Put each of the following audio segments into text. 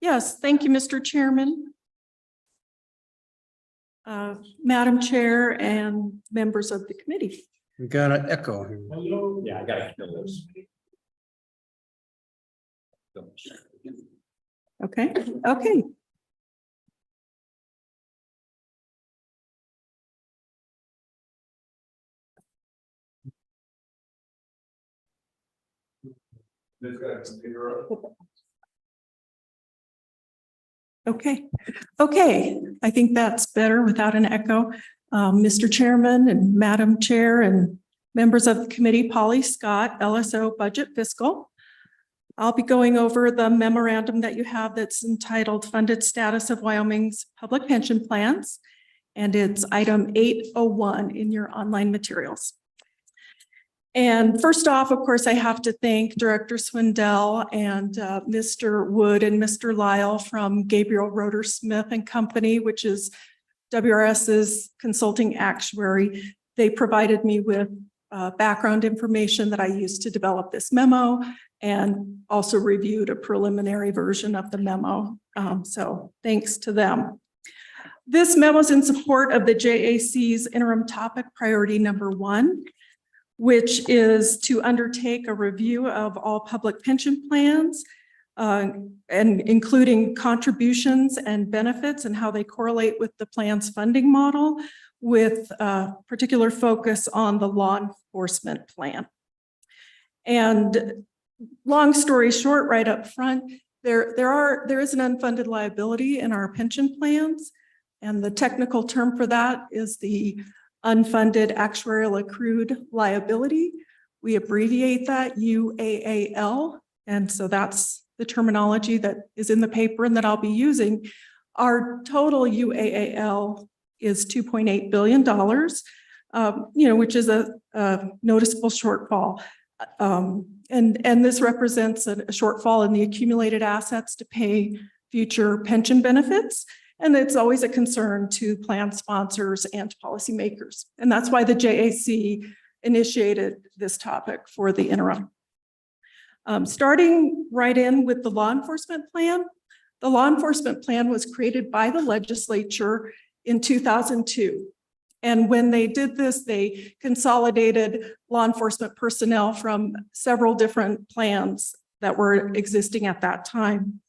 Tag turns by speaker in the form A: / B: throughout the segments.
A: Yes, thank you, Mr. Chairman. Madam Chair and members of the committee.
B: We got an echo here.
C: Yeah, I gotta kill this.
A: Okay, okay. Okay, okay. I think that's better without an echo. Mr. Chairman and Madam Chair and members of the committee, Polly Scott, LSO Budget Fiscal. I'll be going over the memorandum that you have that's entitled Funded Status of Wyoming's Public Pension Plans. And it's item 801 in your online materials. And first off, of course, I have to thank Director Swindell and Mr. Wood and Mr. Lyle from Gabriel Roeder Smith and Company, which is WRS's consulting actuary. They provided me with background information that I used to develop this memo and also reviewed a preliminary version of the memo. So thanks to them. This memo is in support of the JAC's interim topic priority number 1, which is to undertake a review of all public pension plans, and including contributions and benefits and how they correlate with the plan's funding model, with particular focus on the law enforcement plan. And long story short, right up front, there is an unfunded liability in our pension plans, and the technical term for that is the unfunded actuarial accrued liability. We abbreviate that UAAL, and so that's the terminology that is in the paper and that I'll be using. Our total UAAL is $2.8 billion, which is a noticeable shortfall. And this represents a shortfall in the accumulated assets to pay future pension benefits. And it's always a concern to plan sponsors and to policymakers. And that's why the JAC initiated this topic for the interim. Starting right in with the law enforcement plan. The law enforcement plan was created by the legislature in 2002. And when they did this, they consolidated law enforcement personnel from several different plans that were existing at that time.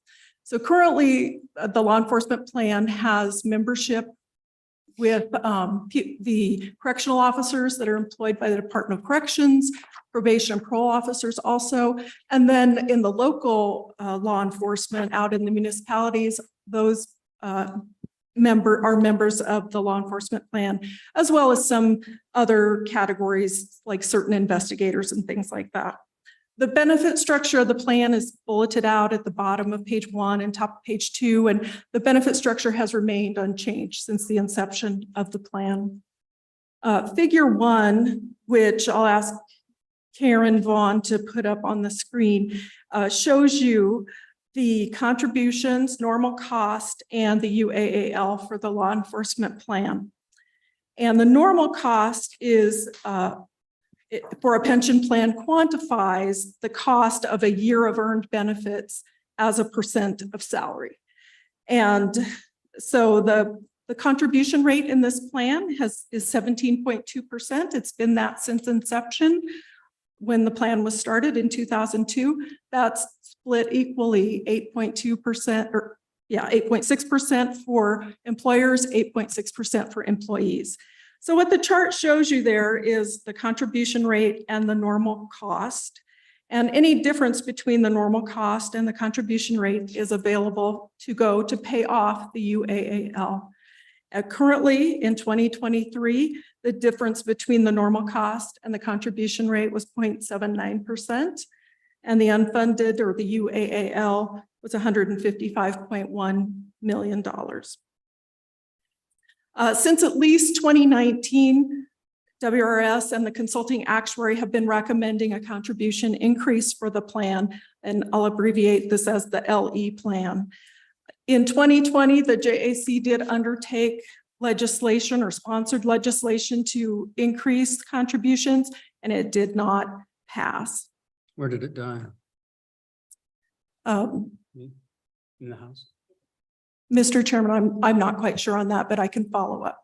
A: So currently, the law enforcement plan has membership with the correctional officers that are employed by the Department of Corrections, probation and parole officers also, and then in the local law enforcement out in the municipalities, those are members of the law enforcement plan, as well as some other categories like certain investigators and things like that. The benefit structure of the plan is bulleted out at the bottom of page 1 and top of page 2, and the benefit structure has remained unchanged since the inception of the plan. Figure 1, which I'll ask Karen Vaughn to put up on the screen, shows you the contributions, normal cost, and the UAAL for the law enforcement plan. And the normal cost is for a pension plan quantifies the cost of a year of earned benefits as a % of salary. And so the contribution rate in this plan is 17.2%. It's been that since inception. When the plan was started in 2002, that's split equally 8.2% or 8.6% for employers, 8.6% for employees. So what the chart shows you there is the contribution rate and the normal cost. And any difference between the normal cost and the contribution rate is available to go to pay off the UAAL. Currently in 2023, the difference between the normal cost and the contribution rate was 0.79%. And the unfunded or the UAAL was $155.1 million. Since at least 2019, WRS and the consulting actuary have been recommending a contribution increase for the plan, and I'll abbreviate this as the LE plan. In 2020, the JAC did undertake legislation or sponsored legislation to increase contributions, and it did not pass.
B: Where did it die? in the House?
A: Mr. Chairman, I'm not quite sure on that, but I can follow up.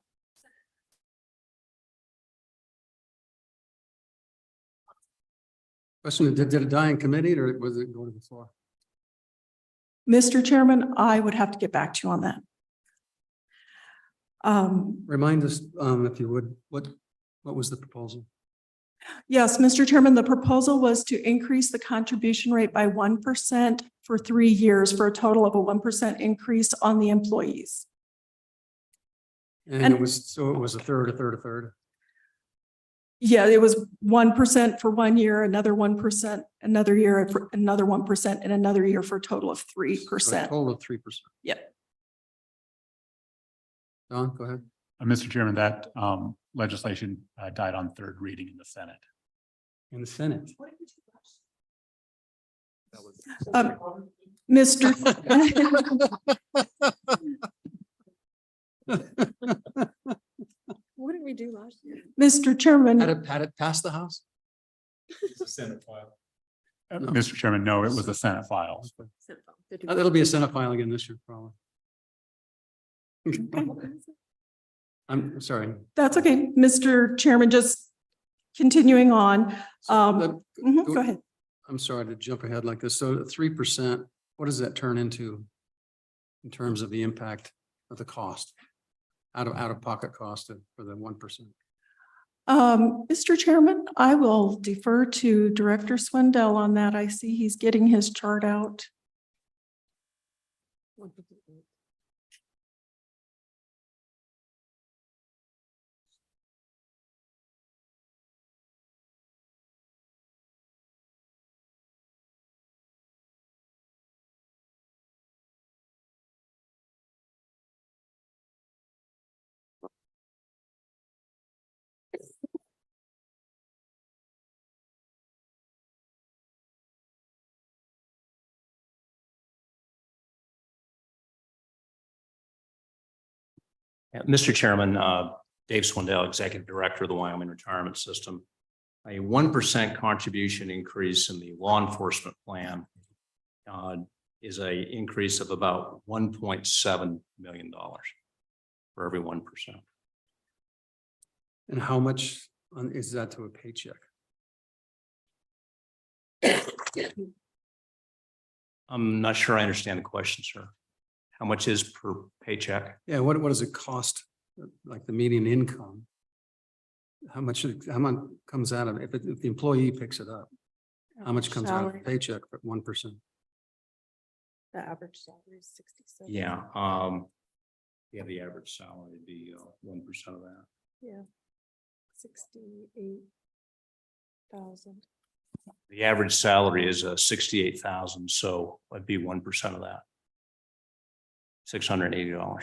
B: Question, did it die in committee or was it go to the floor?
A: Mr. Chairman, I would have to get back to you on that.
B: Remind us, if you would, what was the proposal?
A: Yes, Mr. Chairman, the proposal was to increase the contribution rate by 1% for 3 years for a total of a 1% increase on the employees.
B: And it was a third, a third, a third.
A: Yeah, it was 1% for 1 year, another 1%, another year, for another 1%, and another year for a total of
B: So a
A: 3%.
B: total of 3%.
A: Yep.
B: Don, go ahead.
D: Mr. Chairman, that legislation died on third reading in the Senate.
B: In the Senate.
A: Mr.
E: What did we do last year?
A: Mr. Chairman,
B: Had it passed the House?
C: It's a Senate file.
B: No.
D: Mr. Chairman, no, it was a Senate file.
B: That'll be a Senate file again this year, probably. I'm sorry.
A: that's okay. Mr. Chairman, just continuing on.
B: Go
A: Go ahead.
B: I'm sorry to jump ahead like this. So 3%, what does that turn into in terms of the impact of the cost? Out of pocket cost for the 1%?
A: Mr. Chairman, I will defer to Director Swindell on that. I see he's getting his chart out.
C: Mr. Chairman, Dave Swindell, Executive Director of the Wyoming Retirement System. A 1% contribution increase in the law enforcement plan is an increase of about $1.7 million for every 1%.
B: And how much is that to a paycheck?
C: I'm not sure I understand the question, sir. How much is per paycheck?
B: Yeah, what does it cost, like the median income? How much comes out of it? If the employee picks it up, how much comes out of the paycheck for 1%?
E: The average salary is 67.
C: Yeah, the average salary would be 1% of that.
E: Yeah. 68,000.
C: The average salary is 68,000, so it'd be 1% of that. $680.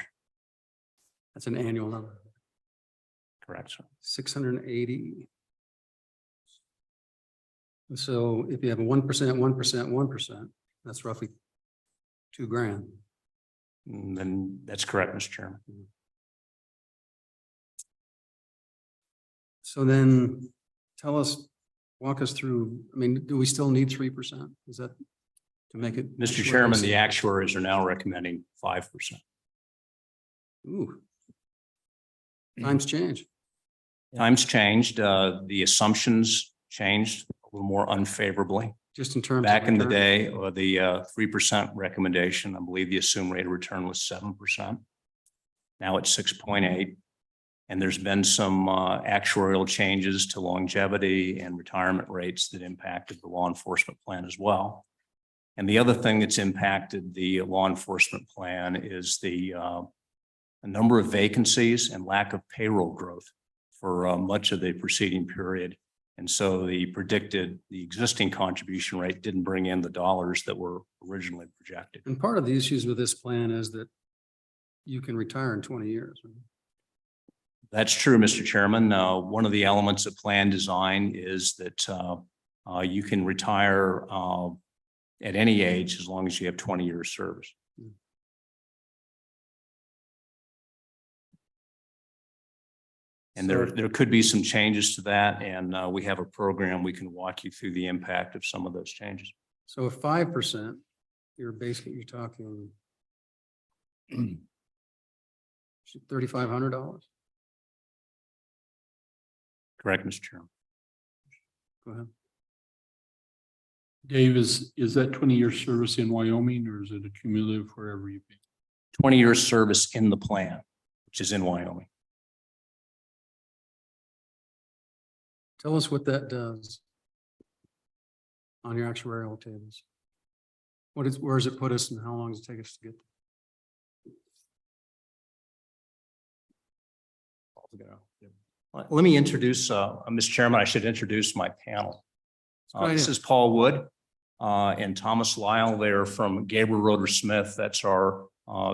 B: That's an annual number.
C: Correct, sir.
B: 680. So if you have a 1%, 1%, that's roughly $2,000.
C: Then that's correct, Mr. Chairman.
B: So then walk us through, I mean, do we still need 3%? Is that to make it?
C: Mr. Chairman, the actuaries are now recommending 5%.
B: Ooh. Times change.
C: Times changed. The assumptions changed a little more unfavorably.
B: Just in terms.
C: Back in the day, the 3% recommendation, I believe the assumed rate of return was 7%. Now it's 6.8. And there's been some actuarial changes to longevity and retirement rates that impacted the law enforcement plan as well. And the other thing that's impacted the law enforcement plan is the number of vacancies and lack of payroll growth for much of the preceding period. And so the existing contribution rate didn't bring in the dollars that were originally projected.
B: And part of the issues with this plan is that you can retire in 20 years. Right?
C: That's true, Mr. Chairman. One of the elements of plan design is that you can retire at any age as long as you have 20 years service. And there could be some changes to that, and we have a program we can walk you through the impact of some of those changes.
B: So if 5%, you're talking $3,500.
C: Correct, Mr. Chairman.
B: Go ahead.
F: Dave, is that 20-year service in Wyoming or is it a cumulative wherever you've been?
C: 20 year service in the plan, which is in Wyoming.
B: Tell us what that does on your actuarial tables. Where does it put us and how long does it take us to get there?
C: Let me introduce, Mr. Chairman, I should introduce my panel.
B: Go
C: This
B: ahead.
C: is Paul Wood and Thomas Lyle. They're from Gabriel Roeder Smith. That's our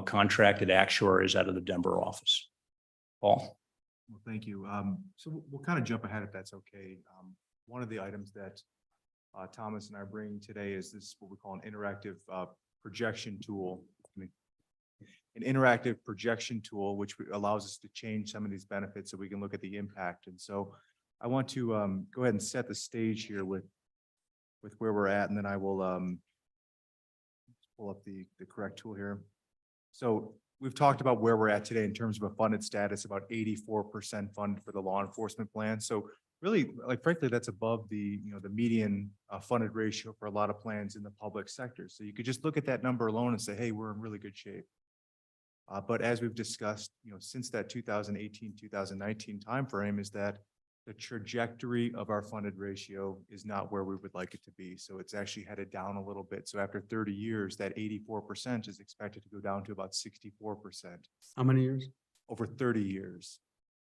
C: contracted actuaries out of the Denver office. Paul.
G: Well, thank you. So we'll kind of jump ahead if that's okay. One of the items that Thomas and I are bringing today is this, what we call an interactive projection tool. An interactive projection tool, which allows us to change some of these benefits so we can look at the impact. And so I want to go ahead and set the stage here with where we're at, and then I will pull up the correct tool here. So we've talked about where we're at today in terms of a funded status, about 84% funded for the law enforcement plan. So really, like frankly, that's above the median funded ratio for a lot of plans in the public sector. So you could just look at that number alone and say, hey, we're in really good shape. But as we've discussed, since that 2018, 2019 timeframe, is that the trajectory of our funded ratio is not where we would like it to be. So it's actually headed down a little bit. So after 30 years, that 84% is expected to go down to about 64%.
B: How many years?
G: Over 30 years.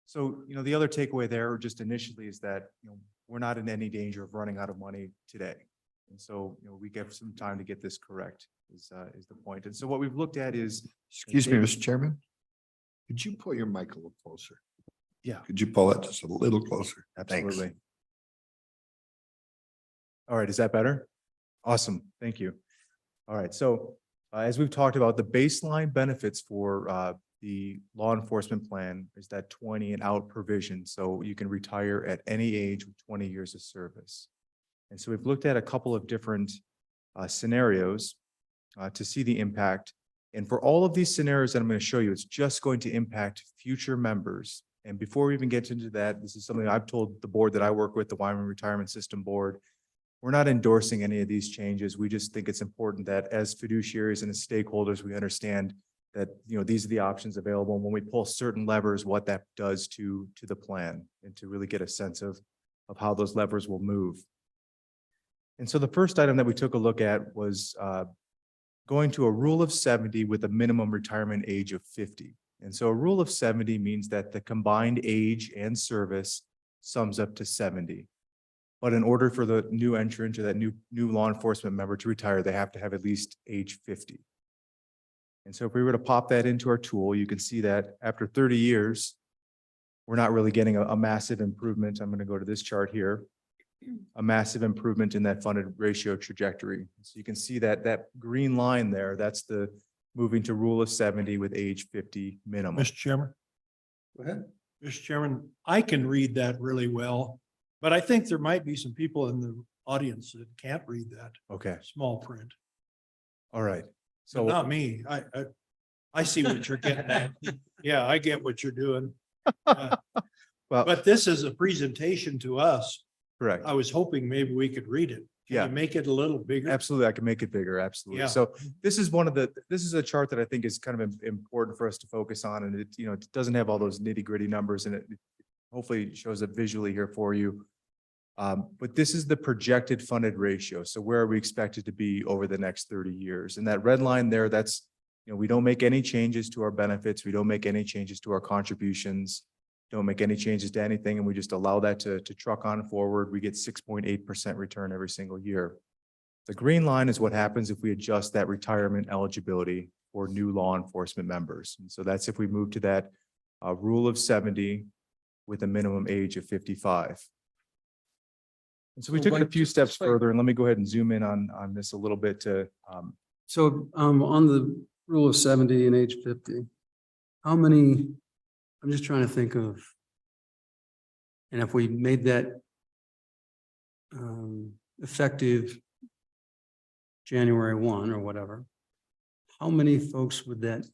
G: So, the other takeaway there just initially is that, we're not in any danger of running out of money today. And so, we get some time to get this correct is the point. And so what we've looked at is.
H: Excuse me, Mr. Chairman. Could you pull your mic a little closer?
G: Yeah.
H: Could you pull it just a little closer? Thanks.
G: Absolutely. All right, is that better? Awesome, thank you. All right, so as we've talked about, the baseline benefits for the law enforcement plan is that 20 and out provision. So you can retire at any age with 20 years of service. And so we've looked at a couple of different scenarios to see the impact. And for all of these scenarios that I'm going to show you, it's just going to impact future members. And before we even get into that, this is something I've told the board that I work with, the Wyoming Retirement System Board. We're not endorsing any of these changes. We just think it's important that as fiduciaries and as stakeholders, we understand that, these are the options available. And when we pull certain levers, what that does to the plan and to really get a sense of how those levers will move. And so the first item that we took a look at was going to a rule of 70 with a minimum retirement age of 50. And so a rule of 70 means that the combined age and service sums up to 70. But in order for the new entrant or that new law enforcement member to retire, they have to have at least age 50. And so if we were to pop that into our tool, you can see that after 30 years, we're not really getting a massive improvement. I'm going to go to this chart here. A massive improvement in that funded ratio trajectory. So you can see that green line there, that's the moving to rule of 70 with age 50 minimum.
I: Mr. Chairman,
B: Go ahead.
I: Mr. Chairman, I can read that really well, but I think there might be some people in the audience that can't read that
G: Okay,
I: small print.
G: all right.
I: So
G: So
I: not me. I see what you're getting at. Yeah, I get what you're doing.
G: well,
I: But this is a presentation to us.
G: correct.
I: I was hoping maybe we could read it. Can
G: Yeah.
I: you make it a little bigger?
G: Absolutely, I can make it bigger, absolutely.
I: Yeah.
G: So this is a chart that I think is kind of important for us to focus on, and it doesn't have all those nitty-gritty numbers, and it hopefully shows it visually here for you. But this is the projected funded ratio. So where are we expected to be over the next 30 years? And that red line there, that's, we don't make any changes to our benefits. We don't make any changes to our contributions. Don't make any changes to anything, and we just allow that to truck on forward. We get 6.8% return every single year. The green line is what happens if we adjust that retirement eligibility for new law enforcement members. And so that's if we move to that rule of 70 with a minimum age of 55. And so we took it a few steps further, and let me go ahead and zoom in on this a little bit to
B: So on the rule of 70 and age 50, how many, I'm just trying to think of, and if we made that effective January 1 or whatever, how many folks would that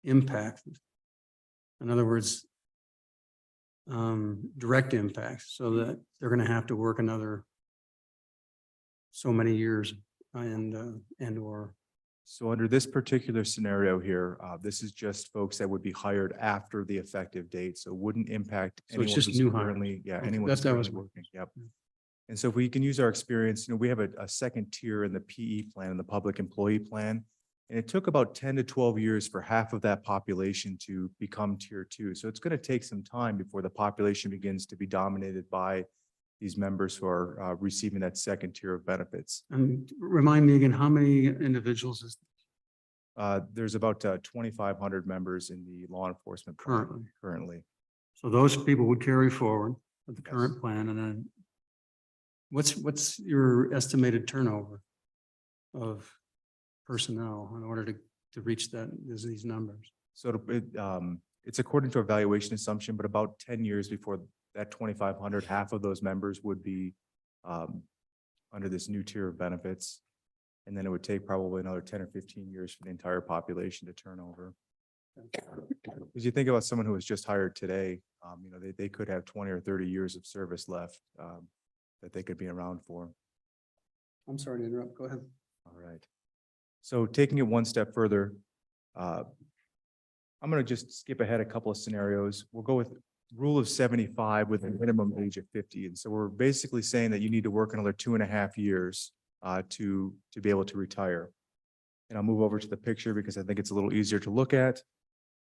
B: impact. In other words, direct impact, so that they're going to have to work another so many years and or.
G: So under this particular scenario here, this is just folks that would be hired after the effective date, so it wouldn't impact
B: So it's
G: anyone
B: just
G: who's
B: new hires.
G: currently, yeah,
B: Okay,
G: anyone who's
B: that was
G: currently
B: my
G: working, yep. And so if we can use our experience, we have a second tier in the PE plan, in the public employee plan. And it took about 10 to 12 years for half of that population to become tier 2. So it's going to take some time before the population begins to be dominated by these members who are receiving that second tier of benefits.
B: And remind me again, how many individuals is
G: There's about 2,500 members in the law enforcement plan currently.
B: so those people would carry forward with the
G: Yes.
B: current plan, and then what's your estimated turnover of personnel in order to reach these numbers?
G: So it's according to our valuation assumption, but about 10 years before that 2,500, half of those members would be under this new tier of benefits. And then it would take probably another 10 or 15 years for the entire population to turn over. Because you think about someone who was just hired today, they could have 20 or 30 years of service left that they could be around for.
B: I'm sorry to interrupt. Go ahead.
G: All right. So taking it one step further, I'm going to just skip ahead a couple of scenarios. We'll go with rule of 75 with a minimum age of 50. And so we're basically saying that you need to work another 2.5 years to be able to retire. And I'll move over to the picture because I think it's a little easier to look at.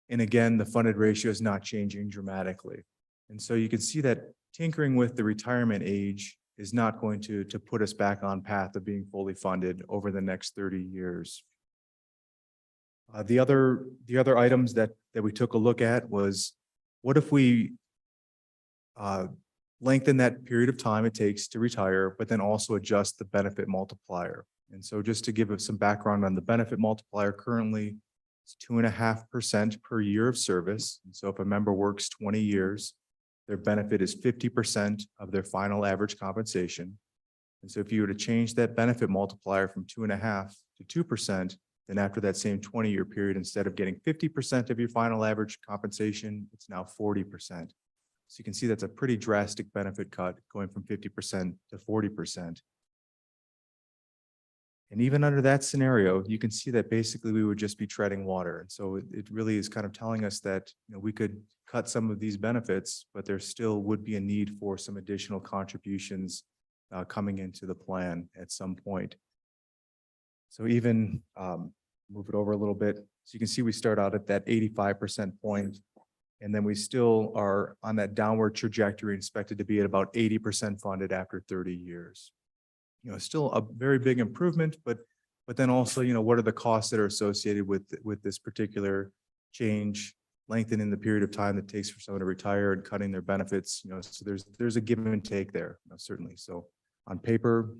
G: And again, the funded ratio is not changing dramatically. And so you can see that tinkering with the retirement age is not going to put us back on path of being fully funded over the next 30 years. The other items that we took a look at was, what if we lengthen that period of time it takes to retire, but then also adjust the benefit multiplier? And so just to give us some background on the benefit multiplier, currently it's 2.5% per year of service. And so if a member works 20 years, their benefit is 50% of their final average compensation. And so if you were to change that benefit multiplier from 2.5 to 2%, then after that same 20-year period, instead of getting 50% of your final average compensation, it's now 40%. So you can see that's a pretty drastic benefit cut, going from 50% to 40%. And even under that scenario, you can see that basically we would just be treading water. And so it really is kind of telling us that we could cut some of these benefits, but there still would be a need for some additional contributions coming into the plan at some point. So even move it over a little bit. So you can see we start out at that 85% point, and then we still are on that downward trajectory, expected to be at about 80% funded after 30 years. Still a very big improvement, but then also, what are the costs that are associated with this particular change, lengthening the period of time that it takes for someone to retire and cutting their benefits, so there's a give and take there, certainly. So on paper,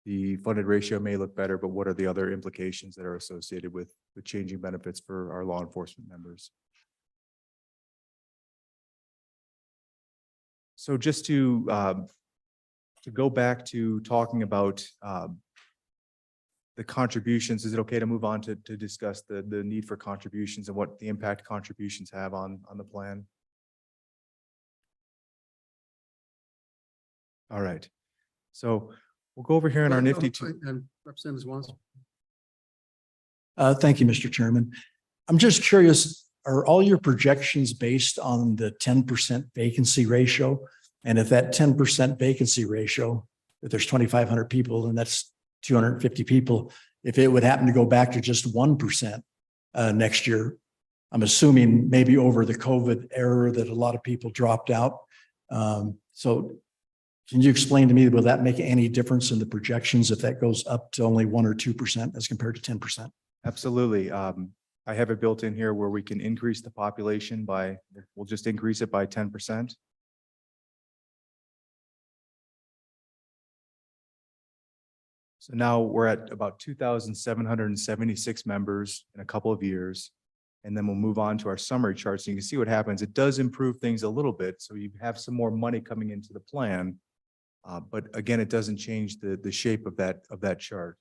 G: the funded ratio may look better, but what are the other implications that are associated with changing benefits for our law enforcement members? So just to go back to talking about the contributions, is it okay to move on to discuss the need for contributions and what the impact contributions have on the plan? All right. So we'll go over here in our nifty two.
B: Representative Watson.
J: Thank you, Mr. Chairman. I'm just curious, are all your projections based on the 10% vacancy ratio? And if that 10% vacancy ratio, if there's 2,500 people, and that's 250 people, if it would happen to go back to just 1% next year, I'm assuming maybe over the COVID era that a lot of people dropped out. So can you explain to me, will that make any difference in the projections if that goes up to only 1 or 2% as compared to 10%?
G: Absolutely. I have it built in here where we can increase the population by, we'll just increase it by 10%. So now we're at about 2,776 members in a couple of years. And then we'll move on to our summary chart. So you can see what happens. It does improve things a little bit. So you have some more money coming into the plan. But again, it doesn't change the shape of that chart.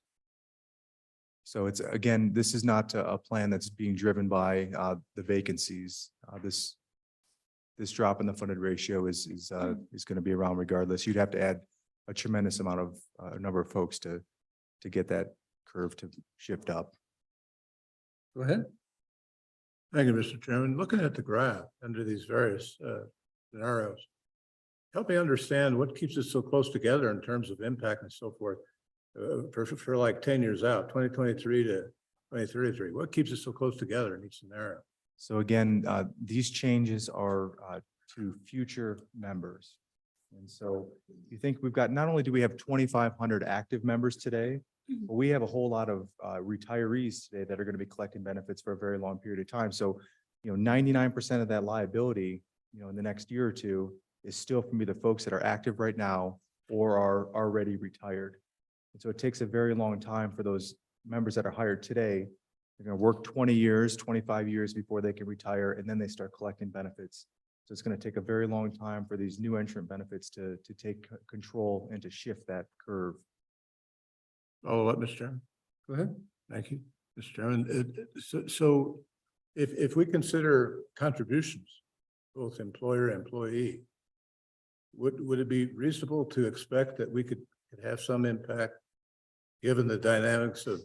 G: So it's, again, this is not a plan that's being driven by the vacancies. This drop in the funded ratio is going to be around regardless. You'd have to add a tremendous amount of number of folks to get that curve to shift up.
B: Go ahead.
I: Thank you, Mr. Chairman. Looking at the graph under these various scenarios, help me understand what keeps us so close together in terms of impact and so forth. For like 10 years out, 2023 to 2033, what keeps us so close together in each scenario?
G: So again, these changes are to future members. And so you think we've got, not only do we have 2,500 active members today, but we have a whole lot of retirees today that are going to be collecting benefits for a very long period of time. So, 99% of that liability, in the next year or two is still from either folks that are active right now or are already retired. And so it takes a very long time for those members that are hired today. They're going to work 20 years, 25 years before they can retire, and then they start collecting benefits. So it's going to take a very long time for these new entrant benefits to take control and to shift that curve.
I: Follow up, Mr. Chairman.
B: Go ahead.
I: Thank you, Mr. Chairman. So if we consider contributions, both employer and employee, would it be reasonable to expect that we could have some impact given the dynamics of,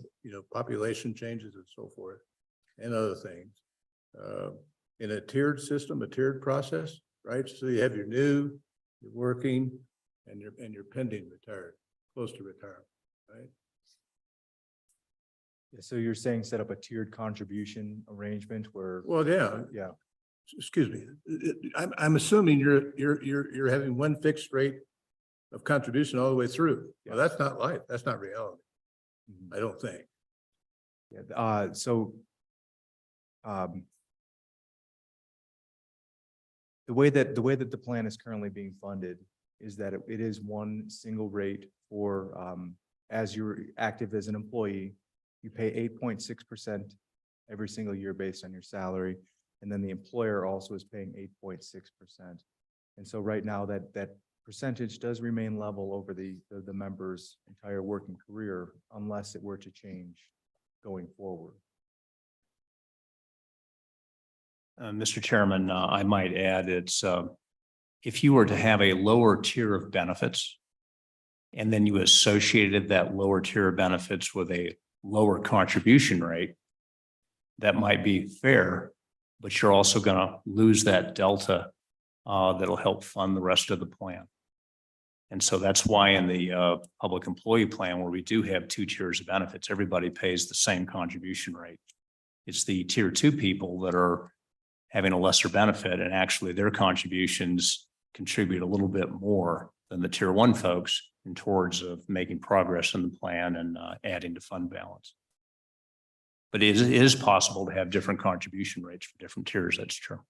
I: population changes and so forth and other things, in a tiered system, a tiered process, right? So you have your new, your working, and your pending retired, close to retirement, right?
G: Yeah, so you're saying set up a tiered contribution arrangement where,
I: Well, yeah,
G: yeah,
I: excuse me. I'm assuming you're having one fixed rate of contribution all the way through. Well, that's not life. That's not reality.
G: Mhm.
I: I don't think.
G: Yeah, the way that the plan is currently being funded is that it is one single rate for, as you're active as an employee, you pay 8.6% every single year based on your salary. And then the employer also is paying 8.6%. And so right now that percentage does remain level over the member's entire working career unless it were to change going forward.
C: Mr. Chairman, I might add, it's if you were to have a lower tier of benefits and then you associated that lower tier of benefits with a lower contribution rate, that might be fair, but you're also going to lose that delta that'll help fund the rest of the plan. And so that's why in the public employee plan, where we do have two tiers of benefits, everybody pays the same contribution rate. It's the tier 2 people that are having a lesser benefit, and actually their contributions contribute a little bit more than the tier 1 folks in towards of making progress in the plan and adding to fund balance. But it is possible to have different contribution rates for different tiers. That's true.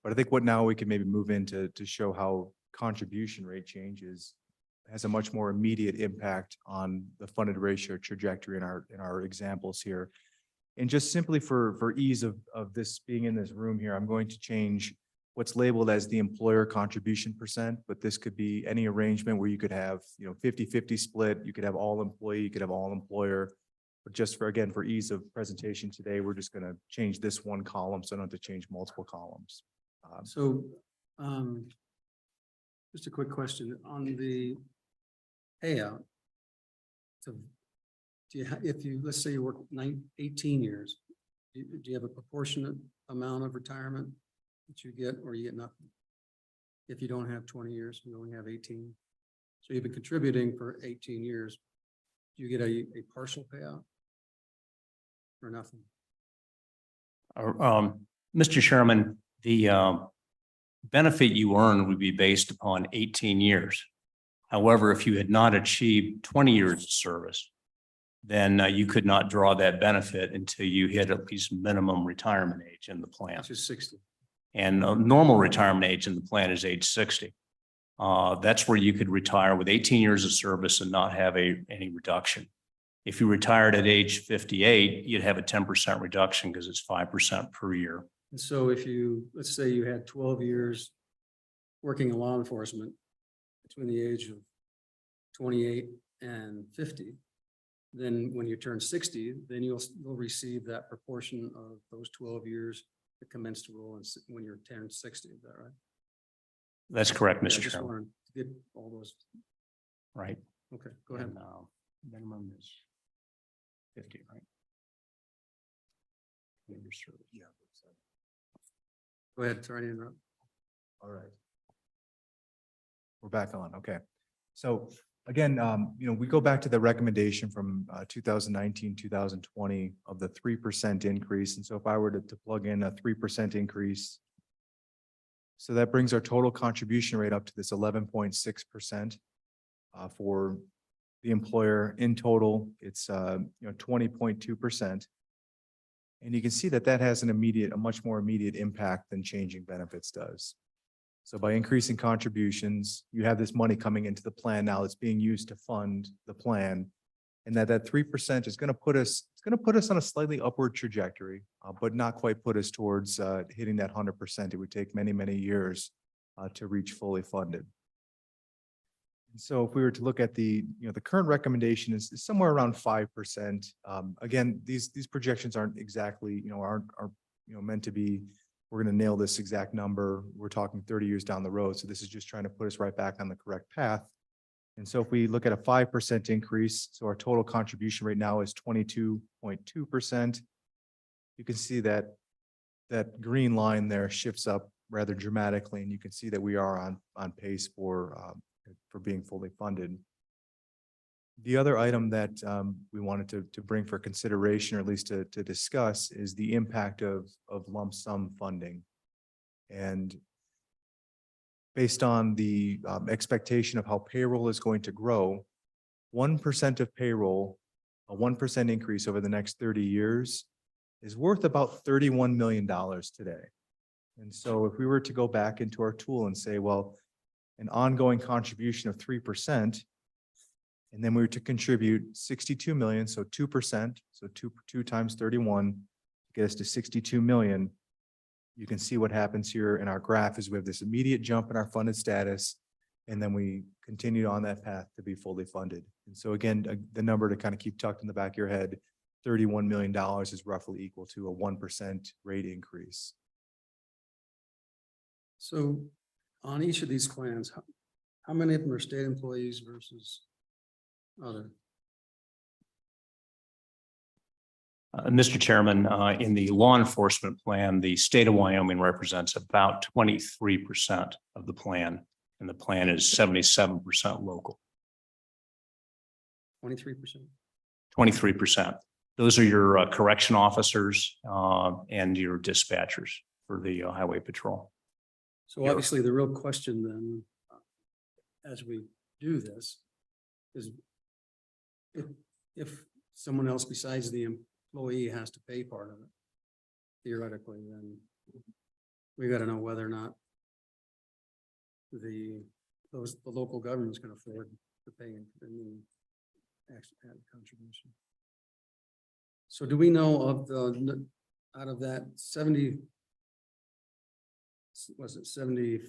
G: But I think what now we can maybe move into to show how contribution rate changes has a much more immediate impact on the funded ratio trajectory in our examples here. And just simply for ease of this being in this room here, I'm going to change what's labeled as the employer contribution percent, but this could be any arrangement where you could have, 50-50 split, you could have all employee, you could have all employer. But just for ease of presentation today, we're just going to change this one column so I don't have to change multiple columns.
B: So, just a quick question on the payout. So, if you, let's say you work 18 years, do you have a proportionate amount of retirement that you get, or you get nothing? If you don't have 20 years, you only have 18. So you've been contributing for 18 years. Do you get a partial payout or nothing?
C: Mr. Chairman, the benefit you earn would be based upon 18 years. However, if you had not achieved 20 years of service, then you could not draw that benefit until you hit at least minimum retirement age in the plan.
B: Which is 60.
C: And normal retirement age in the plan is age 60. That's where you could retire with 18 years of service and not have any reduction. If you retired at age 58, you'd have a 10% reduction because it's 5% per year.
B: And so if you, let's say you had 12 years working in law enforcement between the age of 28 and 50, then when you turn 60, then you'll receive that proportion of those 12 years that commence to roll when you're turned 60. Is that right?
C: That's correct,
B: Yeah,
C: Mr.
B: just
C: Chairman.
B: wanted to get all those.
C: Right.
B: Okay, go ahead.
C: And, minimum is 50, right?
G: Yeah.
B: Go ahead. Sorry to interrupt.
G: All right. We're back on, okay. So again, we go back to the recommendation from 2019, 2020 of the 3% increase. And so if I were to plug in a 3% increase, so that brings our total contribution rate up to this 11.6% for the employer. In total, it's 20.2%. And you can see that that has a much more immediate impact than changing benefits does. So by increasing contributions, you have this money coming into the plan now that's being used to fund the plan. And that 3% is going to put us, on a slightly upward trajectory, but not quite put us towards hitting that 100%. It would take many, many years to reach fully funded. And so if we were to look at the current recommendation is somewhere around 5%. Again, these projections aren't exactly, aren't meant to be, we're going to nail this exact number. We're talking 30 years down the road. So this is just trying to put us right back on the correct path. And so if we look at a 5% increase, so our total contribution rate now is 22.2%. You can see that green line there shifts up rather dramatically, and you can see that we are on pace for being fully funded. The other item that we wanted to bring for consideration, or at least to discuss, is the impact of lump sum funding. And based on the expectation of how payroll is going to grow, 1% of payroll, a 1% increase over the next 30 years is worth about $31 million today. And so if we were to go back into our tool and say, well, an ongoing contribution of 3%, and then we were to contribute 62 million, so 2%, so two times 31 to get us to 62 million. You can see what happens here in our graph is we have this immediate jump in our funded status, and then we continue on that path to be fully funded. And so again, the number to kind of keep tucked in the back of your head, $31 million is roughly equal to a 1% rate increase.
B: So on each of these plans, how many of them are state employees versus other?
C: Mr. Chairman, in the law enforcement plan, the state of Wyoming represents about 23% of the plan, and the plan is 77% local.
B: 23%.
C: 23%. Those are your correction officers and your dispatchers for the highway patrol.
B: So obviously the real question then, as we do this, is if someone else besides the employee has to pay part of it, theoretically, then we got to know whether or not the local governments can afford to pay any actual contribution. So do we know of out of that 70, was it 73%?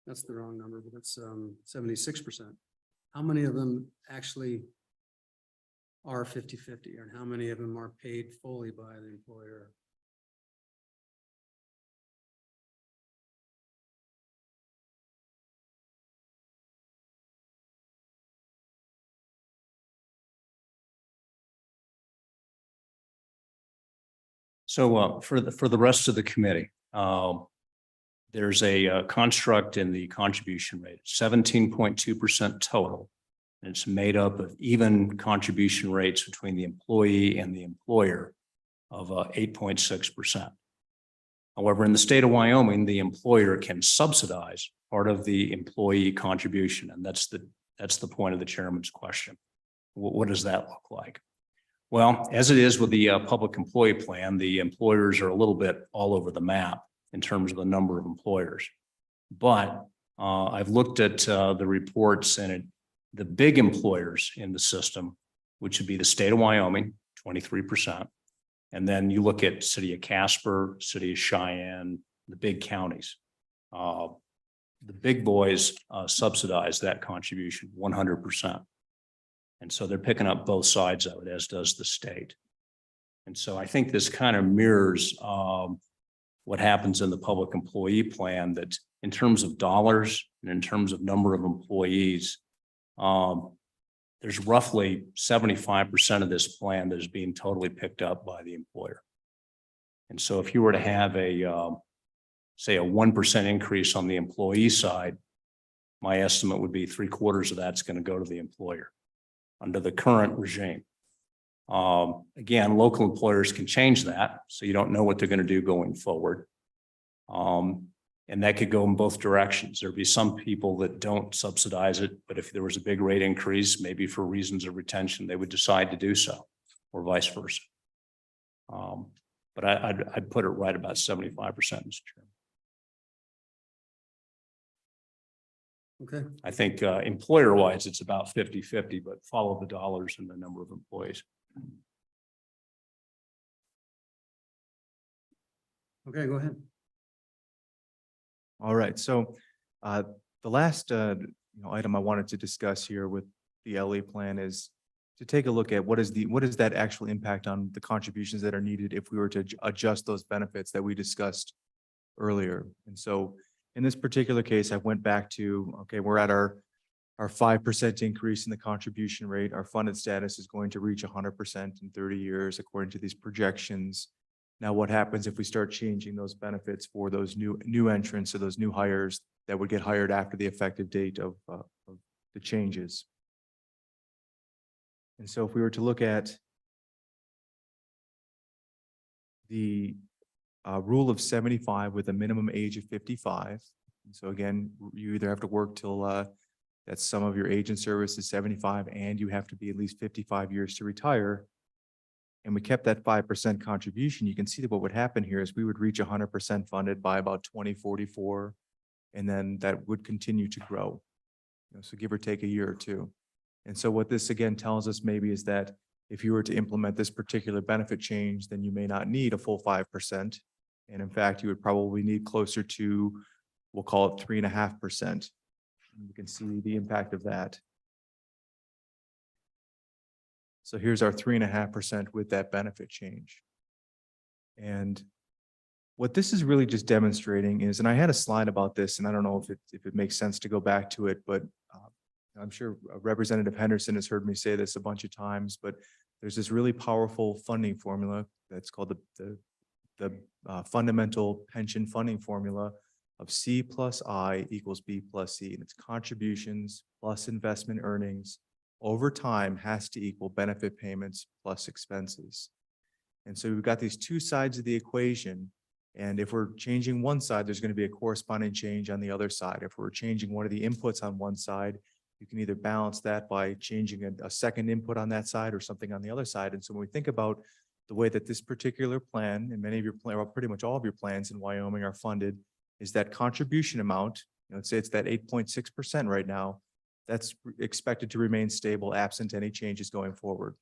B: That's the wrong number, but it's 76%. How many of them actually are 50-50, and how many of them are paid fully by the employer?
C: So for the rest of the committee, there's a construct in the contribution rate, 17.2% total. And it's made up of even contribution rates between the employee and the employer of 8.6%. However, in the state of Wyoming, the employer can subsidize part of the employee contribution. And that's the point of the chairman's question. What does that look like? Well, as it is with the public employee plan, the employers are a little bit all over the map in terms of the number of employers. But I've looked at the reports, and the big employers in the system, which would be the state of Wyoming, 23%. And then you look at city of Casper, city of Cheyenne, the big counties. The big boys subsidize that contribution 100%. And so they're picking up both sides of it, as does the state. And so I think this kind of mirrors what happens in the public employee plan, that in terms of dollars and in terms of number of employees, there's roughly 75% of this plan that is being totally picked up by the employer. And so if you were to have say a 1% increase on the employee side, my estimate would be 3/4 of that's going to go to the employer under the current regime. Again, local employers can change that, so you don't know what they're going to do going forward. And that could go in both directions. There'd be some people that don't subsidize it, but if there was a big rate increase, maybe for reasons of retention, they would decide to do so, or vice versa. But I'd put it right about 75%, Mr. Chairman.
B: Okay,
C: I think employer-wise, it's about 50-50, but follow the dollars and the number of employees.
B: okay, go ahead.
G: All right, so the last item I wanted to discuss here with the LE plan is to take a look at what is that actual impact on the contributions that are needed if we were to adjust those benefits that we discussed earlier. And so in this particular case, I went back to, okay, we're at our 5% increase in the contribution rate. Our funded status is going to reach 100% in 30 years, according to these projections. Now, what happens if we start changing those benefits for those new entrants or those new hires that would get hired after the effective date of the changes? And so if we were to look at the rule of 75 with a minimum age of 55. And so again, you either have to work till that some of your age in service is 75 and you have to be at least 55 years to retire. And we kept that 5% contribution. You can see that what would happen here is we would reach 100% funded by about 2044. And then that would continue to grow. So give or take a year or two. And so what this again tells us maybe is that if you were to implement this particular benefit change, then you may not need a full 5%. And in fact, you would probably need closer to, we'll call it 3.5%. You can see the impact of that. So here's our 3.5% with that benefit change. And what this is really just demonstrating is, and I had a slide about this, and I don't know if it makes sense to go back to it, but I'm sure Representative Henderson has heard me say this a bunch of times, but there's this really powerful funding formula that's called the fundamental pension funding formula of C plus I equals B plus C, and it's contributions plus investment earnings over time has to equal benefit payments plus expenses. And so we've got these two sides of the equation. And if we're changing one side, there's going to be a corresponding change on the other side. If we're changing one of the inputs on one side, you can either balance that by changing a second input on that side or something on the other side. And so when we think about the way that this particular plan and many of your plans, well, pretty much all of your plans in Wyoming are funded, is that contribution amount, let's say it's that 8.6% right now, that's expected to remain stable absent any changes going forward.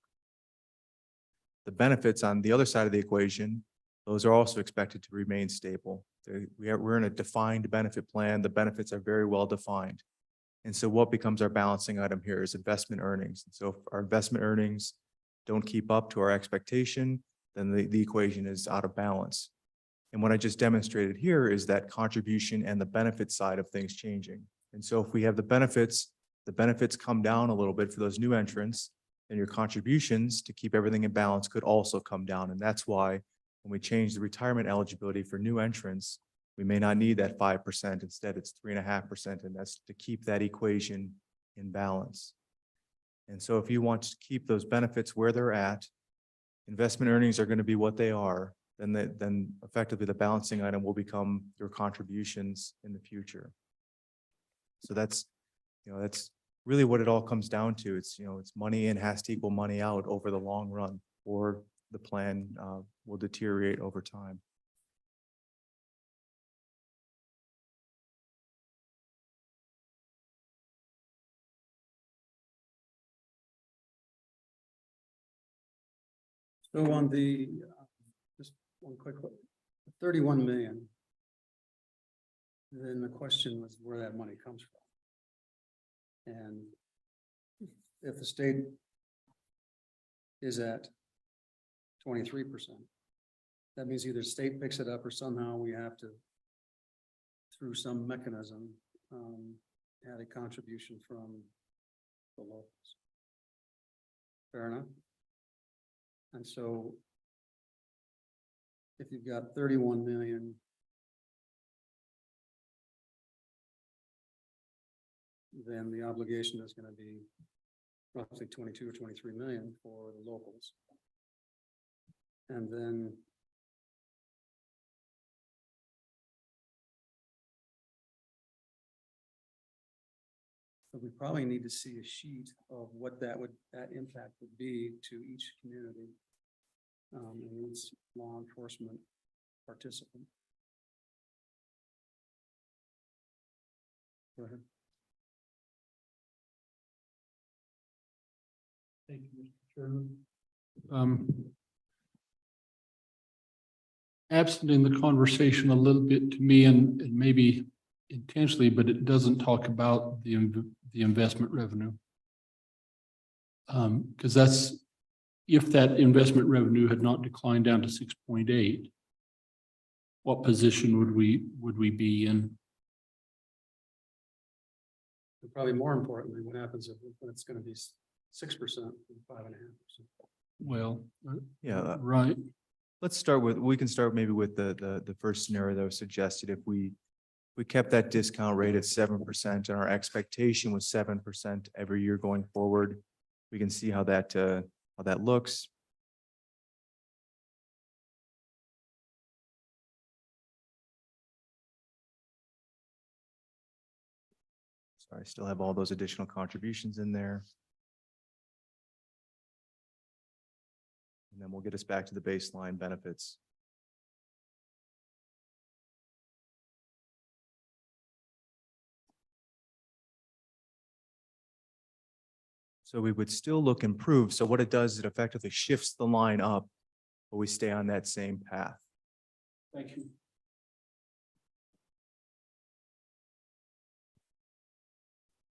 G: The benefits on the other side of the equation, those are also expected to remain stable. We're in a defined benefit plan. The benefits are very well defined. And so what becomes our balancing item here is investment earnings. And so if our investment earnings don't keep up to our expectation, then the equation is out of balance. And what I just demonstrated here is that contribution and the benefit side of things changing. And so if we have the benefits come down a little bit for those new entrants, then your contributions to keep everything in balance could also come down. And that's why when we change the retirement eligibility for new entrants, we may not need that 5%. Instead, it's 3.5%. And that's to keep that equation in balance. And so if you want to keep those benefits where they're at, investment earnings are going to be what they are, then effectively the balancing item will become your contributions in the future. So that's really what it all comes down to. It's money in has to equal money out over the long run, or the plan will deteriorate over time.
B: So on the, just one quick, 31 million. then the question was where that money comes from. And if the state is at 23%, that means either state picks it up or somehow we have to, through some mechanism, add a contribution from the locals. Fair enough? And so if you've got 31 million, then the obligation is going to be roughly 22 or 23 million for the locals. And then so we probably need to see a sheet of what that impact would be to each community and each law enforcement participant. Go ahead.
F: Thank you, Mr. Chairman. Absent in the conversation a little bit to me and maybe intentionally, but it doesn't talk about the investment revenue. Because that's, if that investment revenue had not declined down to 6.8, what position would we be in?
B: And probably more importantly, what happens if it's going to be 6% and 5.5%?
F: Well,
G: Yeah,
F: right.
G: let's start with, we can start maybe with the first scenario that was suggested. If we kept that discount rate at 7% and our expectation was 7% every year going forward, we can see how that looks. Sorry, I still have all those additional contributions in there. And then we'll get us back to the baseline benefits. So we would still look improved. So what it does, it effectively shifts the line up, but we stay on that same path.
F: Thank you.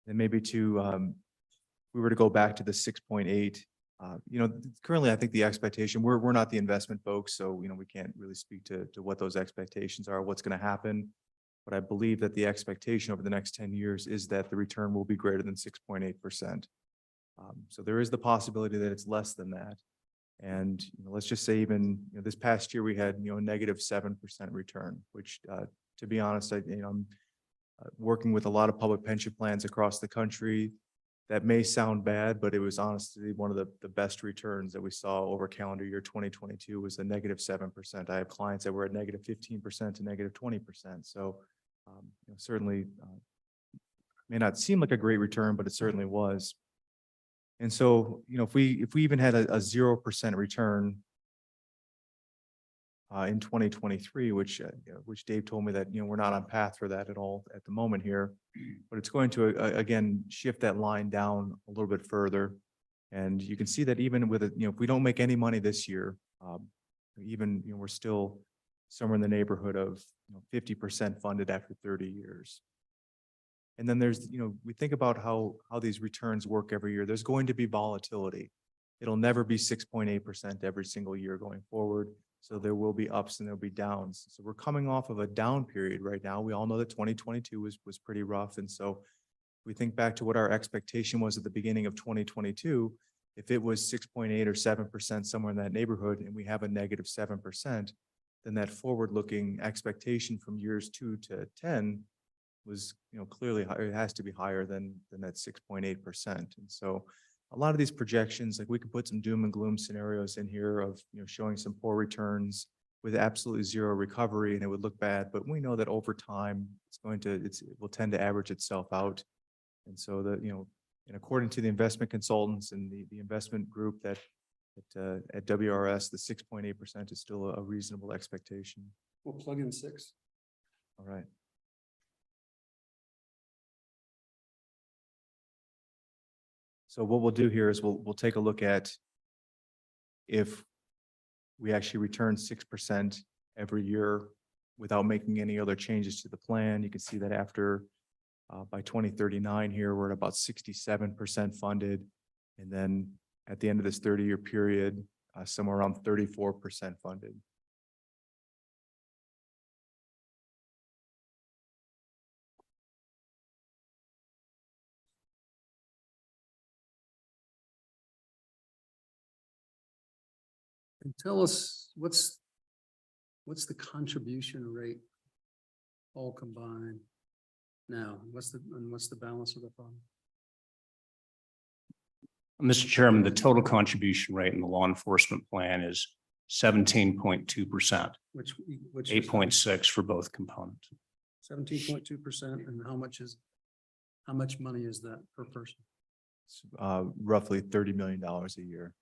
G: And maybe to, we were to go back to the 6.8, currently I think the expectation, we're not the investment folks, so, we can't really speak to what those expectations are, what's going to happen. But I believe that the expectation over the next 10 years is that the return will be greater than 6.8%. So there is the possibility that it's less than that. And let's just say even this past year we had a negative 7% return, which to be honest, I'm working with a lot of public pension plans across the country. That may sound bad, but it was honestly one of the best returns that we saw over calendar year 2022 was a negative 7%. I have clients that were at negative 15% to negative 20%. So certainly may not seem like a great return, but it certainly was. And so, if we even had a 0% return in 2023, which Dave told me that, we're not on path for that at all at the moment here, but it's going to, again, shift that line down a little bit further. And you can see that even with it, if we don't make any money this year, even, we're still somewhere in the neighborhood of 50% funded after 30 years. And then there's, we think about how these returns work every year. There's going to be volatility. It'll never be 6.8% every single year going forward. So there will be ups and there'll be downs. So we're coming off of a down period right now. We all know that 2022 was pretty rough. And so we think back to what our expectation was at the beginning of 2022. If it was 6.8 or 7%, somewhere in that neighborhood, and we have a negative 7%, then that forward-looking expectation from years 2 to 10 was, clearly higher. It has to be higher than that 6.8%. And so a lot of these projections, like we could put some doom and gloom scenarios in here of, showing some poor returns with absolutely zero recovery, and it would look bad. But we know that over time, it will tend to average itself out. And so and according to the investment consultants and the investment group at WRS, the 6.8% is still a reasonable expectation.
B: We'll plug in 6.
G: All right. So what we'll do here is we'll take a look at if we actually return 6% every year without making any other changes to the plan. You can see that after by 2039 here, we're at about 67% funded. And then at the end of this 30-year period, somewhere around 34% funded.
B: And tell us, what's the contribution rate all combined now? What's the balance of the fund?
C: Mr. Chairman, the total contribution rate in the law enforcement plan is 17.2%,
B: Which
C: 8.6 for both components.
B: 17.2%, and how much money is that per person?
G: It's, roughly $30 million a year.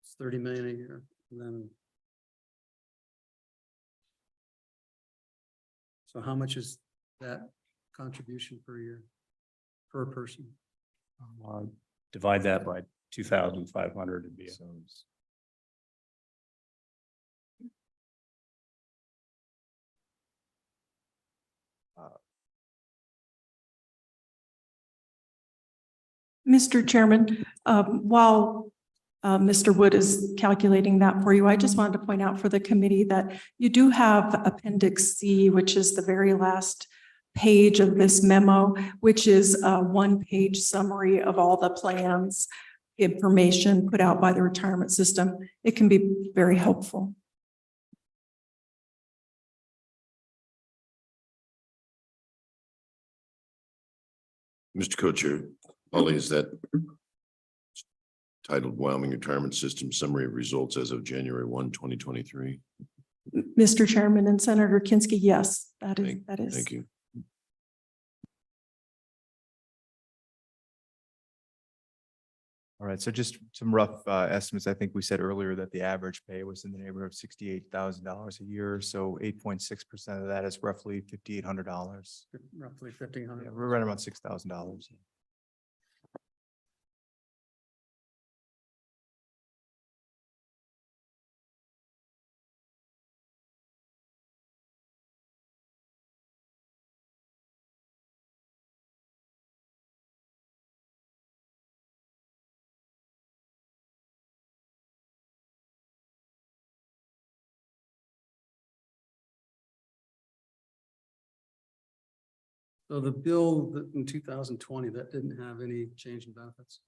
B: It's 30 million a year, and then. So how much is that contribution per year, per person?
C: Divide that by 2,500 would be.
G: So it's-
A: Mr. Chairman, while Mr. Wood is calculating that for you, I just wanted to point out for the committee that you do have Appendix C, which is the very last page of this memo, which is a one-page summary of all the plans, information put out by the retirement system. It can be very helpful.
K: Mr. Co-Chair, Ollie, is that titled Wyoming Retirement System Summary of Results as of January 1, 2023?
A: Mr. Chairman and Senator Kinsky, yes, that is.
K: Thank you.
G: All right, so just some rough estimates. I think we said earlier that the average pay was in the neighborhood of $68,000 a year. So 8.6% of that is roughly $5,800.
B: Roughly 1,500.
G: Yeah, we're right around $6,000.
B: So the bill that in 2020, that didn't have any change in benefits?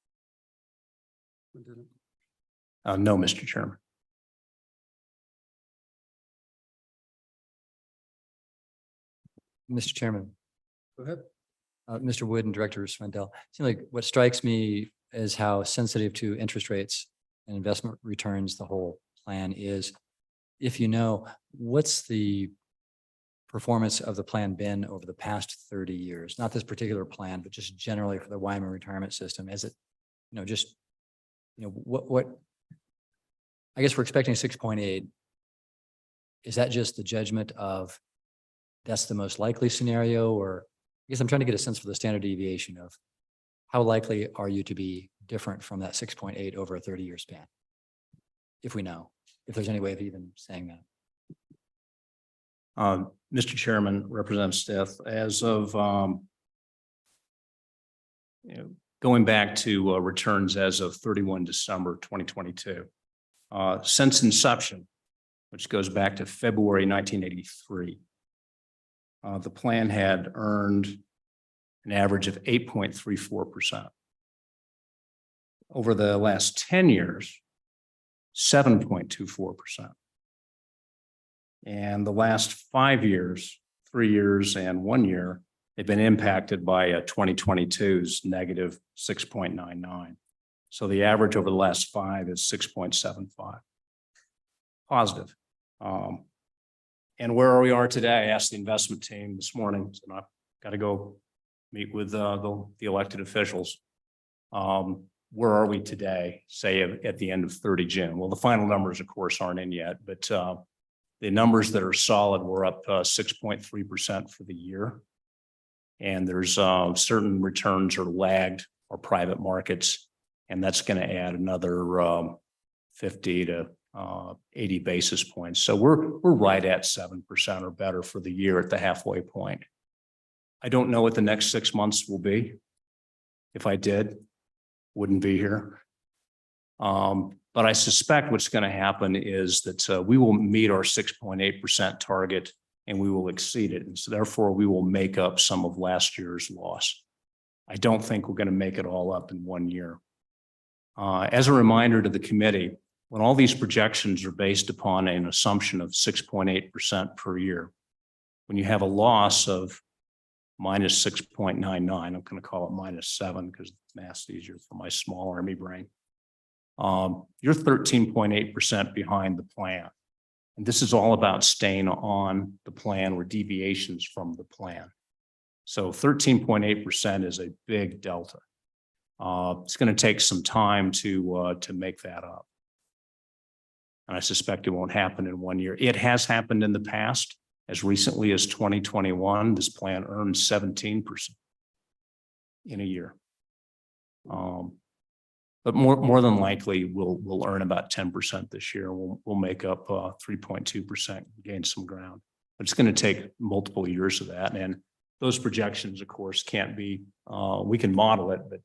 B: It didn't.
C: No, Mr. Chairman.
L: Mr. Chairman,
B: Go ahead.
L: Mr. Wood and Director Swindell, seems like what strikes me is how sensitive to interest rates and investment returns the whole plan is. If you know, what's the performance of the plan been over the past 30 years? Not this particular plan, but just generally for the Wyoming retirement system. Is it, just, what, I guess we're expecting 6.8. Is that just the judgment of that's the most likely scenario? Or I guess I'm trying to get a sense for the standard deviation of how likely are you to be different from that 6.8 over a 30-year span? If we know, if there's any way of even saying that.
C: Mr. Chairman, Representative Stith, as of going back to returns as of 31 December 2022, since inception, which goes back to February 1983, the plan had earned an average of 8.34%. Over the last 10 years, 7.24%. And the last 5 years, 3 years and 1 year, they've been impacted by 2022's negative 6.99. So the average over the last 5 is 6.75. Positive. And where we are today, I asked the investment team this morning, so I've got to go meet with the elected officials. Where are we today, say at the end of 30 June? Well, the final numbers, of course, aren't in yet, but the numbers that are solid, we're up 6.3% for the year. And there's certain returns are lagged or private markets, and that's going to add another 50 to 80 basis points. So we're right at 7% or better for the year at the halfway point. I don't know what the next 6 months will be. If I did, wouldn't be here. But I suspect what's going to happen is that we will meet our 6.8% target and we will exceed it. And so therefore we will make up some of last year's loss. I don't think we're going to make it all up in 1 year. As a reminder to the committee, when all these projections are based upon an assumption of 6.8% per year, when you have a loss of minus 6.99, I'm going to call it -7 because math's easier for my small Army brain. You're 13.8% behind the plan. And this is all about staying on the plan or deviations from the plan. So 13.8% is a big delta. It's going to take some time to make that up. And I suspect it won't happen in 1 year. It has happened in the past. As recently as 2021, this plan earned 17% in a year. But more than likely, we'll earn about 10% this year. We'll make up 3.2%, gain some ground. But it's going to take multiple years of that. And those projections, of course, can't be, we can model it, but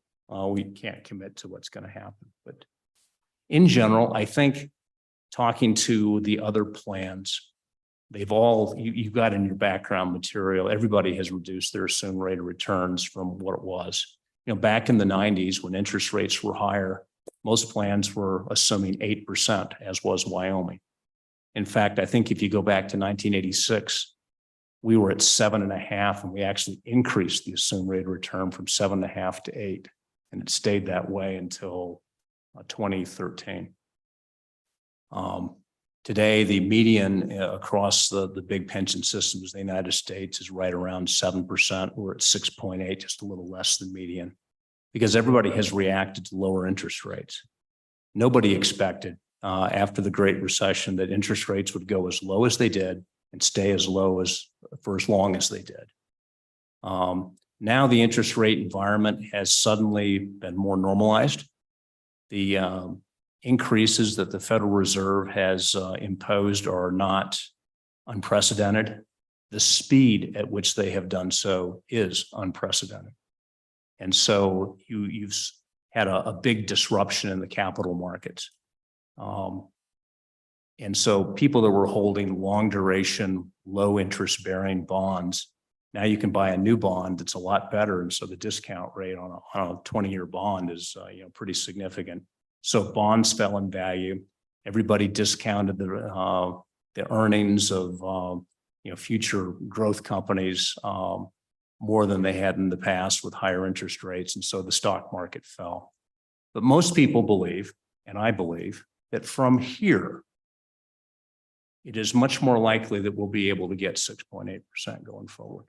C: we can't commit to what's going to happen. But in general, I think talking to the other plans, they've all, you've got in your background material, everybody has reduced their assumed rate of returns from what it was. You know, back in the 90s when interest rates were higher, most plans were assuming 8%, as was Wyoming. In fact, I think if you go back to 1986, we were at 7.5%, and we actually increased the assumed rate of return from 7.5 to 8. And it stayed that way until 2013. Today, the median across the big pension systems in the United States is right around 7%. We're at 6.8, just a little less than median, because everybody has reacted to lower interest rates. Nobody expected after the Great Recession that interest rates would go as low as they did and stay as low as for as long as they did. Now the interest rate environment has suddenly been more normalized. The increases that the Federal Reserve has imposed are not unprecedented. The speed at which they have done so is unprecedented. And so you've had a big disruption in the capital markets. And so people that were holding long duration, low interest bearing bonds, now you can buy a new bond that's a lot better. And so the discount rate on a 20-year bond is pretty significant. So bonds fell in value. Everybody discounted the earnings of future growth companies more than they had in the past with higher interest rates. And so the stock market fell. But most people believe, and I believe, that from here, it is much more likely that we'll be able to get 6.8% going forward.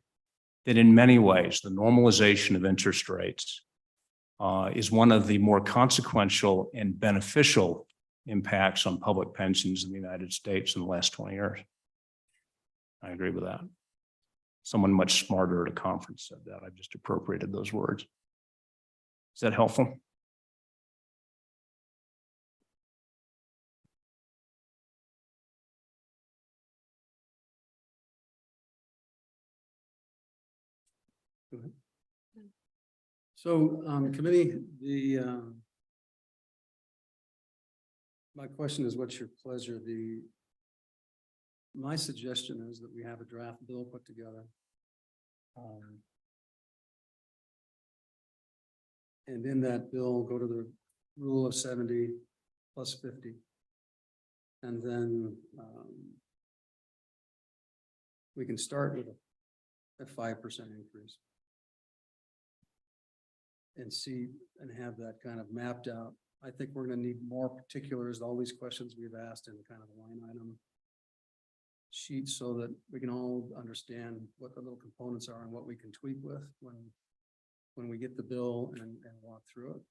C: That in many ways, the normalization of interest rates is one of the more consequential and beneficial impacts on public pensions in the United States in the last 20 years. I agree with that. Someone much smarter at a conference said that. I just appropriated those words. Is that helpful?
B: Go ahead. So, committee, my question is, what's your pleasure? My suggestion is that we have a draft bill put together. And in that bill, go to the rule of 70 plus 50. And then we can start with a 5% increase. And see and have that kind of mapped out. I think we're going to need more particulars, all these questions we've asked in kind of a line item sheet so that we can all understand what the little components are and what we can tweak with when we get the bill and walk through it.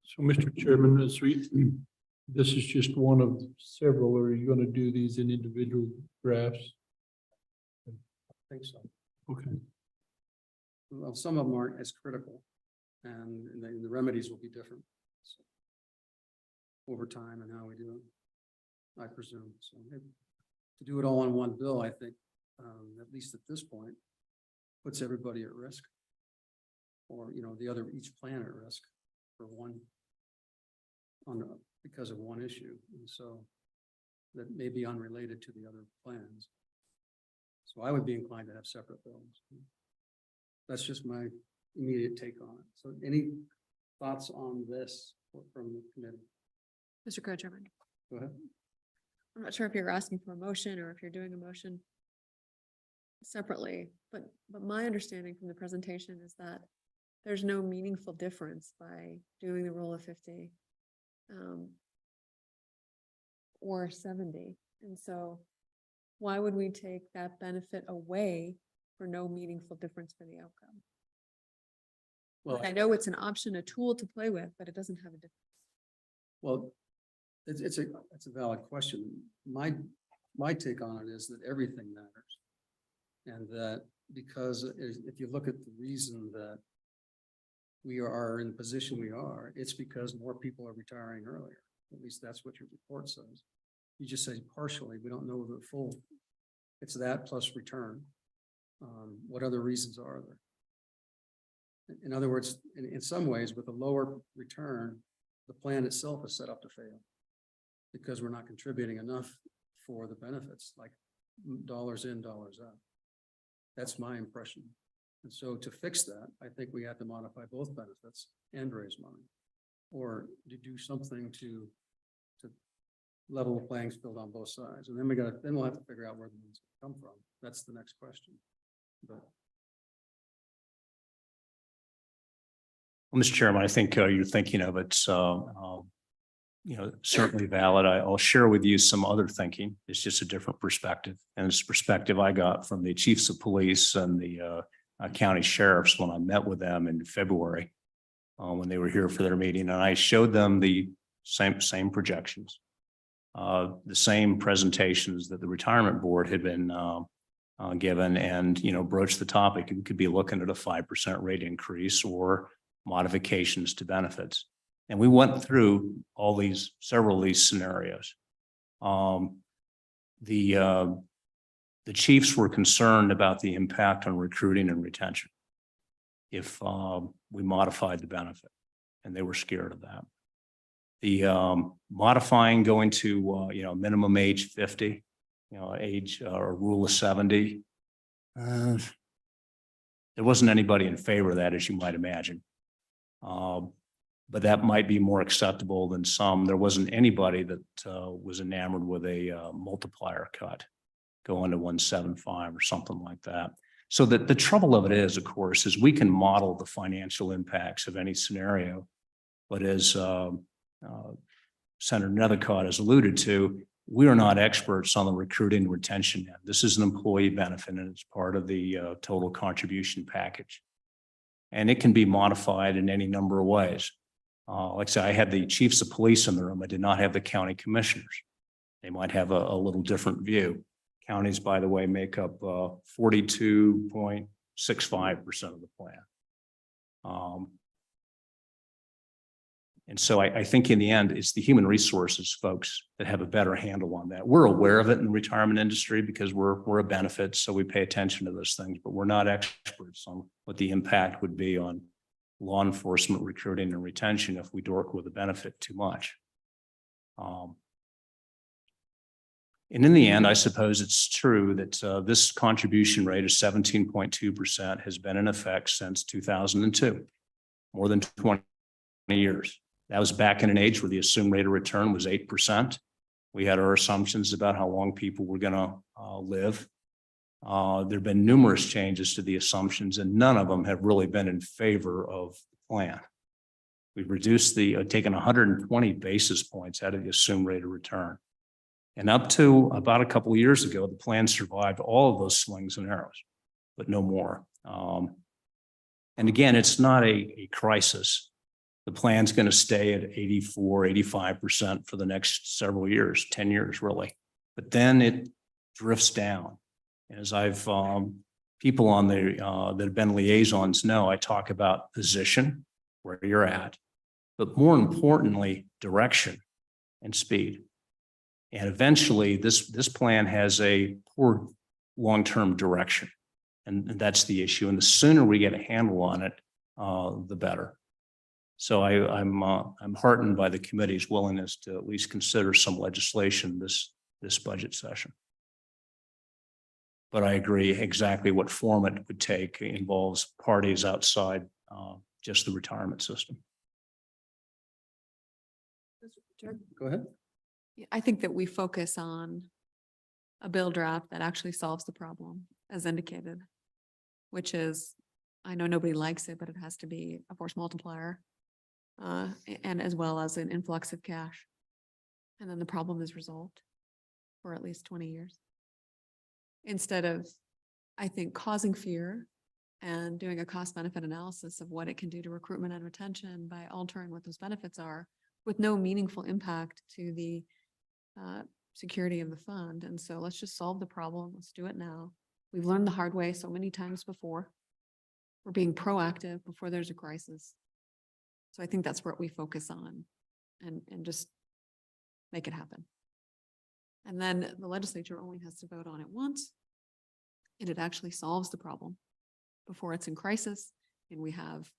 F: So, Mr. Chairman, this is just one of several, or are you going to do these in individual drafts?
B: I think so.
F: Okay.
B: Well, some of them aren't as critical and the remedies will be different. So over time and how we do it, I presume. So to do it all in one bill, I think, at least at this point, puts everybody at risk. Or, each plan at risk for one, because of one issue. And so that may be unrelated to the other plans. So I would be inclined to have separate bills. That's just my immediate take on it. So any thoughts on this from the committee?
E: Mr. Co-Chairman,
B: Go ahead.
E: I'm not sure if you're asking for a motion or if you're doing a motion separately, but my understanding from the presentation is that there's no meaningful difference by doing the rule of 50 or 70. And so why would we take that benefit away for no meaningful difference for the outcome?
B: Well,
E: I know it's an option, a tool to play with, but it doesn't have a difference.
B: well, it's a valid question. My take on it is that everything matters. And that because if you look at the reason that we are in the position we are, it's because more people are retiring earlier. At least that's what your report says. You just say partially, we don't know the full. It's that plus return. What other reasons are there? In other words, in some ways, with a lower return, the plan itself is set up to fail because we're not contributing enough for the benefits, like dollars in, dollars out. That's my impression. And so to fix that, I think we have to modify both benefits and raise money, or to do something to level the playing field on both sides. And then we'll have to figure out where the money's come from. That's the next question. But
C: Well, Mr. Chairman, I think you're thinking of it's, certainly valid. I'll share with you some other thinking. It's just a different perspective. And it's a perspective I got from the chiefs of police and the county sheriffs when I met with them in February when they were here for their meeting. And I showed them the same projections, the same presentations that the retirement board had been given, and, broached the topic. You could be looking at a 5% rate increase or modifications to benefits. And we went through several of these scenarios. The chiefs were concerned about the impact on recruiting and retention if we modified the benefit, and they were scared of that. The modifying going to minimum age 50, age or rule of 70. There wasn't anybody in favor of that, as you might imagine. But that might be more acceptable than some. There wasn't anybody that was enamored with a multiplier cut going to 175 or something like that. So that the trouble of it is, of course, is we can model the financial impacts of any scenario, but as Senator Nethercott has alluded to, we are not experts on the recruiting and retention end. This is an employee benefit and it's part of the total contribution package. And it can be modified in any number of ways. Like I said, I had the chiefs of police in the room. I did not have the county commissioners. They might have a little different view. Counties, by the way, make up 42.65% of the plan. And so I think in the end, it's the human resources folks that have a better handle on that. We're aware of it in the retirement industry because we're a benefit, so we pay attention to those things, but we're not experts on what the impact would be on law enforcement recruiting and retention if we dork with a benefit too much. And in the end, I suppose it's true that this contribution rate of 17.2% has been in effect since 2002, more than 20 years. That was back in an age where the assumed rate of return was 8%. We had our assumptions about how long people were going to live. There have been numerous changes to the assumptions, and none of them have really been in favor of the plan. We've reduced taken 120 basis points out of the assumed rate of return. And up to about a couple of years ago, the plan survived all of those slings and arrows, but no more. And again, it's not a crisis. The plan's going to stay at 84, 85% for the next several years, 10 years really. But then it drifts down. As I've people on the that have been liaisons know, I talk about position, where you're at, but more importantly, direction. and speed. And eventually, this plan has a poor long-term direction. And that's the issue. And the sooner we get a handle on it, the better. So I'm heartened by the committee's willingness to at least consider some legislation this budget session. But I agree exactly what form it would take involves parties outside just the retirement system.
B: Go ahead.
E: Yeah, I think that we focus on a bill draft that actually solves the problem as indicated, which is, I know nobody likes it, but it has to be a force multiplier. And as well as an influx of cash. And then the problem is resolved for at least 20 years. Instead of, I think, causing fear and doing a cost benefit analysis of what it can do to recruitment and retention by altering what those benefits are with no meaningful impact to the security of the fund. And so let's just solve the problem. Let's do it now. We've learned the hard way so many times before. We're being proactive before there's a crisis. So I think that's what we focus on and just make it happen. And then the legislature only has to vote on it once. And it actually solves the problem before it's in crisis. And we have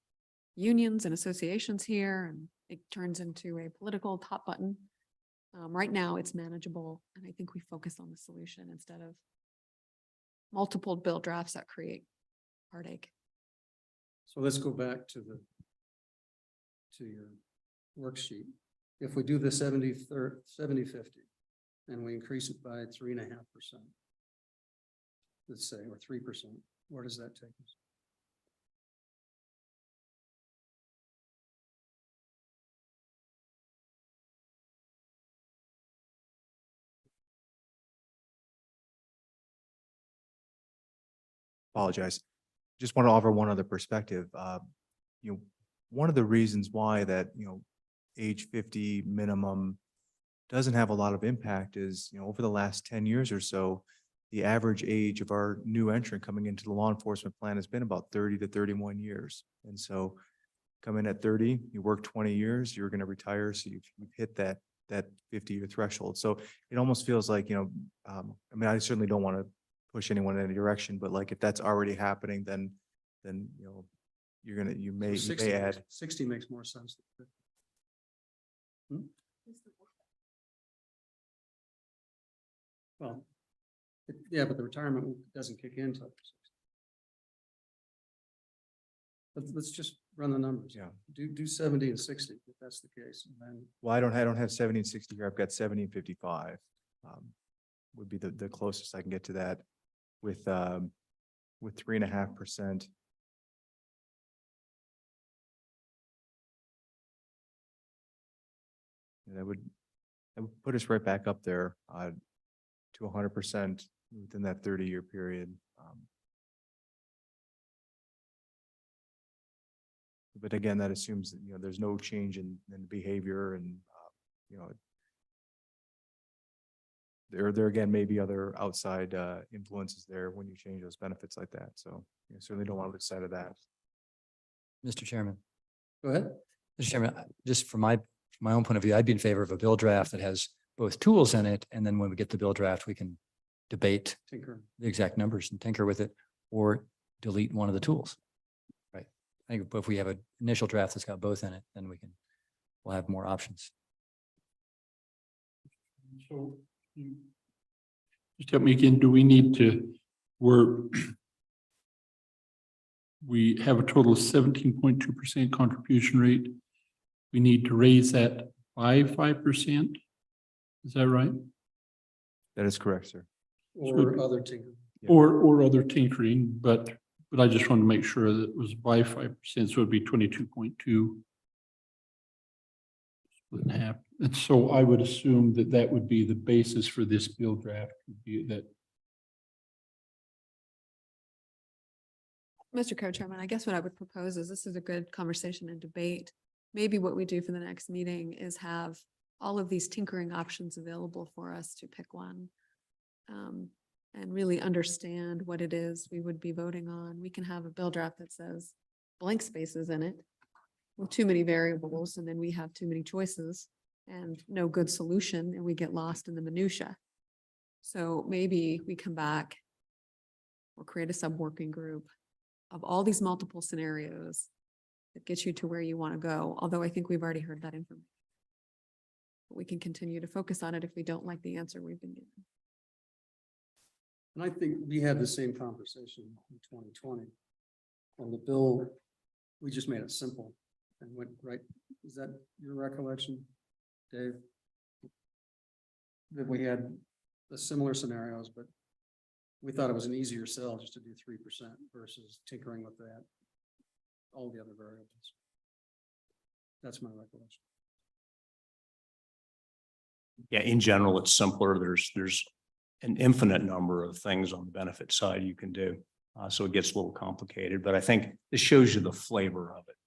E: unions and associations here, and it turns into a political top button. Right now it's manageable. And I think we focus on the solution instead of multiple bill drafts that create heartache.
B: So let's go back to your worksheet. If we do the 70/50 and we increase it by 3.5%, let's say, or 3%, where does that take us?
G: Apologize. Just want to offer one other perspective. One of the reasons why that, age 50 minimum doesn't have a lot of impact is, over the last 10 years or so, the average age of our new entrant coming into the law enforcement plan has been about 30 to 31 years. And so come in at 30, you work 20 years, you're going to retire. So you've hit that 50-year threshold. So it almost feels like, I certainly don't want to push anyone in any direction, but like if that's already happening, then you may
B: 60
G: add.
B: 60 makes more sense than 50. Well, yeah, but the retirement doesn't kick in until 60. Let's just run the numbers.
G: Yeah.
B: Do 70 and 60 if that's the case. And then
G: Well, I don't have 70 and 60 here. I've got 70 and 55. Would be the closest I can get to that with 3.5%. That would put us right back up there to 100% within that 30-year period. But again, that assumes that, there's no change in behavior and, there again, may be other outside influences there when you change those benefits like that. So you certainly don't want to lose sight of that.
L: Mr. Chairman.
B: go ahead.
L: Mr. Chairman, just from my own point of view, I'd be in favor of a bill draft that has both tools in it. And then when we get the bill draft, we can debate
B: Tinker.
L: the exact numbers and tinker with it or delete one of the tools. Right. I think if we have an initial draft that's got both in it, then we'll have more options.
F: So just help me again, do we need to, we have a total of 17.2% contribution rate. We need to raise that by 5%. Is that right?
G: That is correct, sir.
B: Or other tinker.
G: Yeah.
F: Or other tinkering, but I just want to make sure that it was by 5%, so it'd be 22.2. Split in half. And so I would assume that that would be the basis for this bill draft, would be that.
E: Mr. Co-Chairman, I guess what I would propose is this is a good conversation and debate. Maybe what we do for the next meeting is have all of these tinkering options available for us to pick one. And really understand what it is we would be voting on. We can have a bill draft that says blank spaces in it with too many variables, and then we have too many choices. and no good solution, and we get lost in the minutia. So maybe we come back or create a sub-working group of all these multiple scenarios that get you to where you want to go, although I think we've already heard that information. But we can continue to focus on it if we don't like the answer we've been given.
B: And I think we had the same conversation in 2020. On the bill, we just made it simple and went right. Is that your recollection, Dave? That we had the similar scenarios, but we thought it was an easier sell just to do 3% versus tinkering with that, all the other variables. That's my recollection.
C: Yeah, in general, it's simpler. There's an infinite number of things on the benefit side you can do. So it gets a little complicated, but I think this shows you the flavor of it.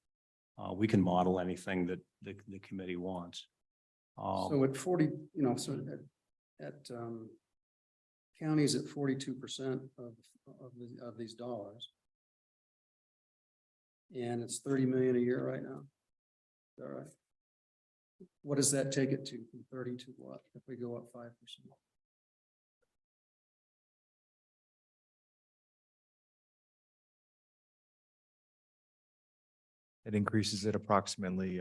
C: We can model anything that the committee wants.
B: So at 40, so at counties at 42% of these dollars. And it's 30 million a year right now. Is that right? What does that take it to from 30 to what if we go up 5%?
G: It increases it approximately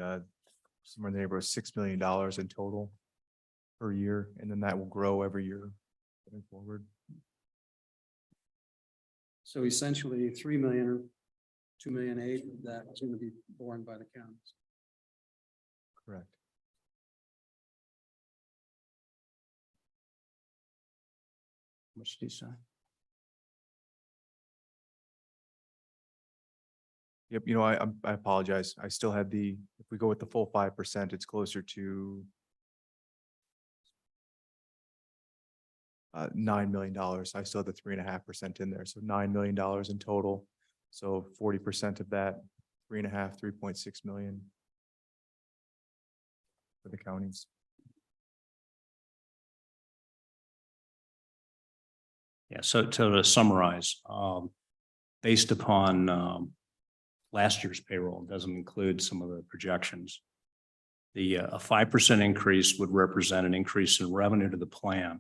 G: somewhere in the neighborhood of $6 million in total per year, and then that will grow every year going forward.
B: So essentially 3 million or 2 million eight of that is going to be borne by the counties.
G: Correct.
C: How much do you say?
G: Yep, I apologize. I still had if we go with the full 5%, it's closer to $9 million. I still have the 3.5% in there, so $9 million in total. So 40% of that, 3.5, 3.6 million for the counties.
C: Yeah, so to summarize, based upon last year's payroll, doesn't include some of the projections. A 5% increase would represent an increase in revenue to the plan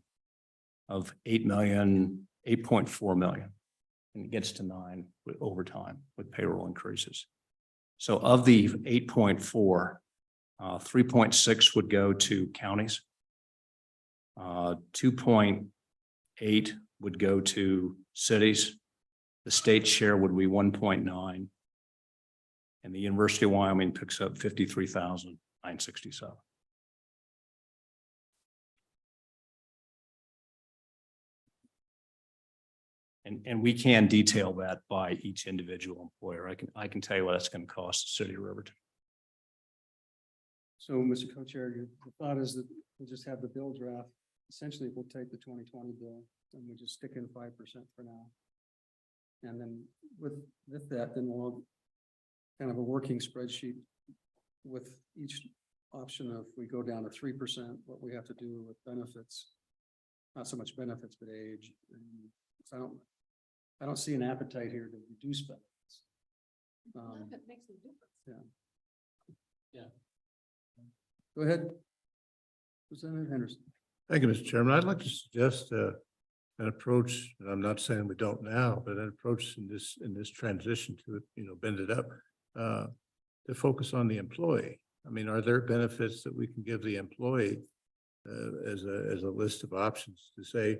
C: of 8.4 million. And it gets to 9 over time with payroll increases. So of the 8.4, 3.6 would go to counties. 2.8 would go to cities. The state share would be 1.9. And the University of Wyoming picks up 53,967. And we can detail that by each individual employer. I can tell you what that's going to cost the city of Riverton.
B: So, Mr. Co-Chair, your thought is that we'll just have the bill draft. Essentially, we'll take the 2020 bill and we just stick in 5% for now. And then with that, then we'll kind of a working spreadsheet with each option of if we go down to 3%, what we have to do with benefits. Not so much benefits, but age. And so I don't see an appetite here to reduce benefits.
E: Benefit makes a difference.
B: Yeah. Go ahead. Representative Henderson.
I: Thank you, Mr. Chairman. I'd like to suggest an approach, and I'm not saying we don't now, but an approach in this transition to, bend it up, to focus on the employee. I mean, are there benefits that we can give the employee as a list of options to say,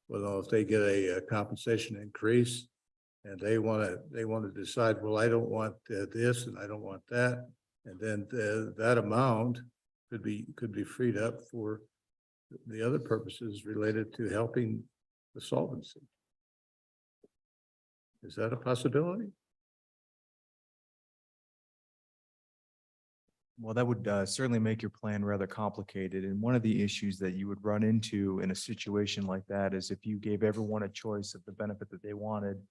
I: well, if they get a compensation increase and they want to decide, well, I don't want this and I don't want that, and then that amount could be freed up for the other purposes related to helping the solvency. Is that a possibility?
G: Well, that would certainly make your plan rather complicated. And one of the issues that you would run into in a situation like that is if you gave everyone a choice of the benefit that they wanted,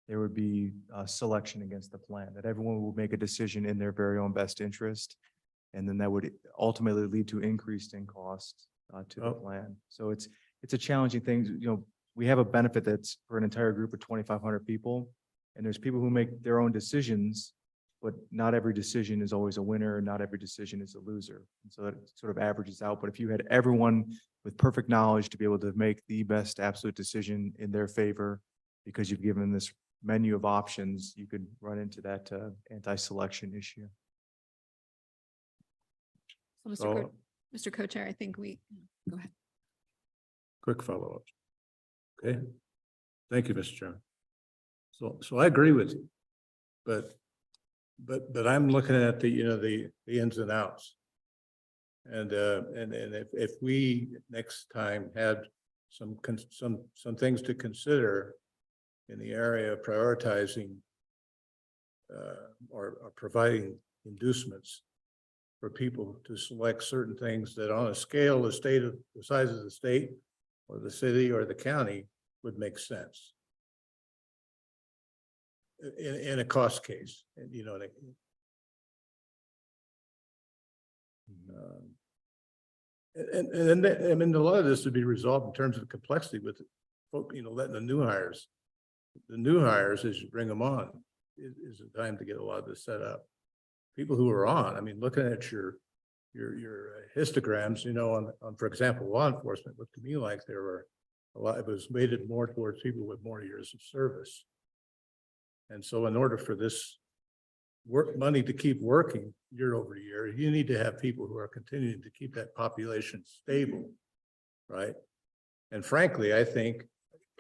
G: there would be a selection against the plan, that everyone would make a decision in their very own best interest. And then that would ultimately lead to increased in cost to the plan. So it's a challenging thing. We have a benefit that's for an entire group of 2,500 people, and there's people who make their own decisions, but not every decision is always a winner, not every decision is a loser. And so that sort of averages out. But if you had everyone with perfect knowledge to be able to make the best absolute decision in their favor, because you've given this menu of options, you could run into that anti-selection issue.
E: So,
I: So-
E: Mr. Co-Chair, I think go ahead.
I: Quick follow-up. Okay. Thank you, Mr. Chairman. So I agree with you, but I'm looking at the ins and outs. And if we next time had some things to consider in the area of prioritizing or providing inducements for people to select certain things that on a scale, the size of the state or the city or the county would make sense. In a cost case, and you know what I mean. And I mean, a lot of this would be resolved in terms of complexity with, letting the new hires, as you bring them on, is the time to get a lot of this set up. People who are on, I mean, looking at your histograms, on, for example, law enforcement, looked to me like there were a lot, it was weighted more towards people with more years of service. And so in order for this money to keep working year over year, you need to have people who are continuing to keep that population stable, right? And frankly, I think,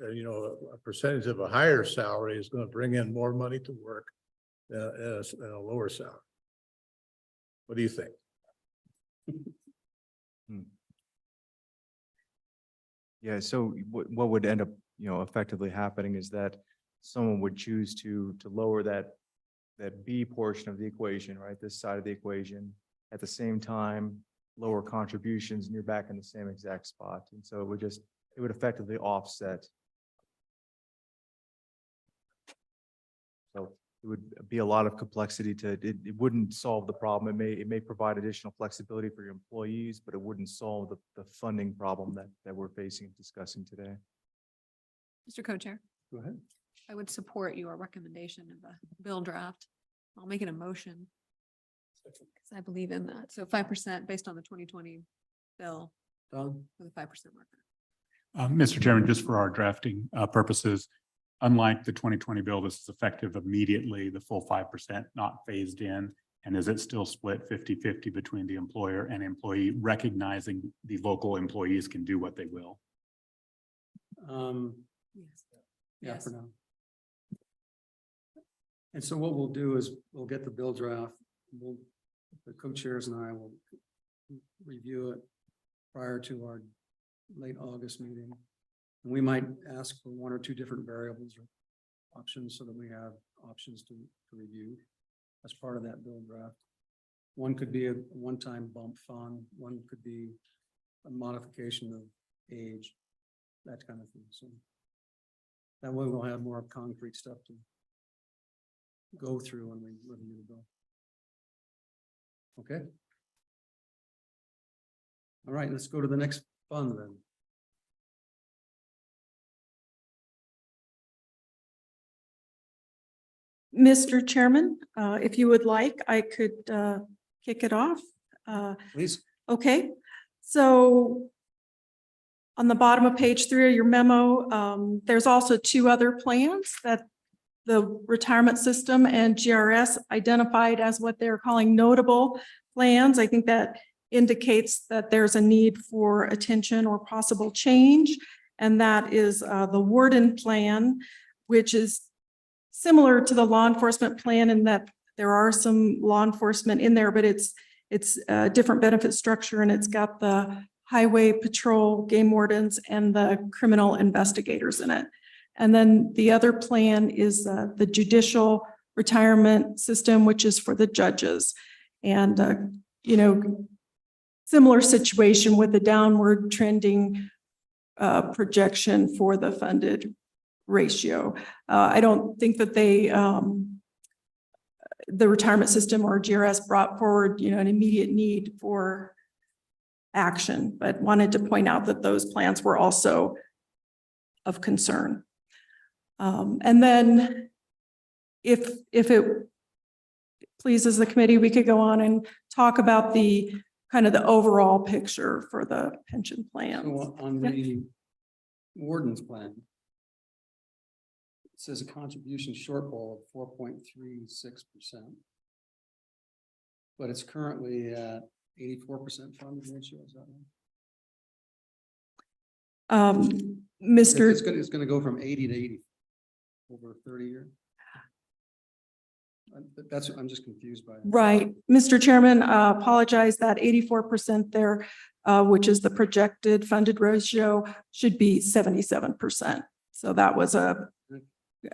I: a percentage of a higher salary is going to bring in more money to work than a lower salary. What do you think?
G: Yeah, so what would end up, effectively happening is that someone would choose to lower that B portion of the equation, right? This side of the equation, at the same time, lower contributions, and you're back in the same exact spot. And so it would effectively offset. So it would be a lot of complexity it wouldn't solve the problem. It may provide additional flexibility for your employees, but it wouldn't solve the funding problem that we're facing and discussing today.
E: Mr. Co-Chair,
B: Go ahead.
E: I would support your recommendation of the bill draft. I'll make it a motion. Because I believe in that. So 5% based on the 2020 bill
B: Don?
E: with a 5% marker.
D: Mr. Chairman, just for our drafting purposes, unlike the 2020 bill, this is effective immediately, the full 5%, not phased in. And is it still split 50-50 between the employer and employee, recognizing the local employees can do what they will?
E: Yes.
B: Yeah,
E: Yes.
B: for now. And so what we'll do is we'll get the bill draft. The co-chairs and I will review it prior to our late August meeting. And we might ask for one or two different variables or options so that we have options to review as part of that bill draft. One could be a one-time bump fund. One could be a modification of age, that kind of thing. So that way we'll have more concrete stuff to go through when we review the bill. Okay. All right, let's go to the next fund then.
A: Mr. Chairman, if you would like, I could kick it off.
B: Please.
A: Okay, so on the bottom of page 3 of your memo, there's also 2 other plans that the retirement system and GRS identified as what they're calling notable plans. I think that indicates that there's a need for attention or possible change. And that is the Warden plan, which is similar to the law enforcement plan in that there are some law enforcement in there, but it's a different benefit structure, and it's got the highway patrol, game wardens, and the criminal investigators in it. And then the other plan is the judicial retirement system, which is for the judges. And, similar situation with the downward trending projection for the funded ratio. I don't think that the retirement system or GRS brought forward, an immediate need for action, but wanted to point out that those plans were also of concern. And then if pleases the committee, we could go on and talk about the kind of the overall picture for the pension plan.
B: So on the warden's plan, it says a contribution shortfall of 4.36%. But it's currently at 84% funded ratio, is that right?
A: Mr.
B: It's gonna go from 80 to 80 over 30 years. That's, I'm just confused by it.
A: Right, Mr. Chairman, apologize that 84% there, which is the projected funded ratio, should be 77%. So that was
B: That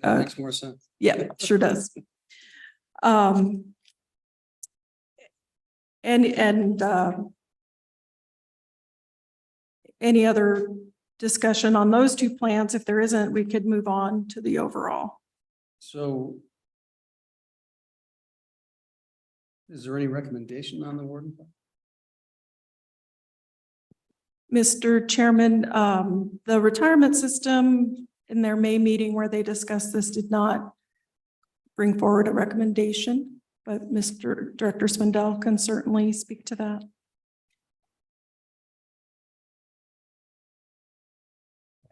B: makes more sense.
A: yeah, sure does. And any other discussion on those two plans? If there isn't, we could move on to the overall.
B: So is there any recommendation on the warden plan?
A: Mr. Chairman, the retirement system in their May meeting where they discussed this did not bring forward a recommendation, but Mr. Director Swindell can certainly speak to that.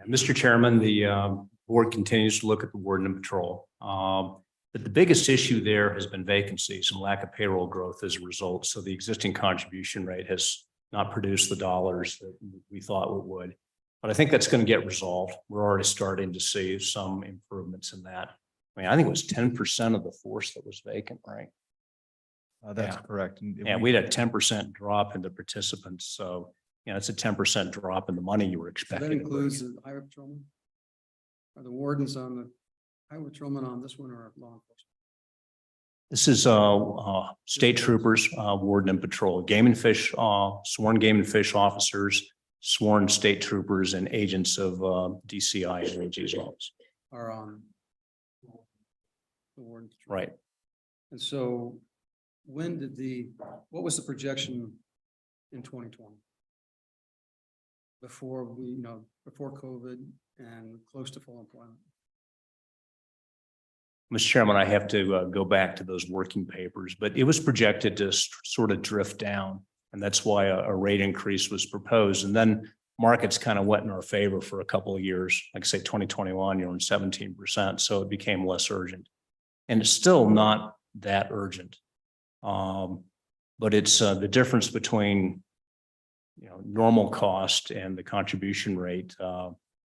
C: Mr. Chairman, the board continues to look at the warden and patrol. But the biggest issue there has been vacancies and lack of payroll growth as a result. So the existing contribution rate has not produced the dollars that we thought it would. But I think that's going to get resolved. We're already starting to see some improvements in that. I mean, I think it was 10% of the force that was vacant, right?
G: That's
C: Yeah.
G: correct. And
C: Yeah, we had a 10% drop in the participants. So, you know, it's a 10% drop in the money you were
B: So
C: expecting.
B: that includes the highway patrolman? Are the wardens on the highway patrolman on this one or law enforcement?
C: This is state troopers, warden and patrol, game and fish, sworn game and fish officers, sworn state troopers and agents of DCI and AG's office.
B: Are on the warden patrol?
C: Right.
B: And so when did what was the projection in 2020? Before before COVID and close to full employment?
C: Mr. Chairman, I have to go back to those working papers, but it was projected to sort of drift down. And that's why a rate increase was proposed. And then markets kind of went in our favor for a couple of years. Like I say, 2021, you're on 17%. So it became less urgent. And it's still not that urgent. But it's the difference between normal cost and the contribution rate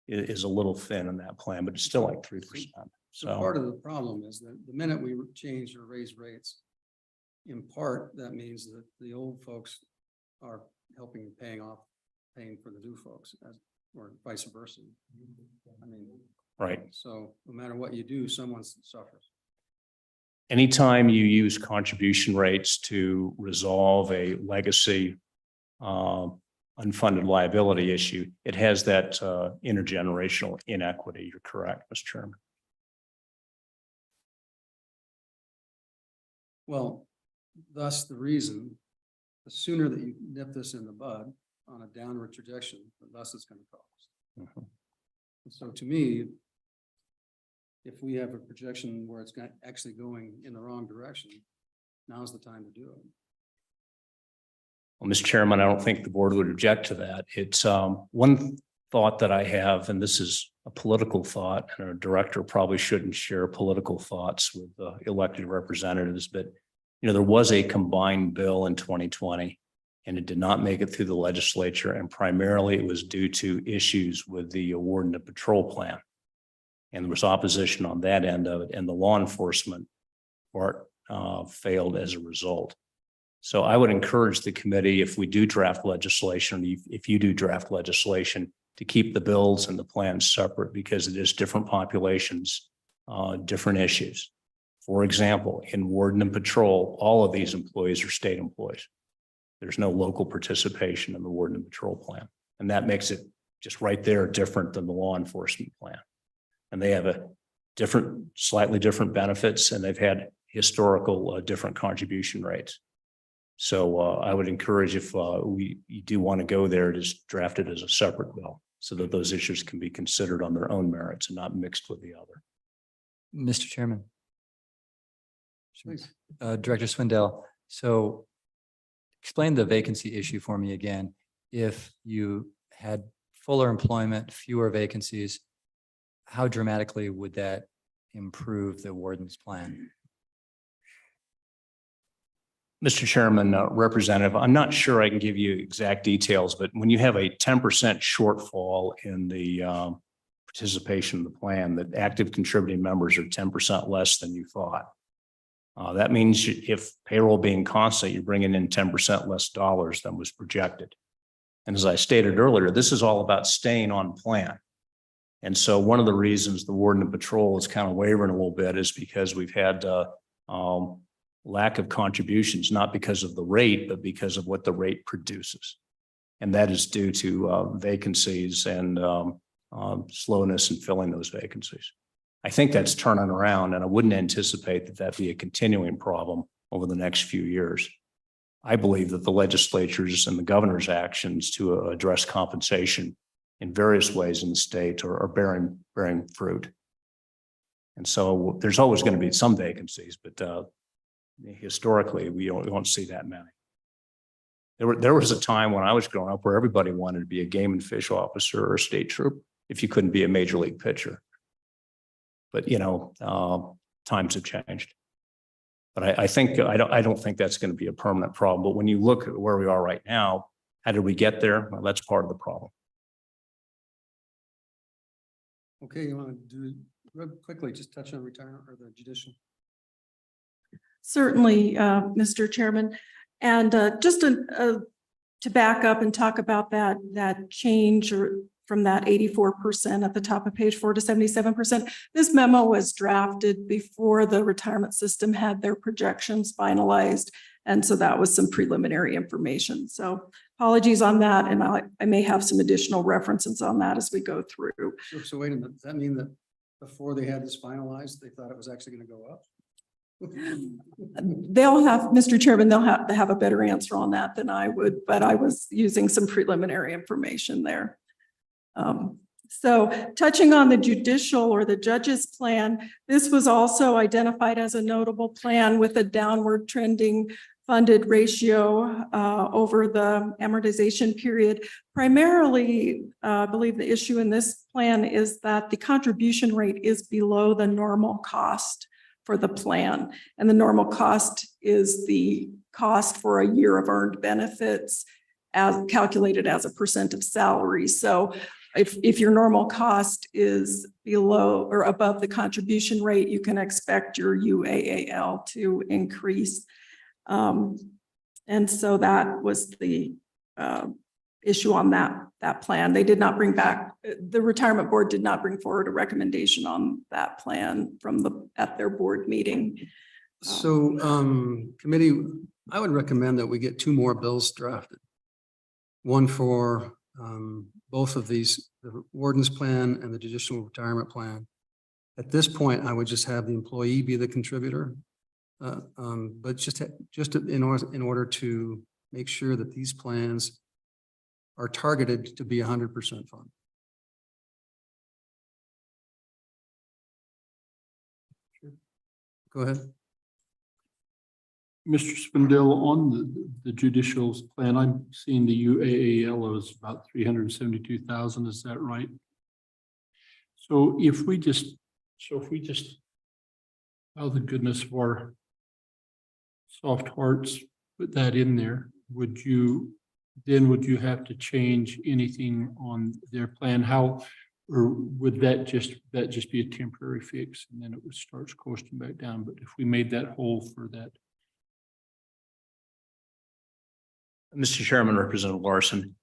C: is a little thin in that plan, but it's still like 3%.
B: So part of the problem is that the minute we change or raise rates, in part, that means that the old folks are paying for the new folks, or vice versa. I mean,
C: Right.
B: so no matter what you do, someone suffers.
C: Anytime you use contribution rates to resolve a legacy unfunded liability issue, it has that intergenerational inequity. You're correct, Mr. Chairman.
B: Well, thus the reason, the sooner that you nip this in the bud on a downward trajectory, the less it's going to cost.
C: Mhm.
B: So to me, if we have a projection where it's actually going in the wrong direction, now's the time to do it.
C: Well, Mr. Chairman, I don't think the board would object to that. It's one thought that I have, and this is a political thought, and a director probably shouldn't share political thoughts with elected representatives, but there was a combined bill in 2020, and it did not make it through the legislature, and primarily it was due to issues with the warden and patrol plan. And there was opposition on that end of it, and the law enforcement part failed as a result. So I would encourage the committee, if we do draft legislation, if you do draft legislation, to keep the bills and the plans separate, because it is different populations, different issues. For example, in warden and patrol, all of these employees are state employees. There's no local participation in the warden and patrol plan. And that makes it just right there different than the law enforcement plan. And they have a slightly different benefits, and they've had historical different contribution rates. So I would encourage, if you do want to go there, just draft it as a separate bill so that those issues can be considered on their own merits and not mixed with the other.
L: Mr. Chairman.
B: Please.
L: Director Swindell, so explain the vacancy issue for me again. If you had fuller employment, fewer vacancies, how dramatically would that improve the warden's plan?
C: Mr. Chairman, Representative, I'm not sure I can give you exact details, but when you have a 10% shortfall in the participation in the plan, that active contributing members are 10% less than you thought. That means if payroll being constant, you're bringing in 10% less dollars than was projected. And as I stated earlier, this is all about staying on plan. And so one of the reasons the warden and patrol is kind of wavering a little bit is because we've had lack of contributions, not because of the rate, but because of what the rate produces. And that is due to vacancies and slowness in filling those vacancies. I think that's turning around, and I wouldn't anticipate that that be a continuing problem over the next few years. I believe that the legislatures and the governor's actions to address compensation in various ways in the state are bearing fruit. And so there's always going to be some vacancies, but historically, we won't see that many. There was a time when I was growing up where everybody wanted to be a game and fish officer or a state troop if you couldn't be a major league pitcher. But times have changed. But I don't think that's going to be a permanent problem. But when you look at where we are right now, how did we get there? Well, that's part of the problem.
B: Okay, you want to do real quickly, just touch on retirement or the judicial?
A: Certainly, Mr. Chairman. And just to back up and talk about that change from that 84% at the top of page 4 to 77%. This memo was drafted before the retirement system had their projections finalized. And so that was some preliminary information. So apologies on that. And I may have some additional references on that as we go through.
B: So wait a minute, does that mean that before they had this finalized, they thought it was actually going to go up?
A: They'll have, Mr. Chairman, they'll have to have a better answer on that than I would, but I was using some preliminary information there. So touching on the judicial or the judge's plan, this was also identified as a notable plan with a downward trending funded ratio over the amortization period. Primarily, I believe the issue in this plan is that the contribution rate is below the normal cost for the plan. And the normal cost is the cost for a year of earned benefits as calculated as a % of salary. So if your normal cost is below or above the contribution rate, you can expect your UAAL to increase. And so that was the issue on that plan. They did not bring back, the retirement board did not bring forward a recommendation on that plan at their board meeting.
B: So committee, I would recommend that we get 2 more bills drafted. One for both of these, the warden's plan and the judicial retirement plan. At this point, I would just have the employee be the contributor, but just in order to make sure that these plans are targeted to be 100% funded. Sure. Go ahead.
F: Mr. Spindell, on the judicial plan, I'm seeing the UAAL is about 372,000. Is that right? So if we just, out of the goodness of our soft hearts, put that in there, would you have to change anything on their plan? How, or would that just be a temporary fix and then it would start coasting back down? But if we made that whole for that.
C: Mr. Chairman, Representative Larson,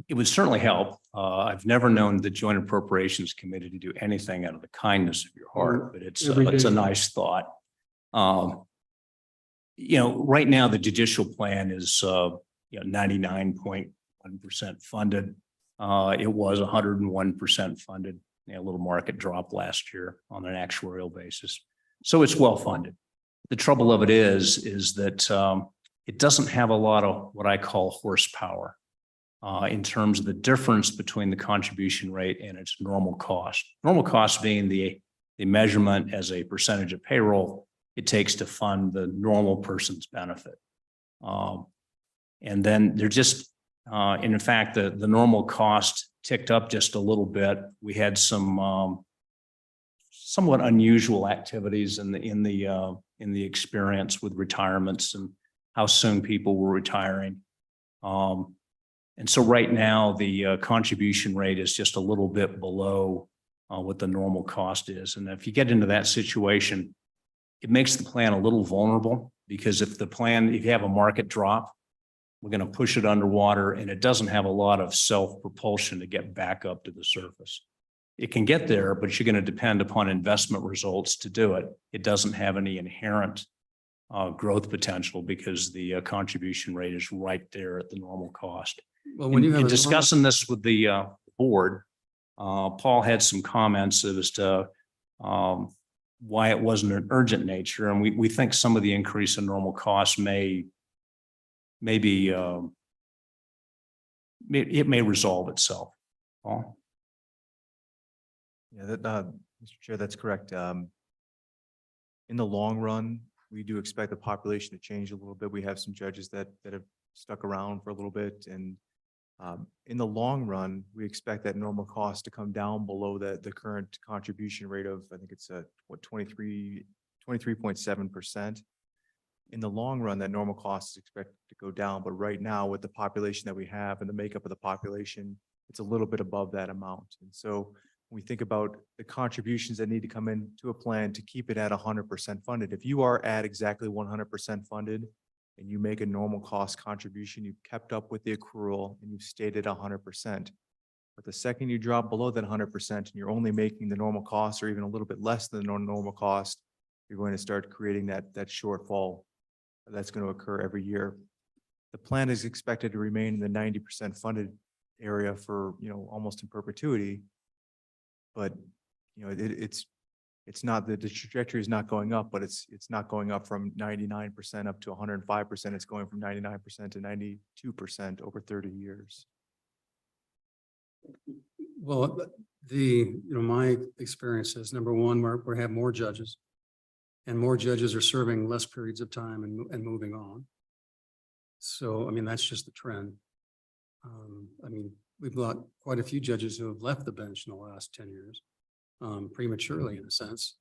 C: it would certainly help. I've never known the Joint Appropriations Committee to do anything out of the kindness of your heart, but it's a nice thought. Right now the judicial plan is 99.1% funded. It was 101% funded. A little market drop last year on an actuarial basis, so it's well funded. The trouble of it is that it doesn't have a lot of what I call horsepower in terms of the difference between the contribution rate and its normal cost. Normal cost being the measurement as a percentage of payroll it takes to fund the normal person's benefit. And then they're just, and in fact, the normal cost ticked up just a little bit. We had some somewhat unusual activities in the experience with retirements and how soon people were retiring. And so right now, the contribution rate is just a little bit below what the normal cost is. And if you get into that situation, it makes the plan a little vulnerable, because if you have a market drop, we're going to push it underwater, and it doesn't have a lot of self-propulsion to get back up to the surface. It can get there, but you're going to depend upon investment results to do it. It doesn't have any inherent growth potential because the contribution rate is right there at the normal cost.
B: Well, when you have
C: In
B: a normal-
C: discussing this with the board, Paul had some comments as to why it wasn't an urgent nature, and we think some of the increase in normal costs may resolve itself. Paul?
G: Yeah, Mr. Chair, that's correct. In the long run, we do expect the population to change a little bit. We have some judges that have stuck around for a little bit, and in the long run, we expect that normal cost to come down below the current contribution rate of, I think it's 23.7%. In the long run, that normal cost is expected to go down, but right now, with the population that we have and the makeup of the population, it's a little bit above that amount. And so when we think about the contributions that need to come into a plan to keep it at 100% funded, if you are at exactly 100% funded and you make a normal cost contribution, you've kept up with the accrual and you've stayed at 100%. But the second you drop below that 100% and you're only making the normal cost or even a little bit less than the normal cost, you're going to start creating that shortfall that's going to occur every year. The plan is expected to remain in the 90% funded area for, almost in perpetuity. But, it's not, the trajectory is not going up, but it's not going up from 99% up to 105%. It's going from 99% to 92% over 30 years.
B: Well, my experience is, number one, we have more judges, and more judges are serving less periods of time and moving on. So, that's just the trend. We've got quite a few judges who have left the bench in the last 10 years, prematurely in a sense.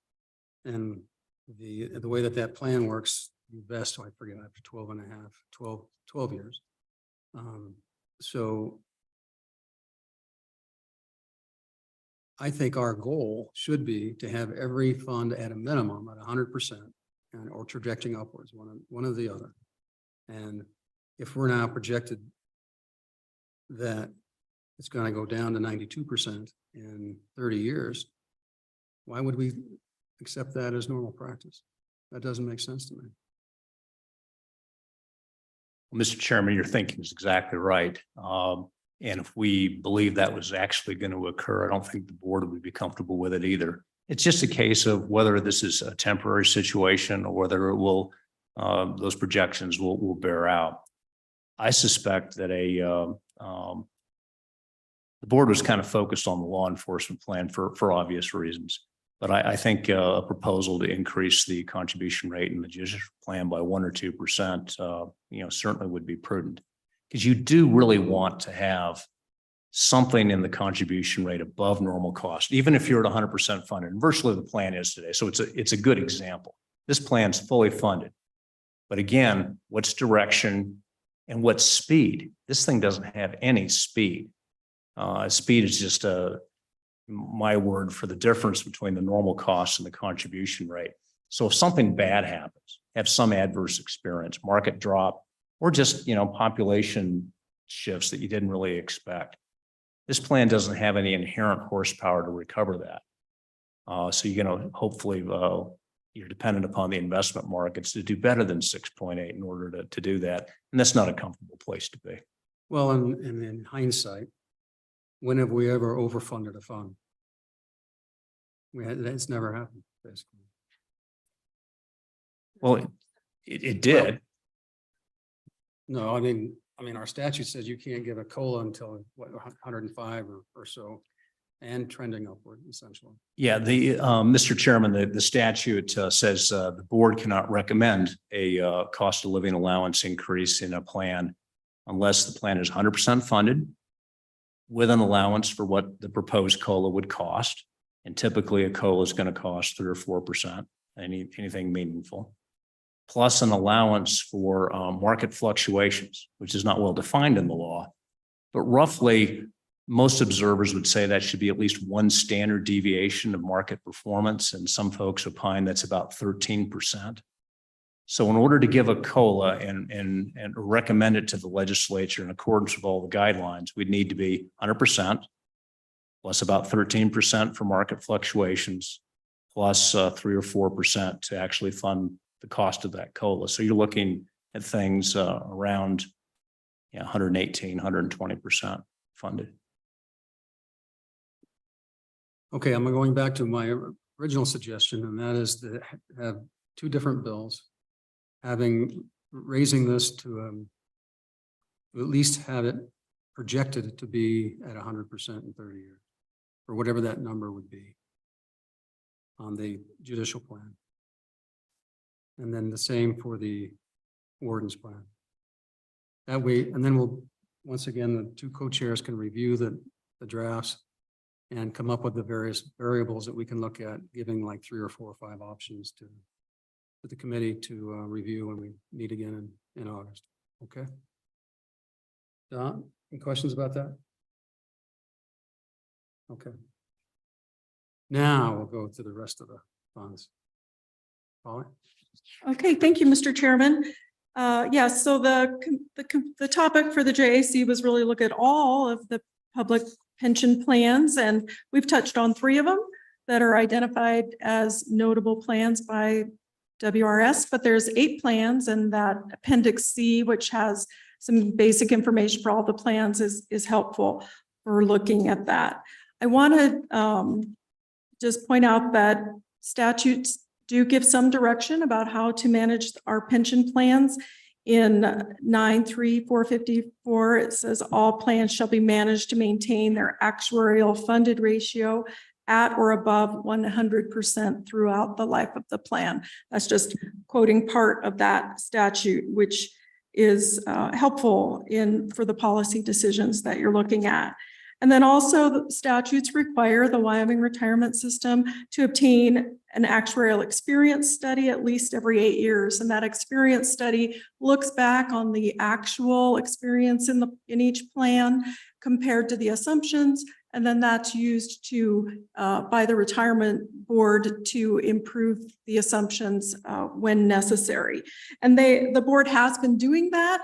B: And the way that plan works, you vest, I forget, after 12 years. So I think our goal should be to have every fund at a minimum at 100% or trajecting upwards, one or the other. And if we're now projected that it's going to go down to 92% in 30 years, why would we accept that as normal practice? That doesn't make sense to me.
C: Mr. Chairman, your thinking is exactly right. And if we believe that was actually going to occur, I don't think the board would be comfortable with it either. It's just a case of whether this is a temporary situation or whether it will, those projections will bear out. I suspect that the board was kind of focused on the law enforcement plan for obvious reasons. But I think a proposal to increase the contribution rate in the judicial plan by 1 or 2%, certainly would be prudent, because you do really want to have something in the contribution rate above normal cost, even if you're at 100% funded. And virtually the plan is today. So it's a good example. This plan's fully funded. But again, what's direction and what's speed? This thing doesn't have any speed. Speed is just my word for the difference between the normal cost and the contribution rate. So if something bad happens, have some adverse experience, market drop, or just, population shifts that you didn't really expect, this plan doesn't have any inherent horsepower to recover that. So you're going to hopefully, you're dependent upon the investment markets to do better than 6.8 in order to do that. And that's not a comfortable place to be.
B: Well, and in hindsight, when have we ever overfunded a fund? That's never happened, basically.
C: Well, it did.
B: No, our statute says you can't give a COLA until 105 or so. and trending upward, essentially.
C: Yeah, Mr. Chairman, the statute says the board cannot recommend a cost of living allowance increase in a plan unless the plan is 100% funded with an allowance for what the proposed COLA would cost. And typically a COLA is going to cost 3 or 4%, anything meaningful, plus an allowance for market fluctuations, which is not well defined in the law. But roughly, most observers would say that should be at least one standard deviation of market performance. And some folks opine that's about 13%. So in order to give a COLA and recommend it to the legislature in accordance with all the guidelines, we'd need to be 100%, plus about 13% for market fluctuations, plus 3 or 4% to actually fund the cost of that COLA. So you're looking at things around 118, 120% funded.
B: Okay, I'm going back to my original suggestion, and that is to have two different bills, raising this to at least have it projected to be at 100% in 30 years, or whatever that number would be on the judicial plan. And then the same for the warden's plan. That way, and then we'll, once again, the two co-chairs can review the drafts and come up with the various variables that we can look at, giving like 3 or 4 or 5 options to the committee to review when we meet again in August. Okay. Don, any questions about that? Okay. Now we'll go to the rest of the funds. Polly?
A: Okay, thank you, Mr. Chairman. Yes, so the topic for the JAC was really look at all of the public pension plans, and we've touched on 3 of them that are identified as notable plans by WRS, but there's 8 plans, and that Appendix C, which has some basic information for all the plans, is helpful for looking at that. I want to just point out that statutes do give some direction about how to manage our pension plans. In 93454, it says all plans shall be managed to maintain their actuarial funded ratio at or above 100% throughout the life of the plan. That's just quoting part of that statute, which is helpful for the policy decisions that you're looking at. And then also the statutes require the Wyoming retirement system to obtain an actuarial experience study at least every 8 years. And that experience study looks back on the actual experience in each plan compared to the assumptions. And then that's used by the retirement board to improve the assumptions when necessary. And the board has been doing that.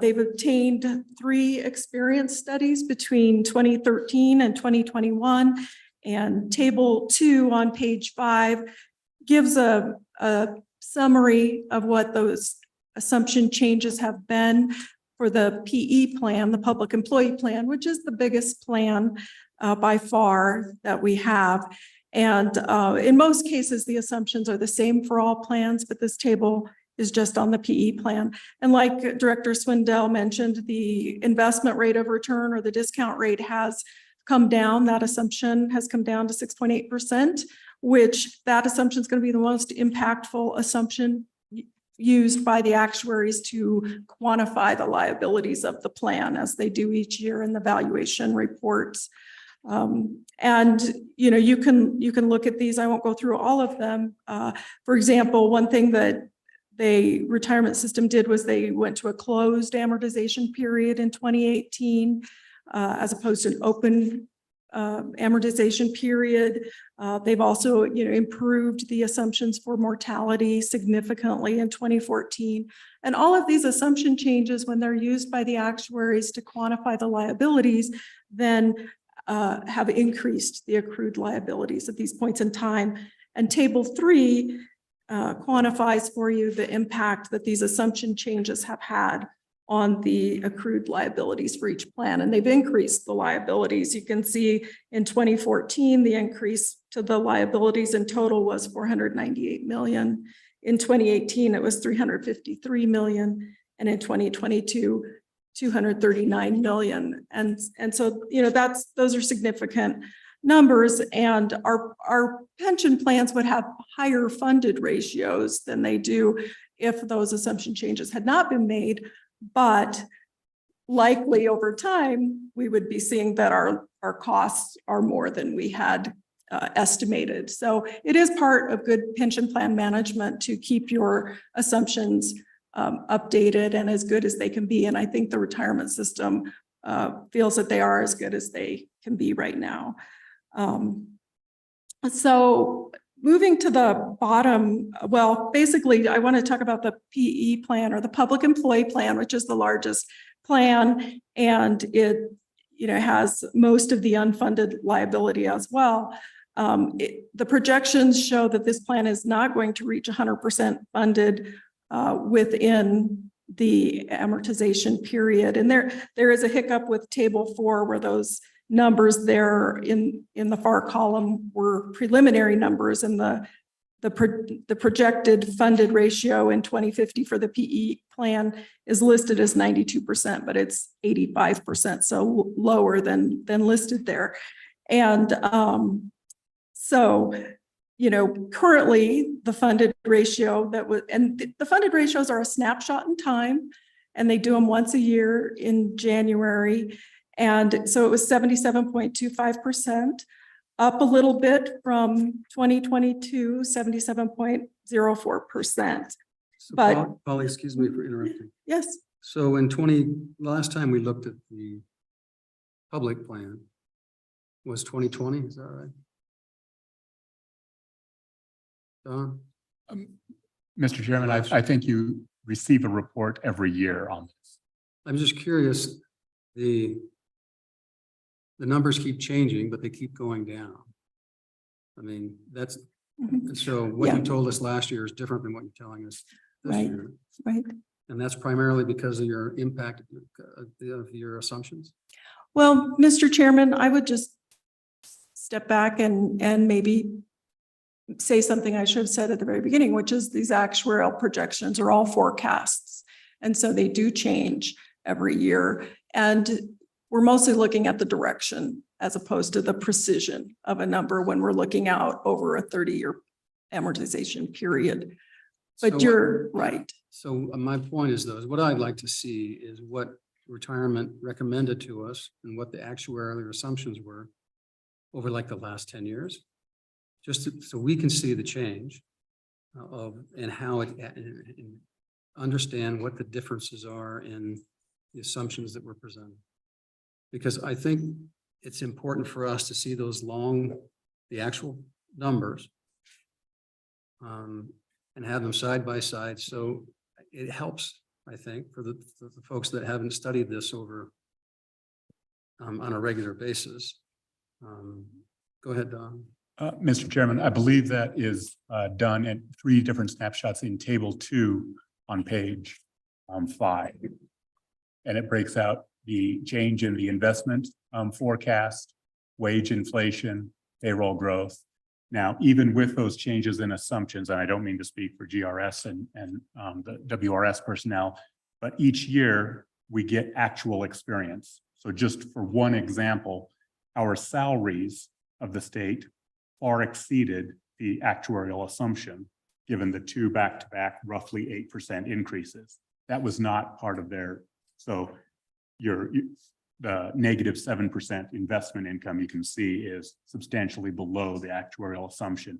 A: They've obtained 3 experience studies between 2013 and 2021. And table 2 on page 5 gives a summary of what those assumption changes have been for the PE plan, the public employee plan, which is the biggest plan by far that we have. And in most cases, the assumptions are the same for all plans, but this table is just on the PE plan. And like Director Swindell mentioned, the investment rate of return or the discount rate has come down. That assumption has come down to 6.8%, which that assumption is going to be the most impactful assumption used by the actuaries to quantify the liabilities of the plan as they do each year in the valuation reports. And you can look at these. I won't go through all of them. For example, one thing that the retirement system did was they went to a closed amortization period in 2018 as opposed to an open amortization period. They've also improved the assumptions for mortality significantly in 2014. And all of these assumption changes, when they're used by the actuaries to quantify the liabilities, then have increased the accrued liabilities at these points in time. And table 3 quantifies for you the impact that these assumption changes have had on the accrued liabilities for each plan. And they've increased the liabilities. You can see in 2014, the increase to the liabilities in total was $498 million. In 2018, it was $353 million. And in 2022, $239 million. And so, those are significant numbers, and our pension plans would have higher funded ratios than they do if those assumption changes had not been made. But likely over time, we would be seeing that our costs are more than we had estimated. So it is part of good pension plan management to keep your assumptions updated and as good as they can be. And I think the retirement system feels that they are as good as they can be right now. So moving to the bottom, well, basically, I want to talk about the PE plan, or the public employee plan, which is the largest plan, and it, has most of the unfunded liability as well. The projections show that this plan is not going to reach 100% funded within the amortization period. And there is a hiccup with table 4, where those numbers there in the far column were preliminary numbers, and the projected funded ratio in 2050 for the PE plan is listed as 92%, but it's 85%, so lower than listed there. And so, currently the funded ratio the funded ratios are a snapshot in time, and they do them once a year in January. And so it was 77.25%, up a little bit from 2022, 77.04%.
B: So
A: But-
B: Polly, excuse me for interrupting.
A: Yes,
B: So last time we looked at the public plan was 2020, is that right? Don?
D: Mr. Chairman, I think you receive a report every year on this.
B: I'm just curious, the numbers keep changing, but they keep going down. I mean, that's,
A: Mhm.
B: so what you
A: Yeah.
B: told us last year is different than what you're telling us this
A: Right.
B: year.
A: right.
B: And that's primarily because of your impact of your assumptions?
A: Well, Mr. Chairman, I would just step back and maybe say something I should have said at the very beginning, which is these actuarial projections are all forecasts. And so they do change every year. And we're mostly looking at the direction as opposed to the precision of a number when we're looking out over a 30-year amortization period. But
B: So-
A: you're right.
B: So my point is though, is what I'd like to see is what retirement recommended to us and what the actuarial assumptions were over like the last 10 years. So we can see the change and how it, and understand what the differences are in the assumptions that were presented. Because I think it's important for us to see the actual numbers and have them side by side. So it helps, I think, for the folks that haven't studied this over on a regular basis. Go ahead, Don.
D: Mr. Chairman, I believe that is done at 3 different snapshots in table 2 on page 5. And it breaks out the change in the investment forecast, wage inflation, payroll growth. Now, even with those changes in assumptions, and I don't mean to speak for GRS and the WRS personnel, but each year we get actual experience. So just for one example, our salaries of the state far exceeded the actuarial assumption, given the 2 back-to-back roughly 8% increases. That was not part of their, so the negative 7% investment income you can see is substantially below the actuarial assumption.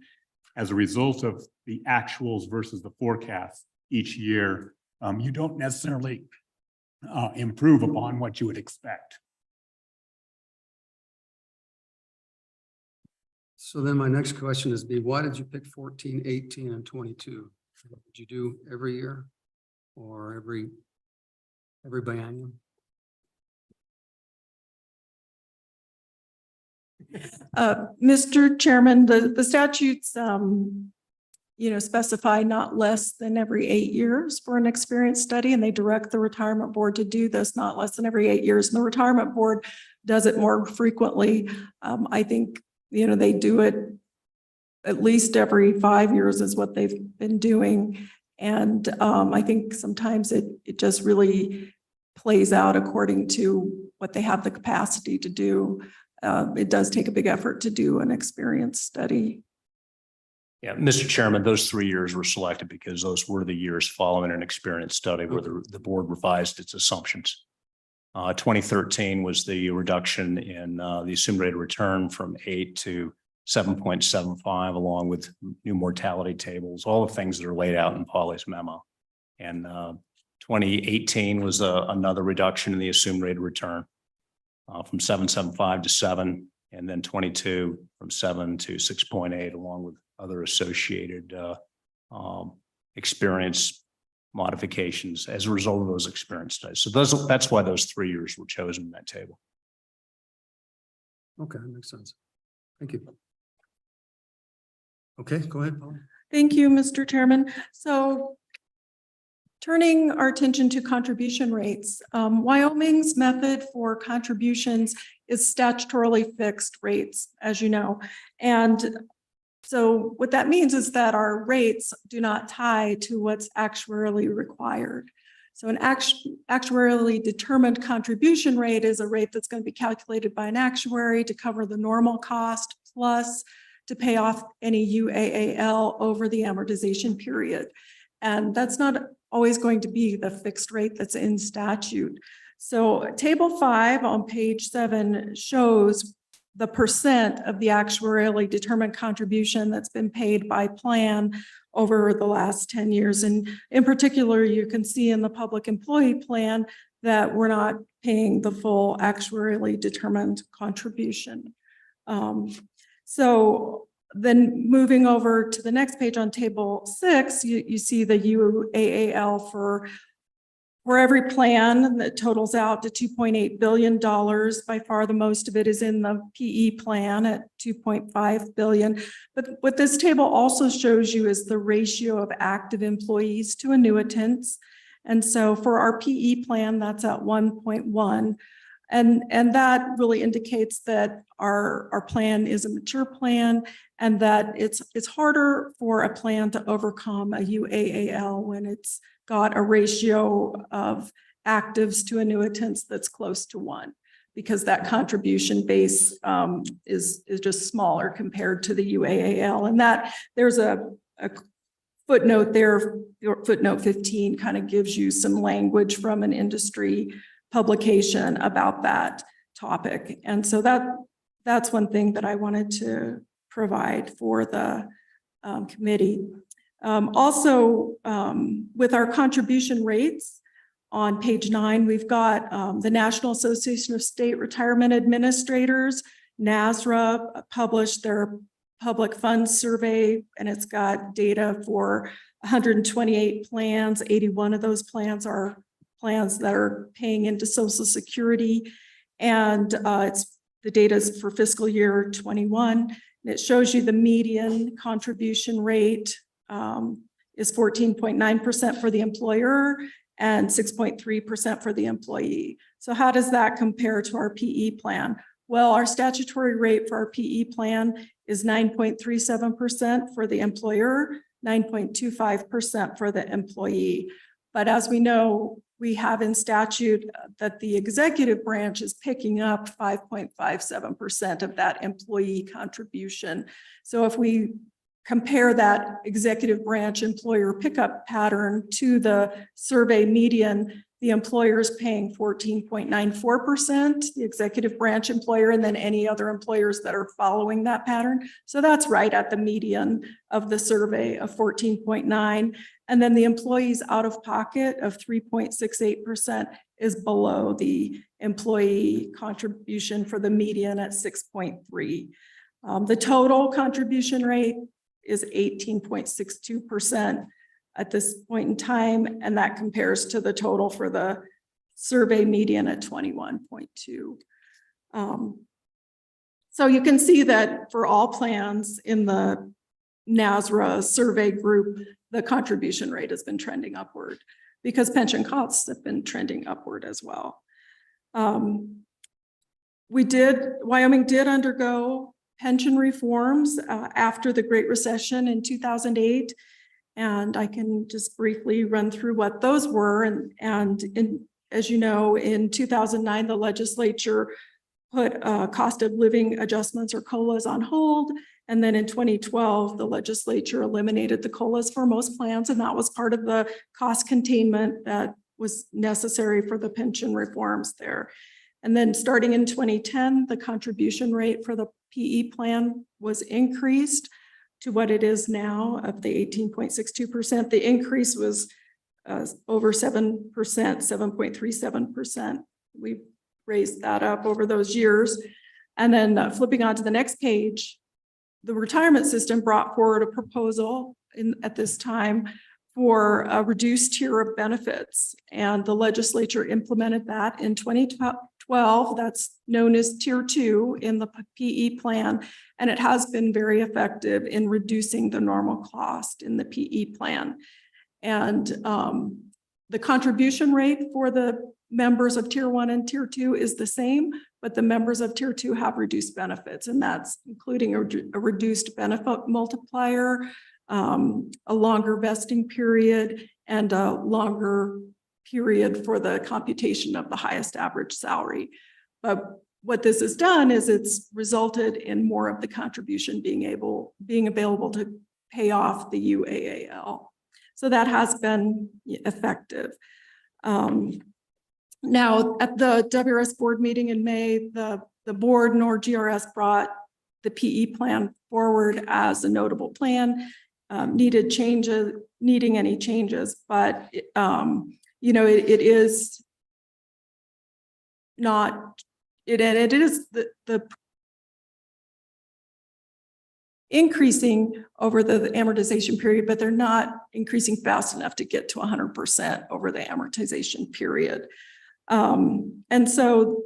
D: As a result of the actuals versus the forecast each year, you don't necessarily improve upon what you would expect.
B: So then my next question is why did you pick 14, 18, and 22? Did you do every year or every biennium?
A: Mr. Chairman, the statutes, specify not less than every 8 years for an experience study, and they direct the retirement board to do this not less than every 8 years. And the retirement board does it more frequently. I think, they do it at least every 5 years is what they've been doing. And I think sometimes it just really plays out according to what they have the capacity to do it does take a big effort to do an experience study.
C: Yeah, Mr. Chairman, those 3 years were selected because those were the years following an experience study where the board revised its assumptions. 2013 was the reduction in the assumed rate of return from 8 to 7.75, along with new mortality tables, all the things that are laid out in Polly's memo. And 2018 was another reduction in the assumed rate of return from 7.75 to 7, and then 22 from 7 to 6.8, along with other associated experience modifications as a result of those experience studies. So that's why those 3 years were chosen in that table.
B: Okay, that makes sense. Thank you. Okay, go ahead, Paul.
A: Thank you, Mr. Chairman. So turning our attention to contribution rates, Wyoming's method for contributions is statutorily fixed rates, as you know. And so what that means is that our rates do not tie to what's actuarially required. So an actuarially determined contribution rate is a rate that's going to be calculated by an actuary to cover the normal cost plus to pay off any UAAL over the amortization period. And that's not always going to be the fixed rate that's in statute. So table 5 on page 7 shows the percent of the actuarially determined contribution that's been paid by plan over the last 10 years. And in particular, you can see in the public employee plan that we're not paying the full actuarially determined contribution. So then moving over to the next page on table 6, you see the UAAL for every plan that totals out to $2.8 billion. By far, the most of it is in the PE plan at $2.5 billion. But what this table also shows you is the ratio of active employees to annuitants. And so for our PE plan, that's at 1.1. And that really indicates that our plan is a mature plan and that it's harder for a plan to overcome a UAAL when it's got a ratio of actives to annuitants that's close to 1, because that contribution base is just smaller compared to the UAAL. And that there's a footnote there, footnote 15 kind of gives you some language from an industry publication about that topic. And so that's one thing that I wanted to provide for the committee. Also, with our contribution rates on page 9, we've got the National Association of State Retirement Administrators, NASRA, published their public funds survey, and it's got data for 128 plans. 81 of those plans are plans that are paying into Social Security. And the data is for fiscal year 21. And it shows you the median contribution rate is 14.9% for the employer and 6.3% for the employee. So how does that compare to our PE plan? Well, our statutory rate for our PE plan is 9.37% for the employer, 9.25% for the employee. But as we know, we have in statute that the executive branch is picking up 5.57% of that employee contribution. So if we compare that executive branch employer pickup pattern to the survey median, the employer is paying 14.94%, the executive branch employer, and then any other employers that are following that pattern. So that's right at the median of the survey of 14.9. And then the employees out of pocket of 3.68% is below the employee contribution for the median at 6.3. The total contribution rate is 18.62% at this point in time, and that compares to the total for the survey median at 21.2. So you can see that for all plans in the NASRA survey group, the contribution rate has been trending upward because pension costs have been trending upward as well. Wyoming did undergo pension reforms after the Great Recession in 2008. And I can just briefly run through what those were. And as you know, in 2009, the legislature put cost of living adjustments or COLAs on hold. And then in 2012, the legislature eliminated the COLAs for most plans, and that was part of the cost containment that was necessary for the pension reforms there. And then starting in 2010, the contribution rate for the PE plan was increased to what it is now of the 18.62%. The increase was over 7%, 7.37%. We've raised that up over those years. And then flipping on to the next page, the retirement system brought forward a proposal at this time for a reduced tier of benefits. And the legislature implemented that in 2012. That's known as Tier 2 in the PE plan. And it has been very effective in reducing the normal cost in the PE plan. And the contribution rate for the members of Tier 1 and Tier 2 is the same, but the members of Tier 2 have reduced benefits, and that's including a reduced benefit multiplier, a longer vesting period, and a longer period for the computation of the highest average salary. But what this has done is it's resulted in more of the contribution being available to pay off the UAAL. So that has been effective. Now, at the WRS board meeting in May, the board nor GRS brought the PE plan forward as a notable plan, needing any changes, but you know, it is not, it is the increasing over the amortization period, but they're not increasing fast enough to get to 100% over the amortization period. And so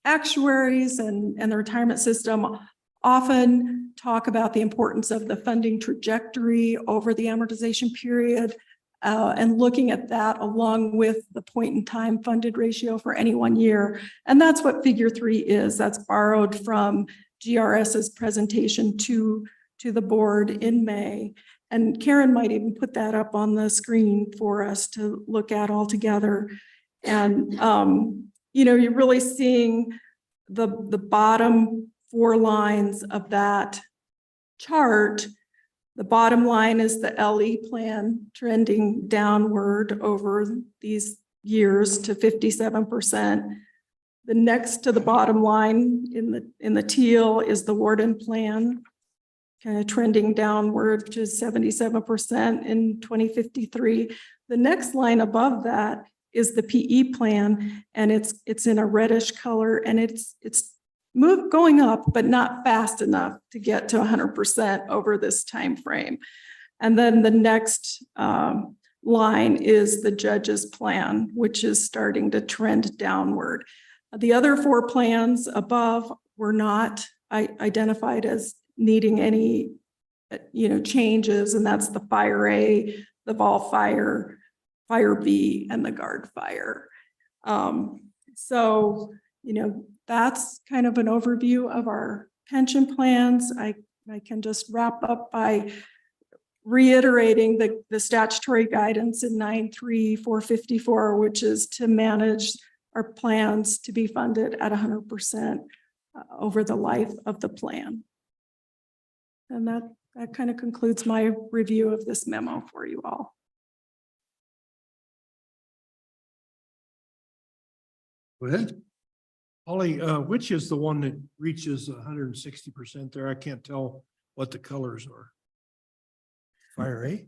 A: actuaries and the retirement system often talk about the importance of the funding trajectory over the amortization period, and looking at that along with the point in time funded ratio for any 1 year. And that's what figure 3 is. That's borrowed from GRS's presentation to the board in May. And Karen might even put that up on the screen for us to look at all together. And, you know, you're really seeing the bottom 4 lines of that chart. The bottom line is the LE plan trending downward over these years to 57%. The next to the bottom line in the teal is the Warden plan, kind of trending downward to 77% in 2053. The next line above that is the PE plan, and it's in a reddish color, and it's going up, but not fast enough to get to 100% over this time frame. And then the next line is the judge's plan, which is starting to trend downward. The other 4 plans above were not identified as needing any, you know, changes, and that's the Fire A, the Vol Fire, Fire B, and the Guard Fire. So, you know, that's kind of an overview of our pension plans. I can just wrap up by reiterating the statutory guidance in 93454, which is to manage our plans to be funded at 100% over the life of the plan. And that kind of concludes my review of this memo for you all.
I: Go ahead.
F: Holly, which is the one that reaches 160% there? I can't tell what the colors are. Fire A?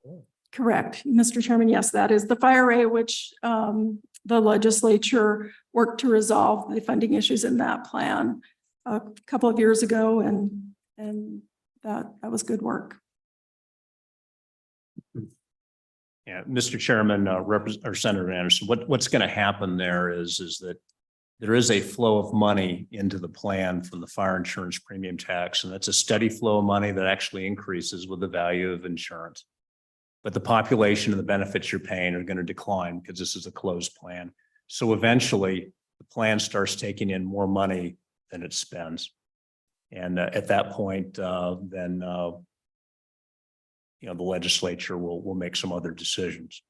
F: Oh.
A: Correct, Mr. Chairman. Yes, that is the Fire A, which the legislature worked to resolve the funding issues in that plan a couple of years ago, and that was good work.
C: Yeah, Mr. Chairman, or Senator Anderson, what's going to happen there is that there is a flow of money into the plan from the fire insurance premium tax, and that's a steady flow of money that actually increases with the value of insurance. But the population and the benefits you're paying are going to decline because this is a closed plan. So eventually the plan starts taking in more money than it spends. And at that point, then you know, the legislature will make some other decisions.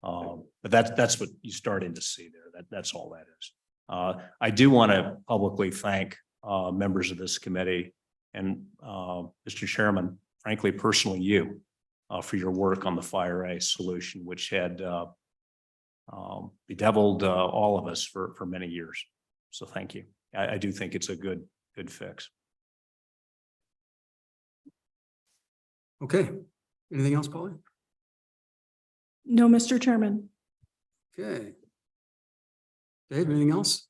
C: But that's what you're starting to see there. That's all that is. I do want to publicly thank members of this committee and Mr. Chairman, frankly, personally, you for your work on the Fire A solution, which had bedeviled all of us for many years. So thank you. I do think it's a good fix.
B: Okay, anything else, Polly?
A: No, Mr. Chairman.
B: Okay. Dave, anything else?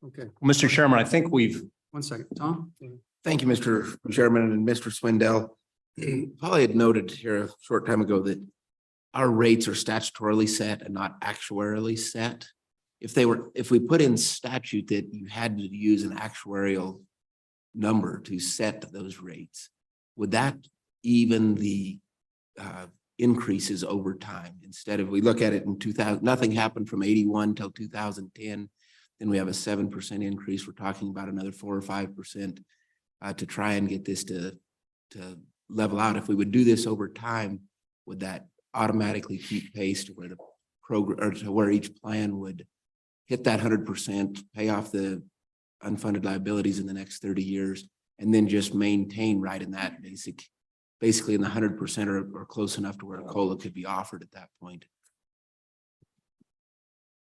B: Okay,
C: Mr. Chairman, I think we've,
B: one second, Tom?
M: Thank you, Mr. Chairman and Mr. Swindell. Polly had noted here a short time ago that our rates are statutorily set and not actuarially set. If we put in statute that you had to use an actuarial number to set those rates, would that even the increases over time? Instead of, we look at it in 2000, nothing happened from 81 till 2010. Then we have a 7% increase. We're talking about another 4 or 5% to try and get this to level out. If we would do this over time, would that automatically keep pace to where the program, or to where each plan would hit that 100%, pay off the unfunded liabilities in the next 30 years, and then just maintain right in that basically in the 100% or close enough to where a COLA could be offered at that point?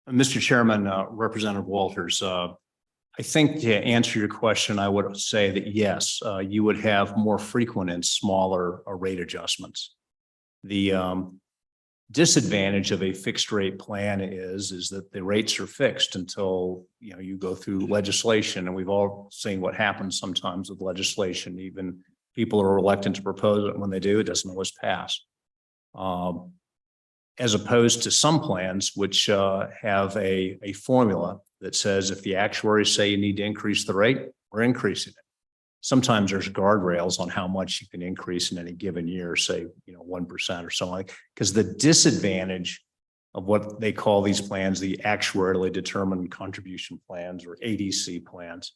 C: Mr. Chairman, Representative Walters, I think to answer your question, I would say that yes, you would have more frequent and smaller rate adjustments. The disadvantage of a fixed rate plan is that the rates are fixed until you go through legislation, and we've all seen what happens sometimes with legislation. Even people are reluctant to propose it. When they do, it doesn't always pass. As opposed to some plans which have a formula that says if the actuaries say you need to increase the rate, we're increasing it. Sometimes there's guardrails on how much you can increase in any given year, say 1% or something like. Because the disadvantage of what they call these plans, the actuarially determined contribution plans or ADC plans,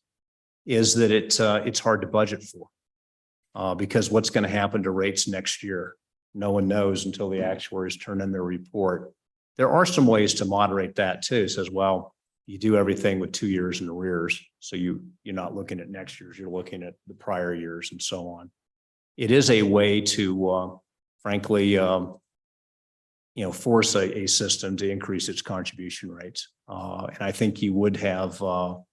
C: is that it's hard to budget for because what's going to happen to rates next year? No one knows until the actuaries turn in their report. There are some ways to moderate that too. It says, well, you do everything with 2 years in arrears. So you're not looking at next year's, you're looking at the prior years and so on. It is a way to, frankly, force a system to increase its contribution rates. And I think you would have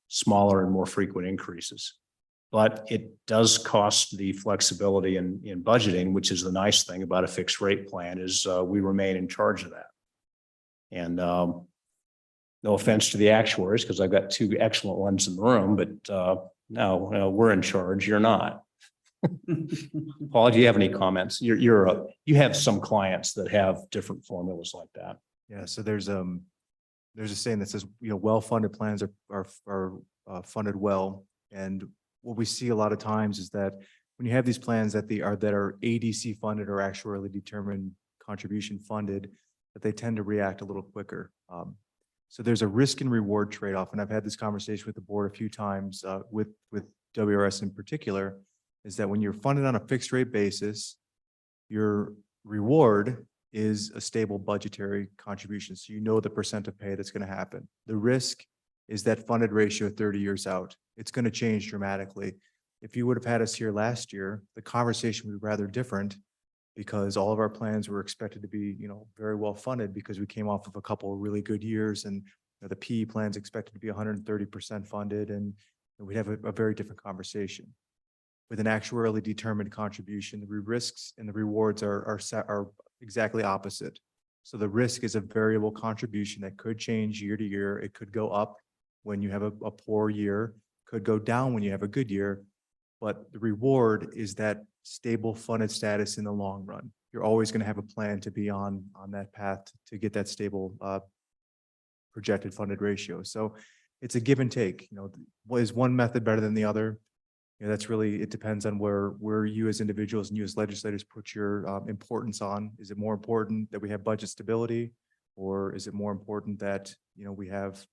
C: smaller and more frequent increases. But it does cost the flexibility in budgeting, which is the nice thing about a fixed rate plan is we remain in charge of that. And no offense to the actuaries, because I've got two excellent ones in the room, but no, we're in charge. You're not. Paul, do you have any comments? You have some clients that have different formulas like that.
G: Yeah, so there's a saying that says, well-funded plans are funded well. And what we see a lot of times is that when you have these plans that are ADC funded or actuarially determined contribution funded, that they tend to react a little quicker. So there's a risk and reward trade-off, and I've had this conversation with the board a few times with WRS in particular, is that when you're funded on a fixed rate basis, your reward is a stable budgetary contribution. So the percent of pay that's going to happen. The risk is that funded ratio 30 years out. It's going to change dramatically. If you would have had us here last year, the conversation would be rather different because all of our plans were expected to be, very well funded because we came off of a couple of really good years, and the PE plan's expected to be 130% funded, and we'd have a very different conversation. With an actuarially determined contribution, the risks and the rewards are exactly opposite. So the risk is a variable contribution that could change year to year. It could go up when you have a poor year, could go down when you have a good year, but the reward is that stable funded status in the long run. You're always going to have a plan to be on that path to get that stable projected funded ratio. So it's a give and take. Is one method better than the other? That's really, it depends on where you as individuals and you as legislators put your importance on. Is it more important that we have budget stability, or is it more important that we have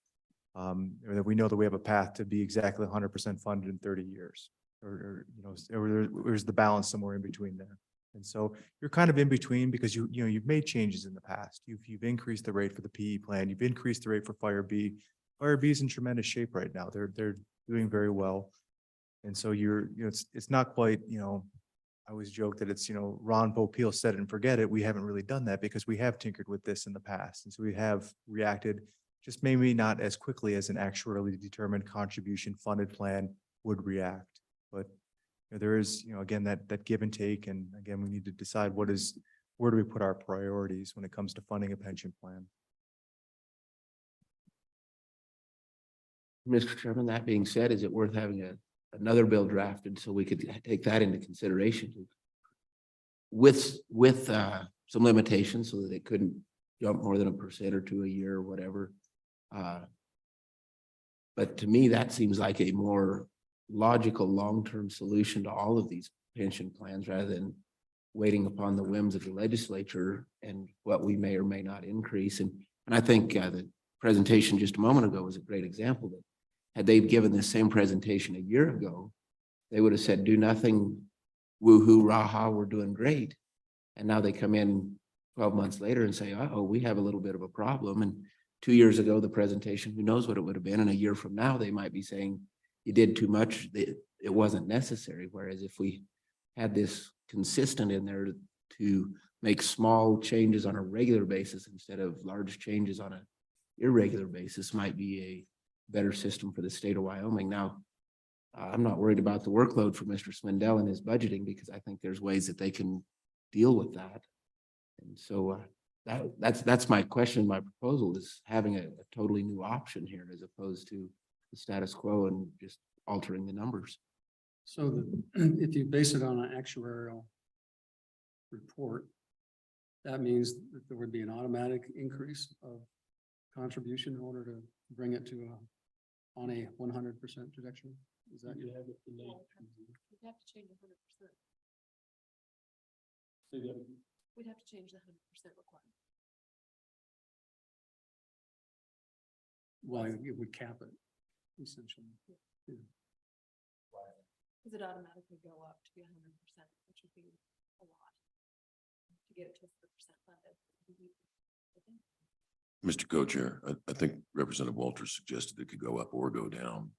G: or that we know that we have a path to be exactly 100% funded in 30 years, or there's the balance somewhere in between there. And so you're kind of in between because you've made changes in the past. You've increased the rate for the PE plan. You've increased the rate for Fire B. Fire B is in tremendous shape right now. They're doing very well. And so it's not quite, I always joke that it's, Ron Popeil said it and forget it. We haven't really done that because we have tinkered with this in the past. And so we have reacted, just maybe not as quickly as an actuarially determined contribution funded plan would react. But there is, again, that give and take. And again, we need to decide where do we put our priorities when it comes to funding a pension plan.
M: Mr. Chairman, that being said, is it worth having another bill drafted so we could take that into consideration with some limitations so that it couldn't jump more than 1% or 2% a year or whatever? But to me, that seems like a more logical long-term solution to all of these pension plans rather than waiting upon the whims of the legislature and what we may or may not increase. And I think the presentation just a moment ago was a great example that had they given this same presentation a year ago, they would have said, do nothing, woo-hoo, rah-ha, we're doing great. And now they come in 12 months later and say, uh-oh, we have a little bit of a problem. And 2 years ago, the presentation, who knows what it would have been. And a year from now, they might be saying, you did too much, it wasn't necessary. Whereas if we had this consistent in there to make small changes on a regular basis instead of large changes on an irregular basis, might be a better system for the state of Wyoming. Now, I'm not worried about the workload for Mr. Swindell and his budgeting because I think there's ways that they can deal with that. And so that's my question. My proposal is having a totally new option here as opposed to the status quo and just altering the numbers.
B: So if you base it on an actuarial report, that means that there would be an automatic increase of contribution in order to bring it to on a 100% trajectory. Is that you have it?
E: We'd have to change 100%. We'd have to change the 100% requirement.
B: Well, it would cap it essentially. Yeah.
E: Because it automatically go up to be 100%, which would be a lot to get it to 100% funded.
K: Mr. Co-Chair, I think Representative Walters suggested it could go up or go down.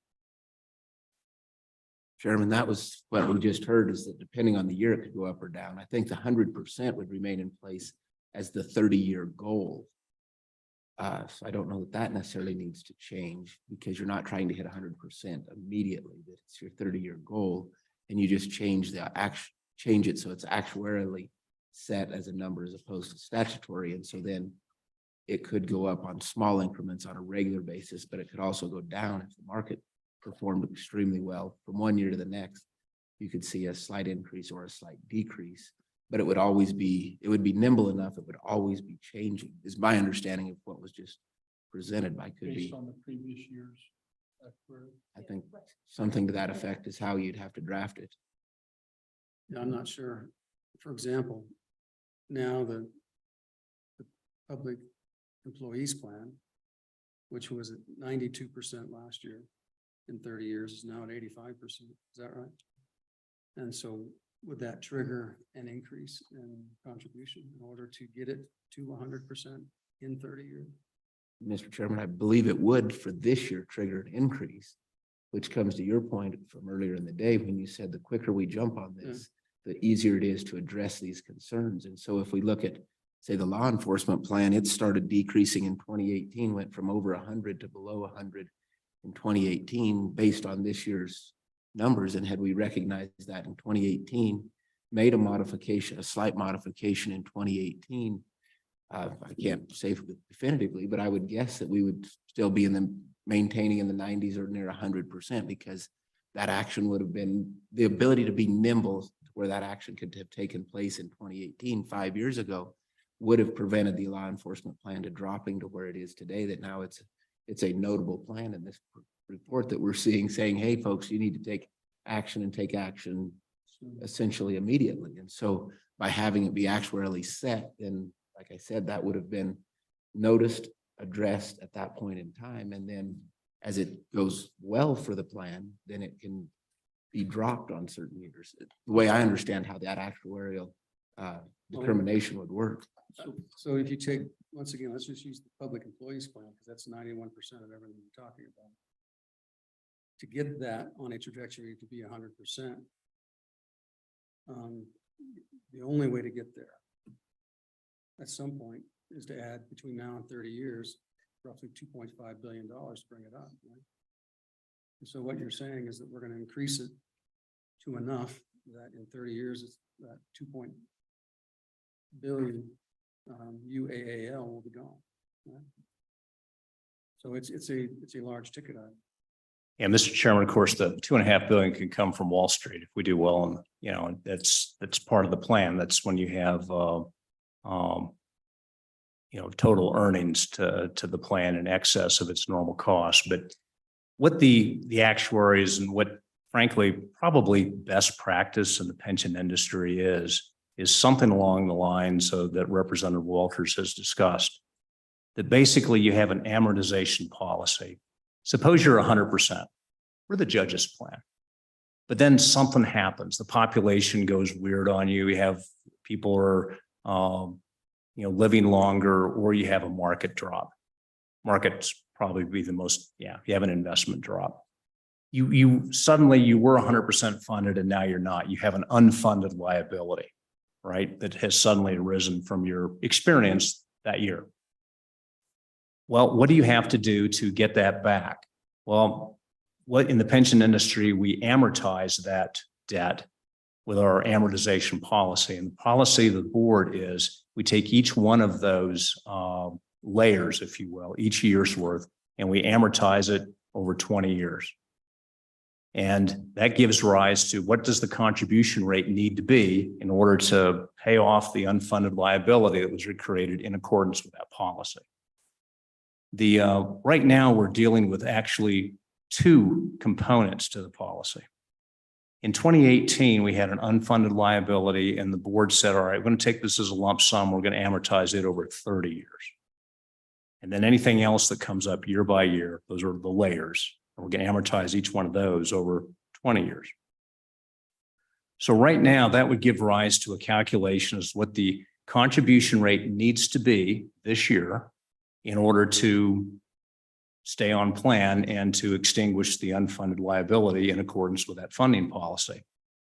M: Chairman, that was what we just heard, is that depending on the year, it could go up or down. I think the 100% would remain in place as the 30-year goal. So I don't know that necessarily needs to change because you're not trying to hit 100% immediately. That it's your 30-year goal, and you just change it so it's actuarially set as a number as opposed to statutory. And so then it could go up on small increments on a regular basis, but it could also go down if the market performed extremely well from one year to the next. You could see a slight increase or a slight decrease, but it would be nimble enough. It would always be changing, is my understanding of what was just presented. I could be,
F: Based on the previous years.
M: I think something to that effect is how you'd have to draft it.
B: Yeah, I'm not sure. For example, now the public employees plan, which was at 92% last year in 30 years, is now at 85%. Is that right? And so would that trigger an increase in contribution in order to get it to 100% in 30 years?
M: Mr. Chairman, I believe it would for this year trigger an increase, which comes to your point from earlier in the day when you said the quicker we jump on this, the easier it is to address these concerns. And so if we look at, say, the law enforcement plan, it started decreasing in 2018, went from over 100 to below 100 in 2018 based on this year's numbers. And had we recognized that in 2018, made a slight modification in 2018, I can't say definitively, but I would guess that we would still be maintaining in the 90s or near 100% because that action would have been the ability to be nimble where that action could have taken place in 2018, 5 years ago, would have prevented the law enforcement plan to dropping to where it is today, that now it's a notable plan in this report that we're seeing saying, hey, folks, you need to take action and take action essentially immediately. And so by having it be actuarially set, then, like I said, that would have been noticed, addressed at that point in time. And then as it goes well for the plan, then it can be dropped on certain years. The way I understand how that actuarial determination would work.
B: So if you take, once again, let's just use the public employees plan, because that's 91% of everything we're talking about. To get that on a trajectory to be 100%, the only way to get there at some point is to add between now and 30 years, roughly $2.5 billion to bring it up. Right? And so what you're saying is that we're going to increase it to enough that in 30 years, it's that 2 billion UAAL will be gone. Right? So it's a large ticket item.
C: Yeah, Mr. Chairman, of course, the 2.5 billion can come from Wall Street if we do well, and that's part of the plan. That's when you have total earnings to the plan in excess of its normal cost. But what the actuaries and what frankly probably best practice in the pension industry is something along the lines of that Representative Walters has discussed. That basically you have an amortization policy. Suppose you're 100%. We're the judge's plan. But then something happens. The population goes weird on you. You have people are living longer, or you have a market drop. Markets probably be the most, you have an investment drop. You suddenly you were 100% funded and now you're not. You have an unfunded liability, right? That has suddenly arisen from your experience that year. Well, what do you have to do to get that back? Well, what in the pension industry, we amortize that debt with our amortization policy. And the policy of the board is we take each one of those layers, if you will, each year's worth, and we amortize it over 20 years. And that gives rise to what does the contribution rate need to be in order to pay off the unfunded liability that was created in accordance with that policy. Right now we're dealing with actually two components to the policy. In 2018, we had an unfunded liability and the board said, all right, we're going to take this as a lump sum. We're going to amortize it over 30 years. And then anything else that comes up year by year, those are the layers. And we're going to amortize each one of those over 20 years. So right now that would give rise to a calculation as what the contribution rate needs to be this year in order to stay on plan and to extinguish the unfunded liability in accordance with that funding policy.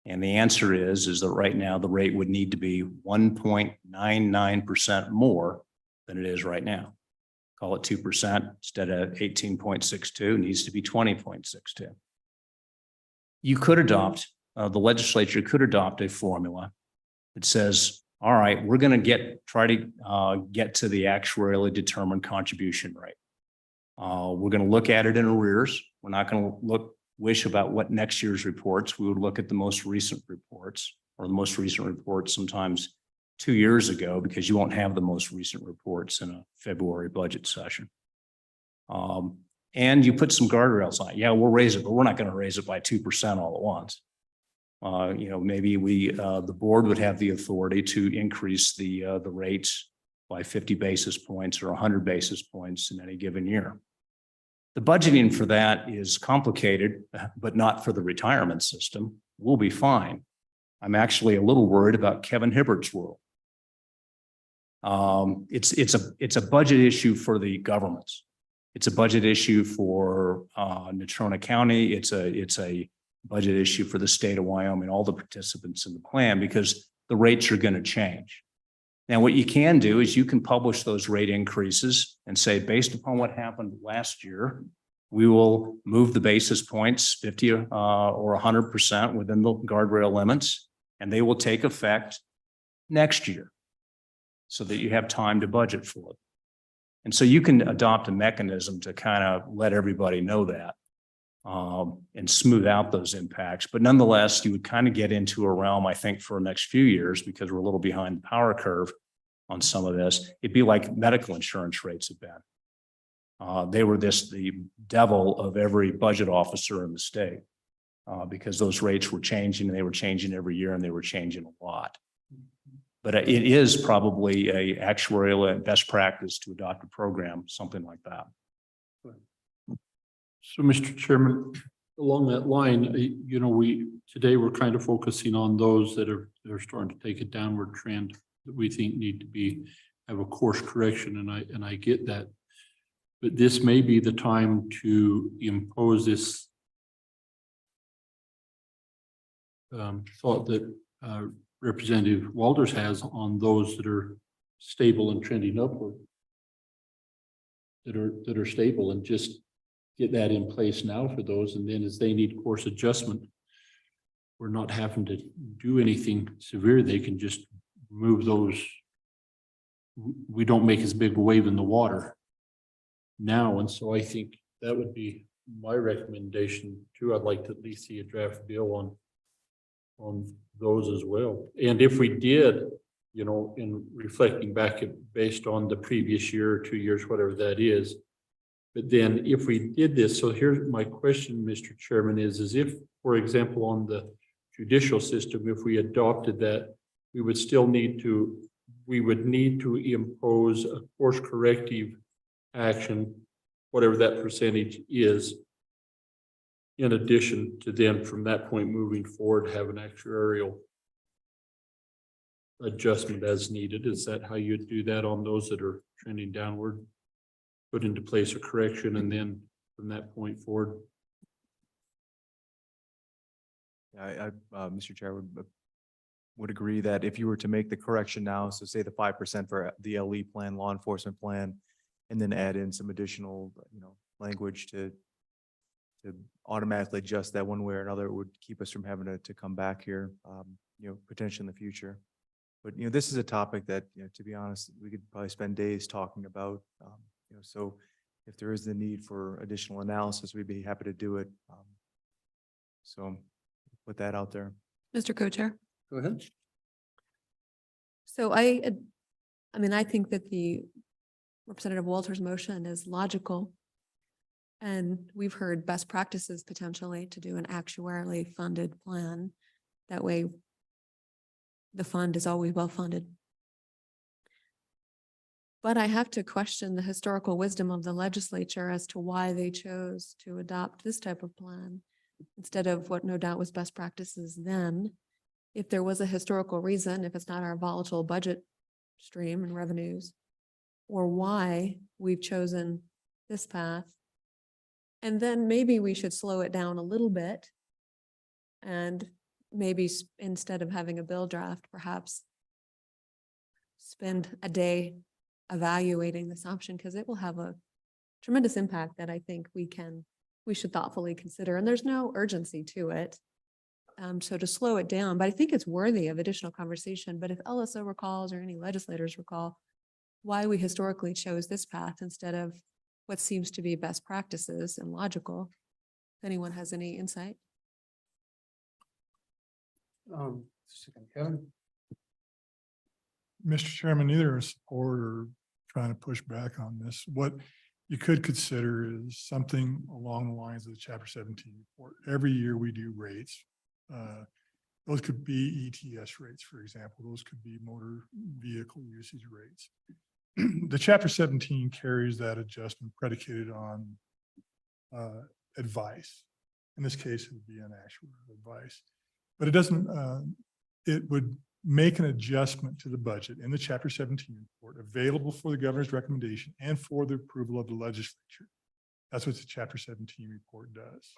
C: And the answer is that right now the rate would need to be 1.99% more than it is right now. Call it 2% instead of 18.62, needs to be 20.62. You could adopt, the legislature could adopt a formula that says, all right, we're going to try to get to the actuarially determined contribution rate. We're going to look at it in arrears. We're not going to wish about what next year's reports. We would look at the most recent reports, or the most recent reports sometimes 2 years ago, because you won't have the most recent reports in a February budget session. And you put some guardrails on it. Yeah, we'll raise it, but we're not going to raise it by 2% all at once. Maybe the board would have the authority to increase the rates by 50 basis points or 100 basis points in any given year. The budgeting for that is complicated, but not for the retirement system. We'll be fine. I'm actually a little worried about Kevin Hibbert's world. It's a budget issue for the governments. It's a budget issue for Natrona County. It's a budget issue for the state of Wyoming, all the participants in the plan, because the rates are going to change. Now, what you can do is you can publish those rate increases and say, based upon what happened last year, we will move the basis points 50 or 100% within the guardrail limits, and they will take effect next year so that you have time to budget for it. And so you can adopt a mechanism to kind of let everybody know that and smooth out those impacts. But nonetheless, you would kind of get into a realm, I think, for the next few years, because we're a little behind the power curve on some of this. It'd be like medical insurance rates have been. They were the devil of every budget officer in the state because those rates were changing, and they were changing every year, and they were changing a lot. But it is probably a actuarial and best practice to adopt a program, something like that.
F: So, Mr. Chairman, along that line, you know, today we're kind of focusing on those that are starting to take a downward trend that we think need to have a course correction, and I get that. But this may be the time to impose this thought that Representative Walters has on those that are stable and trending upward, that are stable, and just get that in place now for those. And then as they need course adjustment, we're not having to do anything severe. They can just move those. We don't make as big a wave in the water now. And so I think that would be my recommendation too. I'd like to at least see a draft bill on those as well. And if we did, you know, in reflecting back based on the previous year or 2 years, whatever that is. But then if we did this, so here's my question, Mr. Chairman, is if, for example, on the judicial system, if we adopted that, we would need to impose a course corrective action, whatever that percentage is, in addition to then from that point moving forward, have an actuarial adjustment as needed. Is that how you'd do that on those that are trending downward? Put into place a correction and then from that point forward?
G: Mr. Chair, would agree that if you were to make the correction now, so say the 5% for the LE plan, law enforcement plan, and then add in some additional, you know, language to automatically adjust that one way or another, it would keep us from having to come back here, you know, potentially in the future. But, you know, this is a topic that, you know, to be honest, we could probably spend days talking about, you know, so if there is the need for additional analysis, we'd be happy to do it. So put that out there.
E: Mr. Co-Chair.
B: Go ahead.
E: So I mean, I think that the Representative Walters' motion is logical. And we've heard best practices potentially to do an actuarially funded plan. That way the fund is always well funded. But I have to question the historical wisdom of the legislature as to why they chose to adopt this type of plan instead of what no doubt was best practices then. If there was a historical reason, if it's not our volatile budget stream and revenues, or why we've chosen this path. And then maybe we should slow it down a little bit. And maybe instead of having a bill draft, perhaps spend a day evaluating this option, because it will have a tremendous impact that I think we should thoughtfully consider. And there's no urgency to it. So to slow it down, but I think it's worthy of additional conversation. But if LSO recalls or any legislators recall why we historically chose this path instead of what seems to be best practices and logical, if anyone has any insight.
B: Kevin?
N: Mr. Chairman, neither support or trying to push back on this. What you could consider is something along the lines of the Chapter 17 report. Every year we do rates. Those could be ETS rates, for example. Those could be motor vehicle usage rates. The Chapter 17 carries that adjustment predicated on advice. In this case, it would be an actual advice. But it doesn't, it would make an adjustment to the budget in the Chapter 17 report available for the governor's recommendation and for the approval of the legislature. That's what the Chapter 17 report does.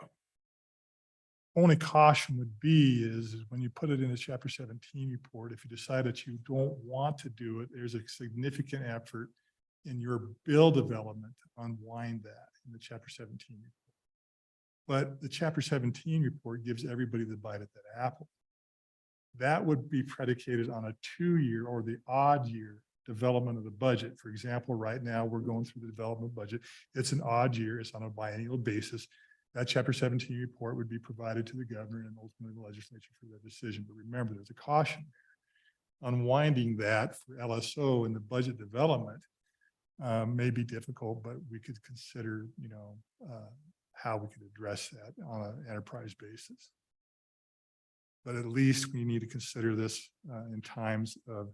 N: Only caution would be is when you put it in a Chapter 17 report, if you decide that you don't want to do it, there's a significant effort in your bill development to unwind that in the Chapter 17 report. But the Chapter 17 report gives everybody the bite at that apple. That would be predicated on a 2-year or the odd year development of the budget. For example, right now we're going through the development budget. It's an odd year. It's on a biennial basis. That Chapter 17 report would be provided to the governor and ultimately the legislature for their decision. But remember, there's a caution there. Unwinding that for LSO in the budget development may be difficult, but we could consider, you know, how we could address that on an enterprise basis. But at least we need to consider this in times of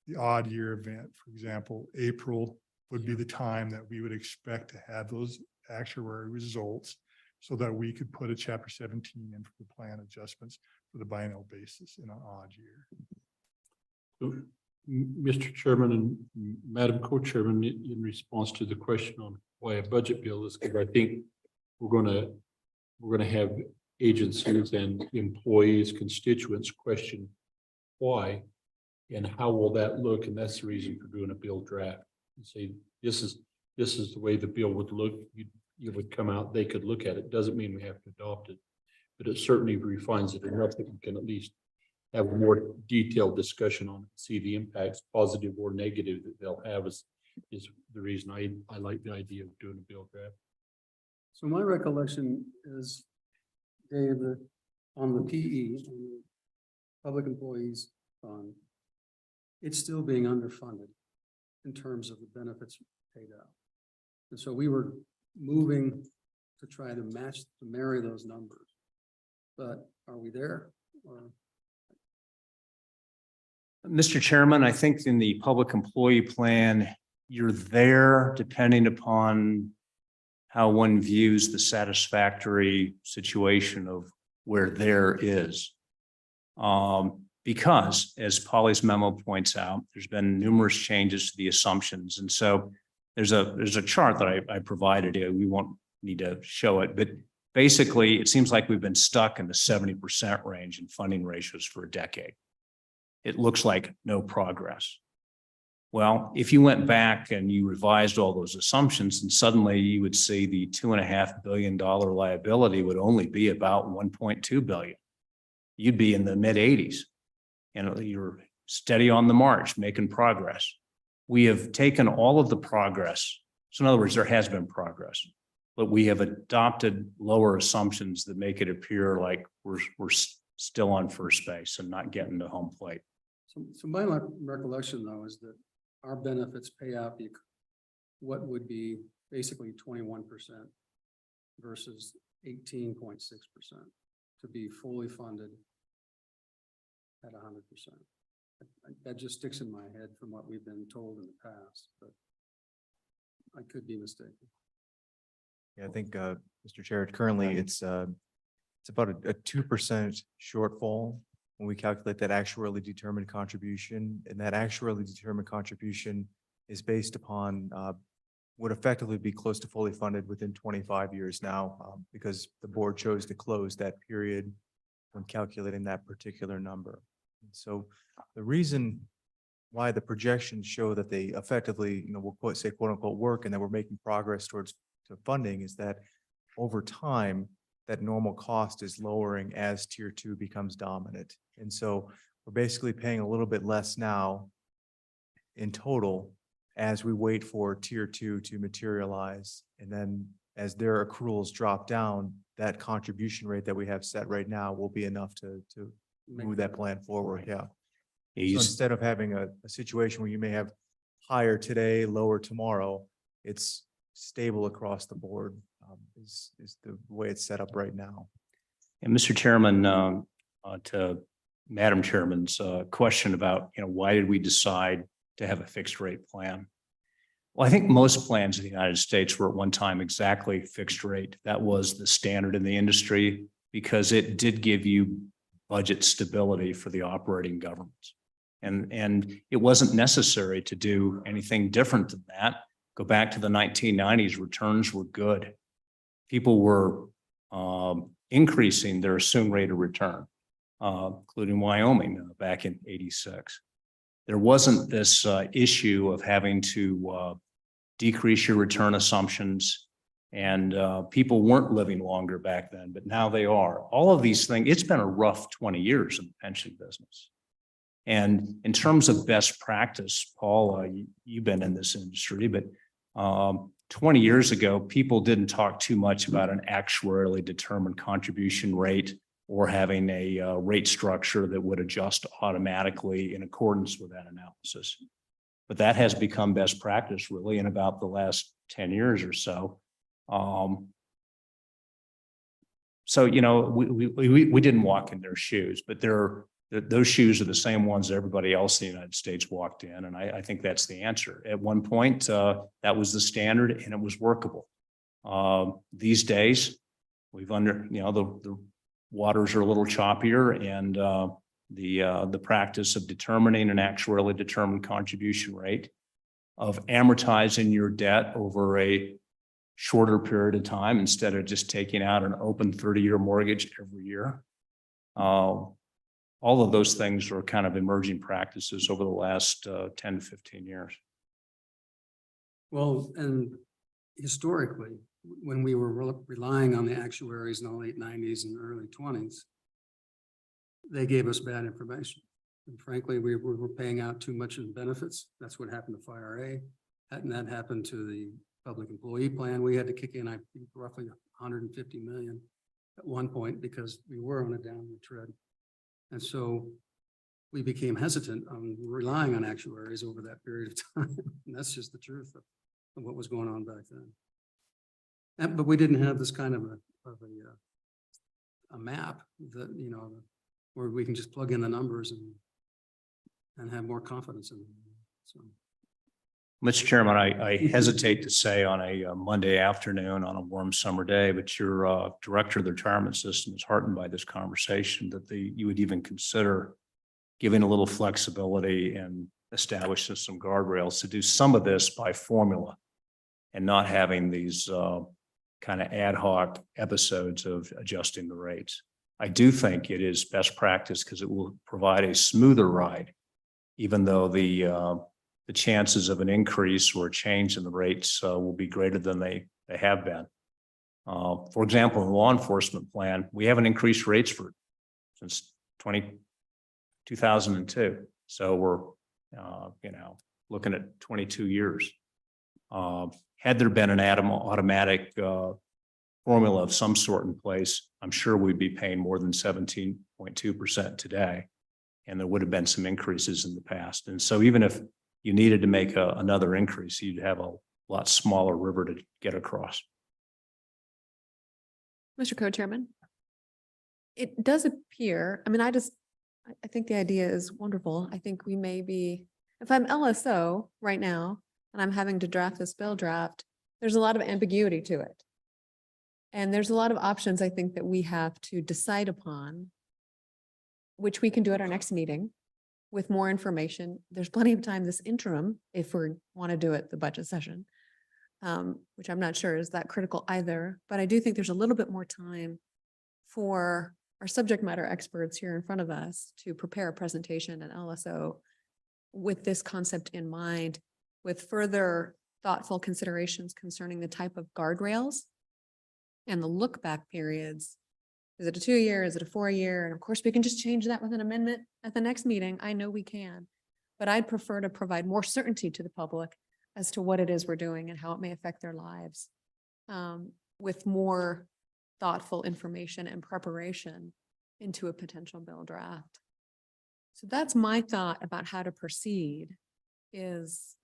N: the odd year event. For example, April would be the time that we would expect to have those actuary results so that we could put a chapter 17 in for the plan adjustments for the biennial basis in an odd year.
F: So, Mr. Chairman and Madam Co-Chairman, in response to the question on why a budget bill is, because I think we're gonna have agencies and employees, constituents question why and how will that look? And that's the reason for doing a bill draft. You say, this is the way the bill would look. You would come out, they could look at it. Doesn't mean we have to adopt it, but it certainly refines it enough that we can at least have a more detailed discussion on it, see the impacts, positive or negative, that they'll have is the reason I like the idea of doing a bill draft.
B: So my recollection is, Dave, that on the PE, on the Public Employees Fund, it's still being underfunded in terms of the benefits paid out. And so we were moving to try to marry those numbers. But are we there? Or
C: Mr. Chairman, I think in the public employee plan, you're there depending upon how one views the satisfactory situation of where there is. Because as Polly's memo points out, there's been numerous changes to the assumptions. And so there's a chart that I provided you. We won't need to show it, but basically it seems like we've been stuck in the 70% range in funding ratios for a decade. It looks like no progress. Well, if you went back and you revised all those assumptions, and suddenly you would see the $2.5 billion liability would only be about 1.2 billion. You'd be in the mid 80s. And you're steady on the march, making progress. We have taken all of the progress. So in other words, there has been progress, but we have adopted lower assumptions that make it appear like we're still on first base and not getting to home plate.
B: So my recollection though is that our benefits pay out what would be basically 21% versus 18.6% to be fully funded at 100%. That just sticks in my head from what we've been told in the past, but I could be mistaken.
G: Yeah, I think, Mr. Chair, currently it's about a 2% shortfall when we calculate that actuarially determined contribution, and that actuarially determined contribution is based upon would effectively be close to fully funded within 25 years now, because the board chose to close that period when calculating that particular number. And so the reason why the projections show that they effectively, we'll say quote unquote work, and that we're making progress towards funding is that over time, that normal cost is lowering as tier 2 becomes dominant. And so we're basically paying a little bit less now in total as we wait for tier 2 to materialize. And then as their accruals drop down, that contribution rate that we have set right now will be enough to move that plan forward. Yeah. So instead of having a situation where you may have higher today, lower tomorrow, it's stable across the board, is the way it's set up right now.
C: And Mr. Chairman, to Madam Chairman's question about, why did we decide to have a fixed rate plan? Well, I think most plans in the United States were at one time exactly fixed rate. That was the standard in the industry because it did give you budget stability for the operating governments. And it wasn't necessary to do anything different than that. Go back to the 1990s, returns were good. People were increasing their assumed rate of return, including Wyoming back in '86. There wasn't this issue of having to decrease your return assumptions, and people weren't living longer back then, but now they are. All of these things, it's been a rough 20 years in the pension business. And in terms of best practice, Paul, you've been in this industry, but 20 years ago, people didn't talk too much about an actuarially determined contribution rate or having a rate structure that would adjust automatically in accordance with that analysis. But that has become best practice really in about the last 10 years or so. So, we didn't walk in their shoes, but those shoes are the same ones that everybody else in the United States walked in. And I think that's the answer. At one point, that was the standard and it was workable. These days, We've the waters are a little choppier, and the practice of determining an actuarially determined contribution rate, of amortizing your debt over a shorter period of time instead of just taking out an open 30-year mortgage every year. All of those things are kind of emerging practices over the last 10 to 15 years.
B: Well, and historically, when we were relying on the actuaries in the late 90s and early 20s, they gave us bad information. And frankly, we were paying out too much in benefits. That's what happened to FIRA. And that happened to the public employee plan. We had to kick in, I think, roughly 150 million at one point because we were on a downward trend. And so we became hesitant on relying on actuaries over that period of time. And that's just the truth of what was going on back then. But we didn't have this kind of a map that, where we can just plug in the numbers and have more confidence in them. So.
C: Mr. Chairman, I hesitate to say on a Monday afternoon on a warm summer day, but your director of the retirement system is heartened by this conversation that you would even consider giving a little flexibility and establishing some guardrails to do some of this by formula and not having these kind of ad hoc episodes of adjusting the rates. I do think it is best practice because it will provide a smoother ride, even though the chances of an increase or a change in the rates will be greater than they have been. For example, in the law enforcement plan, we haven't increased rates since 2002. So we're, looking at 22 years. Had there been an automatic formula of some sort in place, I'm sure we'd be paying more than 17.2% today. And there would have been some increases in the past. And so even if you needed to make another increase, you'd have a lot smaller river to get across.
E: Mr. Co-Chairman, it does appear, I think the idea is wonderful. I think we may be, if I'm LSO right now, and I'm having to draft this bill draft, there's a lot of ambiguity to it. And there's a lot of options I think that we have to decide upon, which we can do at our next meeting with more information. There's plenty of time this interim if we want to do it the budget session, which I'm not sure is that critical either. But I do think there's a little bit more time for our subject matter experts here in front of us to prepare a presentation at LSO with this concept in mind, with further thoughtful considerations concerning the type of guardrails and the look back periods. Is it a 2-year? Is it a 4-year? And of course, we can just change that with an amendment at the next meeting. I know we can, but I'd prefer to provide more certainty to the public as to what it is we're doing and how it may affect their lives, with more thoughtful information and preparation into a potential bill draft. So that's my thought about how to proceed is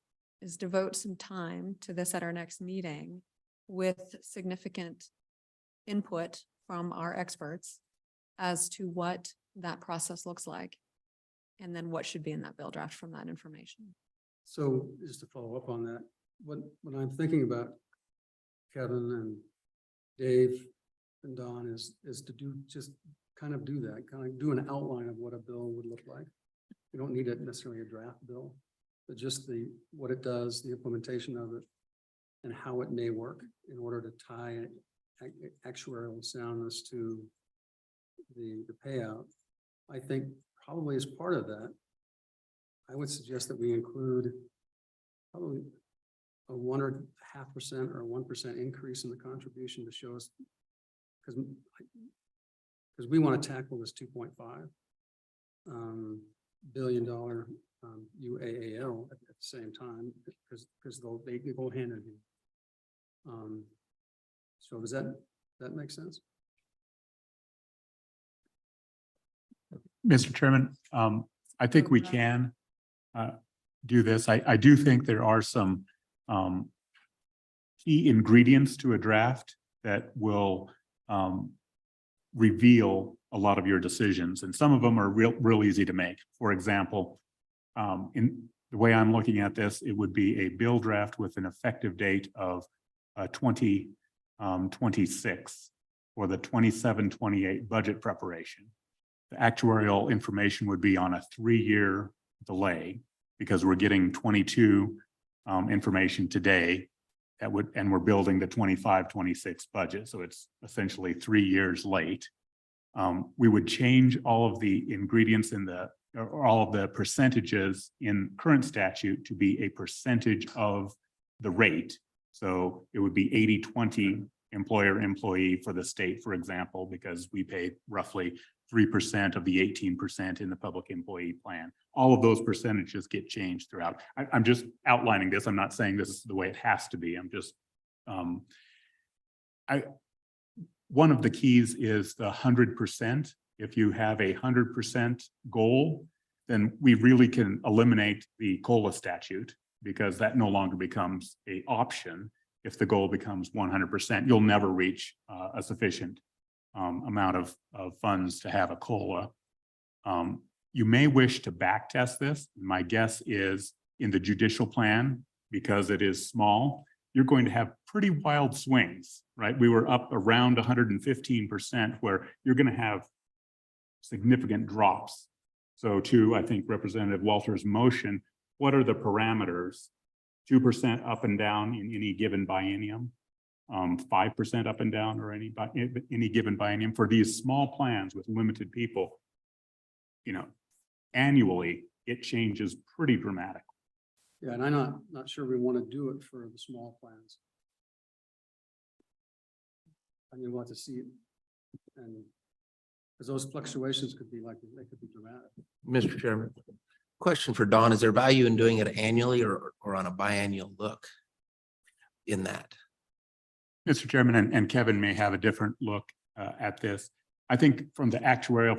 E: devote some time to this at our next meeting with significant input from our experts as to what that process looks like and then what should be in that bill draft from that information.
B: So just to follow up on that, what I'm thinking about, Kevin and Dave and Don, is to do that, kind of do an outline of what a bill would look like. We don't need it necessarily a draft bill, but just what it does, the implementation of it, and how it may work in order to tie actuarial soundness to the payout. I think probably as part of that, I would suggest that we include probably a 1.5% or a 1% increase in the contribution to show us, because we want to tackle this $2.5 billion UAAL at the same time, because they go hand in hand. So does that make sense?
D: Mr. Chairman, I think we can do this. I do think there are some key ingredients to a draft that will reveal a lot of your decisions, and some of them are real easy to make. For example, in the way I'm looking at this, it would be a bill draft with an effective date of 2026. for the 27-28 budget preparation. The actuarial information would be on a 3-year delay because we're getting 22 information today and we're building the 25-26 budget. So it's essentially 3 years late. We would change all of the ingredients or all of the percentages in current statute to be a percentage of the rate. So it would be 80-20 employer-employee for the state, for example, because we pay roughly 3% of the 18% in the public employee plan. All of those percentages get changed throughout. I'm just outlining this. I'm not saying this is the way it has to be. I'm just, one of the keys is the 100%. If you have a 100% goal, then we really can eliminate the COLA statute because that no longer becomes an option. If the goal becomes 100%, you'll never reach a sufficient amount of funds to have a COLA. You may wish to back test this. My guess is in the judicial plan, because it is small, you're going to have pretty wild swings, right? We were up around 115% where you're going to have significant drops. So to, I think, Representative Walter's motion, what are the parameters? 2% up and down in any given biennium, 5% up and down or any given biennium for these small plans with limited people, annually it changes pretty dramatically.
B: Yeah, and I'm not sure we want to do it for the small plans. I mean, we want to see it, and because those fluctuations could be they could be dramatic.
M: Mr. Chairman, question for Don, is there value in doing it annually or on a biannual look in that?
D: Mr. Chairman, and Kevin may have a different look at this. I think from the actuarial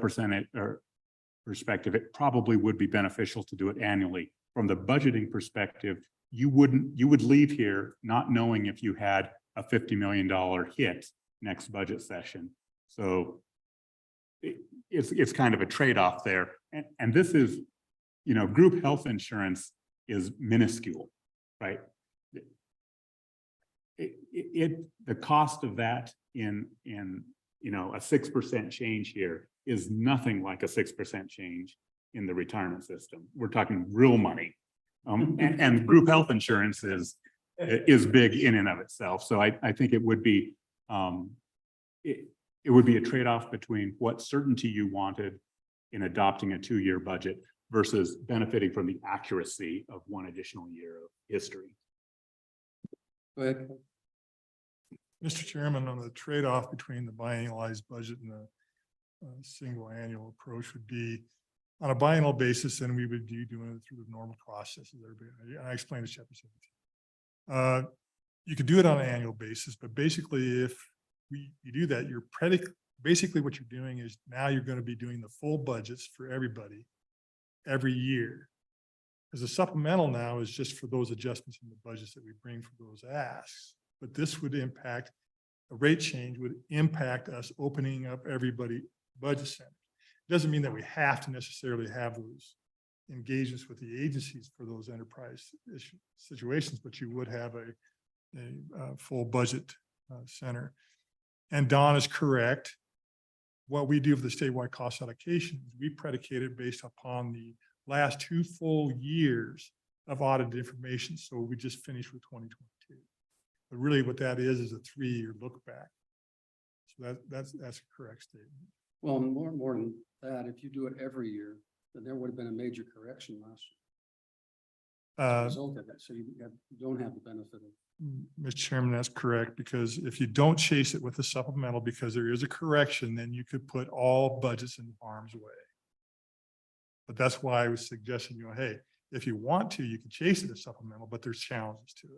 D: perspective, it probably would be beneficial to do it annually. From the budgeting perspective, you would leave here not knowing if you had a $50 million hit next budget session. So it's kind of a trade-off there. And this is, group health insurance is minuscule, right? The cost of that in a 6% change here is nothing like a 6% change in the retirement system. We're talking real money. And group health insurance is big in and of itself. So I think it would be it would be a trade-off between what certainty you wanted in adopting a 2-year budget versus benefiting from the accuracy of one additional year of history.
B: Go ahead.
N: Mr. Chairman, on the trade-off between the biannualized budget and the single annual approach would be on a biennial basis, and we would be doing it through the normal processes. I explained in chapter 17. You could do it on an annual basis, but basically if you do that, basically what you're doing is now you're going to be doing the full budgets for everybody every year. As a supplemental now is just for those adjustments in the budgets that we bring for those asks. But this would impact, a rate change would impact us opening up everybody budget center. It doesn't mean that we have to necessarily have those engagements with the agencies for those enterprise situations, but you would have a full budget center. And Don is correct. What we do for the statewide cost allocation is we predicate it based upon the last 2 full years of audited information. So we just finished with 2022. But really what that is a 3-year look back. So that's a correct statement.
B: Well, more than that, if you do it every year, then there would have been a major correction last year. As a result of that, so you don't have the benefit of.
N: Mr. Chairman, that's correct, because if you don't chase it with a supplemental, because there is a correction, then you could put all budgets in harm's way. But that's why I was suggesting, hey, if you want to, you can chase it as supplemental, but there's challenges to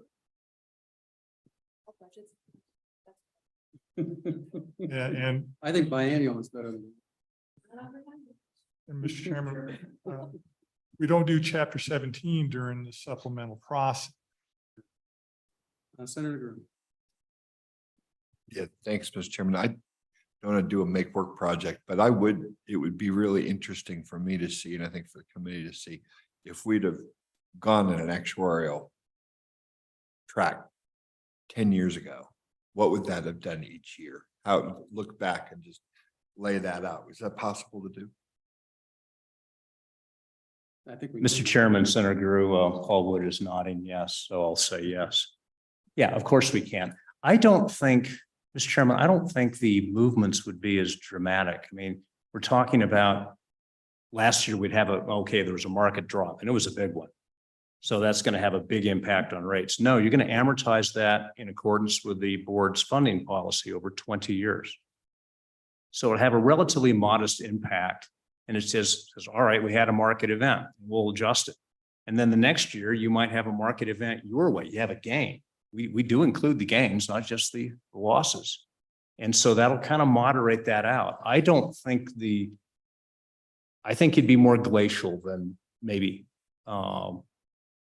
N: it. And
B: I think biennial is better than.
N: And Mr. Chairman, we don't do chapter 17 during the supplemental process.
B: Senator Green.
H: Yeah, thanks, Mr. Chairman. I don't want to do a make work project, but it would be really interesting for me to see, and I think for the committee to see, if we'd have gone in an actuarial track 10 years ago, what would that have done each year? how, look back and just lay that out. Is that possible to do?
B: I think we.
C: Mr. Chairman, Senator Guru, Paul Wood is nodding yes, so I'll say yes. Yeah, of course we can. I don't think, Mr. Chairman, I don't think the movements would be as dramatic. I mean, we're talking about last year we'd have okay, there was a market drop and it was a big one. So that's going to have a big impact on rates. No, you're going to amortize that in accordance with the board's funding policy over 20 years. So it'll have a relatively modest impact. And it says, all right, we had a market event, we'll adjust it. And then the next year you might have a market event your way, you have a gain. We do include the gains, not just the losses. And so that'll kind of moderate that out. I think it'd be more glacial than maybe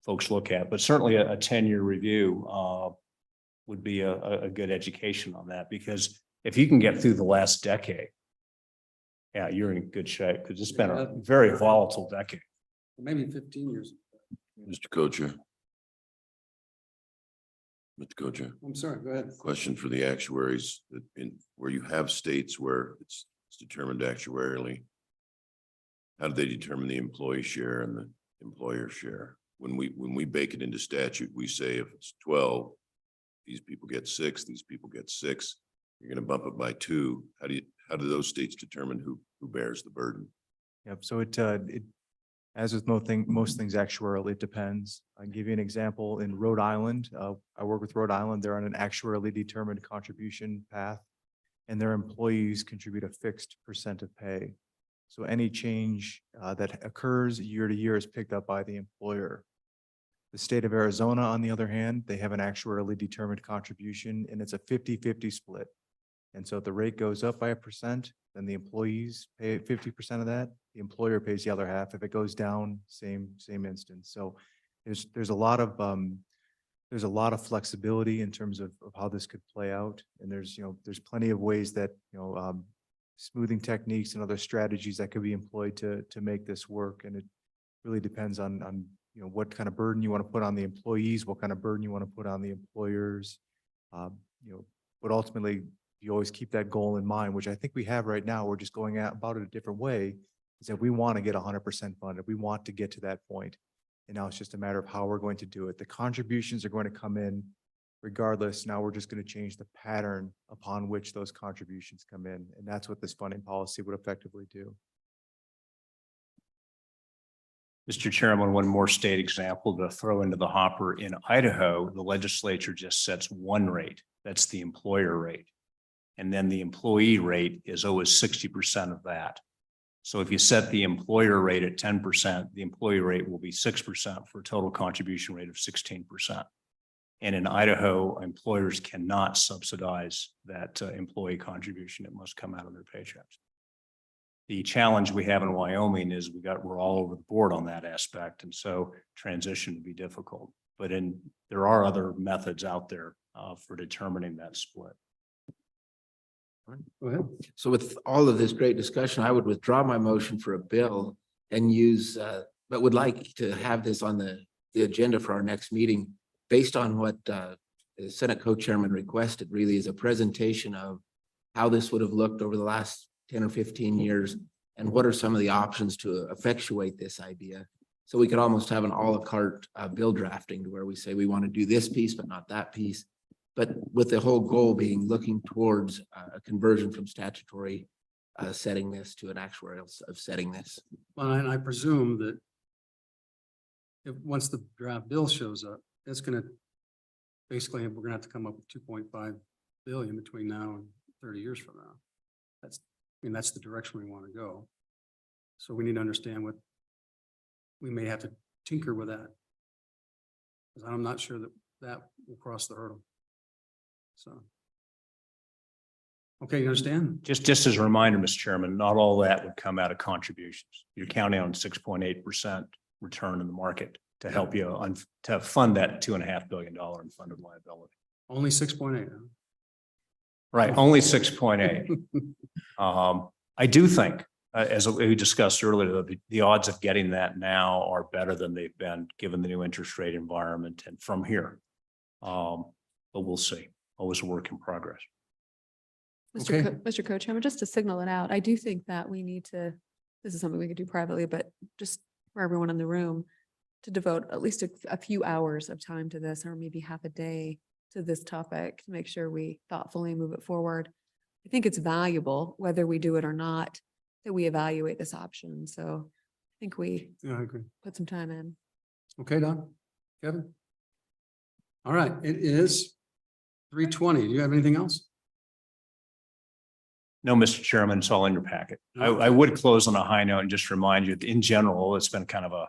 C: folks look at, but certainly a 10-year review would be a good education on that, because if you can get through the last decade, yeah, you're in good shape, because it's been a very volatile decade.
B: Maybe 15 years.
K: Mr. Kocher. Mr. Kocher,
B: I'm sorry, go ahead.
K: question for the actuaries, that in where you have states where it's determined actuarially, how do they determine the employee share and the employer share? When we bake it into statute, we say if it's 12, these people get 6, these people get 6, you're going to bump it by 2. How do those states determine who bears the burden?
G: Yep, so it as with most things actuarially, it depends. I'll give you an example. In Rhode Island, I work with Rhode Island. They're on an actuarially determined contribution path, and their employees contribute a fixed percent of pay. So any change that occurs year to year is picked up by the employer. The state of Arizona, on the other hand, they have an actuarially determined contribution, and it's a 50-50 split. And so if the rate goes up by 1%, then the employees pay 50% of that. The employer pays the other half. If it goes down, same instance. So there's a lot of flexibility in terms of how this could play out. And there's plenty of ways that, smoothing techniques and other strategies that could be employed to make this work. And it really depends on what kind of burden you want to put on the employees, what kind of burden you want to put on the employers. But ultimately, you always keep that goal in mind, which I think we have right now. We're just going about it a different way, is that we want to get 100% funded. We want to get to that point. And now it's just a matter of how we're going to do it. The contributions are going to come in regardless. Now we're just going to change the pattern upon which those contributions come in. And that's what this funding policy would effectively do.
C: Mr. Chairman, one more state example to throw into the hopper. In Idaho, the legislature just sets one rate. That's the employer rate. And then the employee rate is always 60% of that. So if you set the employer rate at 10%, the employee rate will be 6% for a total contribution rate of 16%. And in Idaho, employers cannot subsidize that employee contribution. It must come out of their paychecks. The challenge we have in Wyoming is we're all over the board on that aspect. And so transition would be difficult, but there are other methods out there for determining that split.
B: Go ahead.
M: So with all of this great discussion, I would withdraw my motion for a bill and use, but would like to have this on the agenda for our next meeting based on what the Senate co-chairman requested, really is a presentation of how this would have looked over the last 10 or 15 years and what are some of the options to effectuate this idea. So we could almost have an a la carte bill drafting to where we say we want to do this piece, but not that piece. But with the whole goal being looking towards a conversion from statutory setting this to an actuarial of setting this.
B: Well, and I presume that once the draft bill shows up, that's going to basically, we're going to have to come up with 2.5 billion between now and 30 years from now. That's the direction we want to go. So we need to understand what we may have to tinker with that, because I'm not sure that will cross the hurdle. So. Okay, you understand?
C: Just as a reminder, Mr. Chairman, not all that would come out of contributions. You're counting on 6.8% return in the market to help you to fund that $2.5 billion in funded liability.
B: Only 6.8.
C: Right, only 6.8. I do think, as we discussed earlier, the odds of getting that now are better than they've been given the new interest rate environment and from here. But we'll see. Always a work in progress.
B: Okay.
E: Mr. Co-Chairman, just to signal it out, I do think that we need to, this is something we could do privately, but just for everyone in the room, to devote at least a few hours of time to this, or maybe half a day to this topic, to make sure we thoughtfully move it forward. I think it's valuable, whether we do it or not, that we evaluate this option. So I think we
B: Yeah, I agree.
E: put some time in.
B: Okay, Don? Kevin? All right, it is 3:20. Do you have anything else?
C: No, Mr. Chairman, it's all in your packet. I would close on a high note and just remind you that in general, it's been kind of a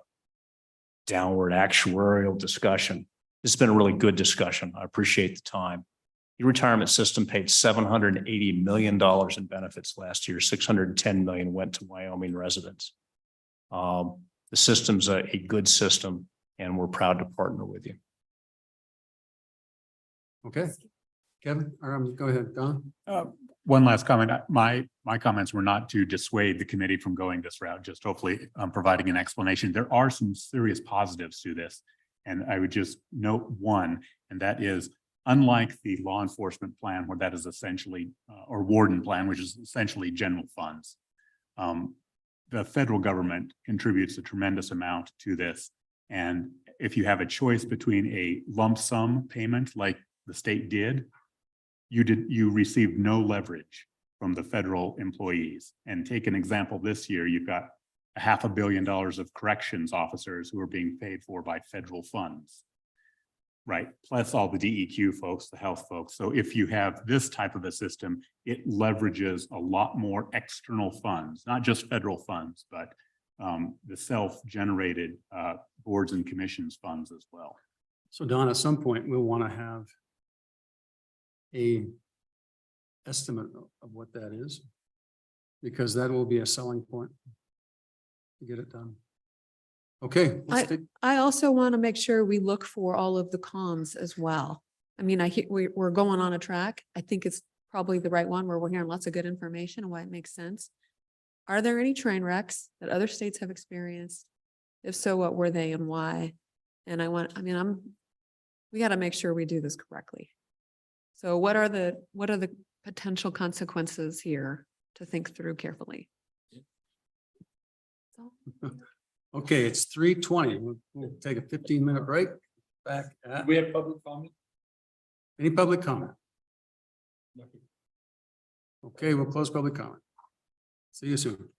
C: downward actuarial discussion. It's been a really good discussion. I appreciate the time. Your retirement system paid $780 million in benefits last year. 610 million went to Wyoming residents. The system's a good system, and we're proud to partner with you.
B: Okay. Kevin, or go ahead, Don.
D: One last comment. My comments were not to dissuade the committee from going this route, just hopefully providing an explanation. There are some serious positives to this. And I would just note one, and that is unlike the law enforcement plan, where that is essentially, or warden plan, which is essentially general funds. The federal government contributes a tremendous amount to this. And if you have a choice between a lump sum payment like the state did, you received no leverage from the federal employees. And take an example this year, you've got $500 million of corrections officers who are being paid for by federal funds, right? Plus all the DEQ folks, the health folks. So if you have this type of a system, it leverages a lot more external funds, not just federal funds, but the self-generated boards and commissions funds as well.
B: So Don, at some point, we'll want to have a estimate of what that is, because that will be a selling point to get it done. Okay.
E: I also want to make sure we look for all of the cons as well. I mean, we're going on a track. I think it's probably the right one where we're hearing lots of good information and why it makes sense. Are there any train wrecks that other states have experienced? If so, what were they and why? And we got to make sure we do this correctly. So what are the potential consequences here to think through carefully?
B: Okay, it's 3:20. We'll take a 15-minute break. Back at.
F: We have public comment?
B: Any public comment? Okay, we'll close public comment. See you soon.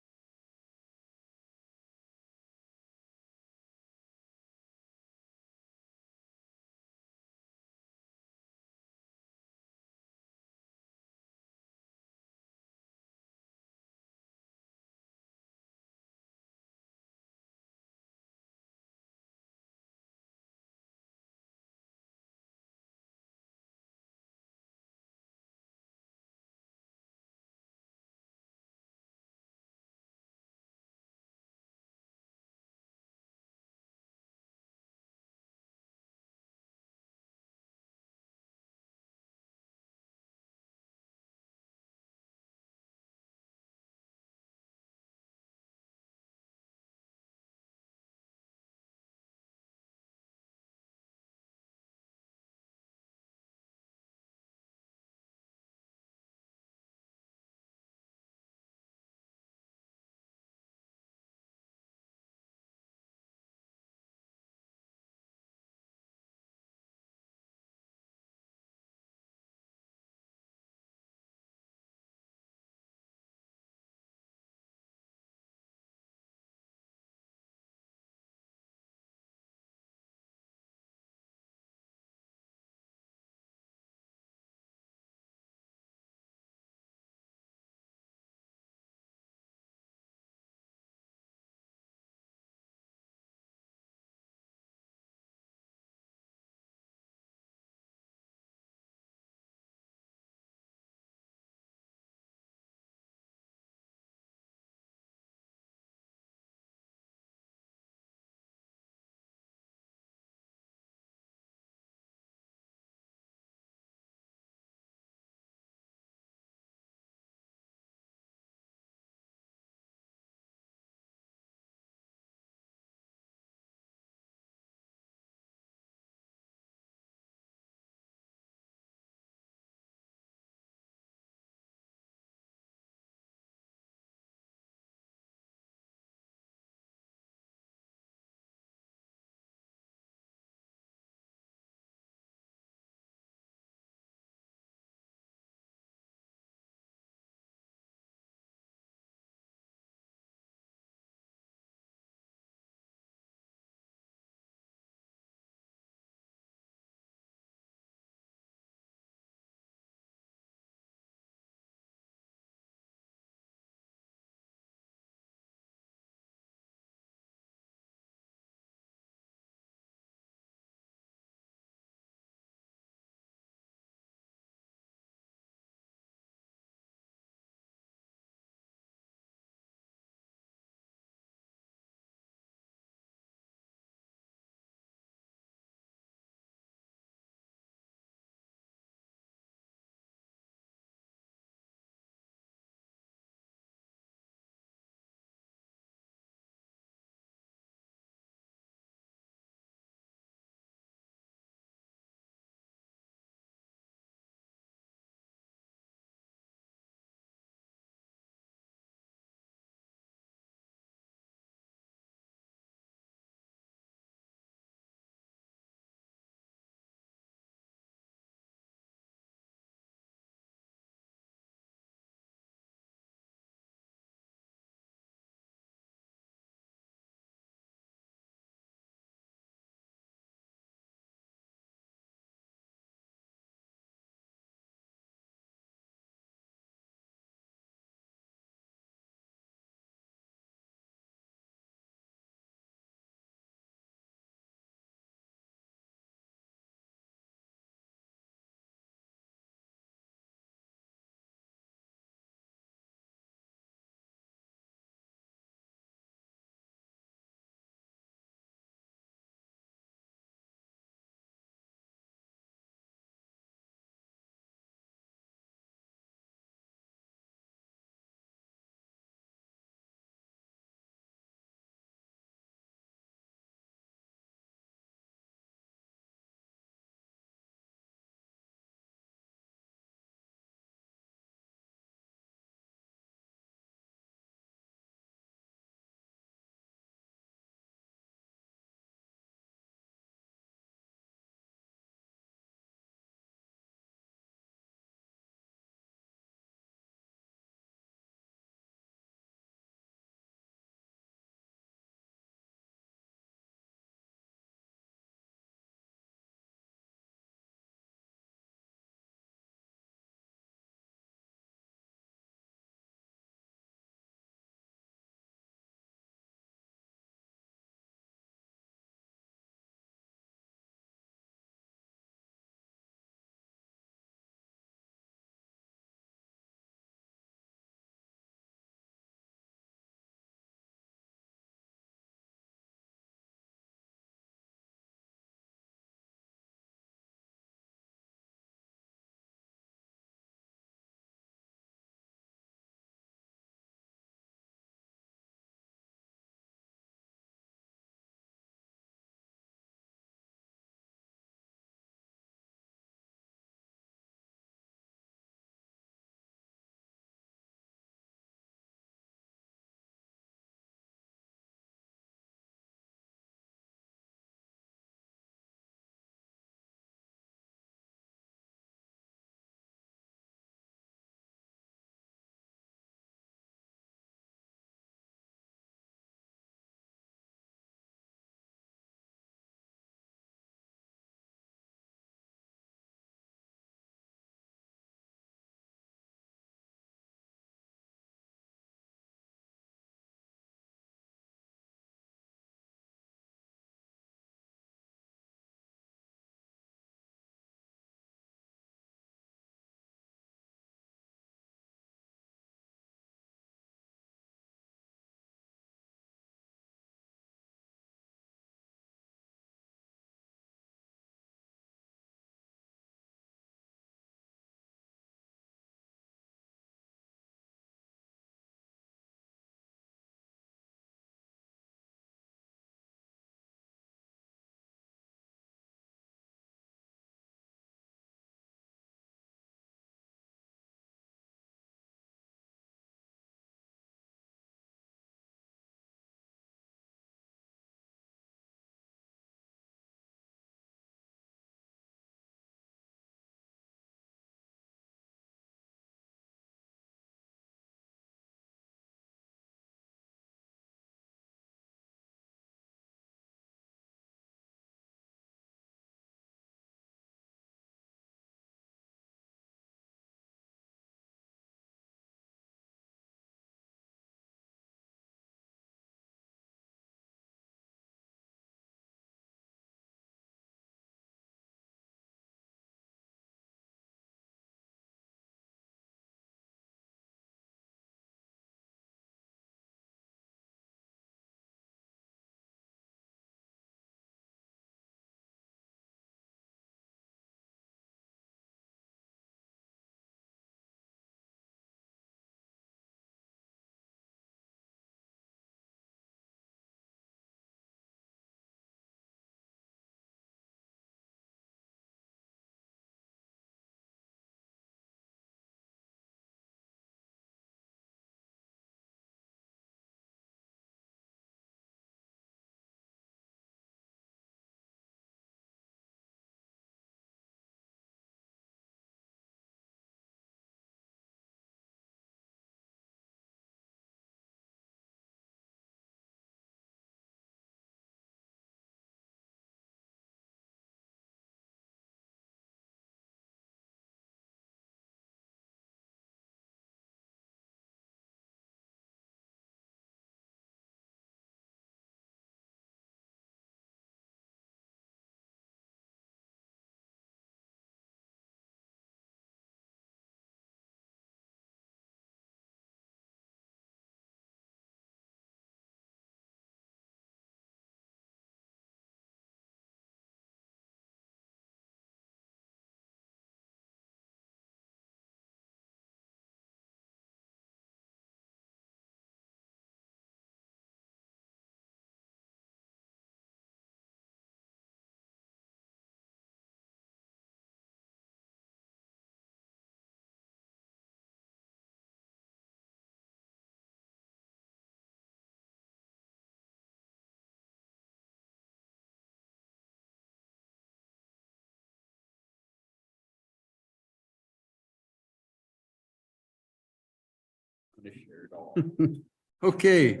B: Okay.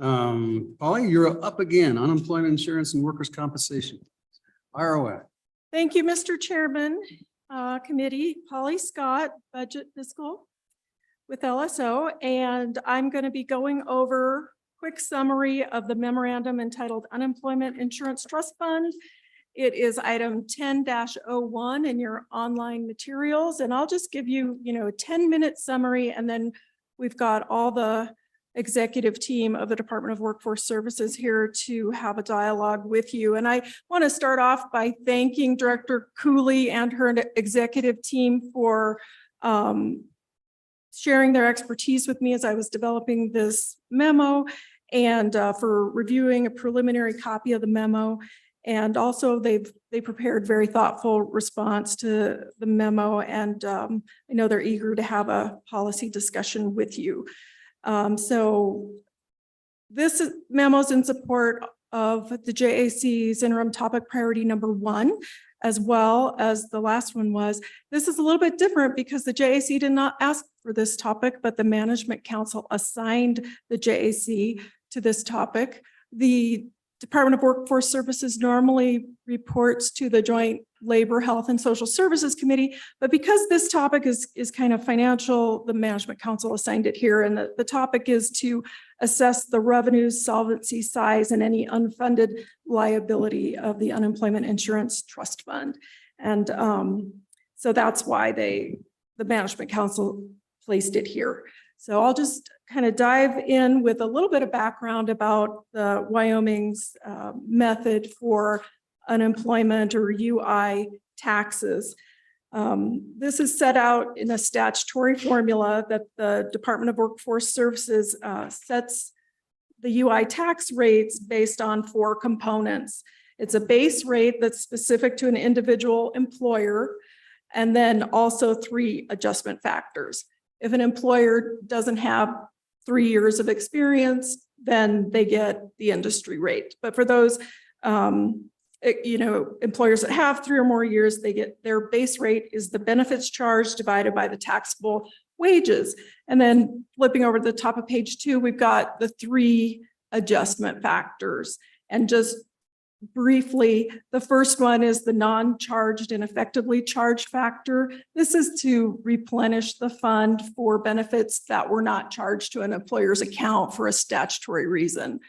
B: Polly, you're up again, unemployment insurance and workers' compensation. ROF.
A: Thank you, Mr. Chairman, Committee, Polly Scott, Budget Fiscal with LSO, and I'm going to be going over quick summary of the memorandum entitled Unemployment Insurance Trust Fund. It is item 10-01 in your online materials, and I'll just give you, a 10-minute summary, and then we've got all the executive team of the Department of Workforce Services here to have a dialogue with you. And I want to start off by thanking Director Cooley and her executive team for sharing their expertise with me as I was developing this memo, and for reviewing a preliminary copy of the memo. And also they prepared very thoughtful response to the memo, and I know they're eager to have a policy discussion with you. So this memo is in support of the JAC's interim topic priority number 1, as well as the last one was. This is a little bit different because the JAC did not ask for this topic, but the Management Council assigned the JAC to this topic. The Department of Workforce Services normally reports to the Joint Labor, Health, and Social Services Committee, but because this topic is kind of financial, the Management Council assigned it here, and the topic is to assess the revenues, solvency, size, and any unfunded liability of the Unemployment Insurance Trust Fund. And so that's why the Management Council placed it here. So I'll just kind of dive in with a little bit of background about the Wyoming's method for unemployment or UI taxes. This is set out in a statutory formula that the Department of Workforce Services sets the UI tax rates based on 4 components. It's a base rate that's specific to an individual employer, and then also 3 adjustment factors. If an employer doesn't have 3 years of experience, then they get the industry rate. But for those, employers that have 3 or more years, they get their base rate is the benefits charged divided by the taxable wages. And then flipping over to the top of page 2, we've got the 3 adjustment factors. And just briefly, the first one is the non-charged and effectively charged factor. This is to replenish the fund for benefits that were not charged to an employer's account for a statutory reason.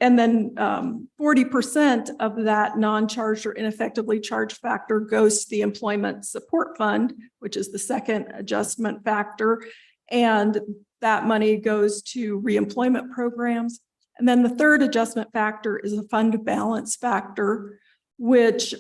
A: And then 40% of that non-charged or ineffectively charged factor goes to the employment support fund, which is the second adjustment factor. And that money goes to reemployment programs. And then the third adjustment factor is a fund balance factor, which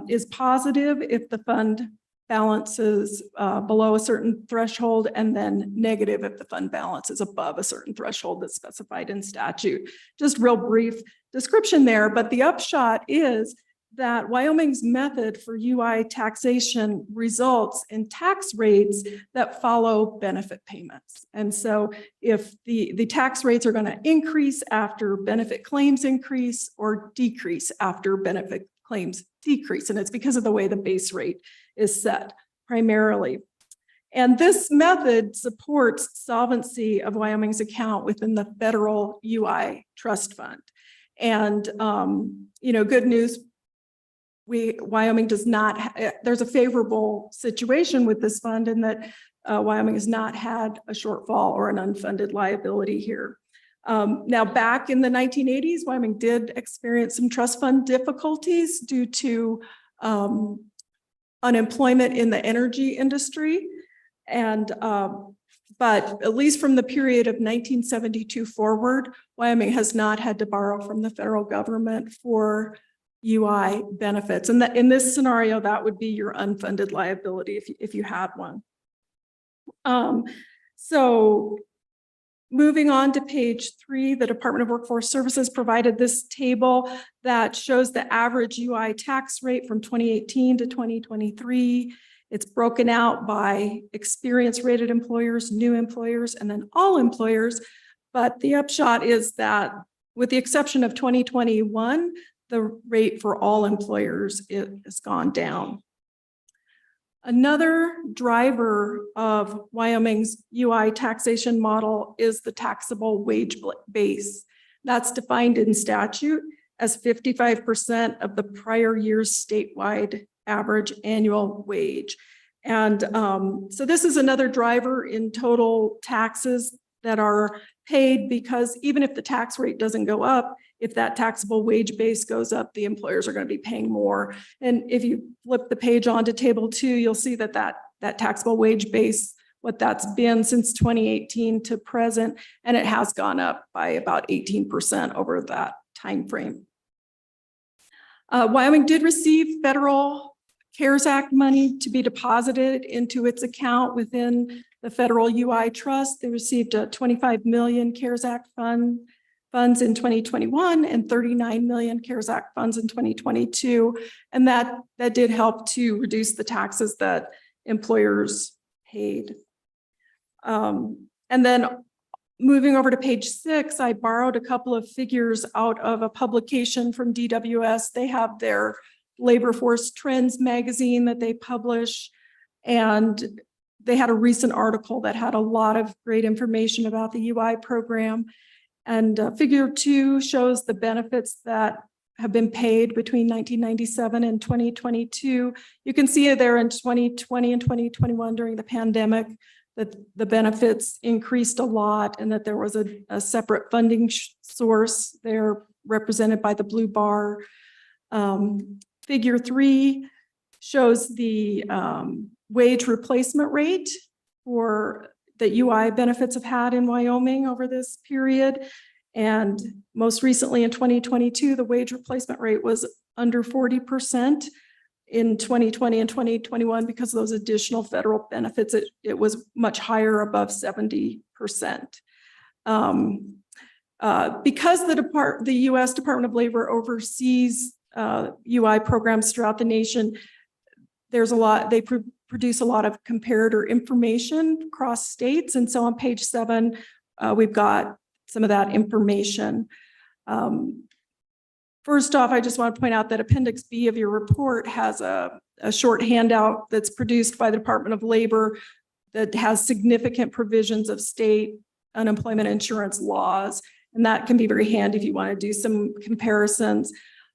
A: is positive if the fund balance is below a certain threshold, and then negative if the fund balance is above a certain threshold that's specified in statute. Just real brief description there, but the upshot is that Wyoming's method for UI taxation results in tax rates that follow benefit payments. And so if the tax rates are going to increase after benefit claims increase or decrease after benefit claims decrease, and it's because of the way the base rate is set primarily. And this method supports solvency of Wyoming's account within the federal UI trust fund. And, good news, Wyoming does not, there's a favorable situation with this fund in that Wyoming has not had a shortfall or an unfunded liability here. Now, back in the 1980s, Wyoming did experience some trust fund difficulties due to unemployment in the energy industry. And, but at least from the period of 1972 forward, Wyoming has not had to borrow from the federal government for UI benefits. And that in this scenario, that would be your unfunded liability if you had one. So moving on to page 3, the Department of Workforce Services provided this table that shows the average UI tax rate from 2018 to 2023. It's broken out by experience rated employers, new employers, and then all employers. But the upshot is that with the exception of 2021, the rate for all employers has gone down. Another driver of Wyoming's UI taxation model is the taxable wage base. That's defined in statute as 55% of the prior year's statewide average annual wage. And so this is another driver in total taxes that are paid, because even if the tax rate doesn't go up, if that taxable wage base goes up, the employers are going to be paying more. And if you flip the page on to table 2, you'll see that that taxable wage base, what that's been since 2018 to present, and it has gone up by about 18% over that time frame. Wyoming did receive federal CARES Act money to be deposited into its account within the federal UI trust. They received a 25 million CARES Act funds in 2021 and 39 million CARES Act funds in 2022. And that did help to reduce the taxes that employers paid. And then moving over to page 6, I borrowed a couple of figures out of a publication from DWS. They have their Labor Force Trends magazine that they publish, and they had a recent article that had a lot of great information about the UI program. And figure 2 shows the benefits that have been paid between 1997 and 2022. You can see it there in 2020 and 2021 during the pandemic, that the benefits increased a lot and that there was a separate funding source there represented by the blue bar. Figure 3 shows the wage replacement rate for that UI benefits have had in Wyoming over this period. And most recently in 2022, the wage replacement rate was under 40%. In 2020 and 2021, because of those additional federal benefits, it was much higher, above 70%. Because the U.S. Department of Labor oversees UI programs throughout the nation, there's a lot, they produce a lot of comparator information across states. And so on page 7, we've got some of that information. First off, I just want to point out that Appendix B of your report has a short handout that's produced by the Department of Labor that has significant provisions of state unemployment insurance laws. And that can be very handy if you want to do some comparisons.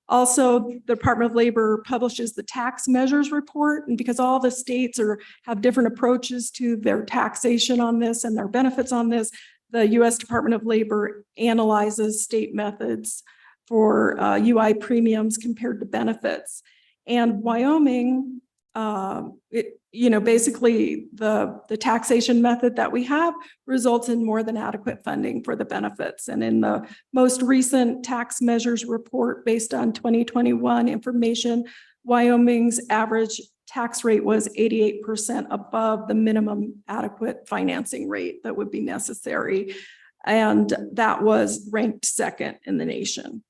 A: Also, the Department of Labor publishes the tax measures report, and because all the states have different approaches to their taxation on this and their benefits on this, the U.S. Department of Labor analyzes state methods for UI premiums compared to benefits. And Wyoming, basically the taxation method that we have results in more than adequate funding for the benefits. And in the most recent tax measures report based on 2021 information, Wyoming's average tax rate was 88% above the minimum adequate financing rate that would be necessary. And that was ranked second in the nation.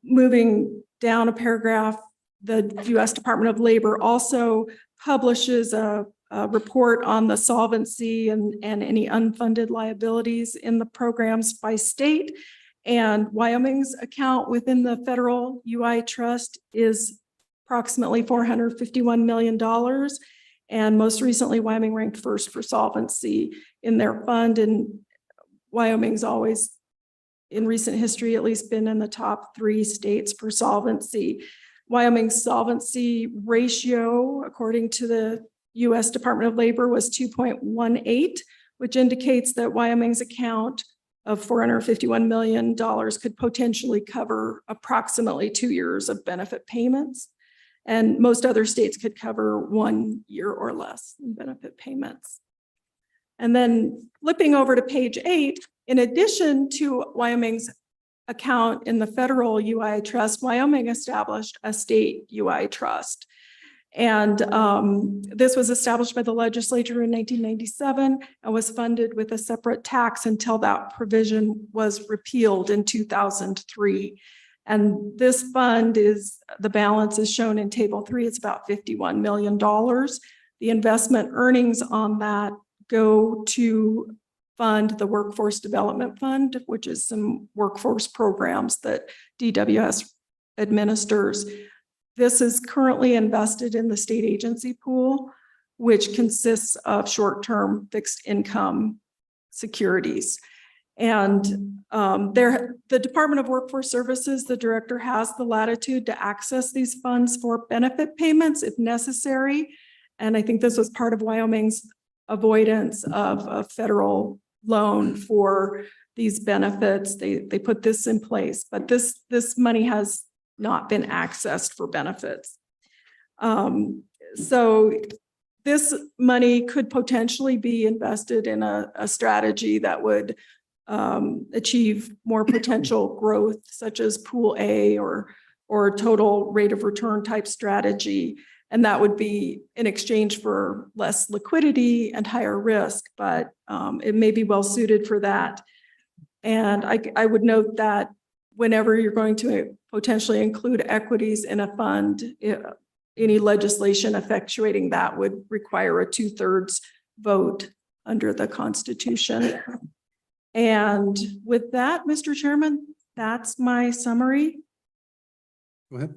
A: Moving down a paragraph, the U.S. Department of Labor also publishes a report on the solvency and any unfunded liabilities in the programs by state. And Wyoming's account within the federal UI trust is approximately $451 million. And most recently, Wyoming ranked first for solvency in their fund. And Wyoming's always, in recent history, at least been in the top 3 states for solvency. Wyoming's solvency ratio, according to the U.S. Department of Labor, was 2.18, which indicates that Wyoming's account of $451 million could potentially cover approximately 2 years of benefit payments. And most other states could cover 1 year or less in benefit payments. And then flipping over to page 8, in addition to Wyoming's account in the federal UI trust, Wyoming established a state UI trust. And this was established by the legislature in 1997 and was funded with a separate tax until that provision was repealed in 2003. And this fund the balance is shown in table 3. It's about $51 million. The investment earnings on that go to fund the Workforce Development Fund, which is some workforce programs that DWS administers. This is currently invested in the state agency pool, which consists of short-term fixed income securities. And the Department of Workforce Services, the director has the latitude to access these funds for benefit payments if necessary. And I think this was part of Wyoming's avoidance of a federal loan for these benefits. They put this in place, but this money has not been accessed for benefits. So this money could potentially be invested in a strategy that would achieve more potential growth, such as pool A or total rate of return type strategy. And that would be in exchange for less liquidity and higher risk, but it may be well suited for that. And I would note that whenever you're going to potentially include equities in a fund, any legislation effectuating that would require a 2/3 vote under the Constitution. And with that, Mr. Chairman, that's my summary.
F: Go ahead.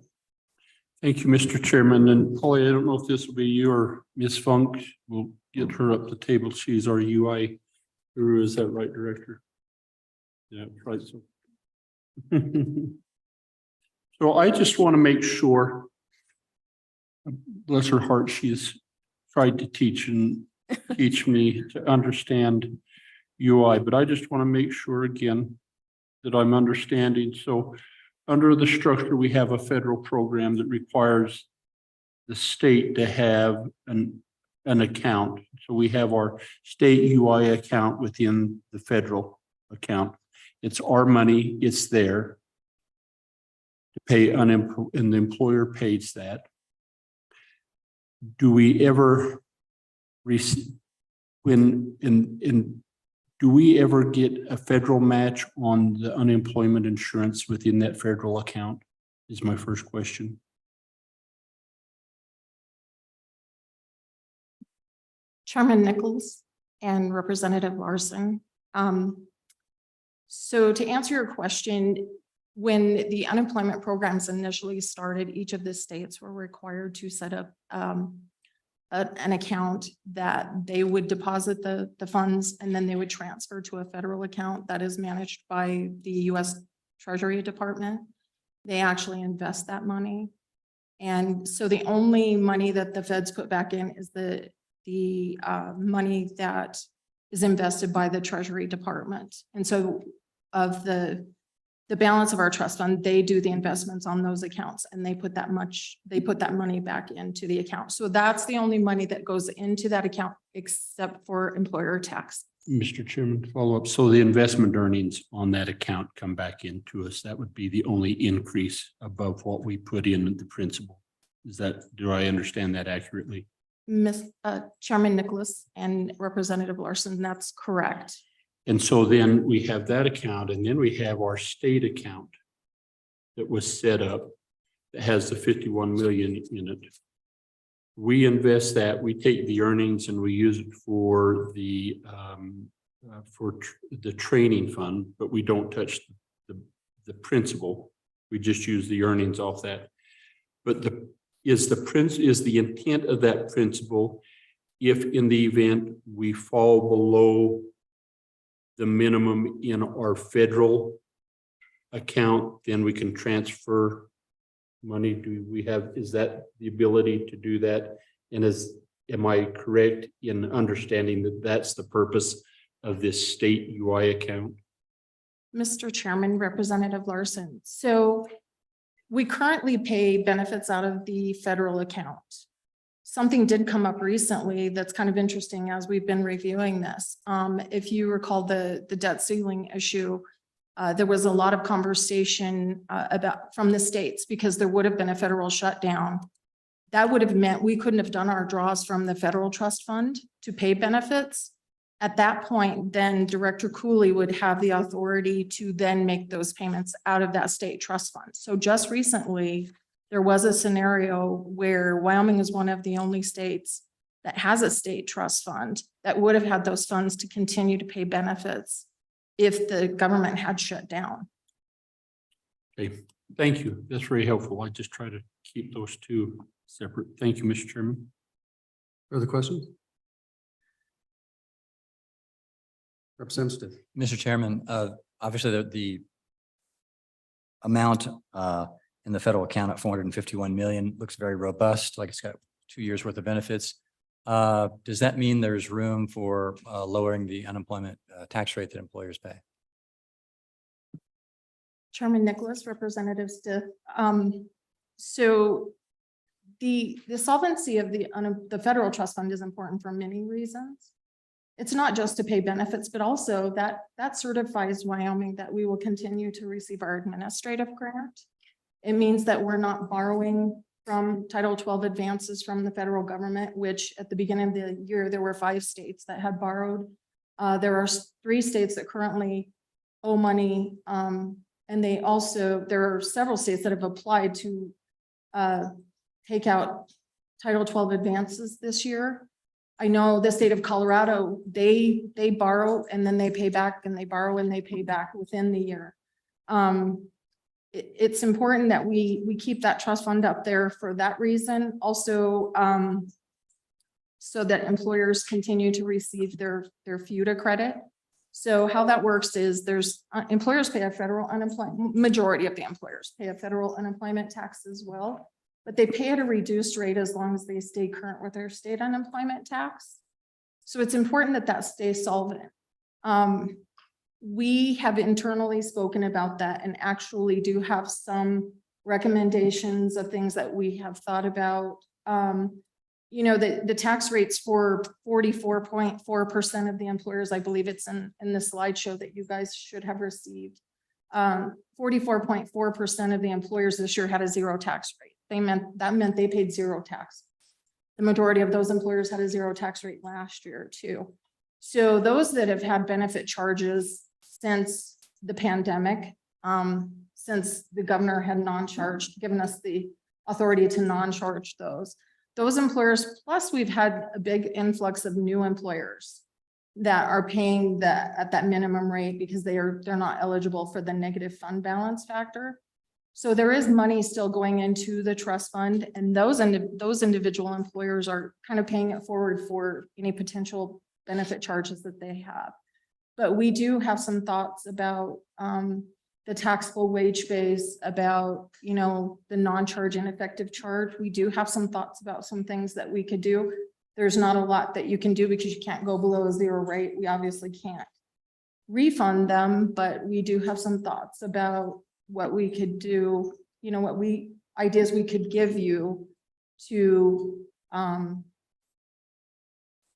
F: Thank you, Mr. Chairman. And Polly, I don't know if this will be you or Ms. Funk. We'll get her up the table. She's our UI guru. Is that right, Director? Yeah, right. So, so I just want to make sure, bless her heart, she's tried to teach me to understand UI, but I just want to make sure again that I'm understanding. So under the structure, we have a federal program that requires the state to have an account. So we have our state UI account within the federal account. It's our money, it's there to pay unemployed, and the employer pays that. Do we ever receive, do we ever get a federal match on the unemployment insurance within that federal account? Is my first question.
O: Chairman Nichols and Representative Larson. So to answer your question, when the unemployment programs initially started, each of the states were required to set up an account that they would deposit the funds, and then they would transfer to a federal account that is managed by the U.S. Treasury Department. They actually invest that money. And so the only money that the feds put back in is the money that is invested by the Treasury Department. And so of the balance of our trust fund, they do the investments on those accounts, and they put that money back into the account. So that's the only money that goes into that account except for employer tax.
F: Mr. Chairman, follow up. So the investment earnings on that account come back into us. That would be the only increase above what we put in the principal. Is that, do I understand that accurately?
O: Chairman Nicholas and Representative Larson, that's correct.
F: And so then we have that account, and then we have our state account that was set up that has the 51 million in it. We invest that, we take the earnings and we use it for the training fund, but we don't touch the principal. We just use the earnings off that. But is the intent of that principal, if in the event we fall below the minimum in our federal account, then we can transfer money? Do we have, is that the ability to do that? And am I correct in understanding that that's the purpose of this state UI account?
O: Mr. Chairman, Representative Larson. So we currently pay benefits out of the federal account. Something did come up recently that's kind of interesting as we've been reviewing this. If you recall the debt ceiling issue, there was a lot of conversation from the states because there would have been a federal shutdown. That would have meant we couldn't have done our draws from the federal trust fund to pay benefits. At that point, then Director Cooley would have the authority to then make those payments out of that state trust fund. So just recently, there was a scenario where Wyoming is one of the only states that has a state trust fund that would have had those funds to continue to pay benefits if the government had shut down.
F: Okay, Thank you. That's very helpful. I just try to keep those two separate. Thank you, Mr. Chairman.
B: Further questions? Representative.
L: Mr. Chairman, obviously the amount in the federal account at 451 million looks very robust, like it's got 2 years worth of benefits. Does that mean there's room for lowering the unemployment tax rate that employers pay?
O: Chairman Nicholas, Representative Stiff. So the solvency of the federal trust fund is important for many reasons. It's not just to pay benefits, but also that certifies Wyoming that we will continue to receive our administrative grant. It means that we're not borrowing from Title 12 advances from the federal government, which at the beginning of the year, there were 5 states that had borrowed. There are 3 states that currently owe money. And there are several states that have applied to take out Title 12 advances this year. I know the state of Colorado, they borrow and then they pay back, and they borrow and they pay back within the year. It's important that we keep that trust fund up there for that reason. Also, so that employers continue to receive their FUTA credit. So how that works is employers pay a federal unemployment, majority of the employers pay a federal unemployment tax as well, but they pay at a reduced rate as long as they stay current with their state unemployment tax. So it's important that that stays solvent. We have internally spoken about that and actually do have some recommendations of things that we have thought about. You know, the tax rates for 44.4% of the employers, I believe it's in the slideshow that you guys should have received. 44.4% of the employers this year had a 0 tax rate. That meant they paid 0 tax. The majority of those employers had a 0 tax rate last year too. So those that have had benefit charges since the pandemic, since the governor had given us the authority to non-charge those employers, plus we've had a big influx of new employers that are paying at that minimum rate because they're not eligible for the negative fund balance factor. So there is money still going into the trust fund, and those individual employers are kind of paying it forward for any potential benefit charges that they have. But we do have some thoughts about the taxable wage base, about, you know, the non-charge and effective charge. We do have some thoughts about some things that we could do. There's not a lot that you can do because you can't go below a 0 rate. We obviously can't refund them, but we do have some thoughts about what we could do, you know, ideas we could give you to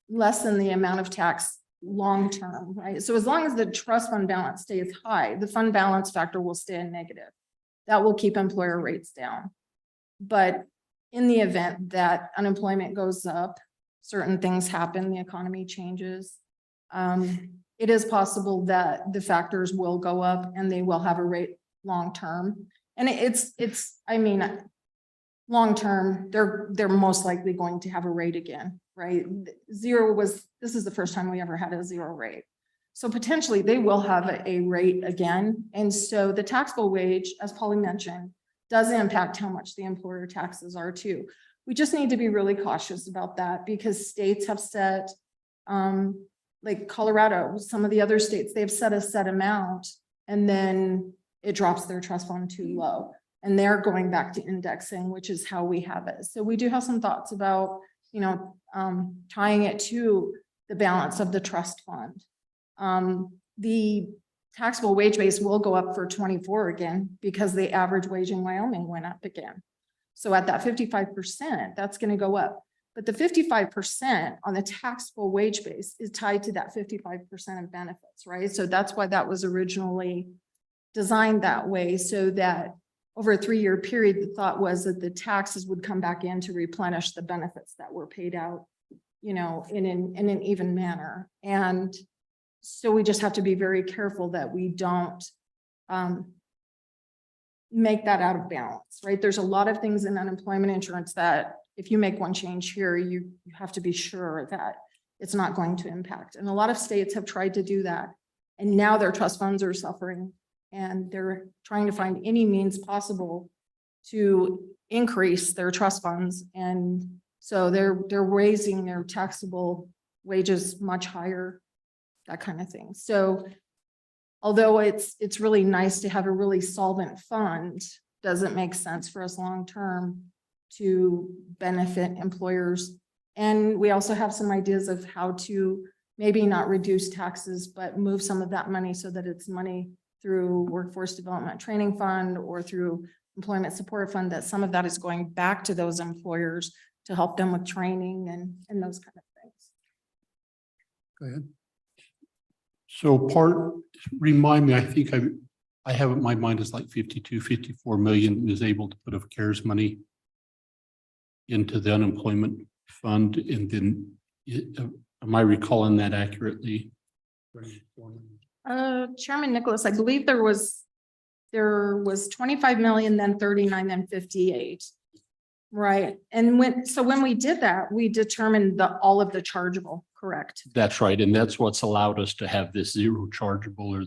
O: lessen the amount of tax long-term, right? So as long as the trust fund balance stays high, the fund balance factor will stay negative. That will keep employer rates down. But in the event that unemployment goes up, certain things happen, the economy changes. It is possible that the factors will go up and they will have a rate long-term. And I mean, long-term, they're most likely going to have a rate again, right? This is the first time we ever had a 0 rate. So potentially they will have a rate again. And so the taxable wage, as Polly mentioned, does impact how much the employer taxes are too. We just need to be really cautious about that because states have set, like Colorado, some of the other states, they've set a set amount and then it drops their trust fund too low. And they're going back to indexing, which is how we have it. So we do have some thoughts about, you know, tying it to the balance of the trust fund. The taxable wage base will go up for 24 again because the average wage in Wyoming went up again. So at that 55%, that's going to go up. But the 55% on the taxable wage base is tied to that 55% of benefits, right? So that's why that was originally designed that way, so that over a 3-year period, the thought was that the taxes would come back in to replenish the benefits that were paid out, you know, in an even manner. And so we just have to be very careful that we don't make that out of balance, right? There's a lot of things in unemployment insurance that if you make one change here, you have to be sure that it's not going to impact. And a lot of states have tried to do that. And now their trust funds are suffering. and they're trying to find any means possible to increase their trust funds. And so they're raising their taxable wages much higher, that kind of thing. So although it's really nice to have a really solvent fund, doesn't make sense for us long-term to benefit employers. And we also have some ideas of how to maybe not reduce taxes, but move some of that money so that it's money through Workforce Development Training Fund or through Employment Support Fund, that some of that is going back to those employers to help them with training and those kind of things.
B: Go ahead.
F: So remind me, I think I have in my mind is like 54 million is able to put of CARES money into the unemployment fund. And then, am I recalling that accurately?
O: Chairman Nicholas, I believe there was 25 million, then 39, then 58. Right. And when we did that, we determined all of the chargeable, correct?
F: That's right. And that's what's allowed us to have this zero chargeable, or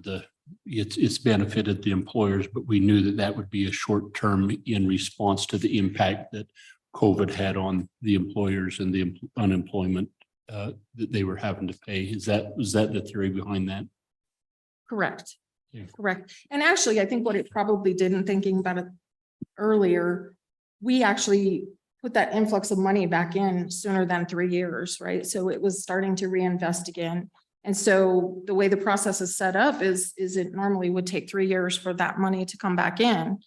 F: it's benefited the employers, but we knew that that would be a short term in response to the impact that COVID had on the employers and the unemployment that they were having to pay. Was that the theory behind that?
O: Correct.
F: Yeah.
O: Correct. And actually, I think what it probably did, in thinking about it earlier, we actually put that influx of money back in sooner than 3 years, right? So it was starting to reinvest again. And so the way the process is set up is it normally would take 3 years for that money to come back in.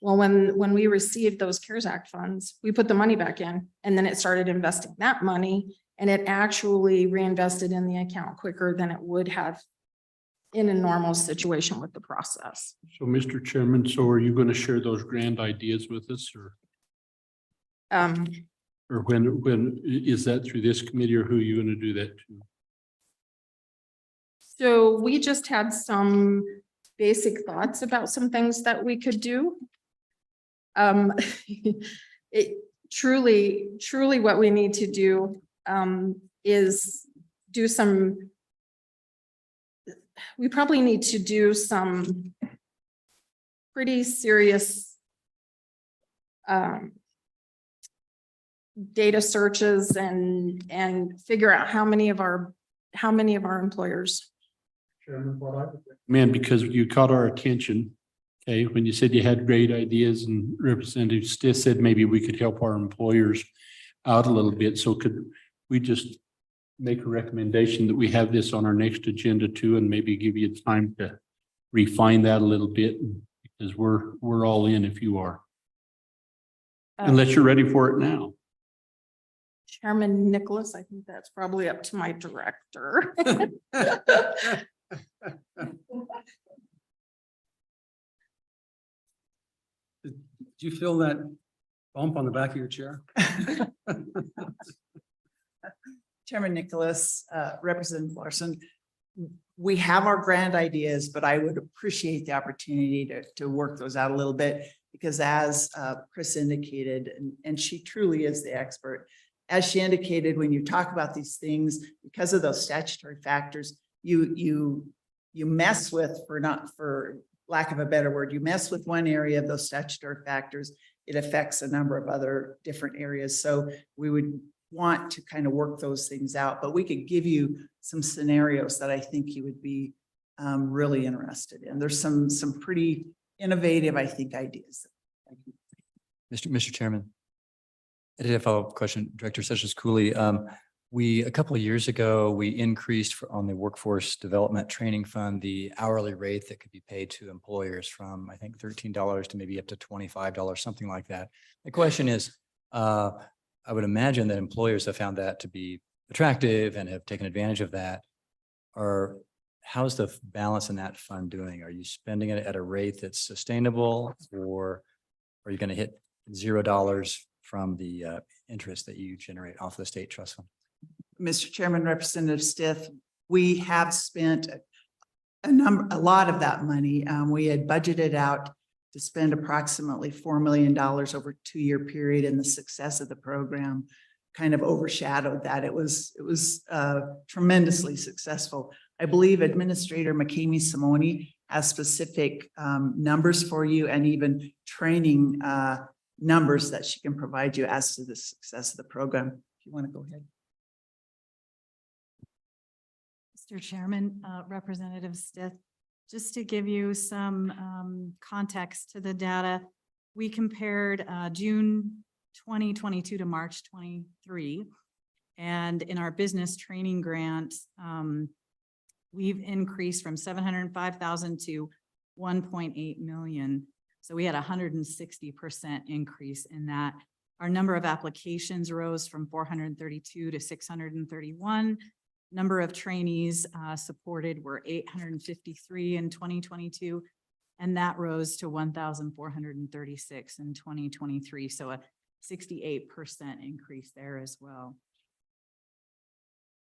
O: Well, when we received those CARES Act funds, we put the money back in, and then it started investing that money, and it actually reinvested in the account quicker than it would have in a normal situation with the process.
F: So, Mr. Chairman, so are you going to share those grand ideas with us, or when is that through this committee, or who are you going to do that to?
O: So we just had some basic thoughts about some things that we could do. It truly what we need to do is do some, we probably need to do some pretty serious data searches and figure out how many of our employers.
F: Man, because you caught our attention, okay, when you said you had great ideas, and Representative Stiff said maybe we could help our employers out a little bit. So could we just make a recommendation that we have this on our next agenda too, and maybe give you time to refine that a little bit, because we're all in if you are, unless you're ready for it now.
O: Chairman Nicholas, I think that's probably up to my director.
B: Did you feel that bump on the back of your chair?
P: Chairman Nicholas, Representative Larson, we have our grand ideas, but I would appreciate the opportunity to work those out a little bit, because as Chris indicated, and she truly is the expert, as she indicated, when you talk about these things, because of those statutory factors, you mess with, for lack of a better word, you mess with one area of those statutory factors, it affects a number of other different areas. So we would want to kind of work those things out, but we could give you some scenarios that I think you would be really interested in. There's some pretty innovative, I think, ideas.
L: Mr. Chairman, I did have a follow-up question, Director Sessions Cooley. A couple of years ago, we increased on the Workforce Development Training Fund, the hourly rate that could be paid to employers from, I think, $13 to maybe up to $25, something like that. The question is, I would imagine that employers have found that to be attractive and have taken advantage of that. How's the balance in that fund doing? Are you spending it at a rate that's sustainable, or are you going to hit $0 from the interest that you generate off the state trust fund?
P: Mr. Chairman, Representative Stiff, we have spent a lot of that money. We had budgeted out to spend approximately $4 million over a 2-year period, and the success of the program kind of overshadowed that. It was tremendously successful. I believe Administrator McCamey Simone has specific numbers for you and even training numbers that she can provide you as to the success of the program. If you want to go ahead.
Q: Mr. Chairman, Representative Stith, just to give you some context to the data, we compared June 2022 to March 23. And in our business training grant, we've increased from 705,000 to 1.8 million. So we had 160% increase in that. Our number of applications rose from 432 to 631. Number of trainees supported were 853 in 2022, and that rose to 1,436 in 2023. So a 68% increase there as well.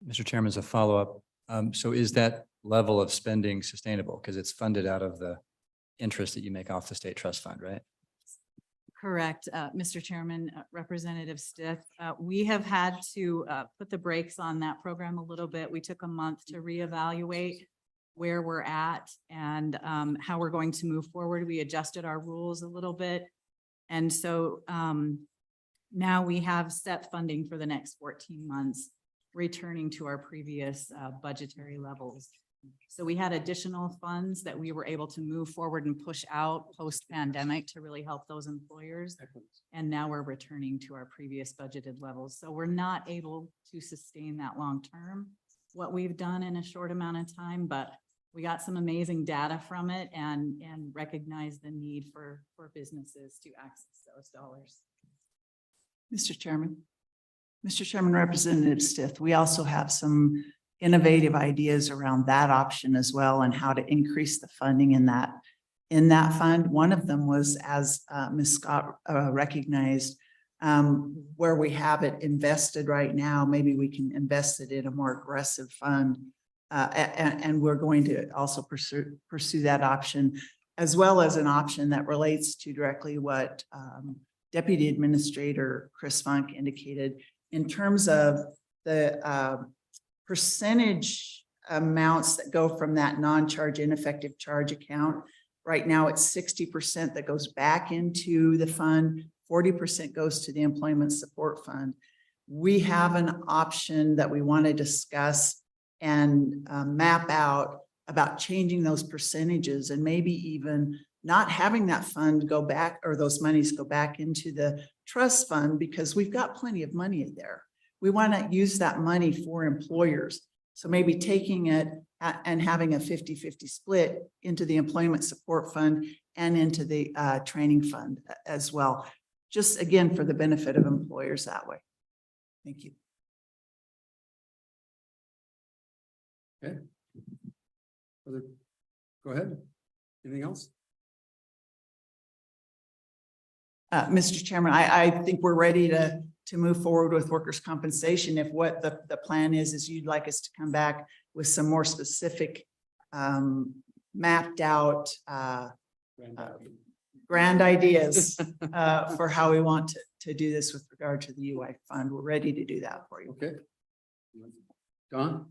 L: Mr. Chairman, as a follow-up, so is that level of spending sustainable? Because it's funded out of the interest that you make off the state trust fund, right?
Q: Correct, Mr. Chairman, Representative Stith. We have had to put the brakes on that program a little bit. We took a month to reevaluate where we're at and how we're going to move forward. We adjusted our rules a little bit. And so now we have set funding for the next 14 months, returning to our previous budgetary levels. So we had additional funds that we were able to move forward and push out post-pandemic to really help those employers. And now we're returning to our previous budgeted levels. So we're not able to sustain that long-term, what we've done in a short amount of time, but we got some amazing data from it and recognize the need for businesses to access those dollars.
P: Mr. Chairman. Mr. Chairman, Representative Stith, we also have some innovative ideas around that option as well and how to increase the funding in that fund. One of them was, as Ms. Scott recognized, where we have it invested right now, maybe we can invest it in a more aggressive fund. And we're going to also pursue that option, as well as an option that relates to directly what Deputy Administrator Chris Funk indicated in terms of the percentage amounts that go from that non-charge ineffective charge account. Right now it's 60% that goes back into the fund, 40% goes to the employment support fund. We have an option that we want to discuss and map out about changing those percentages and maybe even not having that fund go back or those monies go back into the trust fund because we've got plenty of money in there. We want to use that money for employers. So maybe taking it and having a 50-50 split into the employment support fund and into the training fund as well. Just again, for the benefit of employers that way. Thank you.
B: Okay. Go ahead. Anything else?
P: Mr. Chairman, I think we're ready to move forward with workers' compensation. If what the plan is you'd like us to come back with some more specific mapped out grand ideas for how we want to do this with regard to the UI fund, we're ready to do that for you.
B: Okay. Don?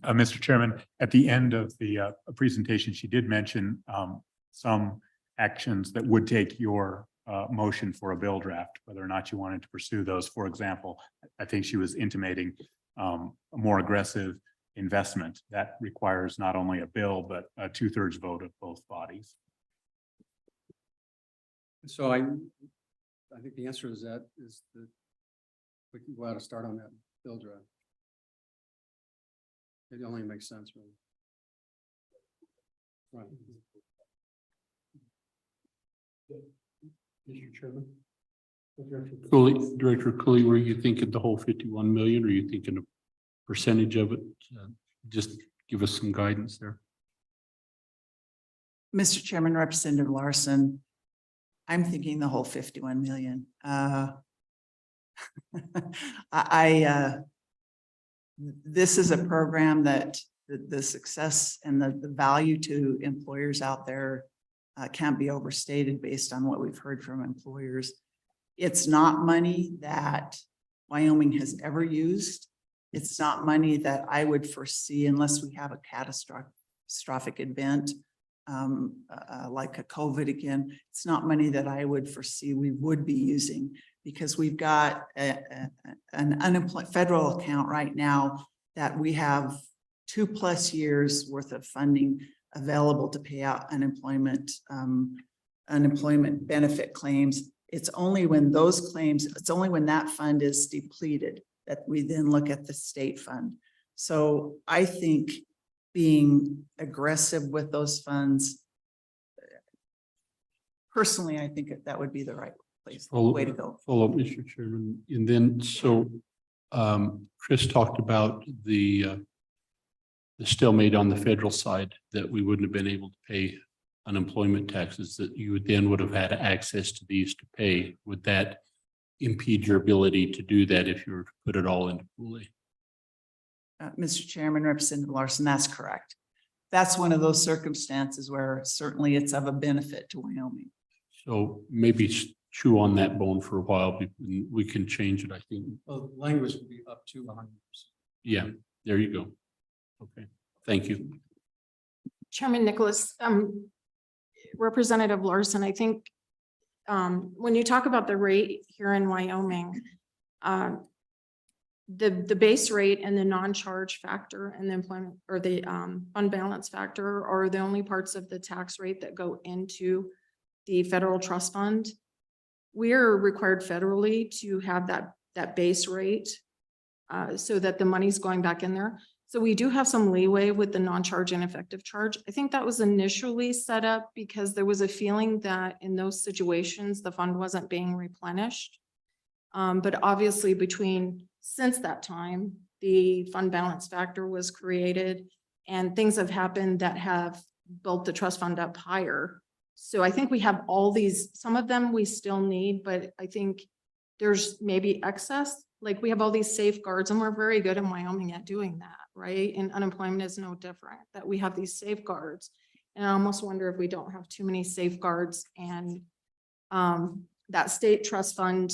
D: Mr. Chairman, at the end of the presentation, she did mention some actions that would take your motion for a bill draft, whether or not you wanted to pursue those. For example, I think she was intimating a more aggressive investment that requires not only a bill, but a 2/3 vote of both bodies.
B: So I think the answer is that we can go out and start on that bill draft. It only makes sense, really. Right. Mr. Chairman.
F: Director Cooley, were you thinking the whole 51 million, or are you thinking a percentage of it? Just give us some guidance there.
P: Mr. Chairman, Representative Larson, I'm thinking the whole 51 million. This is a program that the success and the value to employers out there can't be overstated based on what we've heard from employers. It's not money that Wyoming has ever used. It's not money that I would foresee unless we have a catastrophic event like a COVID again, it's not money that I would foresee we would be using because we've got an unemployed federal account right now that we have 2+ years worth of funding available to pay out unemployment benefit claims. It's only when that fund is depleted that we then look at the state fund. So I think being aggressive with those funds, personally, I think that would be the right place, way to go.
F: Follow up, Mr. Chairman. And then, so Chris talked about the stalemate on the federal side, that we wouldn't have been able to pay unemployment taxes, that you would have had access to these to pay. Would that impede your ability to do that if you were to put it all into Pool A?
P: Mr. Chairman, Representative Larson, that's correct. That's one of those circumstances where certainly it's of a benefit to Wyoming.
F: So maybe chew on that bone for a while. We can change it, I think.
B: Well, language would be up to 100%.
F: Yeah, there you go. Okay, thank you.
O: Chairman Nicholas, Representative Larson, I think when you talk about the rate here in Wyoming, the base rate and the non-charge factor and the employment or the unbalanced factor are the only parts of the tax rate that go into the federal trust fund. We are required federally to have that base rate so that the money's going back in there. So we do have some leeway with the non-charge and effective charge. I think that was initially set up because there was a feeling that in those situations, the fund wasn't being replenished. But obviously since that time, the fund balance factor was created and things have happened that have built the trust fund up higher. So I think we have all these, some of them we still need, but I think there's maybe excess. Like we have all these safeguards and we're very good in Wyoming at doing that, right? And unemployment is no different, that we have these safeguards. And I almost wonder if we don't have too many safeguards and that state trust fund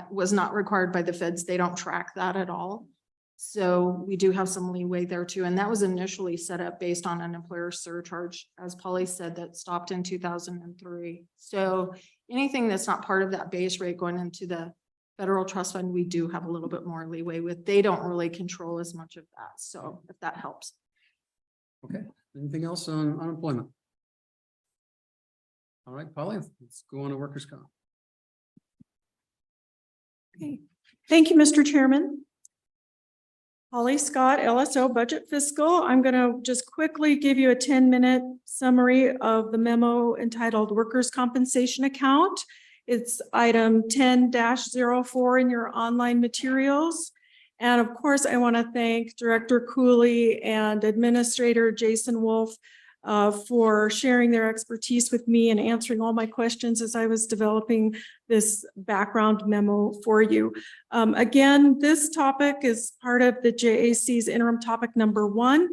O: was not required by the feds. They don't track that at all. So we do have some leeway there too. And that was initially set up based on an employer surcharge, as Polly said, that stopped in 2003. So anything that's not part of that base rate going into the federal trust fund, we do have a little bit more leeway with. They don't really control as much of that. So if that helps.
B: Okay, anything else on unemployment? All right, Polly, let's go on to workers' comp.
A: Okay, thank you, Mr. Chairman. Holly Scott, LSO Budget Fiscal. I'm going to just quickly give you a 10-minute summary of the memo entitled Workers' Compensation Account. It's item 10-04 in your online materials. And of course, I want to thank Director Cooley and Administrator Jason Wolf for sharing their expertise with me and answering all my questions as I was developing this background memo for you. Again, this topic is part of the JAC's interim topic number 1.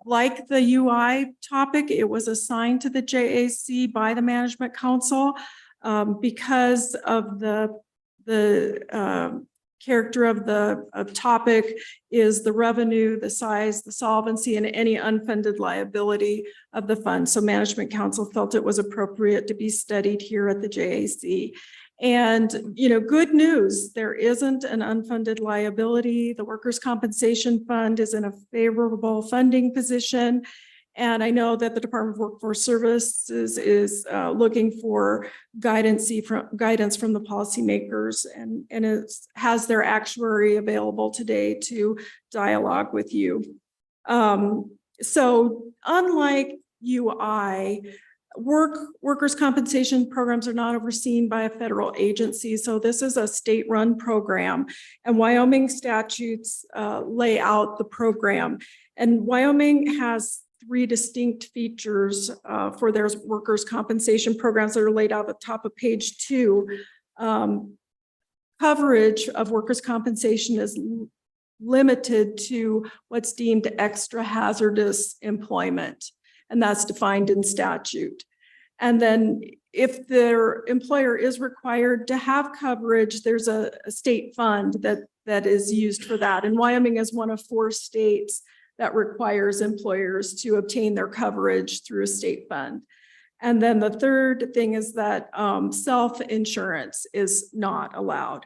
A: Like the UI topic, it was assigned to the JAC by the Management Council because of the character of the topic is the revenue, the size, the solvency, and any unfunded liability of the fund. So Management Council felt it was appropriate to be studied here at the JAC. And, good news, there isn't an unfunded liability. The Workers' Compensation Fund is in a favorable funding position. And I know that the Department of Workforce Services is looking for guidance from the policymakers and it has their actuary available today to dialogue with you. So unlike UI, workers' compensation programs are not overseen by a federal agency. So this is a state-run program and Wyoming statutes lay out the program. And Wyoming has 3 distinct features for their workers' compensation programs that are laid out at the top of page 2. Coverage of workers' compensation is limited to what's deemed extra hazardous employment, and that's defined in statute. And then if their employer is required to have coverage, there's a state fund that is used for that. And Wyoming is one of 4 states that requires employers to obtain their coverage through a state fund. And then the third thing is that self-insurance is not allowed.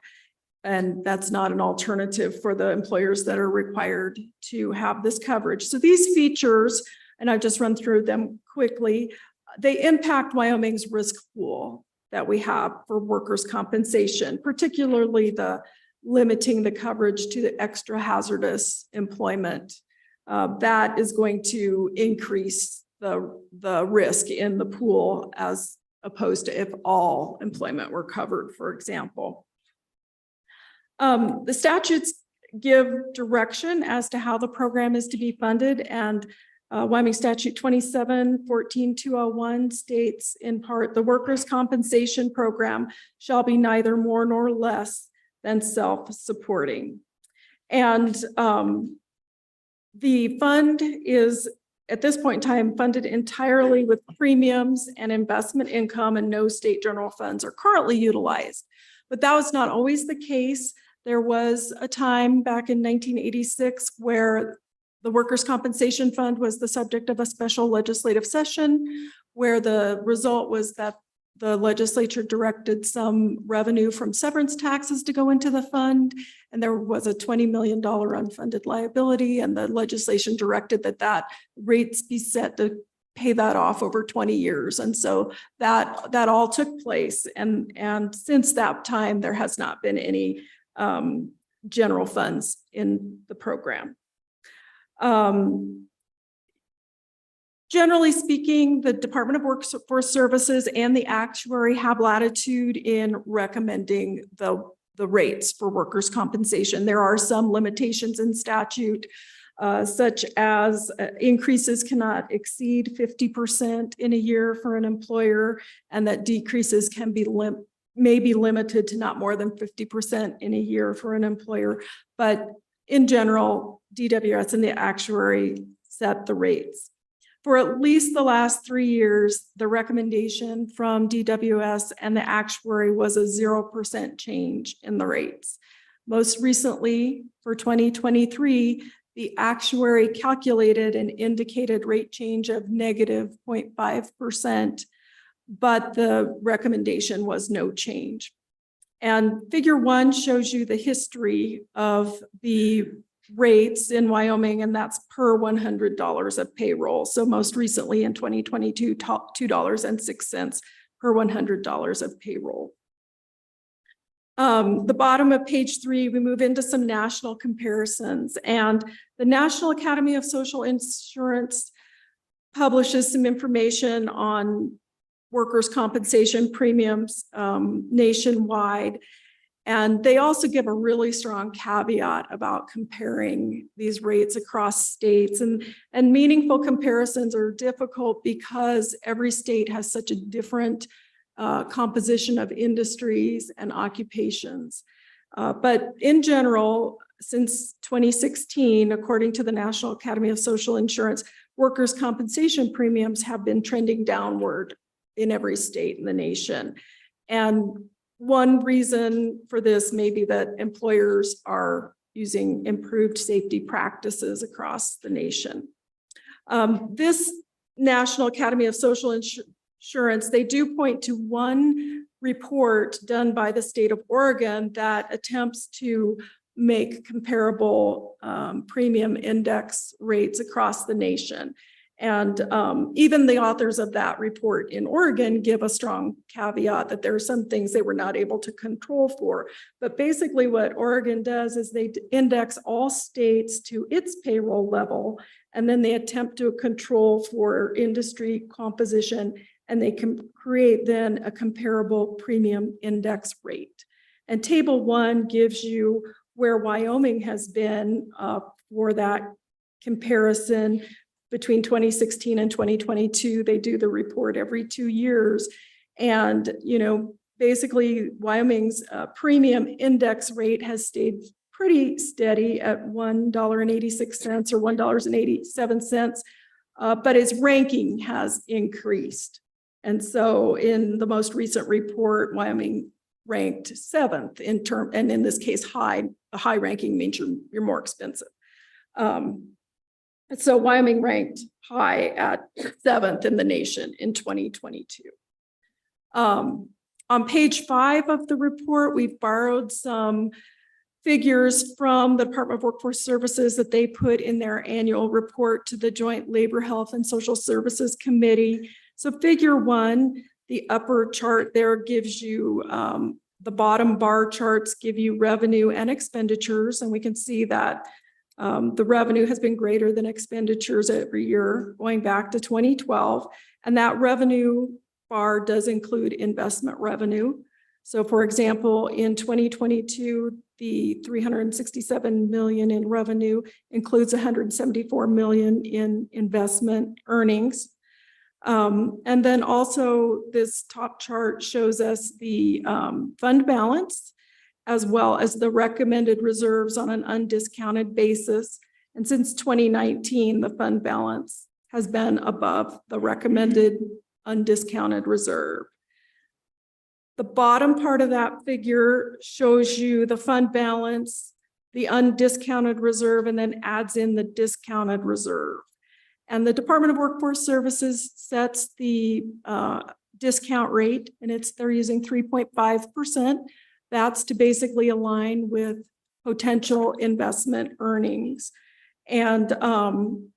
A: And that's not an alternative for the employers that are required to have this coverage. So these features, and I've just run through them quickly, they impact Wyoming's risk pool that we have for workers' compensation, particularly the limiting the coverage to the extra hazardous employment. That is going to increase the risk in the pool as opposed to if all employment were covered, for example. The statutes give direction as to how the program is to be funded, and Wyoming Statute 27-14-201 states in part, the workers' compensation program shall be neither more nor less than self-supporting. And the fund is, at this point in time, funded entirely with premiums and investment income, and no state general funds are currently utilized. But that was not always the case. There was a time back in 1986 where the Workers' Compensation Fund was the subject of a special legislative session, where the result was that the legislature directed some revenue from severance taxes to go into the fund, and there was a $20 million unfunded liability, and the legislation directed that rates be set to pay that off over 20 years. And so that all took place. And since that time, there has not been any general funds in the program. Generally speaking, the Department of Workforce Services and the actuary have latitude in recommending the rates for workers' compensation. There are some limitations in statute, such as increases cannot exceed 50% in a year for an employer, and that decreases can be may be limited to not more than 50% in a year for an employer. But in general, DWS and the actuary set the rates. For at least the last 3 years, the recommendation from DWS and the actuary was a 0% change in the rates. Most recently, for 2023, the actuary calculated an indicated rate change of negative 0.5%, but the recommendation was no change. And figure 1 shows you the history of the rates in Wyoming, and that's per $100 of payroll. So most recently in 2022, $2.06 per $100 of payroll. The bottom of page 3, we move into some national comparisons, and the National Academy of Social Insurance publishes some information on workers' compensation premiums nationwide. And they also give a really strong caveat about comparing these rates across states, and meaningful comparisons are difficult because every state has such a different composition of industries and occupations. But in general, since 2016, according to the National Academy of Social Insurance, workers' compensation premiums have been trending downward in every state in the nation. And one reason for this may be that employers are using improved safety practices across the nation. This National Academy of Social Insurance, they do point to one report done by the state of Oregon that attempts to make comparable premium index rates across the nation. And even the authors of that report in Oregon give a strong caveat that there are some things they were not able to control for. But basically what Oregon does is they index all states to its payroll level, and then they attempt to control for industry composition, and they can create then a comparable premium index rate. And table 1 gives you where Wyoming has been for that comparison. Between 2016 and 2022, they do the report every 2 years. And, basically Wyoming's premium index rate has stayed pretty steady at $1.86 or $1.87, but its ranking has increased. And so in the most recent report, Wyoming ranked 7th in term, and in this case, high. A high ranking means you're more expensive. And so Wyoming ranked high at 7th in the nation in 2022. On page 5 of the report, we've borrowed some figures from the Department of Workforce Services that they put in their annual report to the Joint Labor, Health, and Social Services Committee. So figure 1, the upper chart there gives you, the bottom bar charts give you revenue and expenditures, and we can see that the revenue has been greater than expenditures every year going back to 2012. And that revenue bar does include investment revenue. So for example, in 2022, the 367 million in revenue includes 174 million in investment earnings. And then also this top chart shows us the fund balance, as well as the recommended reserves on an undiscounted basis. And since 2019, the fund balance has been above the recommended undiscounted reserve. The bottom part of that figure shows you the fund balance, the undiscounted reserve, and then adds in the discounted reserve. And the Department of Workforce Services sets the discount rate, and they're using 3.5%. That's to basically align with potential investment earnings. And,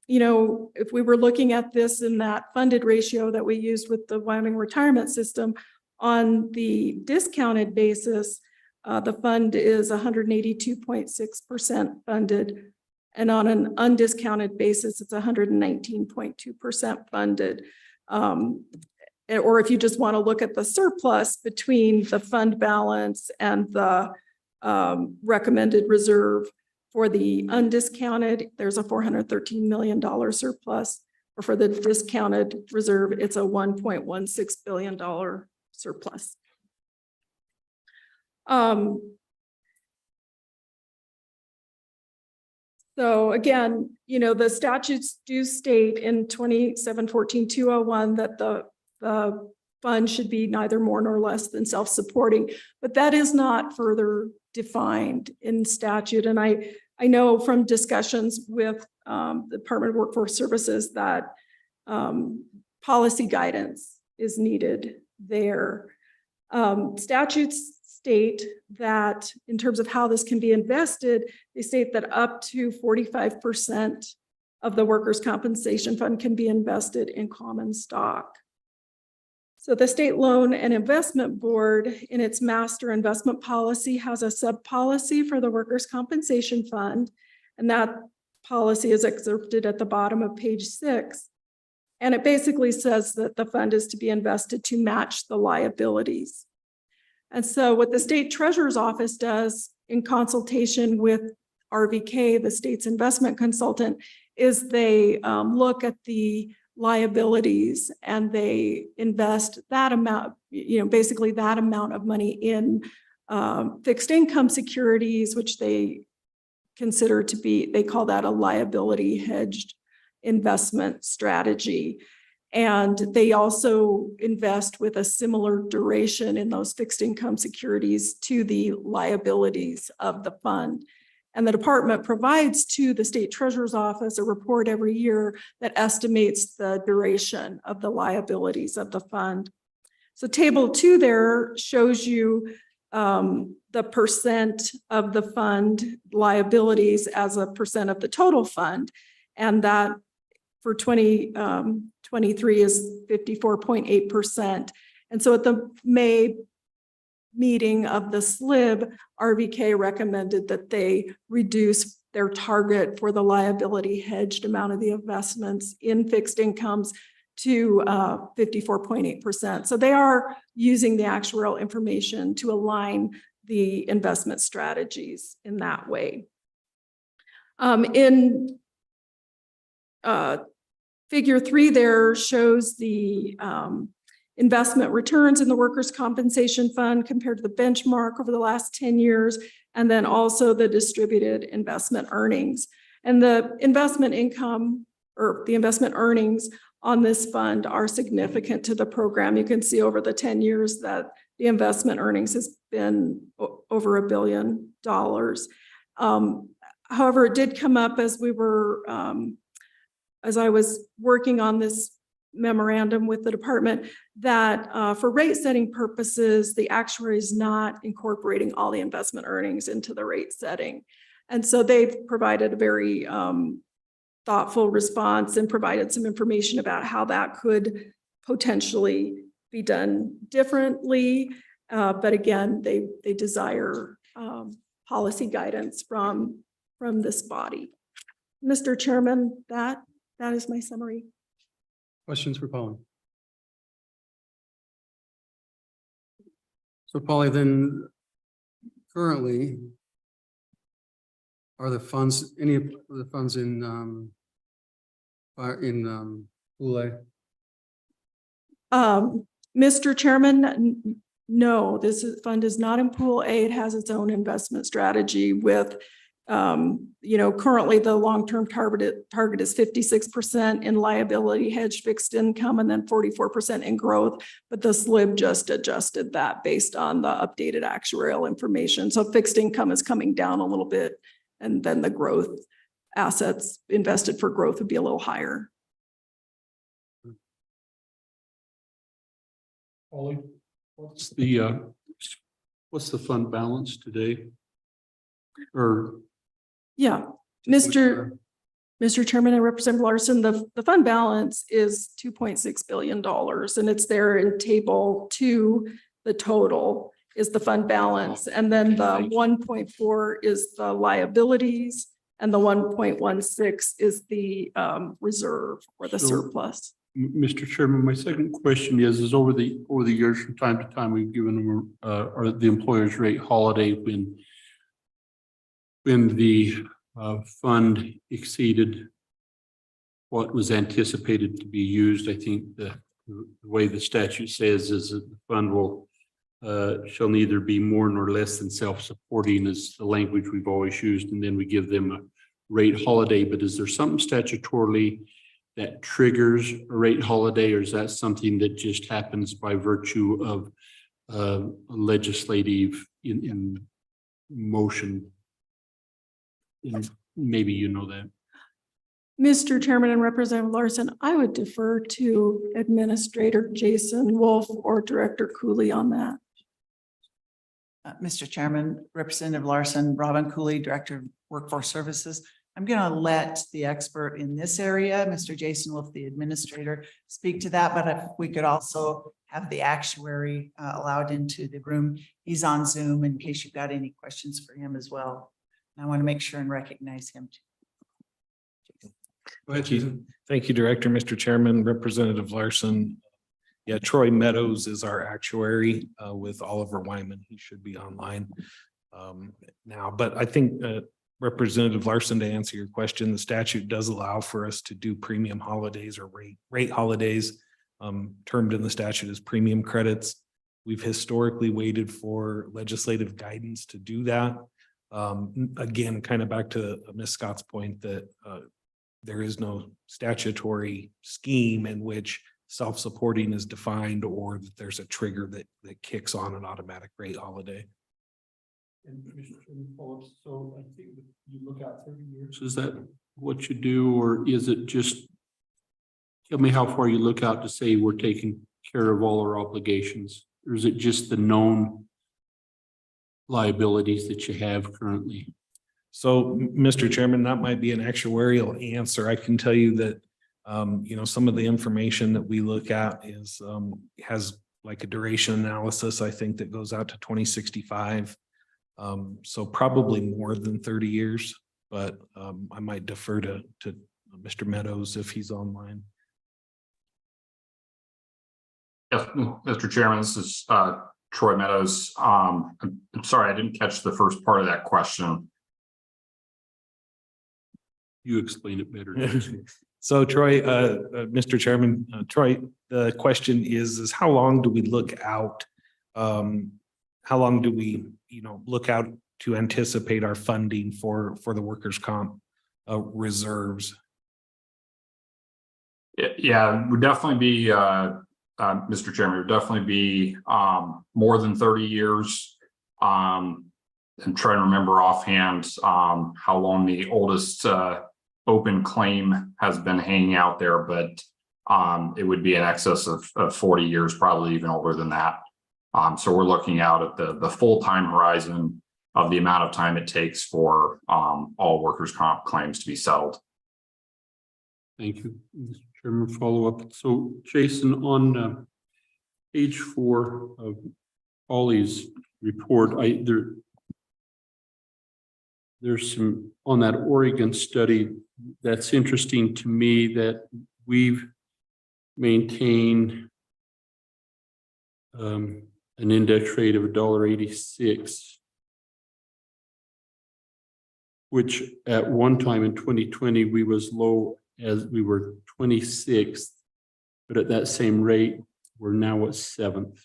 A: you know, if we were looking at this in that funded ratio that we used with the Wyoming retirement system, on the discounted basis, the fund is 182.6% funded. And on an undiscounted basis, it's 119.2% funded. Or if you just want to look at the surplus between the fund balance and the recommended reserve, for the undiscounted, there's a $413 million surplus, or for the discounted reserve, it's a $1.16 billion surplus. So again, you know, the statutes do state in 2714-201 that the fund should be neither more nor less than self-supporting, but that is not further defined in statute. And I know from discussions with the Department of Workforce Services that policy guidance is needed there. Statutes state that in terms of how this can be invested, they state that up to 45% of the workers' compensation fund can be invested in common stock. So the State Loan and Investment Board, in its master investment policy, has a sub-policy for the workers' compensation fund, and that policy is excerpted at the bottom of page 6. And it basically says that the fund is to be invested to match the liabilities. And so what the State Treasurer's Office does in consultation with RVK, the state's investment consultant, is they look at the liabilities and they invest that amount, you know, basically that amount of money in fixed income securities, which they consider to be, they call that a liability hedged investment strategy. And they also invest with a similar duration in those fixed income securities to the liabilities of the fund. And the department provides to the State Treasurer's Office a report every year that estimates the duration of the liabilities of the fund. So table 2 there shows you the percent of the fund liabilities as a percent of the total fund. And that for 2023 is 54.8%. And so at the May meeting of the SLIB, RVK recommended that they reduce their target for the liability hedged amount of the investments in fixed incomes to 54.8%. So they are using the actuarial information to align the investment strategies in that way. In figure 3 there shows the investment returns in the workers' compensation fund compared to the benchmark over the last 10 years, and then also the distributed investment earnings. And the investment income or the investment earnings on this fund are significant to the program. You can see over the 10 years that the investment earnings has been over $1 billion. However, it did come up as we were as I was working on this memorandum with the department, that for rate setting purposes, the actuary is not incorporating all the investment earnings into the rate setting. And so they've provided a very thoughtful response and provided some information about how that could potentially be done differently. But again, they desire policy guidance from this body. Mr. Chairman, that is my summary.
B: Questions for Polly? So Polly, then currently, are the funds, any of the funds in Pool A?
A: Mr. Chairman, no, this fund is not in Pool A. It has its own investment strategy with, currently the long-term target is 56% in liability hedge fixed income and then 44% in growth. But the SLIB just adjusted that based on the updated actuarial information. So fixed income is coming down a little bit, and then the growth assets invested for growth would be a little higher.
F: Ollie, what's the fund balance today? Or
A: Yeah, Mr. Chairman and Representative Larson, the fund balance is $2.6 billion, and it's there in table 2. The total is the fund balance, and then the 1.4 is the liabilities, and the 1.16 is the reserve or the surplus.
F: Mr. Chairman, my second question is over the years, from time to time, we've given them or the employer's rate holiday when the fund exceeded what was anticipated to be used. I think the way the statute says is that the fund will shall neither be more nor less than self-supporting is the language we've always used, and then we give them a rate holiday. But is there something statutorily that triggers a rate holiday, or is that something that just happens by virtue of legislative in motion? And maybe you know that.
A: Mr. Chairman and Representative Larson, I would defer to Administrator Jason Wolf or Director Cooley on that.
P: Mr. Chairman, Representative Larson, Robin Cooley, Director of Workforce Services. I'm going to let the expert in this area, Mr. Jason Wolf, the administrator, speak to that. But if we could also have the actuary allowed into the room. He's on Zoom in case you've got any questions for him as well. And I want to make sure and recognize him too.
B: Thank you.
R: Thank you, Director, Mr. Chairman, Representative Larson. Yeah, Troy Meadows is our actuary with Oliver Wyman. He should be online now, but I think Representative Larson, to answer your question, the statute does allow for us to do premium holidays or rate holidays, termed in the statute as premium credits. We've historically waited for legislative guidance to do that. Again, kind of back to Ms. Scott's point that there is no statutory scheme in which self-supporting is defined or that there's a trigger that kicks on an automatic rate holiday.
F: And Mr. Chairman, so I think that you look out 30 years. Is that what you do, or is it just, tell me how far you look out to say we're taking care of all our obligations? Or is it just the known liabilities that you have currently?
R: So, Mr. Chairman, that might be an actuarial answer. I can tell you that, some of the information that we look at is, has like a duration analysis, I think, that goes out to 2065. So probably more than 30 years, but I might defer to Mr. Meadows if he's online.
S: Yes, Mr. Chairman, this is Troy Meadows. I'm sorry, I didn't catch the first part of that question.
F: You explain it better.
R: So Troy, Mr. Chairman, Troy, the question is how long do we look out? How long do we, look out to anticipate our funding for the workers' comp reserves?
S: Yeah, it would definitely be, Mr. Chairman, it would definitely be more than 30 years. I'm trying to remember offhand how long the oldest open claim has been hanging out there, but it would be in excess of 40 years, probably even older than that. So we're looking out at the full-time horizon of the amount of time it takes for all workers' comp claims to be settled.
F: Thank you, Mr. Chairman. Follow up. So Jason, on page 4 of Ollie's report, there's some on that Oregon study that's interesting to me, that we've maintained an index rate of $1.86, which at one time in 2020 we was low as we were 26th, but at that same rate we're now at 7th.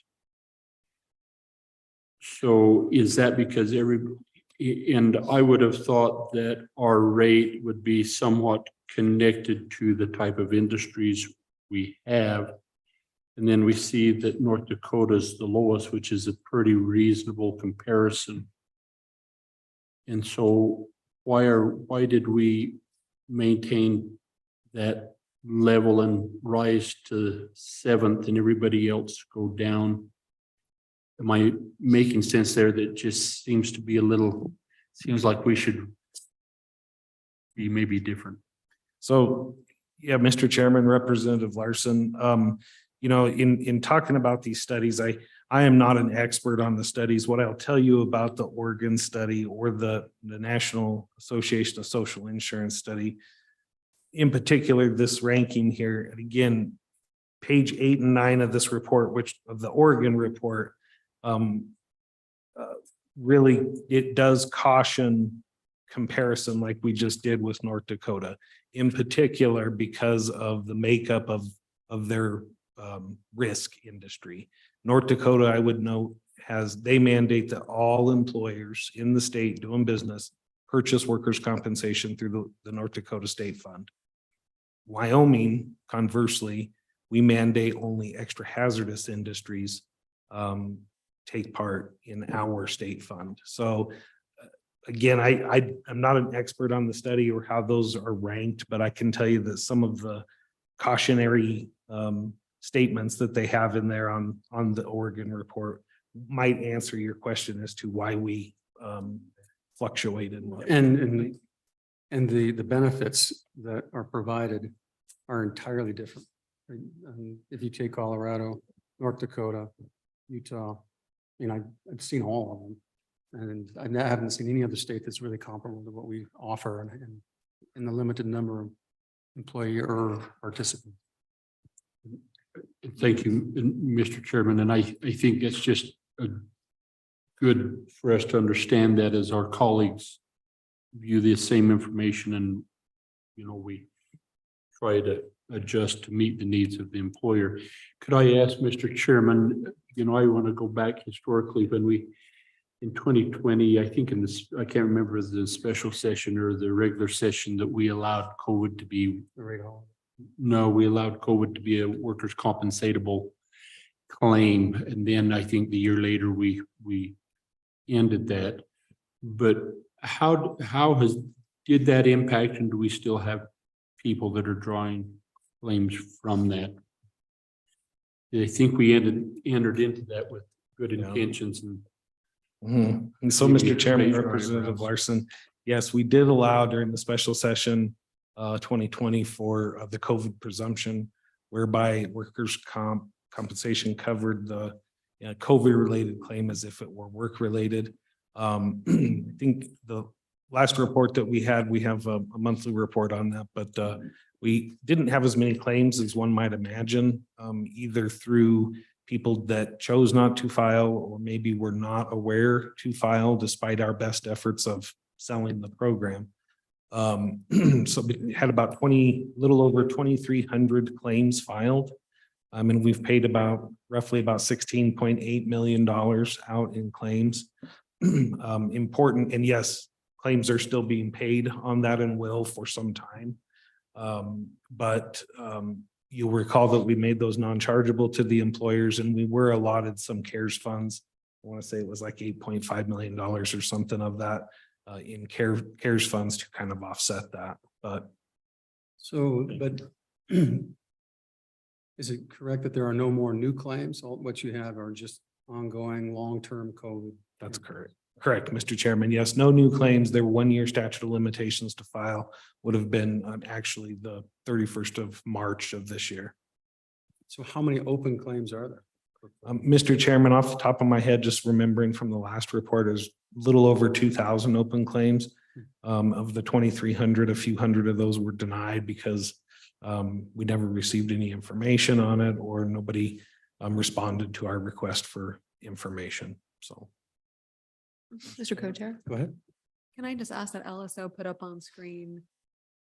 F: So is that because and I would have thought that our rate would be somewhat connected to the type of industries we have. And then we see that North Dakota is the lowest, which is a pretty reasonable comparison. And so why did we maintain that level and rise to 7th and everybody else go down? Am I making sense there? That just seems to be seems like we should be maybe different.
R: So, yeah, Mr. Chairman, Representative Larson, you know, in talking about these studies, I am not an expert on the studies. What I'll tell you about the Oregon study or the National Association of Social Insurance study, in particular, this ranking here, and again, page 8 and 9 of this report, which of the Oregon report, really, it does caution comparison like we just did with North Dakota, in particular because of the makeup of their risk industry. North Dakota, I would note, they mandate that all employers in the state doing business purchase workers' compensation through the North Dakota State Fund. Wyoming, conversely, we mandate only extra hazardous industries take part in our state fund. So again, I'm not an expert on the study or how those are ranked, but I can tell you that some of the cautionary statements that they have in there on the Oregon report might answer your question as to why we fluctuated.
B: And the benefits that are provided are entirely different. If you take Colorado, North Dakota, Utah, I've seen all of them, and I haven't seen any other state that's really comparable to what we offer and in the limited number of employee or participants.
F: Thank you, Mr. Chairman. And I think it's just good for us to understand that as our colleagues view the same information, and we try to adjust to meet the needs of the employer. Could I ask, Mr. Chairman, I want to go back historically when in 2020, I think I can't remember the special session or the regular session, that we allowed COVID to be, we allowed COVID to be a workers' compensatable claim. And then I think the year later, we ended that. But how did that impact, and do we still have people that are drawing claims from that? I think we entered into that with good intentions.
R: And so, Mr. Chairman, Representative Larson, yes, we did allow during the special session 2020 for the COVID presumption, whereby workers' compensation covered the COVID-related claim as if it were work-related. I think the last report that we have a monthly report on that, but we didn't have as many claims as one might imagine, either through people that chose not to file or maybe were not aware to file despite our best efforts of selling the program. So we had about little over 2,300 claims filed. And we've paid roughly about $16.8 million out in claims. Important, and yes, claims are still being paid on that and will for some time. But you'll recall that we made those non-chargeable to the employers, and we were allotted some CARES funds. I want to say it was like $8.5 million or something of that in CARES funds to kind of offset that. But
B: So, but is it correct that there are no more new claims? All what you have are just ongoing, long-term COVID?
R: That's correct. Correct, Mr. Chairman. Yes, no new claims. There were 1 year statute of limitations to file would have been actually the 31st of March of this year.
B: So how many open claims are there?
R: Mr. Chairman, off the top of my head, just remembering from the last report is a little over 2,000 open claims. Of the 2,300, a few hundred of those were denied because we never received any information on it or nobody responded to our request for information. So.
E: Mr. Co-Chair,
B: Go ahead.
E: can I just ask that LSO put up on screen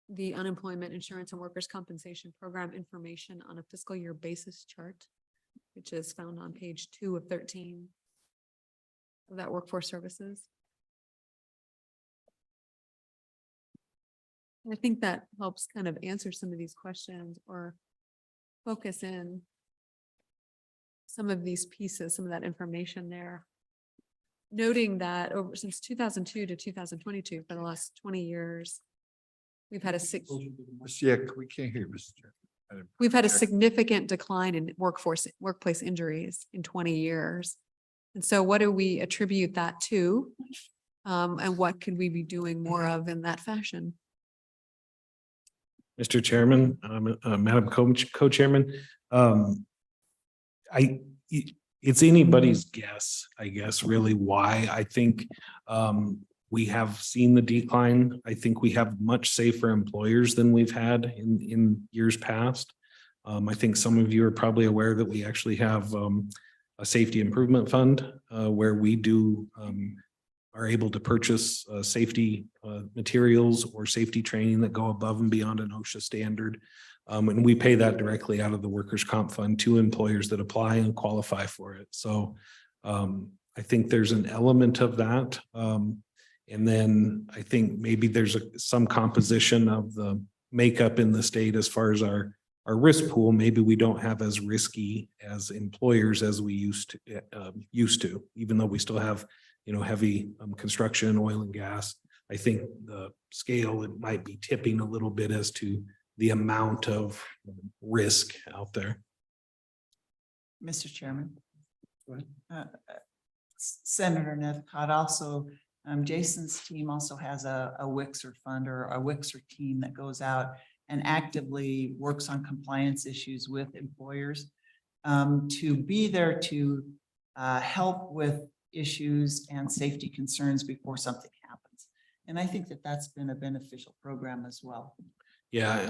E: the unemployment insurance and workers' compensation program information on a fiscal year basis chart, which is found on page 2 of 13 of that workforce services? I think that helps kind of answer some of these questions or focus in some of these pieces, some of that information there. Noting that over since 2002 to 2022, for the last 20 years, we've had a
H: Yeah, we can't hear you, Mr. Chair.
E: we've had a significant decline in workplace injuries in 20 years. And so what do we attribute that to? And what could we be doing more of in that fashion?
R: Mr. Chairman, Madam Co-Chairman, it's anybody's guess, I guess, really why. I think we have seen the decline. I think we have much safer employers than we've had in years past. I think some of you are probably aware that we actually have a safety improvement fund where we are able to purchase safety materials or safety training that go above and beyond an OSHA standard. And we pay that directly out of the workers' comp fund to employers that apply and qualify for it. So I think there's an element of that. And then I think maybe there's some composition of the makeup in the state as far as our risk pool. Maybe we don't have as risky as employers as we used to, even though we still have heavy construction, oil and gas. I think the scale, it might be tipping a little bit as to the amount of risk out there.
P: Mr. Chairman. Senator Northcott also, Jason's team also has a Wixer fund or a Wixer team that goes out and actively works on compliance issues with employers to be there to help with issues and safety concerns before something happens. And I think that that's been a beneficial program as well.
R: Yeah,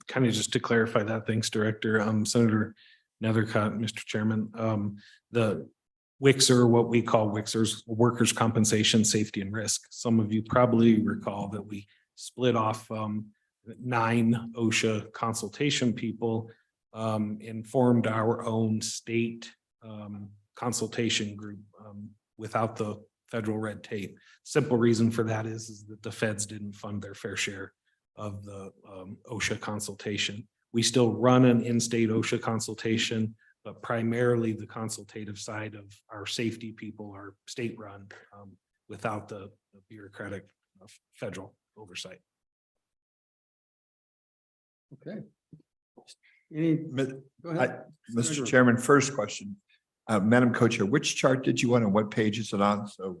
R: kind of just to clarify that, thanks, Director. Senator Nethercott, Mr. Chairman, the Wixer, what we call Wixers, Workers' Compensation, Safety and Risk. Some of you probably recall that we split off 9 OSHA consultation people and formed our own state consultation group without the federal red tape. Simple reason for that is that the feds didn't fund their fair share of the OSHA consultation. We still run an in-state OSHA consultation, but primarily the consultative side of our safety people are state run without the bureaucratic federal oversight.
B: Okay.
H: Go ahead. Mr. Chairman, first question. Madam Co-Chair, which chart did you want and what page is it on? So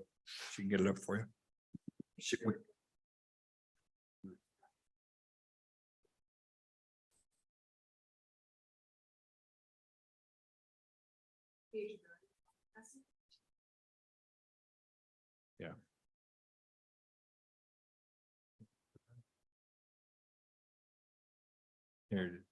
H: she can get it up for you.
R: Yeah.
H: Here it is.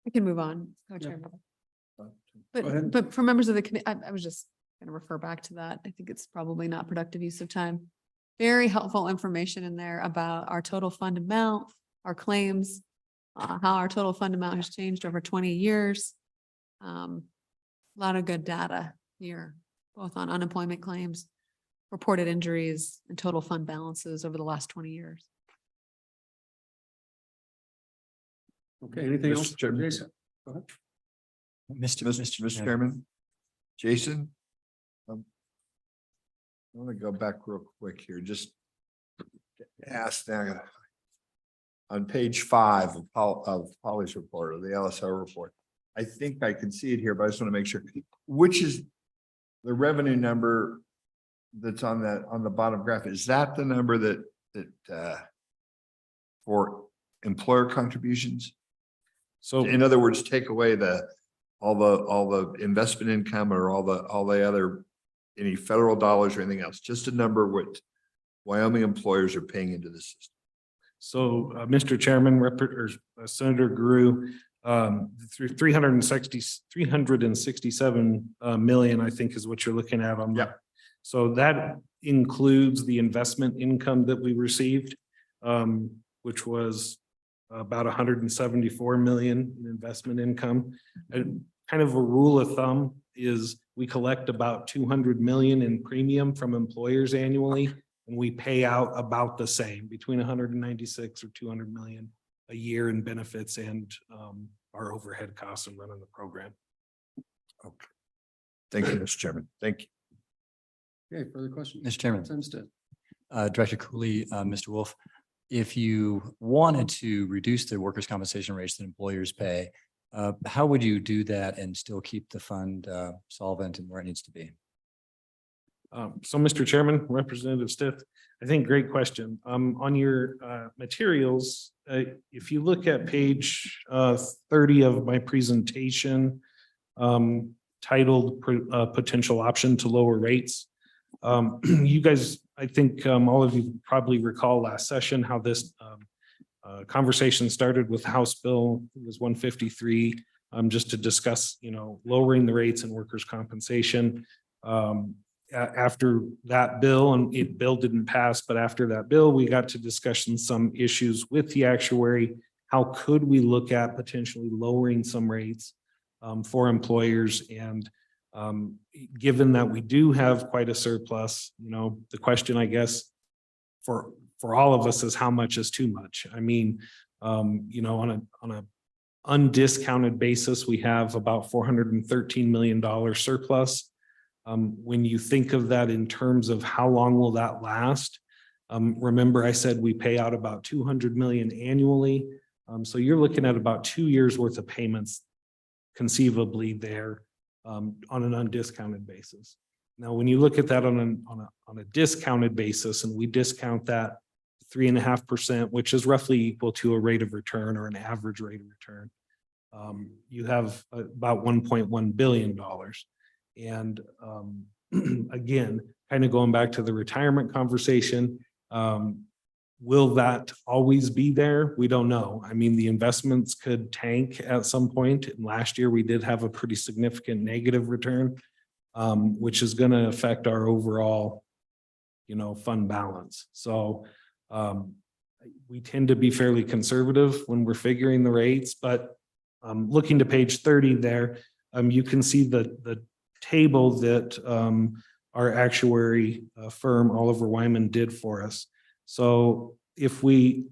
E: I can move on. Co-Chair.
B: Go ahead.
E: But for members of the committee, I was just going to refer back to that. I think it's probably not productive use of time. Very helpful information in there about our total fund amount, our claims, how our total fund amount has changed over 20 years. A lot of good data here, both on unemployment claims, reported injuries and total fund balances over the last 20 years.
B: Okay, anything
G: Mr.
B: else?
G: Chairman.
B: Jason? Go ahead.
H: Mr. Chairman, Jason? I want to go back real quick here, just ask now. On page 5 of Polly's report, or the LSO report, I think I can see it here, but I just want to make sure, which is the revenue number that's on the bottom graph, is that the number that for employer contributions?
R: So
H: In other words, take away all the investment income or all the other, any federal dollars or anything else, just a number what Wyoming employers are paying into the system.
R: So, Mr. Chairman, Senator Guru, through 367 million, I think is what you're looking at on.
H: Yeah.
R: So that includes the investment income that we received, which was about 174 million in investment income. And kind of a rule of thumb is we collect about 200 million in premium from employers annually. And we pay out about the same, between 196 or 200 million a year in benefits and our overhead costs and running the program.
H: Okay. Thank you, Mr. Chairman. Thank you.
B: Okay, further questions?
L: Mr. Chairman.
B: Hempstead.
L: Director Cooley, Mr. Wolf, if you wanted to reduce the workers' compensation rates that employers pay, how would you do that and still keep the fund solvent and where it needs to be?
R: So, Mr. Chairman, Representative Stith, I think great question. On your materials, if you look at page 30 of my presentation, titled Potential Option to Lower Rates, you guys, I think all of you probably recall last session how this conversation started with House Bill, it was 153, just to discuss, lowering the rates in workers' compensation. After that bill, and bill didn't pass, but after that bill, we got to discussion some issues with the actuary. How could we look at potentially lowering some rates for employers? And given that we do have quite a surplus, the question, I guess, for all of us is how much is too much? I mean, on a undiscounted basis, we have about $413 million surplus. When you think of that in terms of how long will that last? Remember I said we pay out about 200 million annually. So you're looking at about 2 years worth of payments conceivably there on an undiscounted basis. Now, when you look at that on a discounted basis, and we discount that 3.5%, which is roughly equal to a rate of return or an average rate of return, you have about $1.1 billion. And again, kind of going back to the retirement conversation, will that always be there? We don't know. I mean, the investments could tank at some point. And last year we did have a pretty significant negative return, which is going to affect our overall, fund balance. So we tend to be fairly conservative when we're figuring the rates, but looking to page 30 there, you can see the table that our actuary firm, Oliver Wyman, did for us. So if we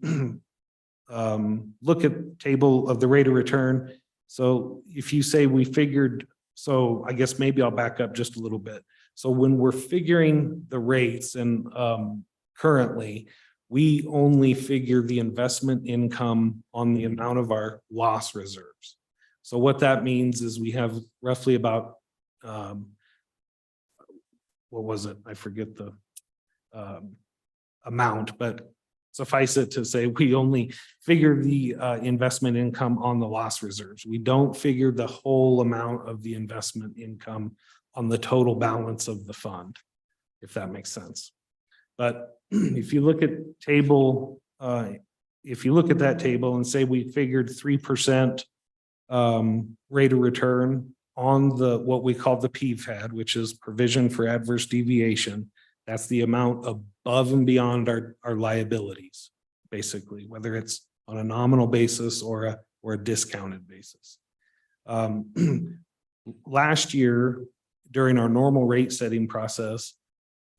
R: look at table of the rate of return, so if you say we figured, so I guess maybe I'll back up just a little bit. So when we're figuring the rates and currently, we only figure the investment income on the amount of our loss reserves. So what that means is we have roughly about what was it? I forget the amount, but suffice it to say, we only figure the investment income on the loss reserves. We don't figure the whole amount of the investment income on the total balance of the fund, if that makes sense. But if you look at table, if you look at that table and say we figured 3% rate of return on the what we call the PFAD, which is provision for adverse deviation, that's the amount above and beyond our liabilities, basically, whether it's on a nominal basis or a discounted basis. Last year, during our normal rate setting process,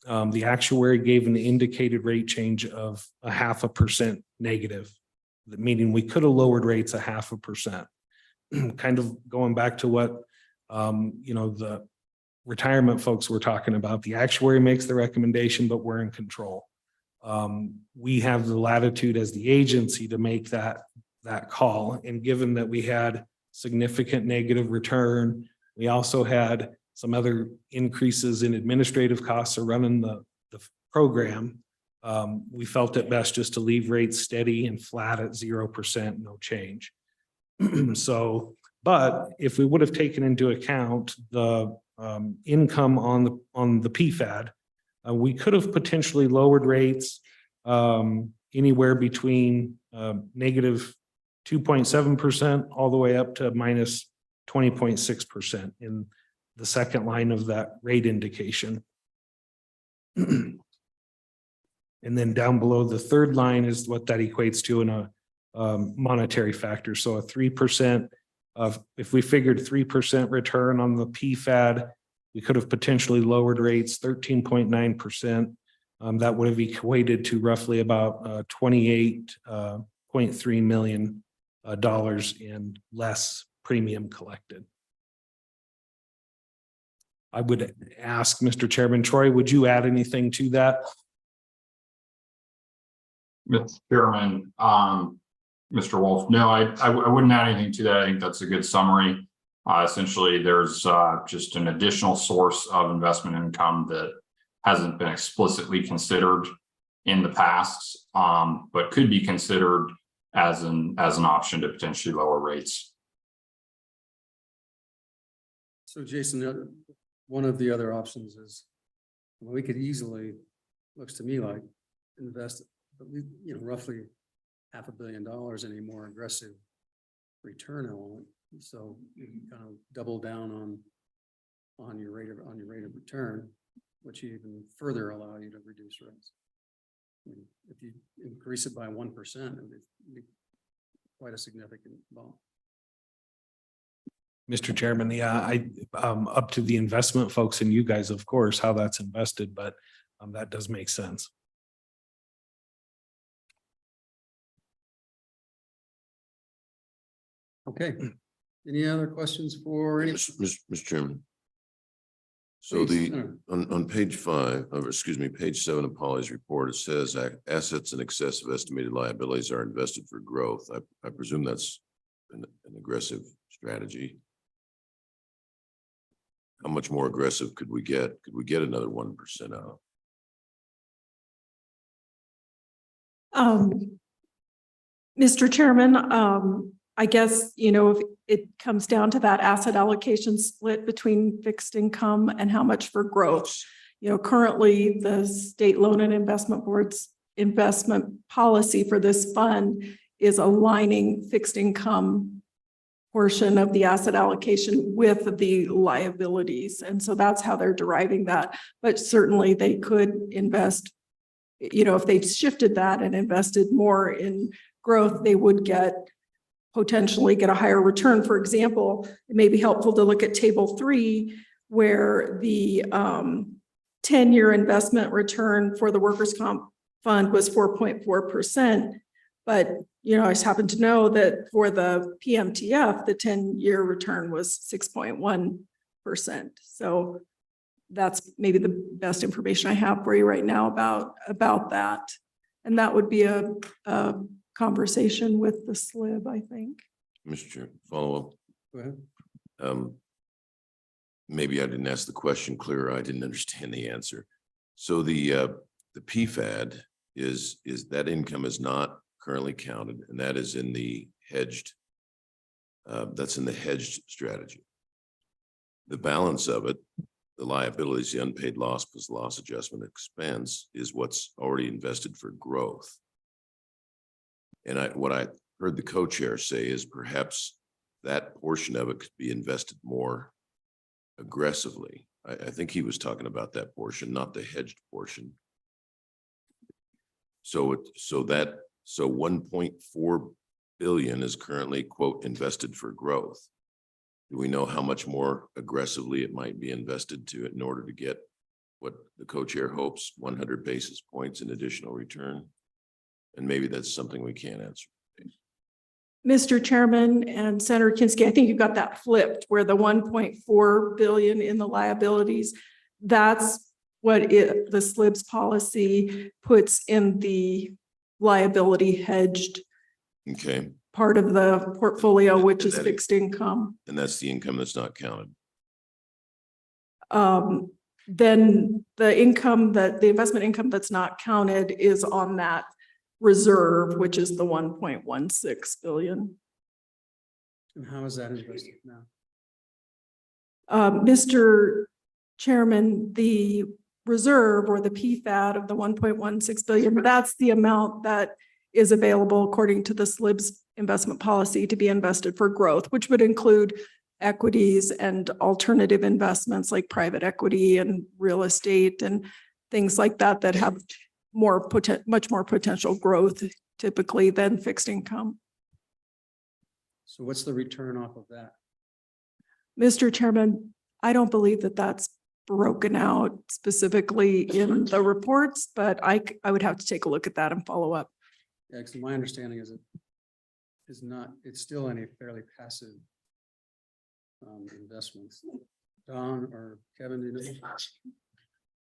R: the actuary gave an indicated rate change of 0.5% negative, meaning we could have lowered rates 0.5%. Kind of going back to what, the retirement folks were talking about, the actuary makes the recommendation, but we're in control. We have the latitude as the agency to make that call. And given that we had significant negative return, we also had some other increases in administrative costs of running the program. We felt it best just to leave rates steady and flat at 0%, no change. So, but if we would have taken into account the income on the PFAD, we could have potentially lowered rates anywhere between negative 2.7% all the way up to minus 20.6% in the second line of that rate indication. And then down below the third line is what that equates to in a monetary factor. So a 3% of, if we figured 3% return on the PFAD, we could have potentially lowered rates 13.9%. That would have equated to roughly about $28.3 million in less premium collected. I would ask Mr. Chairman, Troy, would you add anything to that?
S: Mr. Chairman, Mr. Wolf, no, I wouldn't add anything to that. I think that's a good summary. Essentially, there's just an additional source of investment income that hasn't been explicitly considered in the past, but could be considered as an option to potentially lower rates.
B: So Jason, one of the other options is, we could easily, looks to me like, invest at least, roughly $500 million in a more aggressive return element. So you can kind of double down on your rate of return, which even further allow you to reduce rates. I mean, if you increase it by 1%, it would be quite a significant bump.
R: Mr. Chairman, yeah, up to the investment folks and you guys, of course, how that's invested, but that does make sense.
B: Okay. Any other questions for any?
K: Mr. Chairman. So on page 5, or excuse me, page 7 of Polly's report, it says assets in excess of estimated liabilities are invested for growth. I presume that's an aggressive strategy. How much more aggressive could we get? Could we get another 1% out?
A: Mr. Chairman, I guess, if it comes down to that asset allocation split between fixed income and how much for growth. Currently the State Loan and Investment Board's investment policy for this fund is aligning fixed income portion of the asset allocation with the liabilities. And so that's how they're deriving that. But certainly they could invest, if they shifted that and invested more in growth, they would potentially get a higher return. For example, it may be helpful to look at table 3, where the 10-year investment return for the workers' comp fund was 4.4%. But, I just happen to know that for the PMTF, the 10-year return was 6.1%. So that's maybe the best information I have for you right now about that. And that would be a conversation with the SLIB, I think.
K: Mr. Chair, follow up.
B: Go ahead.
K: Maybe I didn't ask the question clearer. I didn't understand the answer. So the PFAD is that income is not currently counted, and that is in the hedged. That's in the hedged strategy. The balance of it, the liabilities, the unpaid loss plus loss adjustment expense, is what's already invested for growth. And what I heard the co-chair say is perhaps that portion of it could be invested more aggressively. I think he was talking about that portion, not the hedged portion. So 1.4 billion is currently, quote, invested for growth. Do we know how much more aggressively it might be invested in order to get what the co-chair hopes, 100 basis points in additional return. And maybe that's something we can't answer.
A: Mr. Chairman and Senator Kinsky, I think you got that flipped where the 1.4 billion in the liabilities, that's what the SLIBS policy puts in the liability hedged
K: Okay,
A: part of the portfolio, which
K: And
A: is
K: that-
A: fixed income.
K: and that's the income that's not counted.
A: Then the income that the investment income that's not counted is on that reserve, which is the 1.16 billion.
B: And how is that invested now?
A: Mr. Chairman, the reserve or the PFAD of the 1.16 billion, that's the amount that is available according to the SLIBS investment policy to be invested for growth, which would include equities and alternative investments like private equity and real estate and things like that that have much more potential growth typically than fixed income.
B: So what's the return off of that?
A: Mr. Chairman, I don't believe that that's broken out specifically in the reports, but I would have to take a look at that and follow up.
B: Yeah, because my understanding is it's still in a fairly passive investments. Don or Kevin, do you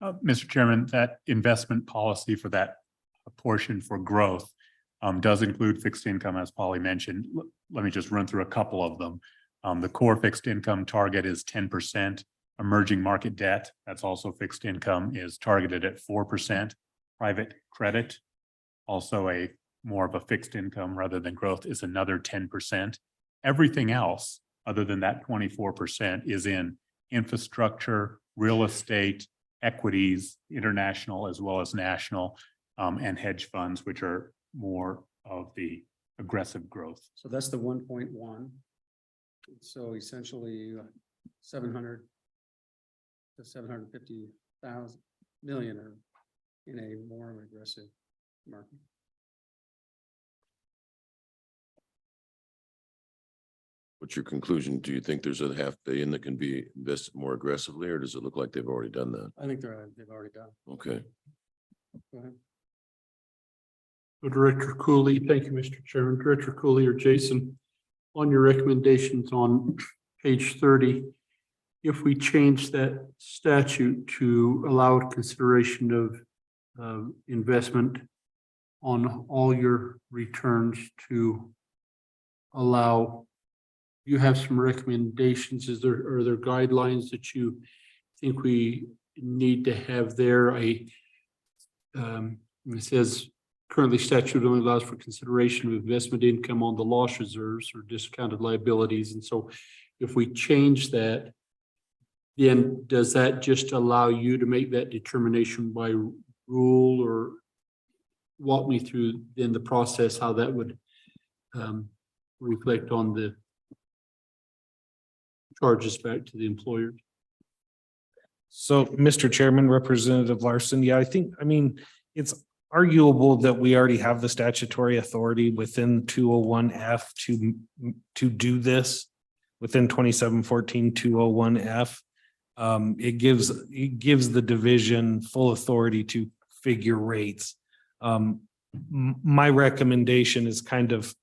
B: know?
D: Mr. Chairman, that investment policy for that portion for growth does include fixed income, as Polly mentioned. Let me just run through a couple of them. The core fixed income target is 10%. Emerging market debt, that's also fixed income, is targeted at 4%. Private credit, also a more of a fixed income rather than growth, is another 10%. Everything else other than that 24% is in infrastructure, real estate, equities, international as well as national, and hedge funds, which are more of the aggressive growth.
B: So that's the 1.1. So essentially 700 to 750,000 million are in a more aggressive market.
K: What's your conclusion? Do you think there's a $500 million that can be invested more aggressively, or does it look like they've already done that?
B: I think they've already done.
K: Okay.
B: Go ahead.
F: So Director Cooley, thank you, Mr. Chairman. Director Cooley or Jason, on your recommendations on page 30, if we change that statute to allow consideration of investment on all your returns to allow, you have some recommendations. Are there guidelines that you think we need to have there? It says currently statute only allows for consideration of investment income on the loss reserves or discounted liabilities. And so if we change that, then does that just allow you to make that determination by rule, or walk me through then the process, how that would reflect on the charges back to the employer?
R: So, Mr. Chairman, Representative Larson, yeah, I mean, it's arguable that we already have the statutory authority within 201F to do this within 2714 201F. It gives the division full authority to figure rates. My recommendation is kind of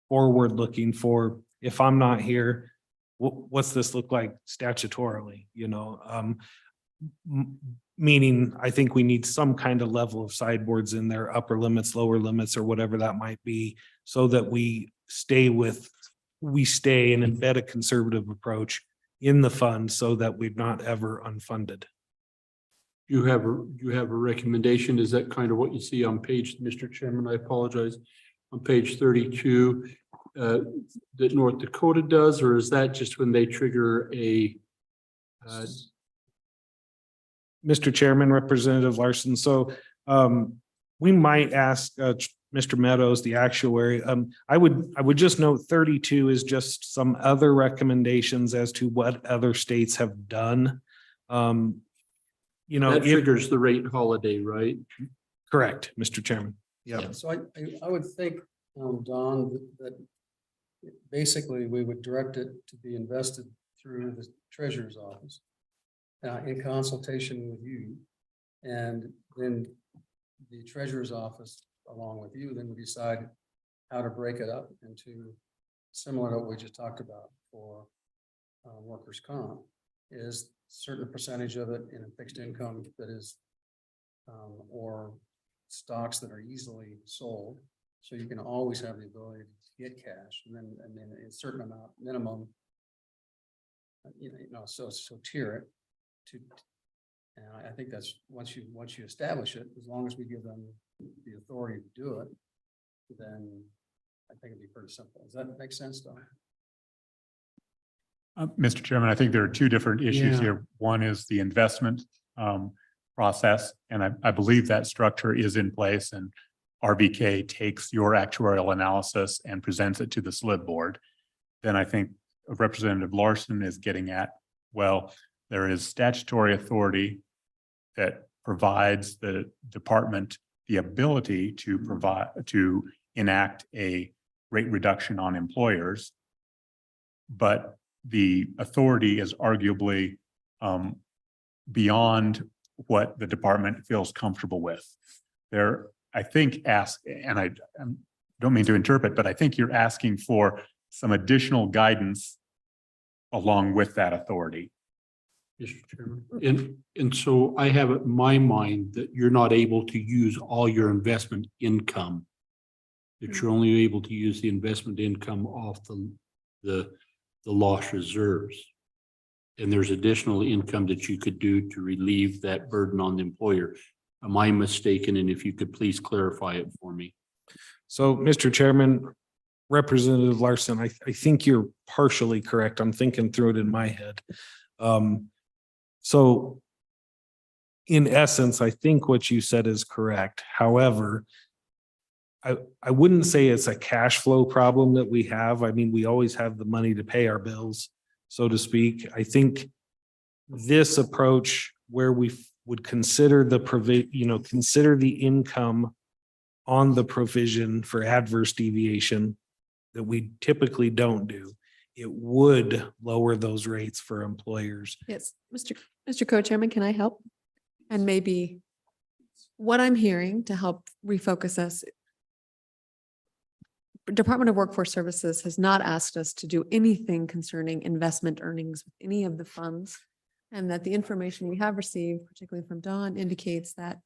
R: forward looking for, if I'm not here, what's this look like statutorily, you know? Meaning I think we need some kind of level of sideboards in there, upper limits, lower limits, or whatever that might be, so that we stay and embed a conservative approach in the fund so that we're not ever unfunded.
F: You have a recommendation. Is that kind of what you see on page, Mr. Chairman, I apologize, on page 32 that North Dakota does, or is that just when they trigger a
R: Mr. Chairman, Representative Larson, so we might ask Mr. Meadows, the actuary. I would just note 32 is just some other recommendations as to what other states have done. You know,
F: that triggers the rate holiday, right?
R: Correct, Mr. Chairman.
B: Yeah, so I would think, Don, that basically we would direct it to be invested through the treasurer's office in consultation with you And then the treasurer's office, along with you, then we decide how to break it up into similar to what we just talked about for workers' comp, is certain percentage of it in a fixed income that is or stocks that are easily sold. So you can always have the ability to get cash, and then a certain amount minimum. So tier it to, and I think that's once you establish it, as long as we give them the authority to do it, then I think it'd be pretty simple. Does that make sense, Don?
D: Mr. Chairman, I think there are two different issues
F: Yeah.
D: here. One is the investment process, and I believe that structure is in place, and RVK takes your actuarial analysis and presents it to the SLIB board. Then I think Representative Larson is getting at, well, there is statutory authority that provides the department the ability to enact a rate reduction on employers. But the authority is arguably beyond what the department feels comfortable with. There, I think, I don't mean to interpret, but I think you're asking for some additional guidance along with that authority.
F: Mr. Chairman. And so I have it in my mind that you're not able to use all your investment income. That you're only able to use the investment income off the loss reserves. And there's additional income that you could do to relieve that burden on the employer. Am I mistaken? And if you could please clarify it for me.
R: So, Mr. Chairman, Representative Larson, I think you're partially correct. I'm thinking through it in my head. So in essence, I think what you said is correct. However, I wouldn't say it's a cash flow problem that we have. I mean, we always have the money to pay our bills, so to speak. I think this approach where we would consider consider the income on the provision for adverse deviation that we typically don't do, it would lower those rates for employers.
E: Yes, Mr. Co-Chairman, can I help? And maybe what I'm hearing to help refocus us. Department of Workforce Services has not asked us to do anything concerning investment earnings with any of the funds. And that the information we have received, particularly from Dawn, indicates that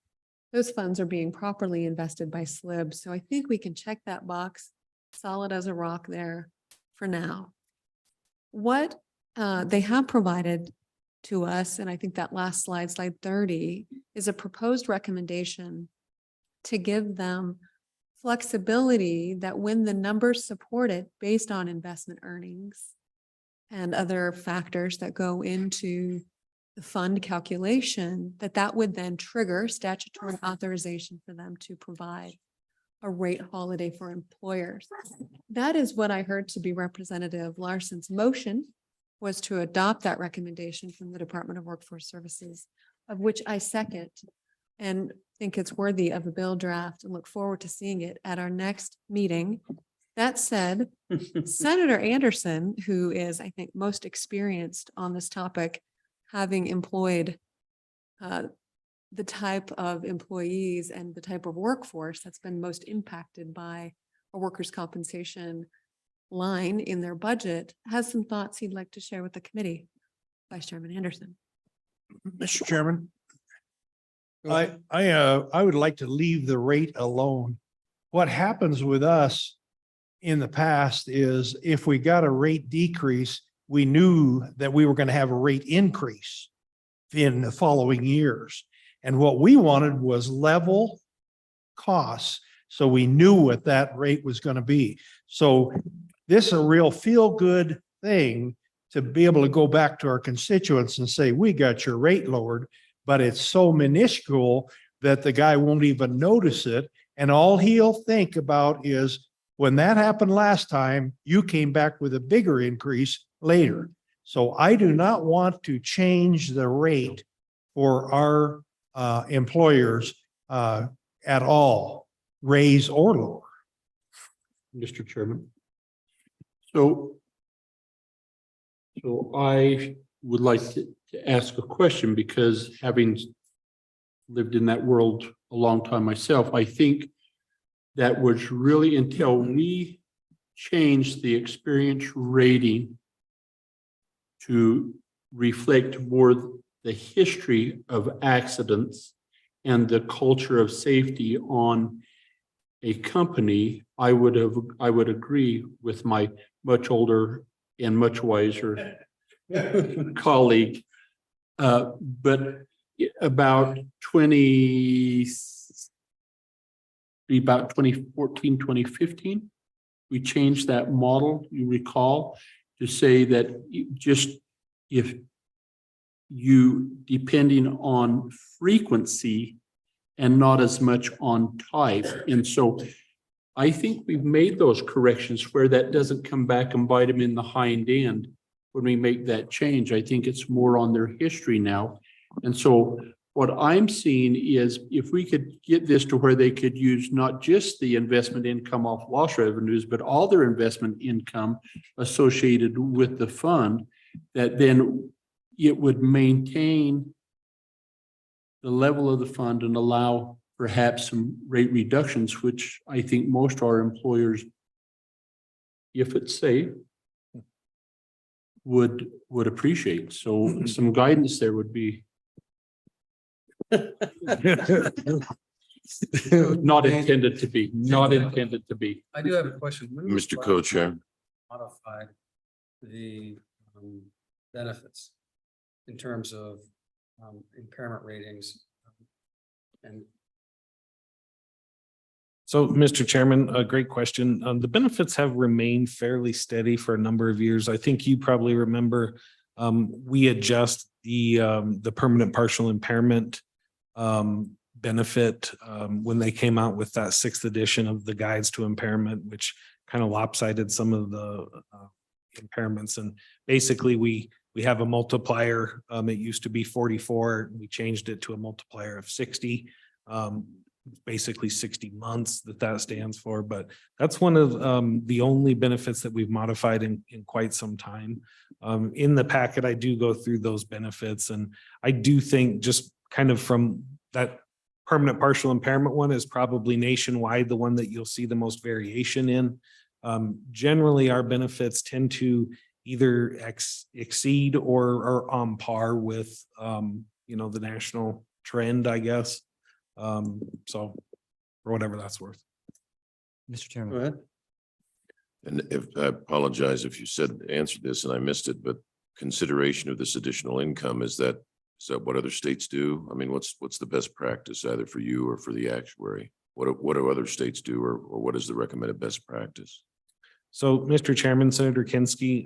E: those funds are being properly invested by SLIB. So I think we can check that box, solid as a rock there for now. What they have provided to us, and I think that last slide 30, is a proposed recommendation to give them flexibility that when the numbers support it based on investment earnings and other factors that go into the fund calculation, that would then trigger statutory authorization for them to provide a rate holiday for employers. That is what I heard to be Representative Larson's motion, was to adopt that recommendation from the Department of Workforce Services, of which I second and think it's worthy of a bill draft and look forward to seeing it at our next meeting. That said, Senator Anderson, who is, I think, most experienced on this topic, having employed the type of employees and the type of workforce that's been most impacted by a workers' compensation line in their budget, has some thoughts he'd like to share with the committee. Vice Chairman Anderson.
T: Mr. Chairman, I would like to leave the rate alone. What happens with us in the past is if we got a rate decrease, we knew that we were going to have a rate increase in the following years. And what we wanted was level costs. So we knew what that rate was going to be. So this is a real feel-good thing to be able to go back to our constituents and say, we got your rate lowered, but it's so minuscule that the guy won't even notice it. And all he'll think about is, when that happened last time, you came back with a bigger increase later. So I do not want to change the rate for our employers at all, raise or lower.
F: Mr. Chairman. So I would like to ask a question, because having lived in that world a long time myself. I think that was really until we changed the experience rating to reflect more the history of accidents and the culture of safety on a company, I would agree with my much older and much wiser colleague. But about 2014, 2015, we changed that model, you recall, to say that just if you, depending on frequency and not as much on type. And so I think we've made those corrections where that doesn't come back and bite them in the hind end when we make that change. I think it's more on their history now. And so what I'm seeing is if we could get this to where they could use not just the investment income off loss revenues, but all their investment income associated with the fund, that then it would maintain the level of the fund and allow perhaps some rate reductions, which I think most of our employers, if it's safe, would appreciate. So some guidance there would be not intended to be, not intended to be.
B: I do have a question. When was
K: Mr.
B: last
K: Co-Chair.
B: Modified the benefits in terms of impairment ratings and
R: So, Mr. Chairman, a great question. The benefits have remained fairly steady for a number of years. I think you probably remember we adjust the permanent partial impairment benefit when they came out with that 6th edition of the guides to impairment, which kind of lopsided some of the impairments. And basically we have a multiplier. It used to be 44. We changed it to a multiplier of 60. Basically 60 months that stands for, but that's one of the only benefits that we've modified in quite some time. In the packet, I do go through those benefits, and I do think just kind of from that permanent partial impairment one is probably nationwide the one that you'll see the most variation in. Generally, our benefits tend to either exceed or are on par with the national trend, I guess. So for whatever that's worth.
L: Mr. Chairman.
B: go ahead.
K: And if, I apologize if you answered this and I missed it, but consideration of this additional income, is that what other states do? I mean, what's the best practice either for you or for the actuary? What do other states do, or what is the recommended best practice?
R: So, Mr. Chairman, Senator Kinsky,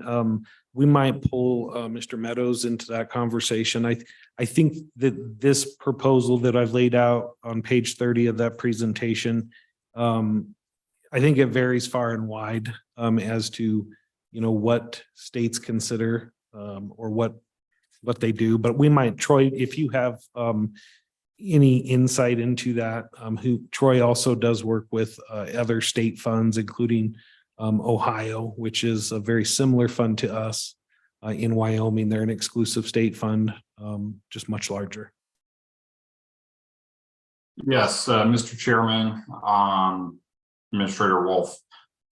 R: we might pull Mr. Meadows into that conversation. I think that this proposal that I've laid out on page 30 of that presentation, I think it varies far and wide as to what states consider or what they do. But we might, Troy, if you have any insight into that, Troy also does work with other state funds, including Ohio, which is a very similar fund to us. In Wyoming, they're an exclusive state fund, just much larger.
S: Yes, Mr. Chairman, Administrator Wolf.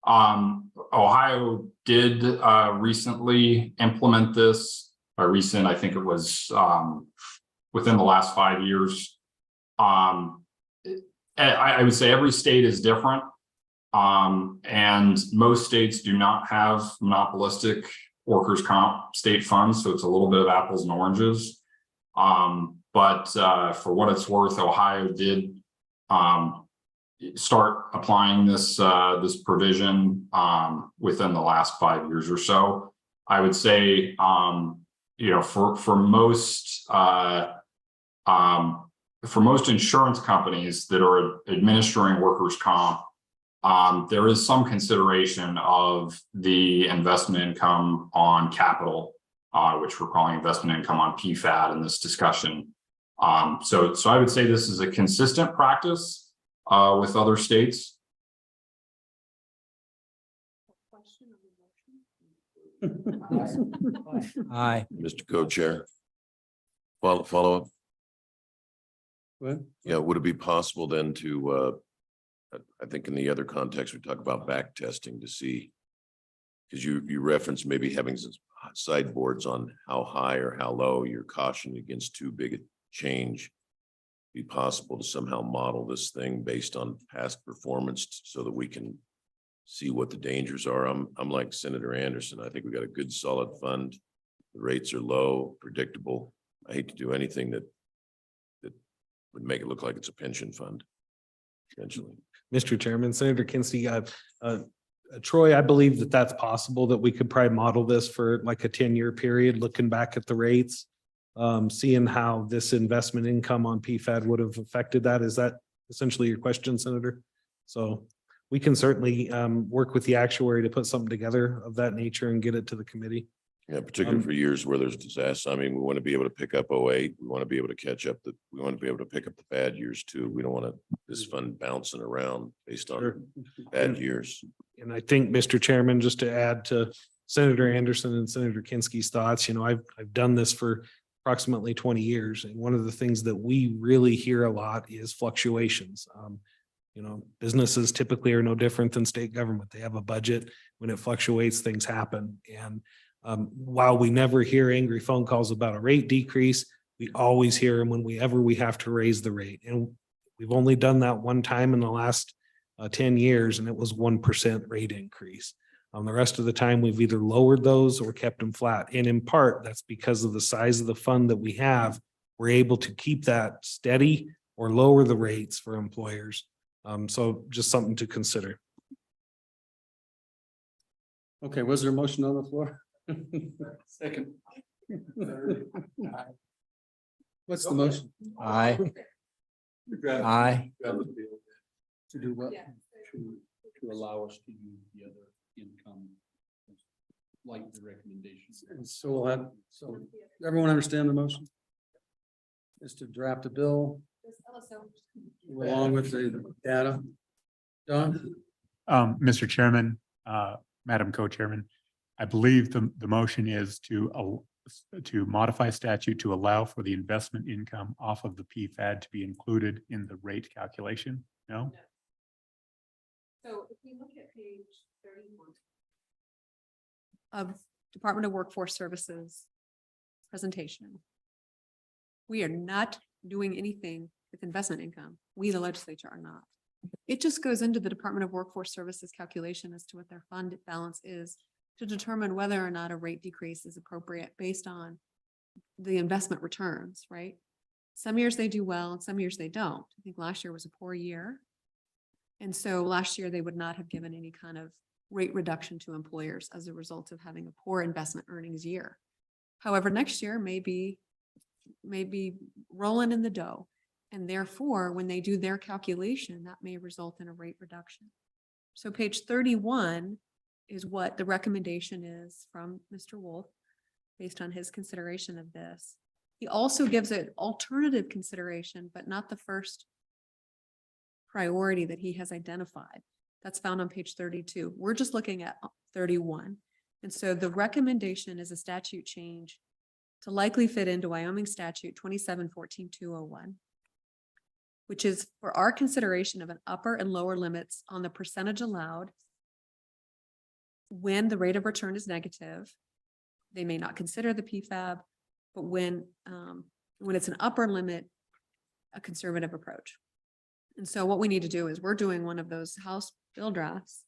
S: Ohio did recently implement this. By recent, I think it was within the last 5 years. I would say every state is different. And most states do not have monopolistic workers' comp state funds, so it's a little bit of apples and oranges. But for what it's worth, Ohio did start applying this provision within the last 5 years or so. I would say, for most insurance companies that are administering workers' comp, there is some consideration of the investment income on capital, which we're calling investment income on PFAD in this discussion. So I would say this is a consistent practice with other states.
L: Aye.
K: Mr. Co-Chair. Follow up.
B: Well,
K: Yeah, would it be possible then to, I think in the other context, we talk about back testing to see. Because you referenced maybe having some sideboards on how high or how low you're cautioned against too big a change. Be possible to somehow model this thing based on past performance so that we can see what the dangers are. I'm like Senator Anderson. I think we got a good solid fund. The rates are low, predictable. I hate to do anything that would make it look like it's a pension fund. Essentially.
R: Mr. Chairman, Senator Kinsey, Troy, I believe that that's possible, that we could probably model this for like a 10-year period, looking back at the rates, seeing how this investment income on PFAD would have affected that. Is that essentially your question, Senator? So we can certainly work with the actuary to put something together of that nature and get it to the committee.
K: Yeah, particularly for years where there's disaster. I mean, we want to be able to pick up 08. We want to be able to catch up we want to be able to pick up the bad years too. We don't want this fund bouncing around based on bad years.
R: And I think, Mr. Chairman, just to add to Senator Anderson and Senator Kinsey's thoughts, I've done this for approximately 20 years. And one of the things that we really hear a lot is fluctuations. Businesses typically are no different than state government. They have a budget. When it fluctuates, things happen. And while we never hear angry phone calls about a rate decrease, we always hear them whenever we have to raise the rate. And we've only done that one time in the last 10 years, and it was 1% rate increase. The rest of the time, we've either lowered those or kept them flat. And in part, that's because of the size of the fund that we have. We're able to keep that steady or lower the rates for employers. So just something to consider.
B: okay, was there a motion on the floor? Second. What's the motion?
L: Aye. Aye.
B: To do what?
F: To allow us to use the other income, like the recommendations.
B: And so everyone understand the motion? Is to draft a bill along with the data. Don?
D: Mr. Chairman, Madam Co-Chairman, I believe the motion is to modify statute to allow for the investment income off of the PFAD to be included in the rate calculation. No?
E: So if we look at page 31 of Department of Workforce Services presentation, we are not doing anything with investment income. We, the legislature, are not. It just goes into the Department of Workforce Services calculation as to what their fund balance is to determine whether or not a rate decrease is appropriate based on the investment returns, right? Some years they do well and some years they don't. I think last year was a poor year. And so last year they would not have given any kind of rate reduction to employers as a result of having a poor investment earnings year. However, next year may be rolling in the dough. And therefore, when they do their calculation, that may result in a rate reduction. So page 31 is what the recommendation is from Mr. Wolf based on his consideration of this. He also gives it alternative consideration, but not the first priority that he has identified. That's found on page 32. We're just looking at 31. And so the recommendation is a statute change to likely fit into Wyoming statute 27-14-201, which is for our consideration of an upper and lower limits on the percentage allowed when the rate of return is negative. They may not consider the PFAB, but when it's an upper limit, a conservative approach. And so what we need to do is we're doing one of those House bill drafts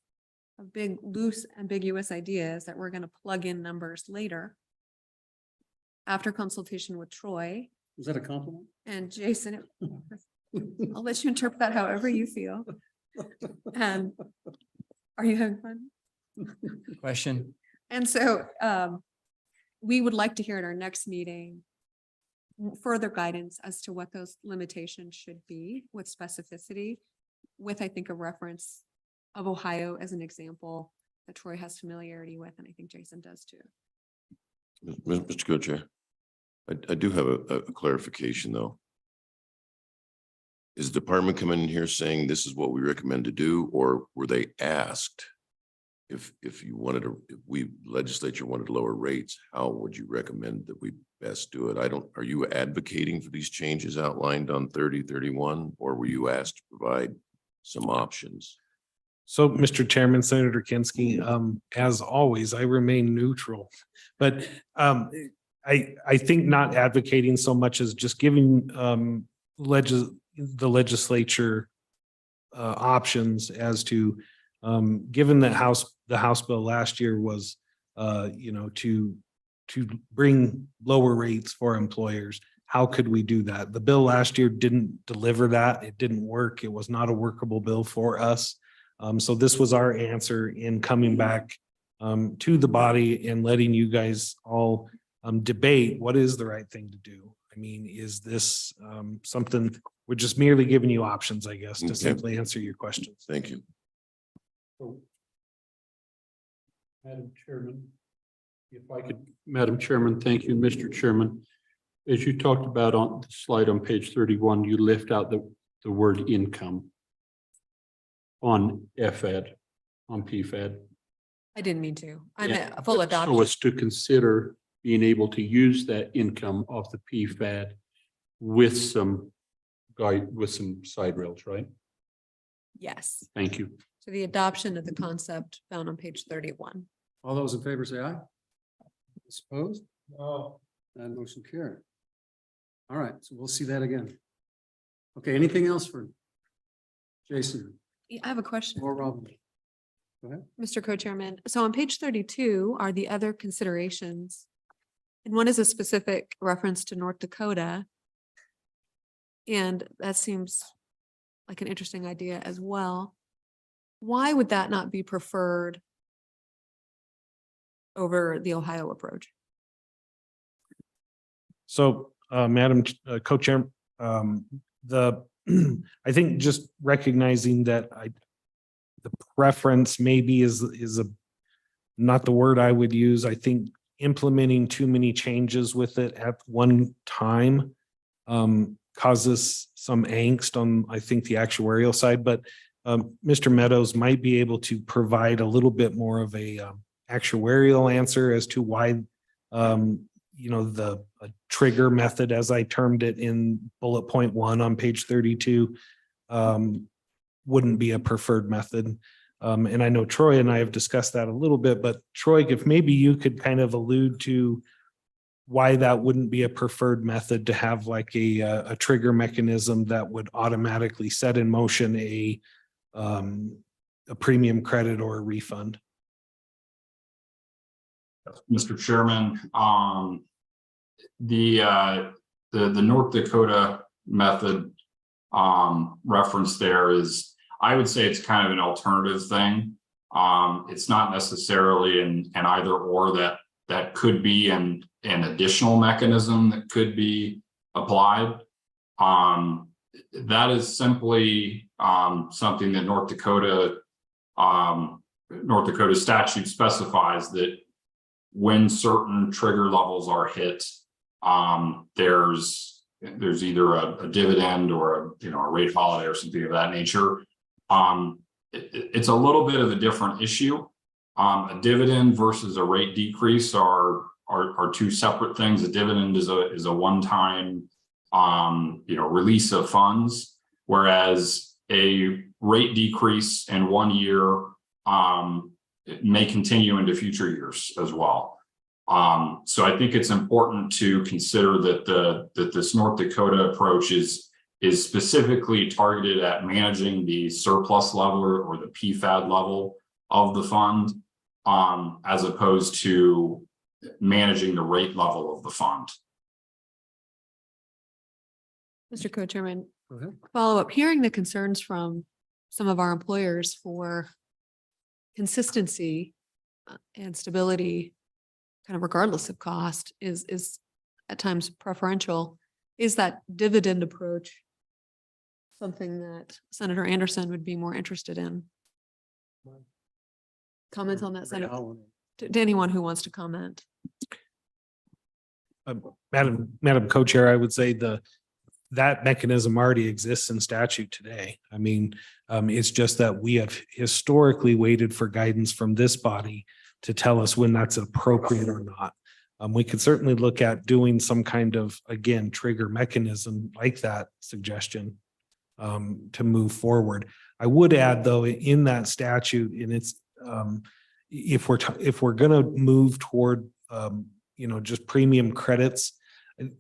E: of big, loose, ambiguous ideas that we're going to plug in numbers later after consultation with Troy.
B: Is that a compliment?
E: And Jason, I'll let you interpret that however you feel. And are you having fun?
L: Question?
E: And so we would like to hear at our next meeting further guidance as to what those limitations should be with specificity, with, I think, a reference of Ohio as an example that Troy has familiarity with, and I think Jason does too.
K: Mr. Co-Chair, I do have a clarification though. Is the department coming in here saying this is what we recommend to do, or were they asked if you wanted to, if we legislature wanted to lower rates, how would you recommend that we best do it? Are you advocating for these changes outlined on 3031, or were you asked to provide some options?
R: So, Mr. Chairman, Senator Kinsky, as always, I remain neutral. But I think not advocating so much as just giving the legislature options as to, given that the House bill last year was, to bring lower rates for employers. How could we do that? The bill last year didn't deliver that. It didn't work. It was not a workable bill for us. So this was our answer in coming back to the body and letting you guys all debate what is the right thing to do. I mean, is this something, we're just merely giving you options, I guess, to
K: Okay.
R: simply answer your questions.
K: Thank you.
F: Madam Chairman, if I could, Madam Chairman, thank you, Mr. Chairman. As you talked about on the slide on page 31, you left out the word income on FED, on PFED.
E: I didn't mean to. I'm
F: Yeah.
E: a full adoption.
F: So it's to consider being able to use that income off the PFAD with some side rails, right?
E: Yes,
F: Thank you.
E: to the adoption of the concept found on page 31.
B: All those in favor say aye. Opposed? No. That motion carried. All right, so we'll see that again. Okay, anything else for Jason
E: I have a question.
B: or Robin? Go ahead.
E: Mr. Co-Chairman, so on page 32 are the other considerations. And one is a specific reference to North Dakota. And that seems like an interesting idea as well. Why would that not be preferred over the Ohio approach?
R: So, Madam Co-Chair, I think just recognizing that the preference maybe is not the word I would use. I think implementing too many changes with it at one time causes some angst on, I think, the actuarial side, but Mr. Meadows might be able to provide a little bit more of a actuarial answer as to why the trigger method, as I termed it in bullet point 1 on page 32, wouldn't be a preferred method. And I know Troy and I have discussed that a little bit, but Troy, if maybe you could kind of allude to why that wouldn't be a preferred method to have like a trigger mechanism that would automatically set in motion a premium credit or a refund.
S: Mr. Chairman, the North Dakota method reference there is, I would say it's kind of an alternative thing. It's not necessarily an either or, that could be an additional mechanism that could be applied. That is simply something that North Dakota statute specifies that when certain trigger levels are hit, there's either a dividend or a rate holiday or something of that nature. It's a little bit of a different issue. A dividend versus a rate decrease are two separate things. A dividend is a one-time release of funds, whereas a rate decrease in 1 year it may continue into future years as well. So I think it's important to consider that this North Dakota approach is specifically targeted at managing the surplus level or the PFAD level of the fund, as opposed to managing the rate level of the fund.
E: Mr. Co-Chairman,
B: Go ahead.
E: follow up, hearing the concerns from some of our employers for consistency and stability, kind of regardless of cost, is at times preferential. Is that dividend approach something that Senator Anderson would be more interested in? Comment on that, Senator, to anyone who wants to comment.
R: Madam Co-Chair, I would say that mechanism already exists in statute today. I mean, it's just that we have historically waited for guidance from this body to tell us when that's appropriate or not. We could certainly look at doing some kind of, again, trigger mechanism like that suggestion to move forward. I would add though, in that statute, and it's if we're going to move toward just premium credits,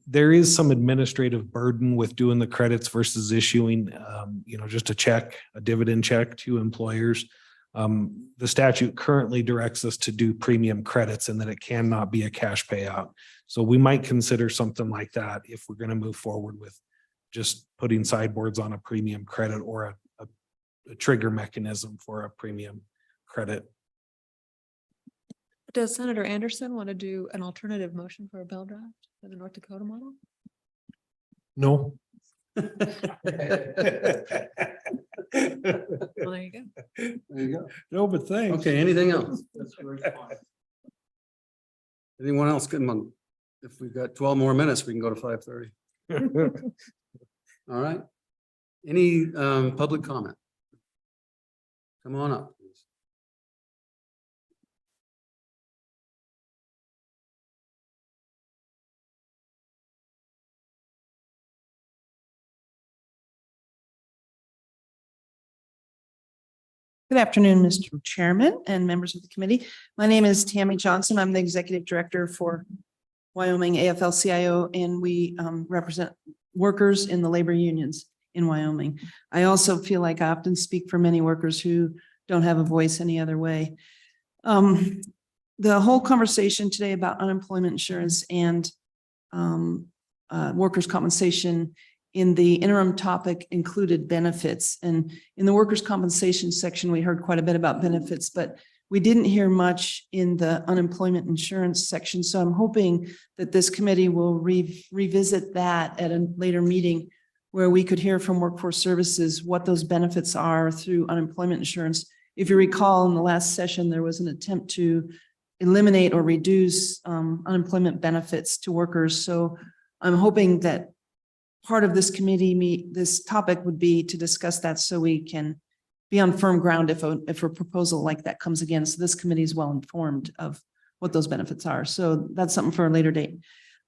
R: there is some administrative burden with doing the credits versus issuing just a dividend check to employers. The statute currently directs us to do premium credits and that it cannot be a cash payout. So we might consider something like that if we're going to move forward with just putting sideboards on a premium credit or a trigger mechanism for a premium credit.
E: Does Senator Anderson want to do an alternative motion for a bill draft for the North Dakota model?
T: No.
E: Well, there you go.
B: There you go.
T: No, but thanks.
B: Okay, anything else? Anyone else? Come on. If we've got 12 more minutes, we can go to 5:30. All right. Any public comment? Come on up, please.
U: Good afternoon, Mr. Chairman and members of the committee. My name is Tammy Johnson. I'm the Executive Director for Wyoming AFL-CIO, and we represent workers in the labor unions in Wyoming. I also feel like I often speak for many workers who don't have a voice any other way. The whole conversation today about unemployment insurance and workers' compensation in the interim topic included benefits. And in the workers' compensation section, we heard quite a bit about benefits, but we didn't hear much in the unemployment insurance section. So I'm hoping that this committee will revisit that at a later meeting where we could hear from Workforce Services what those benefits are through unemployment insurance. If you recall, in the last session, there was an attempt to eliminate or reduce unemployment benefits to workers. So I'm hoping that part of this committee this topic would be to discuss that so we can be on firm ground if a proposal like that comes again. So this committee is well informed of what those benefits are. So that's something for a later date.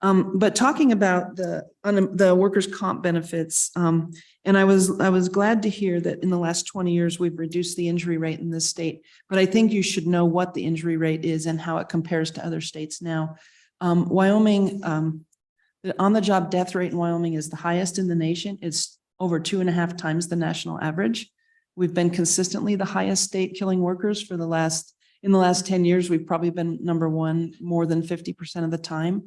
U: But talking about the workers' comp benefits, and I was glad to hear that in the last 20 years, we've reduced the injury rate in this state, but I think you should know what the injury rate is and how it compares to other states now. Wyoming, the on-the-job death rate in Wyoming is the highest in the nation. It's over 2.5 times the national average. We've been consistently the highest state killing workers in the last 10 years. We've probably been number one more than 50% of the time.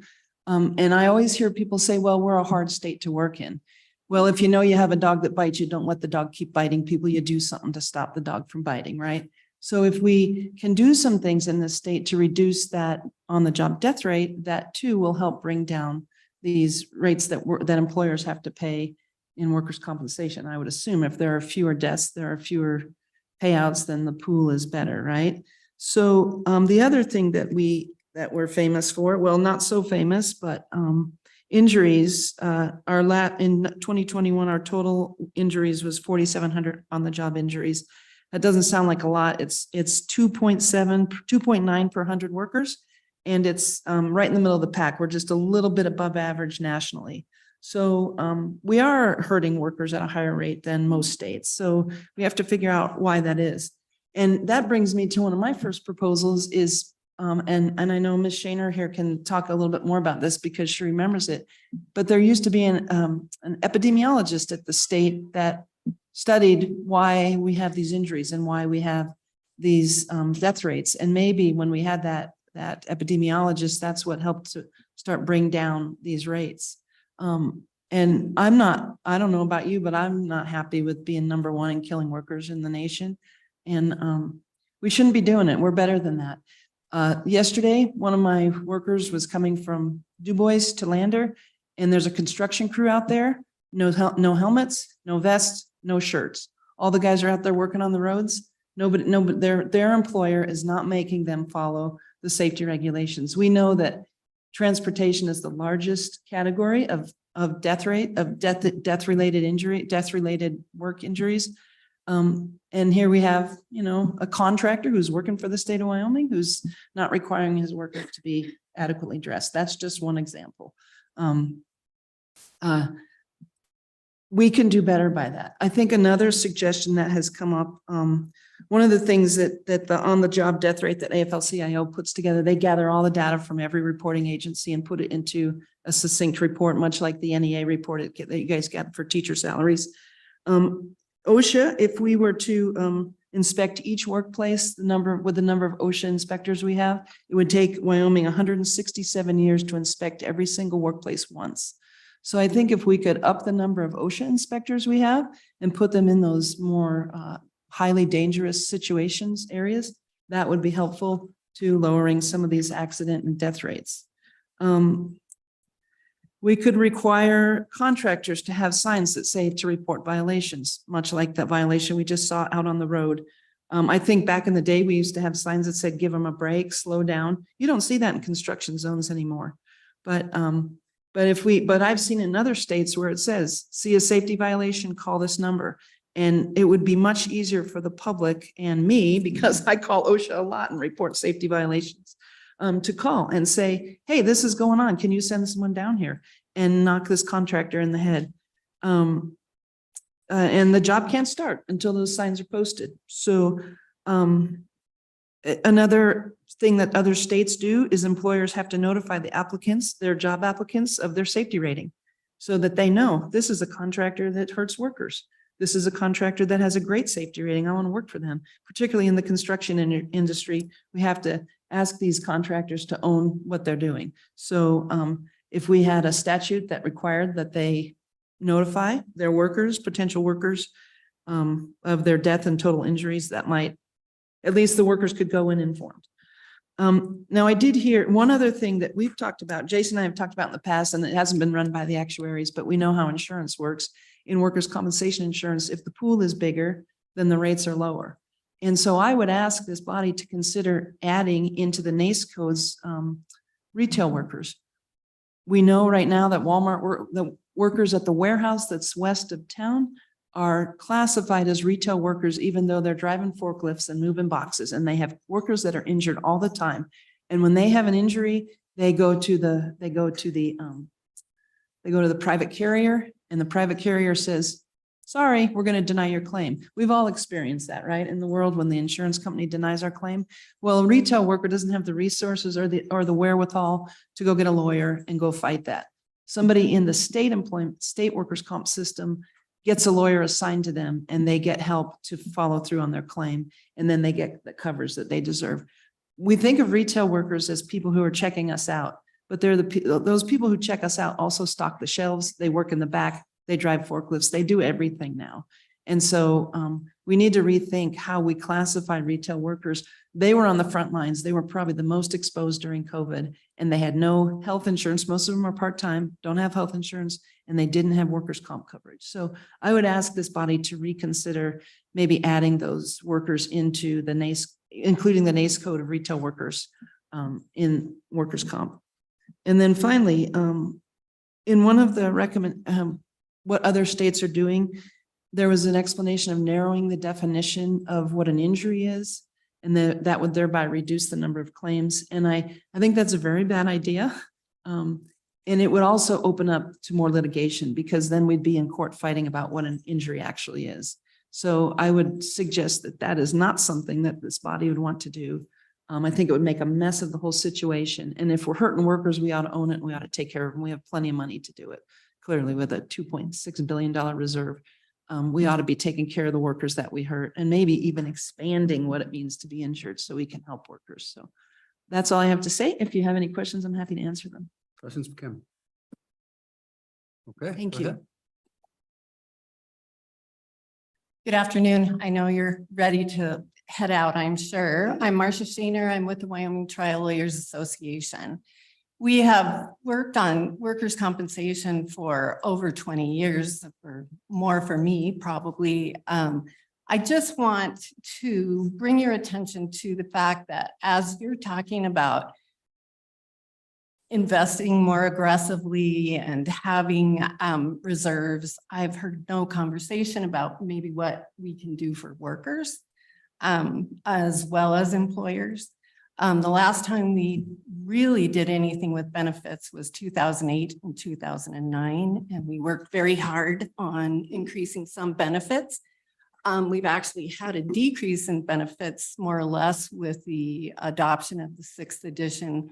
U: And I always hear people say, well, we're a hard state to work in. Well, if you know you have a dog that bites you, don't let the dog keep biting people. You do something to stop the dog from biting, right? So if we can do some things in this state to reduce that on-the-job death rate, that too will help bring down these rates that employers have to pay in workers' compensation. I would assume if there are fewer deaths, there are fewer payouts, then the pool is better, right? So the other thing that we're famous for, well, not so famous, but injuries, in 2021, our total injuries was 4,700 on the job injuries. That doesn't sound like a lot. It's 2.9 per 100 workers. And it's right in the middle of the pack. We're just a little bit above average nationally. So we are hurting workers at a higher rate than most states. So we have to figure out why that is. And that brings me to one of my first proposals is, and I know Ms. Shaner here can talk a little bit more about this because she remembers it, but there used to be an epidemiologist at the state that studied why we have these injuries and why we have these death rates. And maybe when we had that epidemiologist, that's what helped to start bring down these rates. And I don't know about you, but I'm not happy with being number one in killing workers in the nation. And we shouldn't be doing it. We're better than that. Yesterday, one of my workers was coming from Du Bois to Lander, and there's a construction crew out there, no helmets, no vests, no shirts. All the guys are out there working on the roads. Their employer is not making them follow the safety regulations. We know that Transportation is the largest category of death-related work injuries. And here we have, a contractor who's working for the state of Wyoming, who's not requiring his workers to be adequately dressed. That's just one example. We can do better by that. I think another suggestion that has come up, one of the things that the on-the-job death rate that AFL-CIO puts together, they gather all the data from every reporting agency and put it into a succinct report, much like the NEA report that you guys got for teacher salaries. OSHA, if we were to inspect each workplace, the number of OSHA inspectors we have, it would take Wyoming 167 years to inspect every single workplace once. So I think if we could up the number of OSHA inspectors we have and put them in those more highly dangerous situations areas, that would be helpful to lowering some of these accident and death rates. We could require contractors to have signs that say to report violations, much like that violation we just saw out on the road. I think back in the day, we used to have signs that said, give them a break, slow down. You don't see that in construction zones anymore. But I've seen in other states where it says, see a safety violation, call this number. And it would be much easier for the public and me, because I call OSHA a lot and report safety violations, to call and say, hey, this is going on. Can you send someone down here and knock this contractor in the head? And the job can't start until those signs are posted. So another thing that other states do is employers have to notify the applicants, their job applicants, of their safety rating so that they know this is a contractor that hurts workers. This is a contractor that has a great safety rating. I want to work for them. Particularly in the construction industry, we have to ask these contractors to own what they're doing. So if we had a statute that required that they notify their workers, potential workers, of their death and total injuries, that might, at least the workers could go in informed. Now I did hear one other thing that we've talked about, Jason and I have talked about in the past, and it hasn't been run by the actuaries, but we know how insurance works. In workers' compensation insurance, if the pool is bigger, then the rates are lower. And so I would ask this body to consider adding into the NACE codes retail workers. We know right now that Walmart, the workers at the warehouse that's west of town are classified as retail workers, even though they're driving forklifts and moving boxes, and they have workers that are injured all the time. And when they have an injury, they go to the private carrier, and the private carrier says, sorry, we're going to deny your claim. We've all experienced that, right? In the world when the insurance company denies our claim. Well, a retail worker doesn't have the resources or the wherewithal to go get a lawyer and go fight that. Somebody in the state workers' comp system gets a lawyer assigned to them, and they get help to follow through on their claim, and then they get the coverage that they deserve. We think of retail workers as people who are checking us out, but they're those people who check us out also stock the shelves. They work in the back. They drive forklifts. They do everything now. And so we need to rethink how we classify retail workers. They were on the front lines. They were probably the most exposed during COVID, and they had no health insurance. Most of them are part-time, don't have health insurance, and they didn't have workers' comp coverage. So I would ask this body to reconsider maybe adding those workers into the NACE, including the NACE code of retail workers in workers' comp. And then finally, in one of the what other states are doing, there was an explanation of narrowing the definition of what an injury is, and that would thereby reduce the number of claims. And I think that's a very bad idea. And it would also open up to more litigation, because then we'd be in court fighting about what an injury actually is. So I would suggest that that is not something that this body would want to do. I think it would make a mess of the whole situation. And if we're hurting workers, we ought to own it. And we ought to take care of them. We have plenty of money to do it. Clearly, with a $2.6 billion reserve, we ought to be taking care of the workers that we hurt, and maybe even expanding what it means to be insured so we can help workers. So that's all I have to say. If you have any questions, I'm happy to answer them.
B: Questions, Kim? Okay.
U: Thank
B: go
U: you.
B: ahead.
J: Good afternoon. I know you're ready to head out, I'm sure. I'm Marcia Shaner. I'm with the Wyoming Trial Lawyers Association. We have worked on workers' compensation for over 20 years, or more for me, probably. I just want to bring your attention to the fact that as you're talking about investing more aggressively and having reserves. I've heard no conversation about maybe what we can do for workers as well as employers. The last time we really did anything with benefits was 2008 and 2009, and we worked very hard on increasing some benefits. We've actually had a decrease in benefits more or less with the adoption of the 6th edition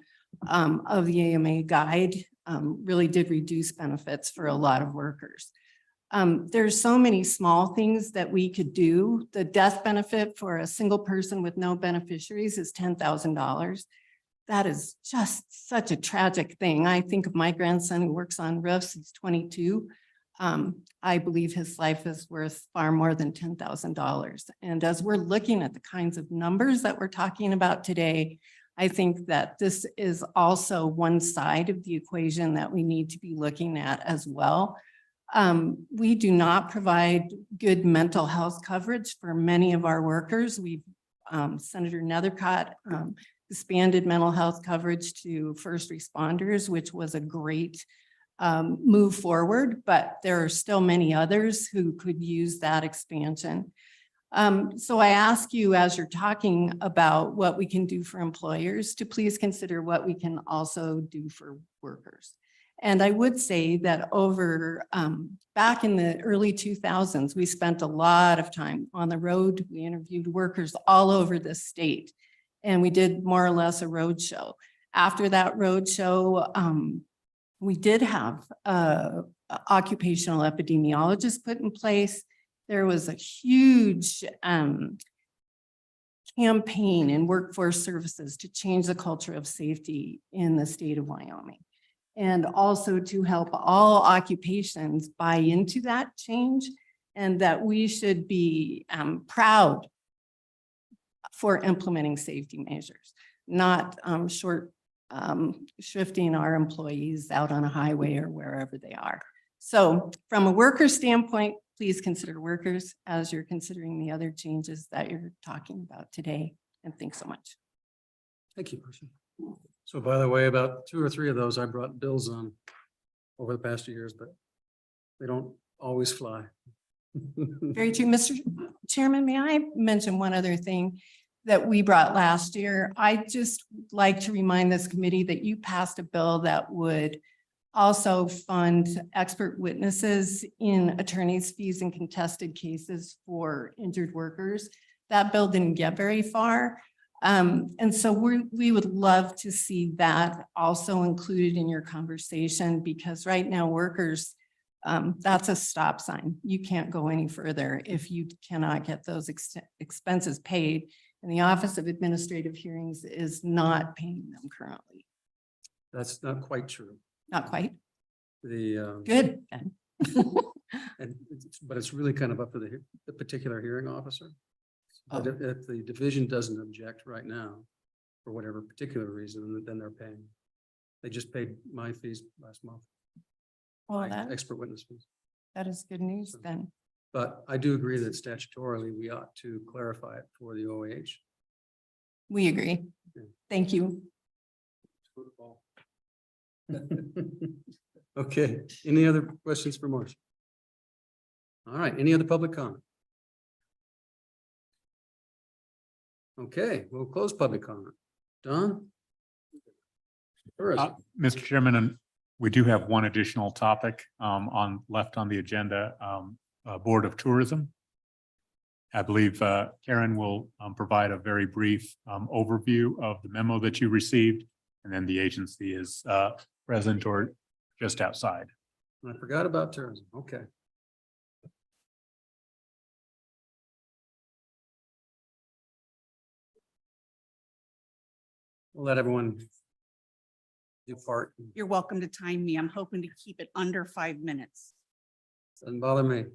J: of the AMA guide. Really did reduce benefits for a lot of workers. There's so many small things that we could do. The death benefit for a single person with no beneficiaries is $10,000. That is just such a tragic thing. I think of my grandson who works on roofs, he's 22. I believe his life is worth far more than $10,000. And as we're looking at the kinds of numbers that we're talking about today, I think that this is also one side of the equation that we need to be looking at as well. We do not provide good mental health coverage for many of our workers. We've, Senator Nethercott expanded mental health coverage to first responders, which was a great move forward, but there are still many others who could use that expansion. So I ask you, as you're talking about what we can do for employers, to please consider what we can also do for workers. And I would say that over back in the early 2000s, we spent a lot of time on the road. We interviewed workers all over the state, and we did more or less a road show. After that road show, we did have occupational epidemiologists put in place. There was a huge campaign in workforce services to change the culture of safety in the state of Wyoming, and also to help all occupations buy into that change, and that we should be proud for implementing safety measures, not shifting our employees out on a highway or wherever they are. So from a worker standpoint, please consider workers as you're considering the other changes that you're talking about today. And thanks so much.
B: Thank you, Marcia. So by the way, about 2 or 3 of those I brought bills on over the past few years, but they don't always fly.
J: Very true. Mr. Chairman, may I mention one other thing that we brought last year? I just like to remind this committee that you passed a bill that would also fund expert witnesses in attorneys' fees in contested cases for injured workers. That bill didn't get very far. And so we would love to see that also included in your conversation, because right now workers, that's a stop sign. You can't go any further if you cannot get those expenses paid. And the Office of Administrative Hearings is not paying them currently.
B: That's not quite true.
J: Not quite.
B: Good. But it's really kind of up to the particular hearing officer. But if the division doesn't object right now, for whatever particular reason, then they're paying. They just paid my fees last month.
J: Well,
B: Expert witness fees.
J: that is good news then.
B: But I do agree that statutorily, we ought to clarify it for the OAH.
J: We agree.
B: Yeah.
J: Thank you.
B: Okay, any other questions for Marcia? All right, any other public comment? Okay, we'll close public comment. Don?
D: Mr. Chairman, and we do have one additional topic left on the agenda, Board of Tourism. I believe Karen will provide a very brief overview of the memo that you received, and then the agency is present or just outside.
B: I forgot about tourism. Okay. We'll let everyone depart.
I: You're welcome to time me. I'm hoping to keep it under 5 minutes.
B: Doesn't bother me.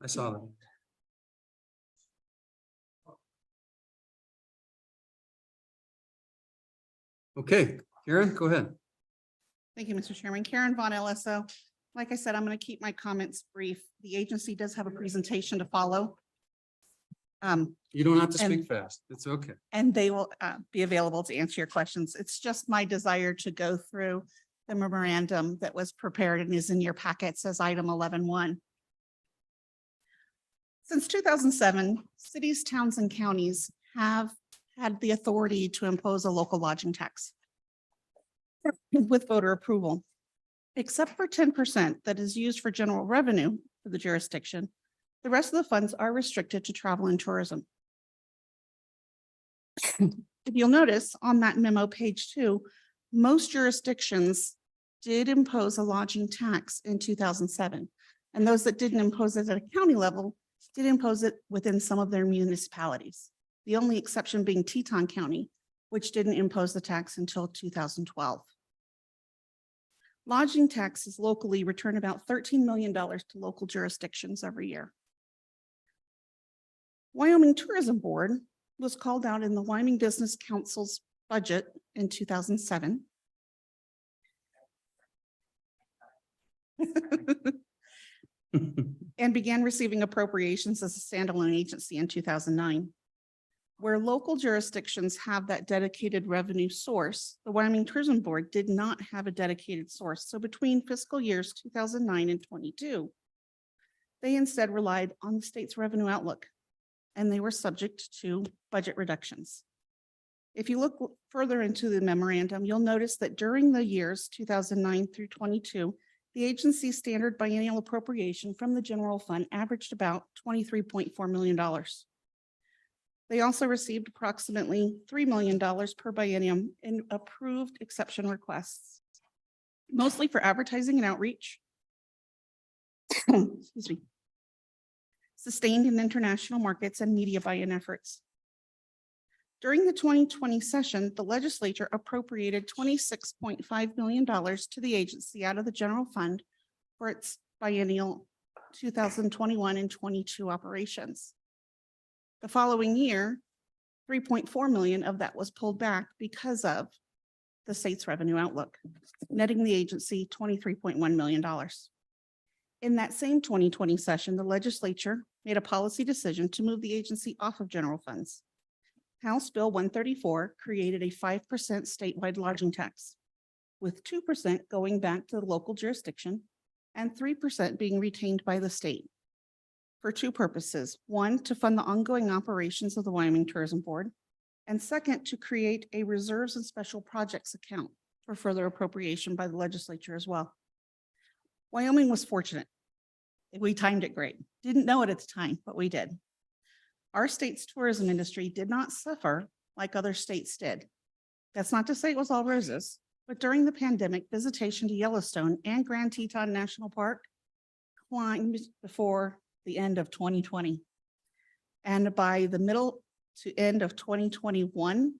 B: I saw that. Okay, Karen, go ahead.
I: Thank you, Mr. Chairman. Karen Von LSO. Like I said, I'm going to keep my comments brief. The agency does have a presentation to follow.
B: You don't have to
I: And-
B: speak fast. It's okay.
I: and they will be available to answer your questions. It's just my desire to go through the memorandum that was prepared and is in your packets as item 11.1. Since 2007, cities, towns, and counties have had the authority to impose a local lodging tax with voter approval. Except for 10% that is used for general revenue for the jurisdiction, the rest of the funds are restricted to travel and tourism. If you'll notice on that memo, page 2, most jurisdictions did impose a lodging tax in 2007. And those that didn't impose it at a county level did impose it within some of their municipalities. The only exception being Teton County, which didn't impose the tax until 2012. Lodging taxes locally return about $13 million to local jurisdictions every year. Wyoming Tourism Board was called out in the Wyoming Business Council's budget in 2007. And began receiving appropriations as a standalone agency in 2009. Where local jurisdictions have that dedicated revenue source, the Wyoming Tourism Board did not have a dedicated source. So between fiscal years 2009 and 22, they instead relied on the state's revenue outlook, and they were subject to budget reductions. If you look further into the memorandum, you'll notice that during the years 2009 through 22, the agency's standard biennial appropriation from the general fund averaged about $23.4 million. They also received approximately $3 million per biennium in approved exception requests, mostly for advertising and outreach. Excuse me. Sustained in international markets and media buy-in efforts. During the 2020 session, the legislature appropriated $26.5 million to the agency out of the general fund for its biennial 2021 and 22 operations. The following year, 3.4 million of that was pulled back because of the state's revenue outlook, netting the agency $23.1 million. In that same 2020 session, the legislature made a policy decision to move the agency off of general funds. House Bill 134 created a 5% statewide lodging tax, with 2% going back to the local jurisdiction and 3% being retained by the state for two purposes. One, to fund the ongoing operations of the Wyoming Tourism Board, and second, to create a reserves and special projects account for further appropriation by the legislature as well. Wyoming was fortunate. We timed it great. Didn't know it at the time, but we did. Our state's tourism industry did not suffer like other states did. That's not to say it was all roses, but during the pandemic, visitation to Yellowstone and Grand Teton National Park climbed before the end of 2020. And by the middle to end of 2021,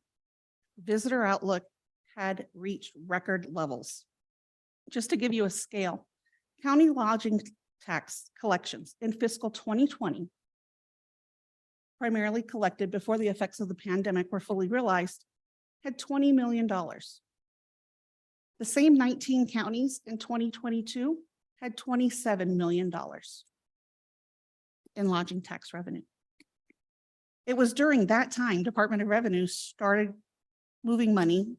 I: visitor outlook had reached record levels. Just to give you a scale, county lodging tax collections in fiscal 2020, primarily collected before the effects of the pandemic were fully realized, had $20 million. The same 19 counties in 2022 had $27 million in lodging tax revenue. It was during that time Department of Revenue started moving money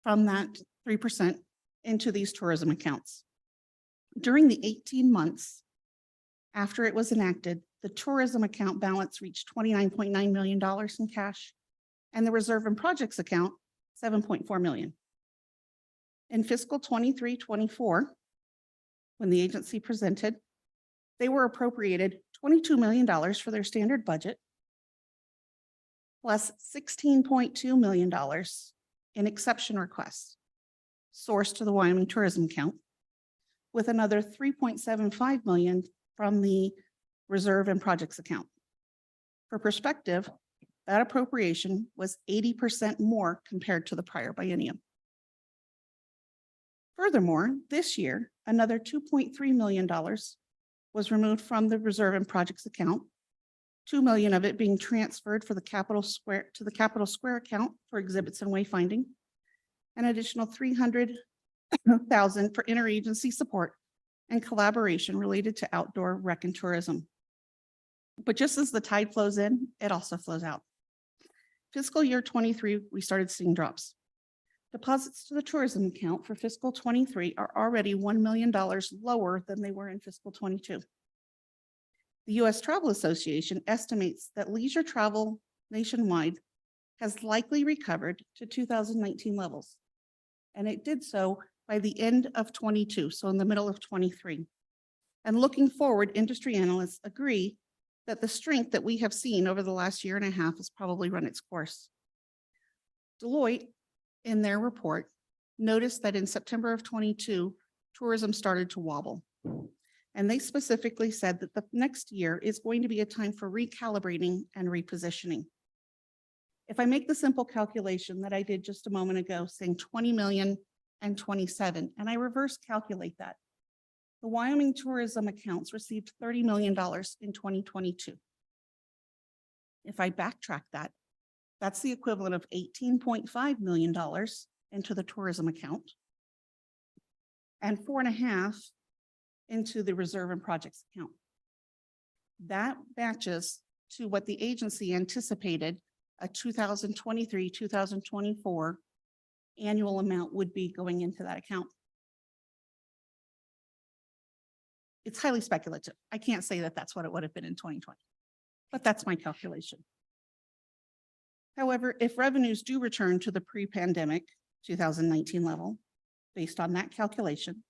I: from that 3% into these tourism accounts. During the 18 months after it was enacted, the tourism account balance reached $29.9 million in cash, and the reserve and projects account, $7.4 million. In fiscal 23-24, when the agency presented, they were appropriated $22 million for their standard budget, plus $16.2 million in exception requests sourced to the Wyoming tourism account, with another $3.75 million from the reserve and projects account. For perspective, that appropriation was 80% more compared to the prior biennium. Furthermore, this year, another $2.3 million was removed from the reserve and projects account, $2 million of it being transferred for the Capital Square to the Capital Square account for exhibits and wayfinding, an additional $300,000 for interagency support and collaboration related to outdoor rec and tourism. But just as the tide flows in, it also flows out. Fiscal year 23, we started seeing drops. Deposits to the tourism account for fiscal 23 are already $1 million lower than they were in fiscal 22. The U.S. Travel Association estimates that leisure travel nationwide has likely recovered to 2019 levels. And it did so by the end of 22, so in the middle of 23. And looking forward, industry analysts agree that the strength that we have seen over the last year and a half has probably run its course. Deloitte, in their report, noticed that in September of 22, tourism started to wobble. And they specifically said that the next year is going to be a time for recalibrating and repositioning. If I make the simple calculation that I did just a moment ago, saying 20 million and 27, and I reverse calculate that, the Wyoming tourism accounts received $30 million in 2022. If I backtrack that, that's the equivalent of $18.5 million into the tourism account and 4.5 into the reserve and projects account. That matches to what the agency anticipated a 2023, 2024 annual amount would be going into that account. It's highly speculative. I can't say that that's what it would have been in 2020, but that's my calculation. However, if revenues do return to the pre-pandemic 2019 level, based on that calculation,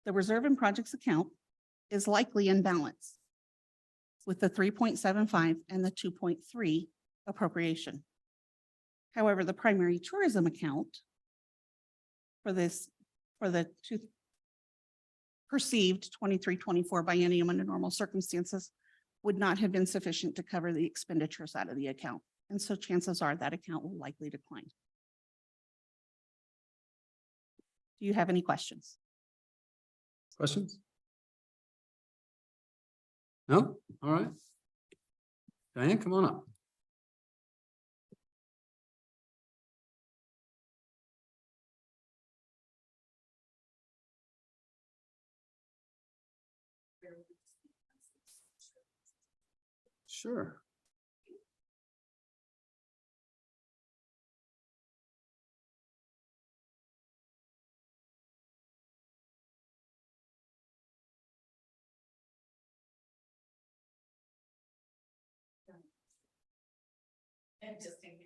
I: the reserve and projects account is likely in balance with the 3.75 and the 2.3 appropriation. However, the primary tourism account for the perceived 23-24 biennium under normal circumstances would not have been sufficient to cover the expenditures out of the account. And so chances are that account will likely decline. Do you have any questions?
B: Questions? No? All right. Diane, come on up. Sure.
N: Just in case.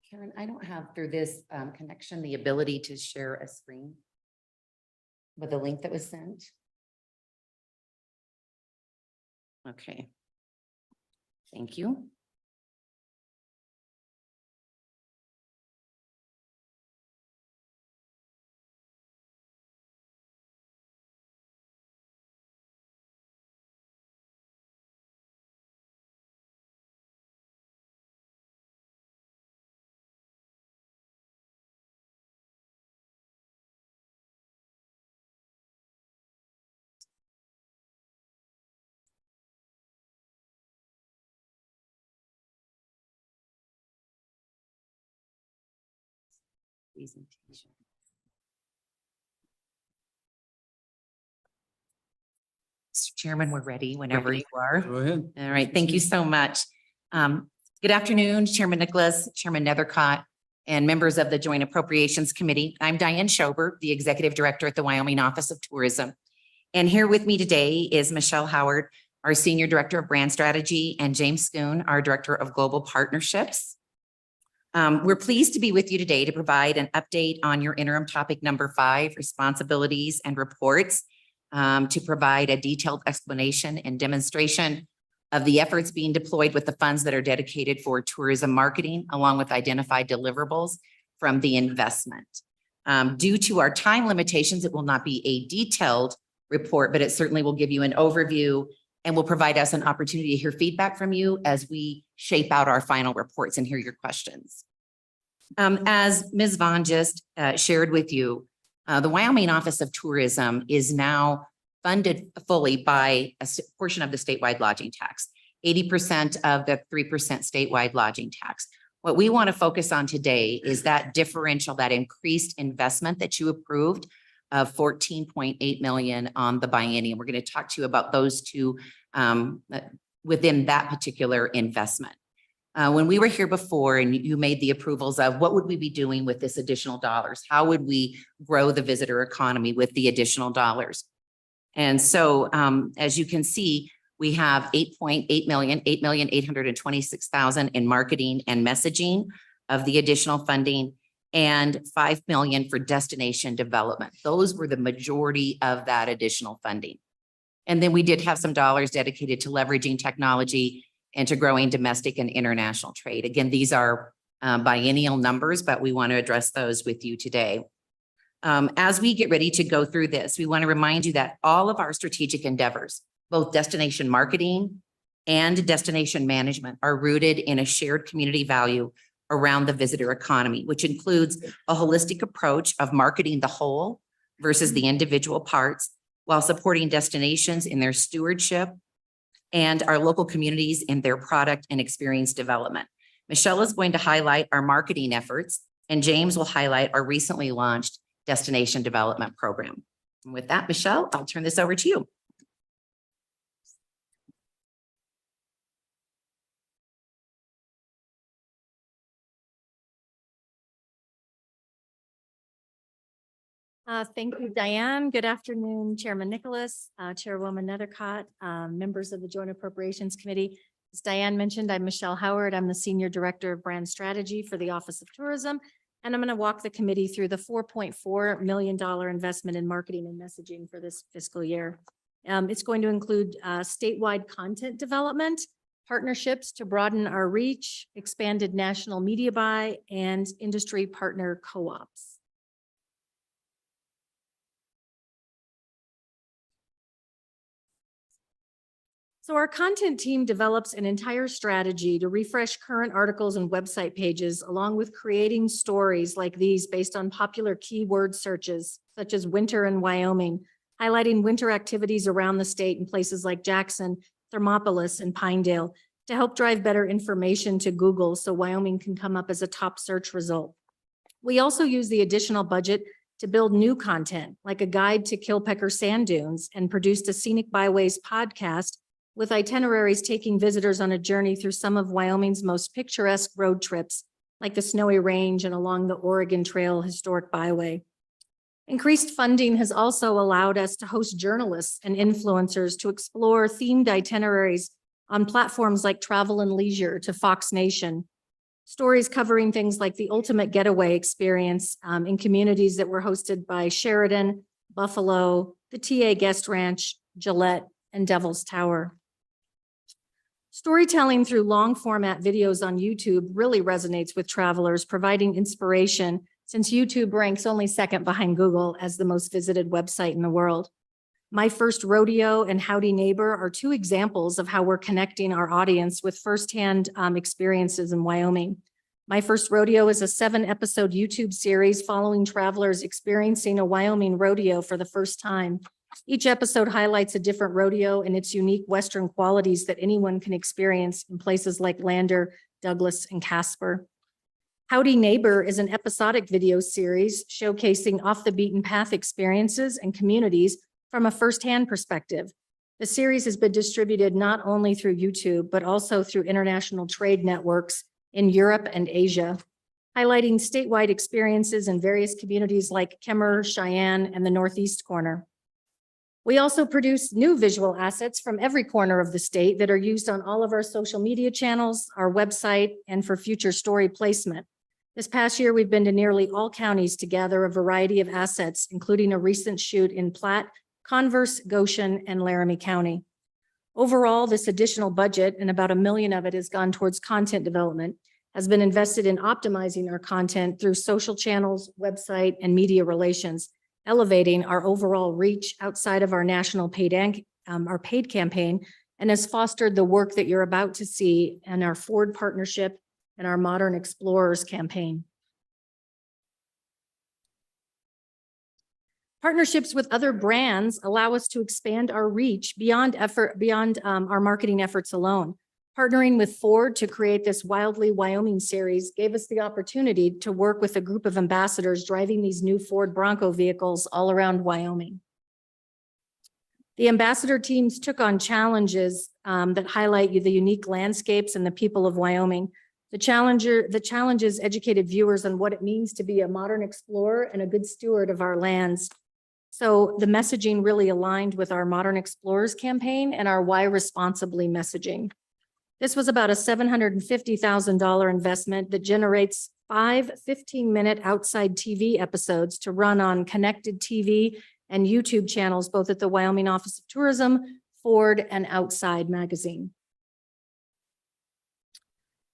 V: Karen, I don't have through this connection the ability to share a screen with the link that was sent. Okay. Thank you. Presentation. Mr. Chairman, we're ready whenever you are.
B: Go ahead.
V: All right, thank you so much. Good afternoon, Chairman Nicholas, Chairman Nethercott, and members of the Joint Appropriations Committee. I'm Diane Schober, the Executive Director at the Wyoming Office of Tourism. And here with me today is Michelle Howard, our Senior Director of Brand Strategy, and James Schoon, our Director of Global Partnerships. We're pleased to be with you today to provide an update on your interim topic number 5, responsibilities and reports, to provide a detailed explanation and demonstration of the efforts being deployed with the funds that are dedicated for tourism marketing, along with identified deliverables from the investment. Due to our time limitations, it will not be a detailed report, but it certainly will give you an overview and will provide us an opportunity to hear feedback from you as we shape out our final reports and hear your questions. As Ms. Vaughn just shared with you, the Wyoming Office of Tourism is now funded fully by a portion of the statewide lodging tax, 80% of the 3% statewide lodging tax. What we want to focus on today is that differential, that increased investment that you approved of 14.8 million on the biennium. We're going to talk to you about those two within that particular investment. When we were here before and you made the approvals of what would we be doing with this additional dollars? How would we grow the visitor economy with the additional dollars? And so as you can see, we have 8.8 million, 8,826,000 in marketing and messaging of the additional funding and 5 million for destination development. Those were the majority of that additional funding. And then we did have some dollars dedicated to leveraging technology and to growing domestic and international trade. Again, these are biennial numbers, but we want to address those with you today. As we get ready to go through this, we want to remind you that all of our strategic endeavors, both destination marketing and destination management, are rooted in a shared community value around the visitor economy, which includes a holistic approach of marketing the whole versus the individual parts, while supporting destinations in their stewardship and our local communities in their product and experience development. Michelle is going to highlight our marketing efforts, and James will highlight our recently launched destination development program. And with that, Michelle, I'll turn this over to you.
J: Thank you, Diane. Good afternoon, Chairman Nicholas, Chairwoman Nethercott, members of the Joint Appropriations Committee. As Diane mentioned, I'm Michelle Howard. I'm the Senior Director of Brand Strategy for the Office of Tourism, and I'm going to walk the committee through the $4.4 million investment in marketing and messaging for this fiscal year. It's going to include statewide content development, partnerships to broaden our reach, expanded national media buy, and industry partner co-ops. So our content team develops an entire strategy to refresh current articles and website pages, along with creating stories like these based on popular keyword searches, such as winter in Wyoming, highlighting winter activities around the state in places like Jackson, Thermopolis, and Pinedale, to help drive better information to Google so Wyoming can come up as a top search result. We also use the additional budget to build new content, like a guide to Kilpecker Sand Dunes, and produced a Scenic Byways podcast with itineraries taking visitors on a journey through some of Wyoming's most picturesque road trips, like the Snowy Range and along the Oregon Trail Historic Byway. Increased funding has also allowed us to host journalists and influencers to explore themed itineraries on platforms like Travel and Leisure to Fox Nation. Stories covering things like the ultimate getaway experience in communities that were hosted by Sheridan, Buffalo, the TA Guest Ranch, Gillette, and Devil's Tower. Storytelling through long format videos on YouTube really resonates with travelers, providing inspiration since YouTube ranks only second behind Google as the most visited website in the world. My First Rodeo and Howdy Neighbor are two examples of how we're connecting our audience with firsthand experiences in Wyoming. My First Rodeo is a 7-episode YouTube series following travelers experiencing a Wyoming rodeo for the first time. Each episode highlights a different rodeo and its unique Western qualities that anyone can experience in places like Lander, Douglas, and Casper. Howdy Neighbor is an episodic video series showcasing off the beaten path experiences and communities from a firsthand perspective. The series has been distributed not only through YouTube, but also through international trade networks in Europe and Asia, highlighting statewide experiences in various communities like Kemmerer, Cheyenne, and the Northeast corner. We also produce new visual assets from every corner of the state that are used on all of our social media channels, our website, and for future story placement. This past year, we've been to nearly all counties to gather a variety of assets, including a recent shoot in Platte, Converse, Goshen, and Laramie County. Overall, this additional budget, and about $1 million of it has gone towards content development, has been invested in optimizing our content through social channels, website, and media relations, elevating our overall reach outside of our national paid campaign, and has fostered the work that you're about to see in our Ford partnership and our Modern Explorers campaign.
C: Partnerships with other brands allow us to expand our reach beyond our marketing efforts alone. Partnering with Ford to create this Wildly Wyoming series gave us the opportunity to work with a group of ambassadors driving these new Ford Bronco vehicles all around Wyoming. The ambassador teams took on challenges that highlight the unique landscapes and the people of Wyoming. The challenges educated viewers on what it means to be a modern explorer and a good steward of our lands. So the messaging really aligned with our Modern Explorers campaign and our Why Responsibly messaging. This was about a $750,000 investment that generates 5 15-minute outside TV episodes to run on connected TV and YouTube channels, both at the Wyoming Office of Tourism, Ford, and Outside Magazine.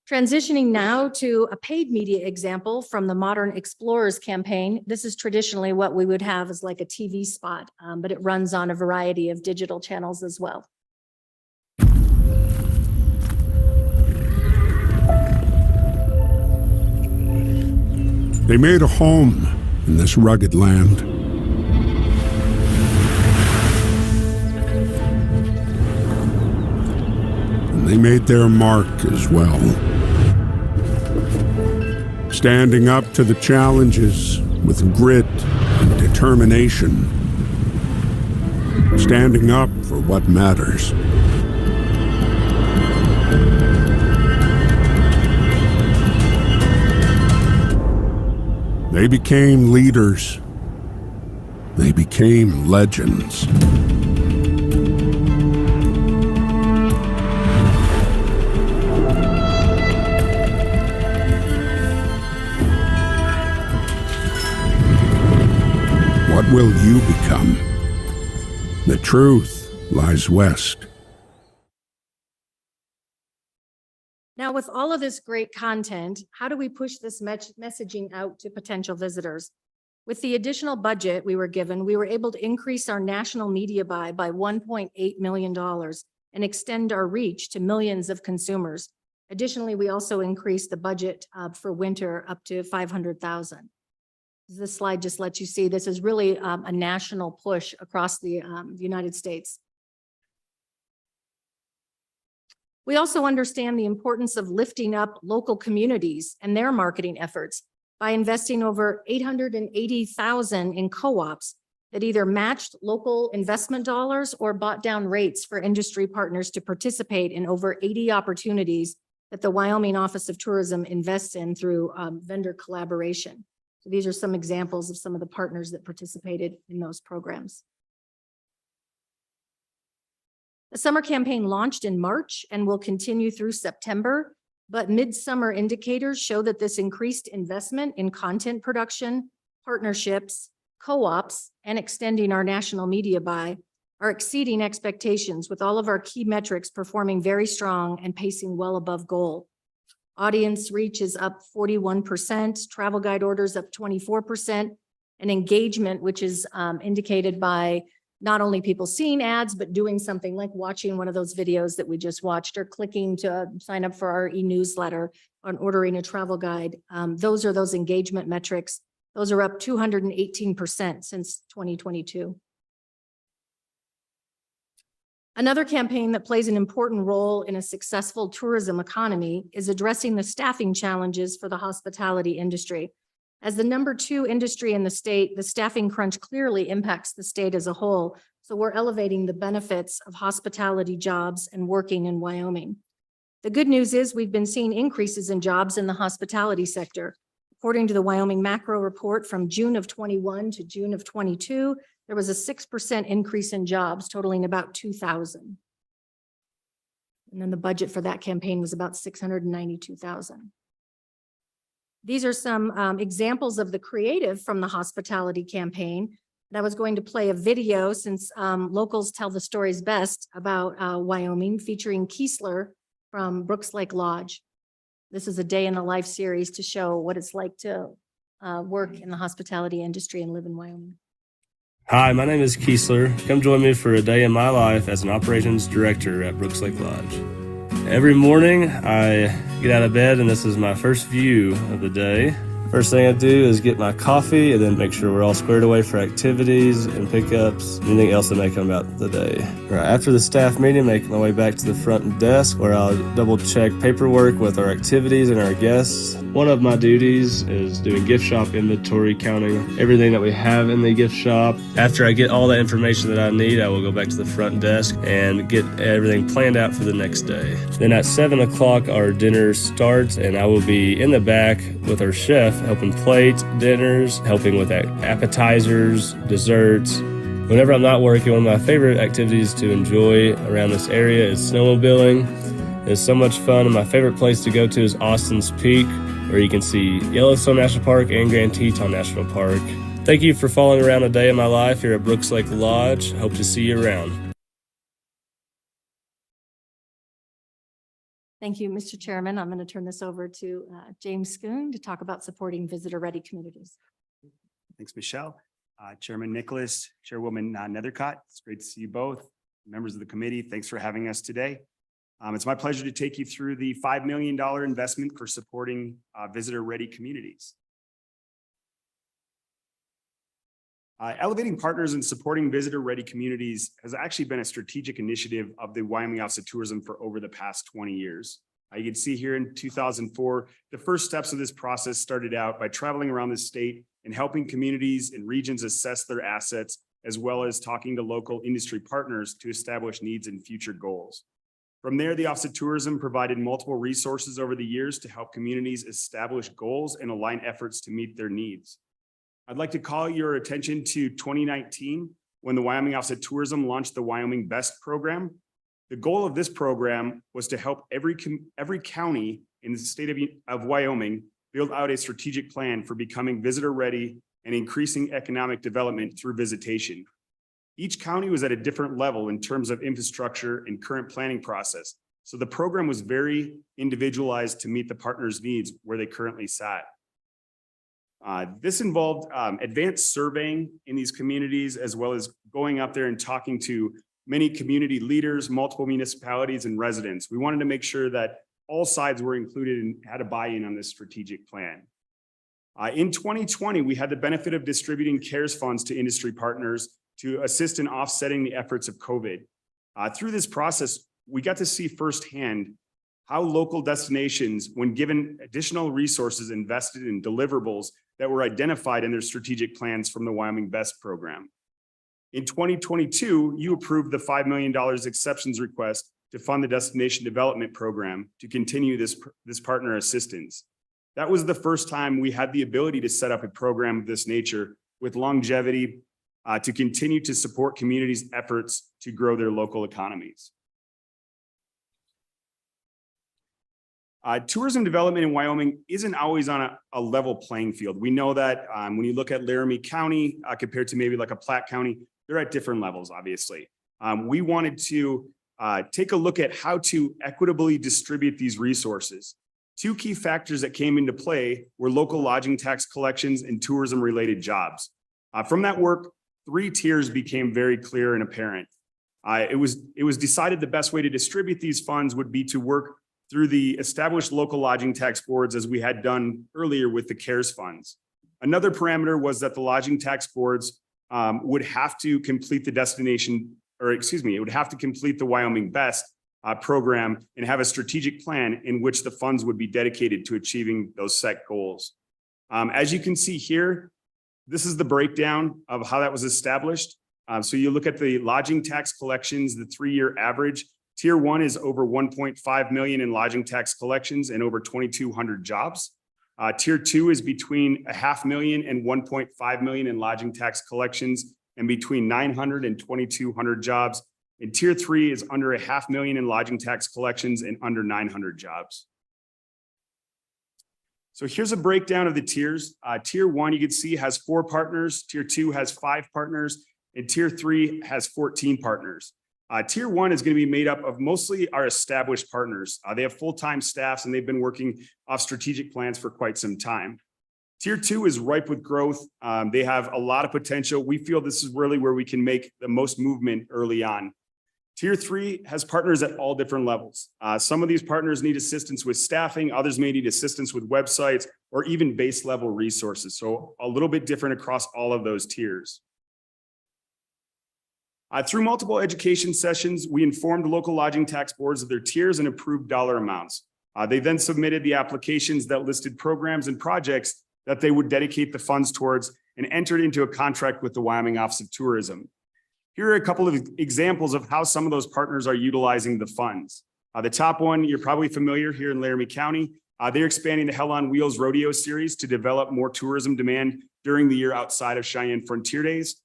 C: Transitioning now to a paid media example from the Modern Explorers campaign. This is traditionally what we would have as like a TV spot, but it runs on a variety of digital channels as well.
M: They made a home in this rugged land. And they made their mark as well. Standing up to the challenges with grit and determination. Standing up for what matters. They became leaders. They became legends. What will you become? The truth lies west.
C: Now, with all of this great content, how do we push this messaging out to potential visitors? With the additional budget we were given, we were able to increase our national media buy by $1.8 million and extend our reach to millions of consumers. Additionally, we also increased the budget for winter up to $500,000. This slide just lets you see this is really a national push across the United States. We also understand the importance of lifting up local communities and their marketing efforts by investing over $880,000 in co-ops that either matched local investment dollars or bought down rates for industry partners to participate in over 80 opportunities that the Wyoming Office of Tourism invests in through vendor collaboration. So these are some examples of some of the partners that participated in those programs. The summer campaign launched in March and will continue through September, but midsummer indicators show that this increased investment in content production, partnerships, co-ops, and extending our national media buy are exceeding expectations, with all of our key metrics performing very strong and pacing well above goal. Audience reach is up 41%, travel guide orders up 24%, and engagement, which is indicated by not only people seeing ads, but doing something like watching one of those videos that we just watched or clicking to sign up for our e-newsletter on ordering a travel guide. Those are those engagement metrics. Those are up 218% since 2022. Another campaign that plays an important role in a successful tourism economy is addressing the staffing challenges for the hospitality industry. As the #2 industry in the state, the staffing crunch clearly impacts the state as a whole. So we're elevating the benefits of hospitality jobs and working in Wyoming. The good news is we've been seeing increases in jobs in the hospitality sector. According to the Wyoming Macro Report from June of 21 to June of 22, there was a 6% increase in jobs totaling about 2,000. And then the budget for that campaign was about $692,000. These are some examples of the creative from the hospitality campaign. And I was going to play a video since locals tell the stories best about Wyoming, featuring Kiesler from Brooks Lake Lodge. This is a day in the life series to show what it's like to work in the hospitality industry and live in Wyoming.
W: Hi, my name is Kiesler. Come join me for a day in my life as an operations director at Brooks Lake Lodge. Every morning I get out of bed and this is my first view of the day First thing I do is get my coffee and then make sure we're all squared away for activities and pickups, anything else that may come about the day. All right, after the staff meeting, make my way back to the front desk where I'll double check paperwork with our activities and our guests. One of my duties is doing gift shop inventory, counting everything that we have in the gift shop. After I get all the information that I need, I will go back to the front desk and get everything planned out for the next day. Then at 7 o'clock, our dinner starts, and I will be in the back with our chef helping plate dinners, helping with appetizers, desserts. Whenever I'm not working, one of my favorite activities to enjoy around this area is snowmobiling. It's so much fun, and my favorite place to go to is Austin's Peak, where you can see Yellowstone National Park and Grand Teton National Park. Thank you for following around a day in my life here at Brooks Lake Lodge. Hope to see you around.
C: Thank you, Mr. Chairman. I'm going to turn this over to James Schoon to talk about supporting visitor-ready communities.
O: Thanks, Michelle. Chairman Nicholas, Chairwoman Nethercott, it's great to see you both. Members of the committee, thanks for having us today. It's my pleasure to take you through the $5 million investment for supporting visitor-ready communities. Elevating partners and supporting visitor-ready communities has actually been a strategic initiative of the Wyoming Office of Tourism for over the past 20 years. You can see here in 2004, the first steps of this process started out by traveling around the state and helping communities and regions assess their assets, as well as talking to local industry partners to establish needs and future goals. From there, the Office of Tourism provided multiple resources over the years to help communities establish goals and align efforts to meet their needs. I'd like to call your attention to 2019, when the Wyoming Office of Tourism launched the Wyoming Best program. The goal of this program was to help every county in the state of Wyoming build out a strategic plan for becoming visitor ready and increasing economic development through visitation. Each county was at a different level in terms of infrastructure and current planning process. So the program was very individualized to meet the partners' needs where they currently sat. This involved advanced surveying in these communities, as well as going up there and talking to many community leaders, multiple municipalities, and residents. We wanted to make sure that all sides were included and had a buy-in on this strategic plan. In 2020, we had the benefit of distributing CARES funds to industry partners to assist in offsetting the efforts of COVID. Through this process, we got to see firsthand how local destinations, when given additional resources invested in deliverables that were identified in their strategic plans from the Wyoming Best program. In 2022, you approved the $5 million exceptions request to fund the Destination Development Program to continue this partner assistance. That was the first time we had the ability to set up a program of this nature with longevity to continue to support communities' efforts to grow their local economies. Tourism development in Wyoming isn't always on a level playing field. We know that when you look at Laramie County compared to maybe like a Platte County, they're at different levels, obviously. We wanted to take a look at how to equitably distribute these resources. Two key factors that came into play were local lodging tax collections and tourism-related jobs. From that work, 3 tiers became very clear and apparent. It was decided the best way to distribute these funds would be to work through the established local lodging tax boards, as we had done earlier with the CARES funds. Another parameter was that the lodging tax boards would have to complete the it would have to complete the Wyoming Best program and have a strategic plan in which the funds would be dedicated to achieving those set goals. As you can see here, this is the breakdown of how that was established. So you look at the lodging tax collections, the 3-year average. Tier 1 is over 1.5 million in lodging tax collections and over 2,200 jobs. Tier 2 is between 500,000 and 1.5 million in lodging tax collections and between 900 and 2,200 jobs. And Tier 3 is under 500,000 in lodging tax collections and under 900 jobs. So here's a breakdown of the tiers. Tier 1, you can see, has 4 partners. Tier 2 has 5 partners. And Tier 3 has 14 partners. Tier 1 is going to be made up of mostly our established partners. They have full-time staffs and they've been working off strategic plans for quite some time. Tier 2 is ripe with growth. They have a lot of potential. We feel this is really where we can make the most movement early on. Tier 3 has partners at all different levels. Some of these partners need assistance with staffing, others may need assistance with websites or even base level resources. So a little bit different across all of those tiers. Through multiple education sessions, we informed local lodging tax boards of their tiers and approved dollar amounts. They then submitted the applications that listed programs and projects that they would dedicate the funds towards and entered into a contract with the Wyoming Office of Tourism. Here are a couple of examples of how some of those partners are utilizing the funds. The top one, you're probably familiar here in Laramie County. They're expanding the Hell on Wheels Rodeo Series to develop more tourism demand during the year outside of Cheyenne Frontier Days.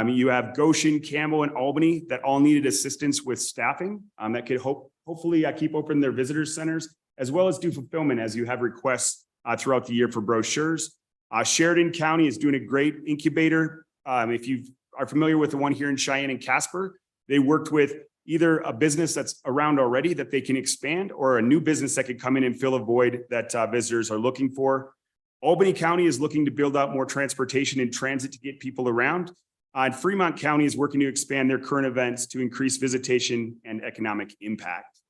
O: You have Goshen, Campbell, and Albany that all needed assistance with staffing that could hopefully keep open their visitor centers, as well as do fulfillment as you have requests throughout the year for brochures. Sheridan County is doing a great incubator. If you are familiar with the one here in Cheyenne and Casper, they worked with either a business that's around already that they can expand or a new business that could come in and fill a void that visitors are looking for. Albany County is looking to build out more transportation and transit to get people around. And Fremont County is working to expand their current events to increase visitation and economic impact.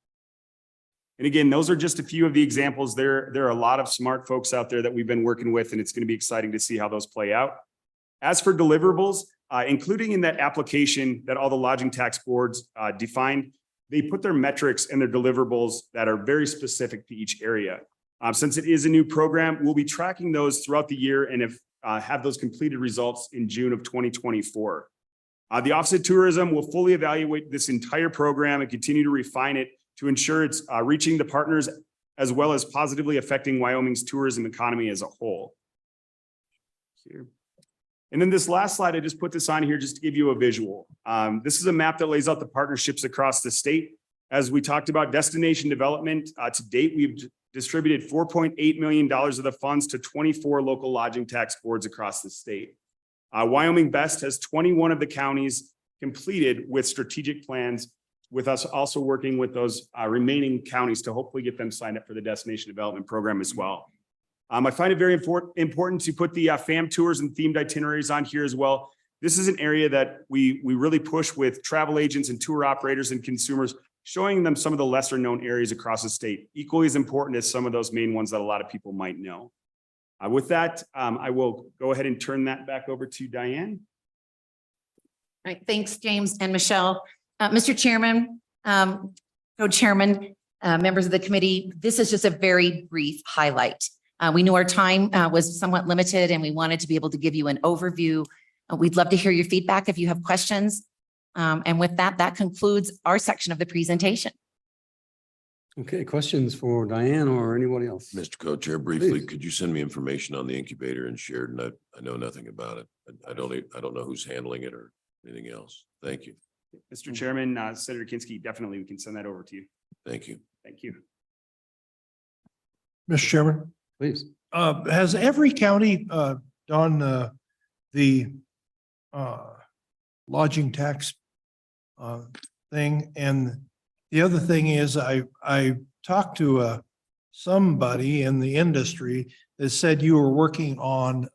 O: And again, those are just a few of the examples. There are a lot of smart folks out there that we've been working with, and it's going to be exciting to see how those play out. As for deliverables, including in that application that all the lodging tax boards defined, they put their metrics and their deliverables that are very specific to each area. Since it is a new program, we'll be tracking those throughout the year and have those completed results in June of 2024. The Office of Tourism will fully evaluate this entire program and continue to refine it to ensure it's reaching the partners as well as positively affecting Wyoming's tourism economy as a whole. Here. And then this last slide, I just put this on here just to give you a visual. This is a map that lays out the partnerships across the state. As we talked about destination development, to date, we've distributed $4.8 million of the funds to 24 local lodging tax boards across the state. Wyoming Best has 21 of the counties completed with strategic plans, with us also working with those remaining counties to hopefully get them signed up for the destination development program as well. I find it very important to put the FAM tours and themed itineraries on here as well. This is an area that we really push with travel agents and tour operators and consumers, showing them some of the lesser known areas across the state, equally as important as some of those main ones that a lot of people might know. With that, I will go ahead and turn that back over to Diane.
V: All right, thanks, James and Michelle. Mr. Chairman, co-chairman, members of the committee, this is just a very brief highlight. We knew our time was somewhat limited and we wanted to be able to give you an overview. We'd love to hear your feedback if you have questions. And with that, that concludes our section of the presentation.
B: Okay, questions for Diane or anybody else?
K: Mr. Co-Chair, briefly,
B: Please.
K: could you send me information on the incubator in Sheridan? I know nothing about it. I don't know who's handling it or anything else. Thank you.
O: Mr. Chairman, Senator Kinski, definitely we can send that over to you.
K: Thank you.
O: Thank you.
T: Mr. Chairman,
B: Please.
T: has every county done the lodging tax thing? And the other thing is I talked to somebody in the industry that said you were working on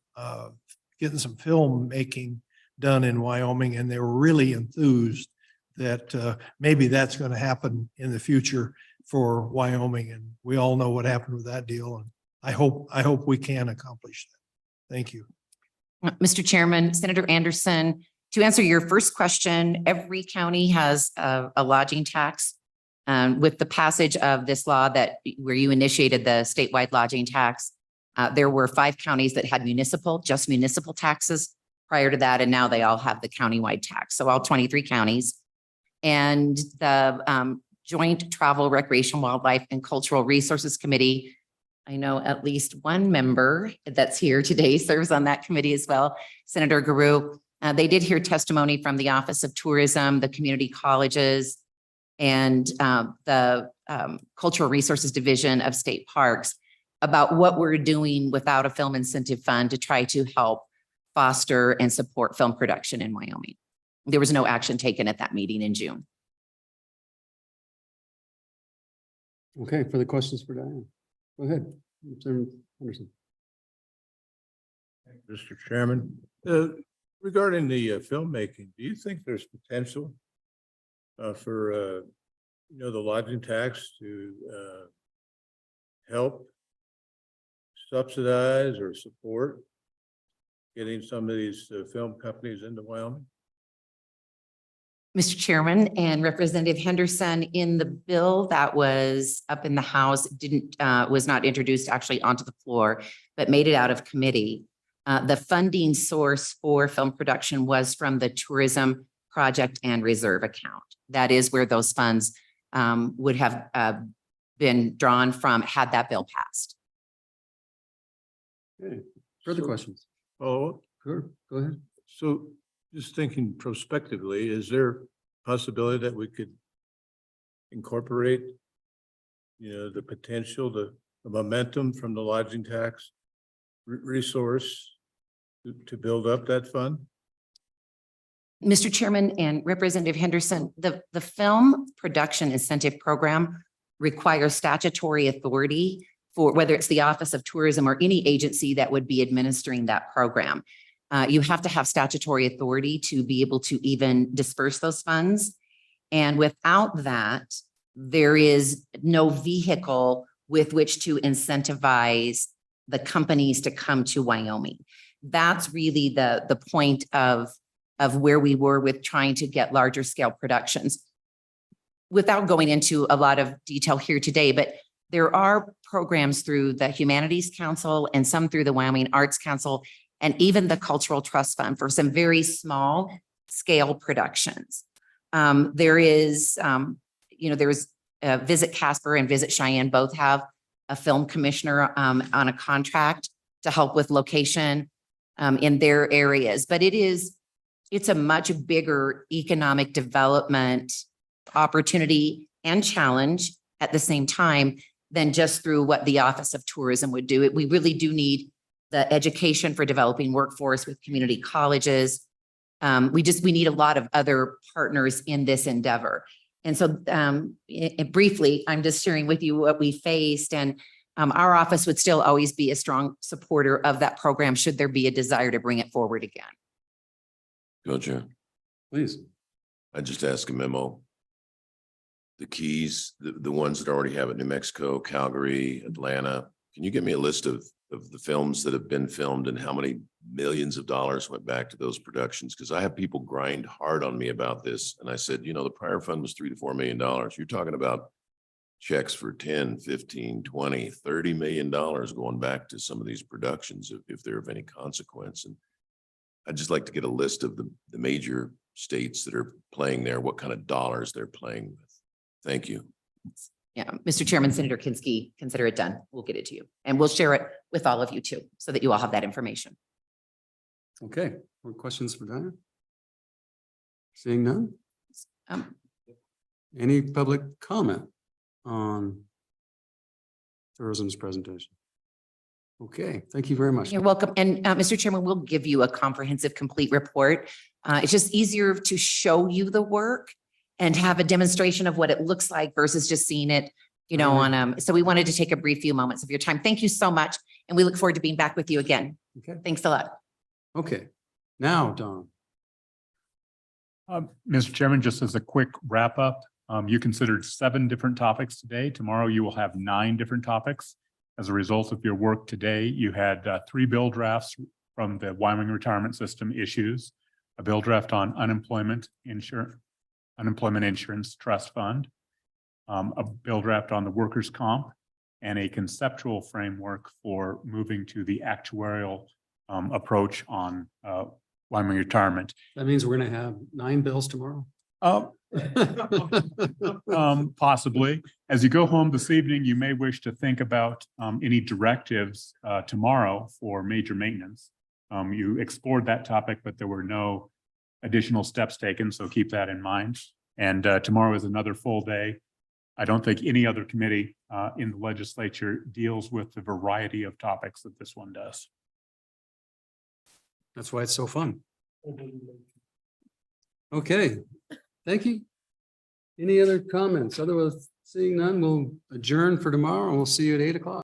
T: getting some film making done in Wyoming, and they were really enthused that maybe that's going to happen in the future for Wyoming. And we all know what happened with that deal. And I hope we can accomplish that. Thank you.
V: Mr. Chairman, Senator Anderson, to answer your first question, every county has a lodging tax. With the passage of this law where you initiated the statewide lodging tax, there were 5 counties that had just municipal taxes prior to that, and now they all have the countywide tax. So all 23 counties. And the Joint Travel, Recreation, Wildlife, and Cultural Resources Committee, I know at least one member that's here today serves on that committee as well, Senator Guru. They did hear testimony from the Office of Tourism, the community colleges, and the Cultural Resources Division of State Parks about what we're doing without a film incentive fund to try to help foster and support film production in Wyoming. There was no action taken at that meeting in June.
B: Okay, further questions for Diane? Go ahead, Senator Anderson.
G: Mr. Chairman, regarding the filmmaking, do you think there's potential
T: for, the lodging tax to, help subsidize or support getting some of these film companies into Wyoming?
V: Mr. Chairman and Representative Henderson, in the bill that was up in the House, was not introduced actually onto the floor, but made it out of committee. The funding source for film production was from the Tourism Project and Reserve account. That is where those funds would have been drawn from had that bill passed.
B: Okay, further questions?
T: Oh,
B: Sure, go ahead.
T: so just thinking prospectively, is there a possibility that we could incorporate, the potential, the momentum from the lodging tax resource to build up that fund?
V: Mr. Chairman and Representative Henderson, the Film Production Incentive Program requires statutory authority for whether it's the Office of Tourism or any agency that would be administering that program. You have to have statutory authority to be able to even disperse those funds. And without that, there is no vehicle with which to incentivize the companies to come to Wyoming. That's really the point of where we were with trying to get larger scale productions. Without going into a lot of detail here today, but there are programs through the Humanities Council and some through the Wyoming Arts Council and even the Cultural Trust Fund for some very small scale productions. There is, there's Visit Casper and Visit Cheyenne both have a film commissioner on a contract to help with location in their areas. But it's a much bigger economic development opportunity and challenge at the same time than just through what the Office of Tourism would do. We really do need the education for developing workforce with community colleges. We need a lot of other partners in this endeavor. And so briefly, I'm just sharing with you what we faced, and our office would still always be a strong supporter of that program should there be a desire to bring it forward again.
K: Gotcha.
B: Please.
K: I just asked a memo. The Keys, the ones that already have it, New Mexico, Calgary, Atlanta. Can you give me a list of the films that have been filmed and how many millions of dollars went back to those productions? Because I have people grind hard on me about this. And I said, the prior fund was $3 to $4 million. You're talking about checks for 10, 15, 20, $30 million going back to some of these productions if they're of any consequence. And I'd just like to get a list of the major states that are playing there, what kind of dollars they're playing with. Thank you.
V: Yeah, Mr. Chairman, Senator Kinsky, consider it done. We'll get it to you and we'll share it with all of you too, so that you all have that information.
B: Okay, more questions for Diana? Seeing none? Any public comment on tourism's presentation? Okay, thank you very much.
V: You're welcome. And Mr. Chairman, we'll give you a comprehensive, complete report. It's just easier to show you the work and have a demonstration of what it looks like versus just seeing it, so we wanted to take a brief few moments of your time. Thank you so much. And we look forward to being back with you again.
B: Okay.
V: Thanks a lot.
B: Okay, now, Don.
D: Mr. Chairman, just as a quick wrap up, you considered 7 different topics today. Tomorrow you will have 9 different topics. As a result of your work today, you had 3 bill drafts from the Wyoming Retirement System issues, a bill draft on unemployment insurance trust fund, a bill draft on the workers' comp, and a conceptual framework for moving to the actuarial approach on Wyoming retirement.
B: That means we're going to have 9 bills tomorrow?
D: Possibly. As you go home this evening, you may wish to think about any directives tomorrow for major maintenance. You explored that topic, but there were no additional steps taken, so keep that in mind. And tomorrow is another full day. I don't think any other committee in the legislature deals with the variety of topics that this one does.
B: That's why it's so fun. Okay, thank you. Any other comments? Otherwise, seeing none, we'll adjourn for tomorrow and we'll see you at 8 o'clock.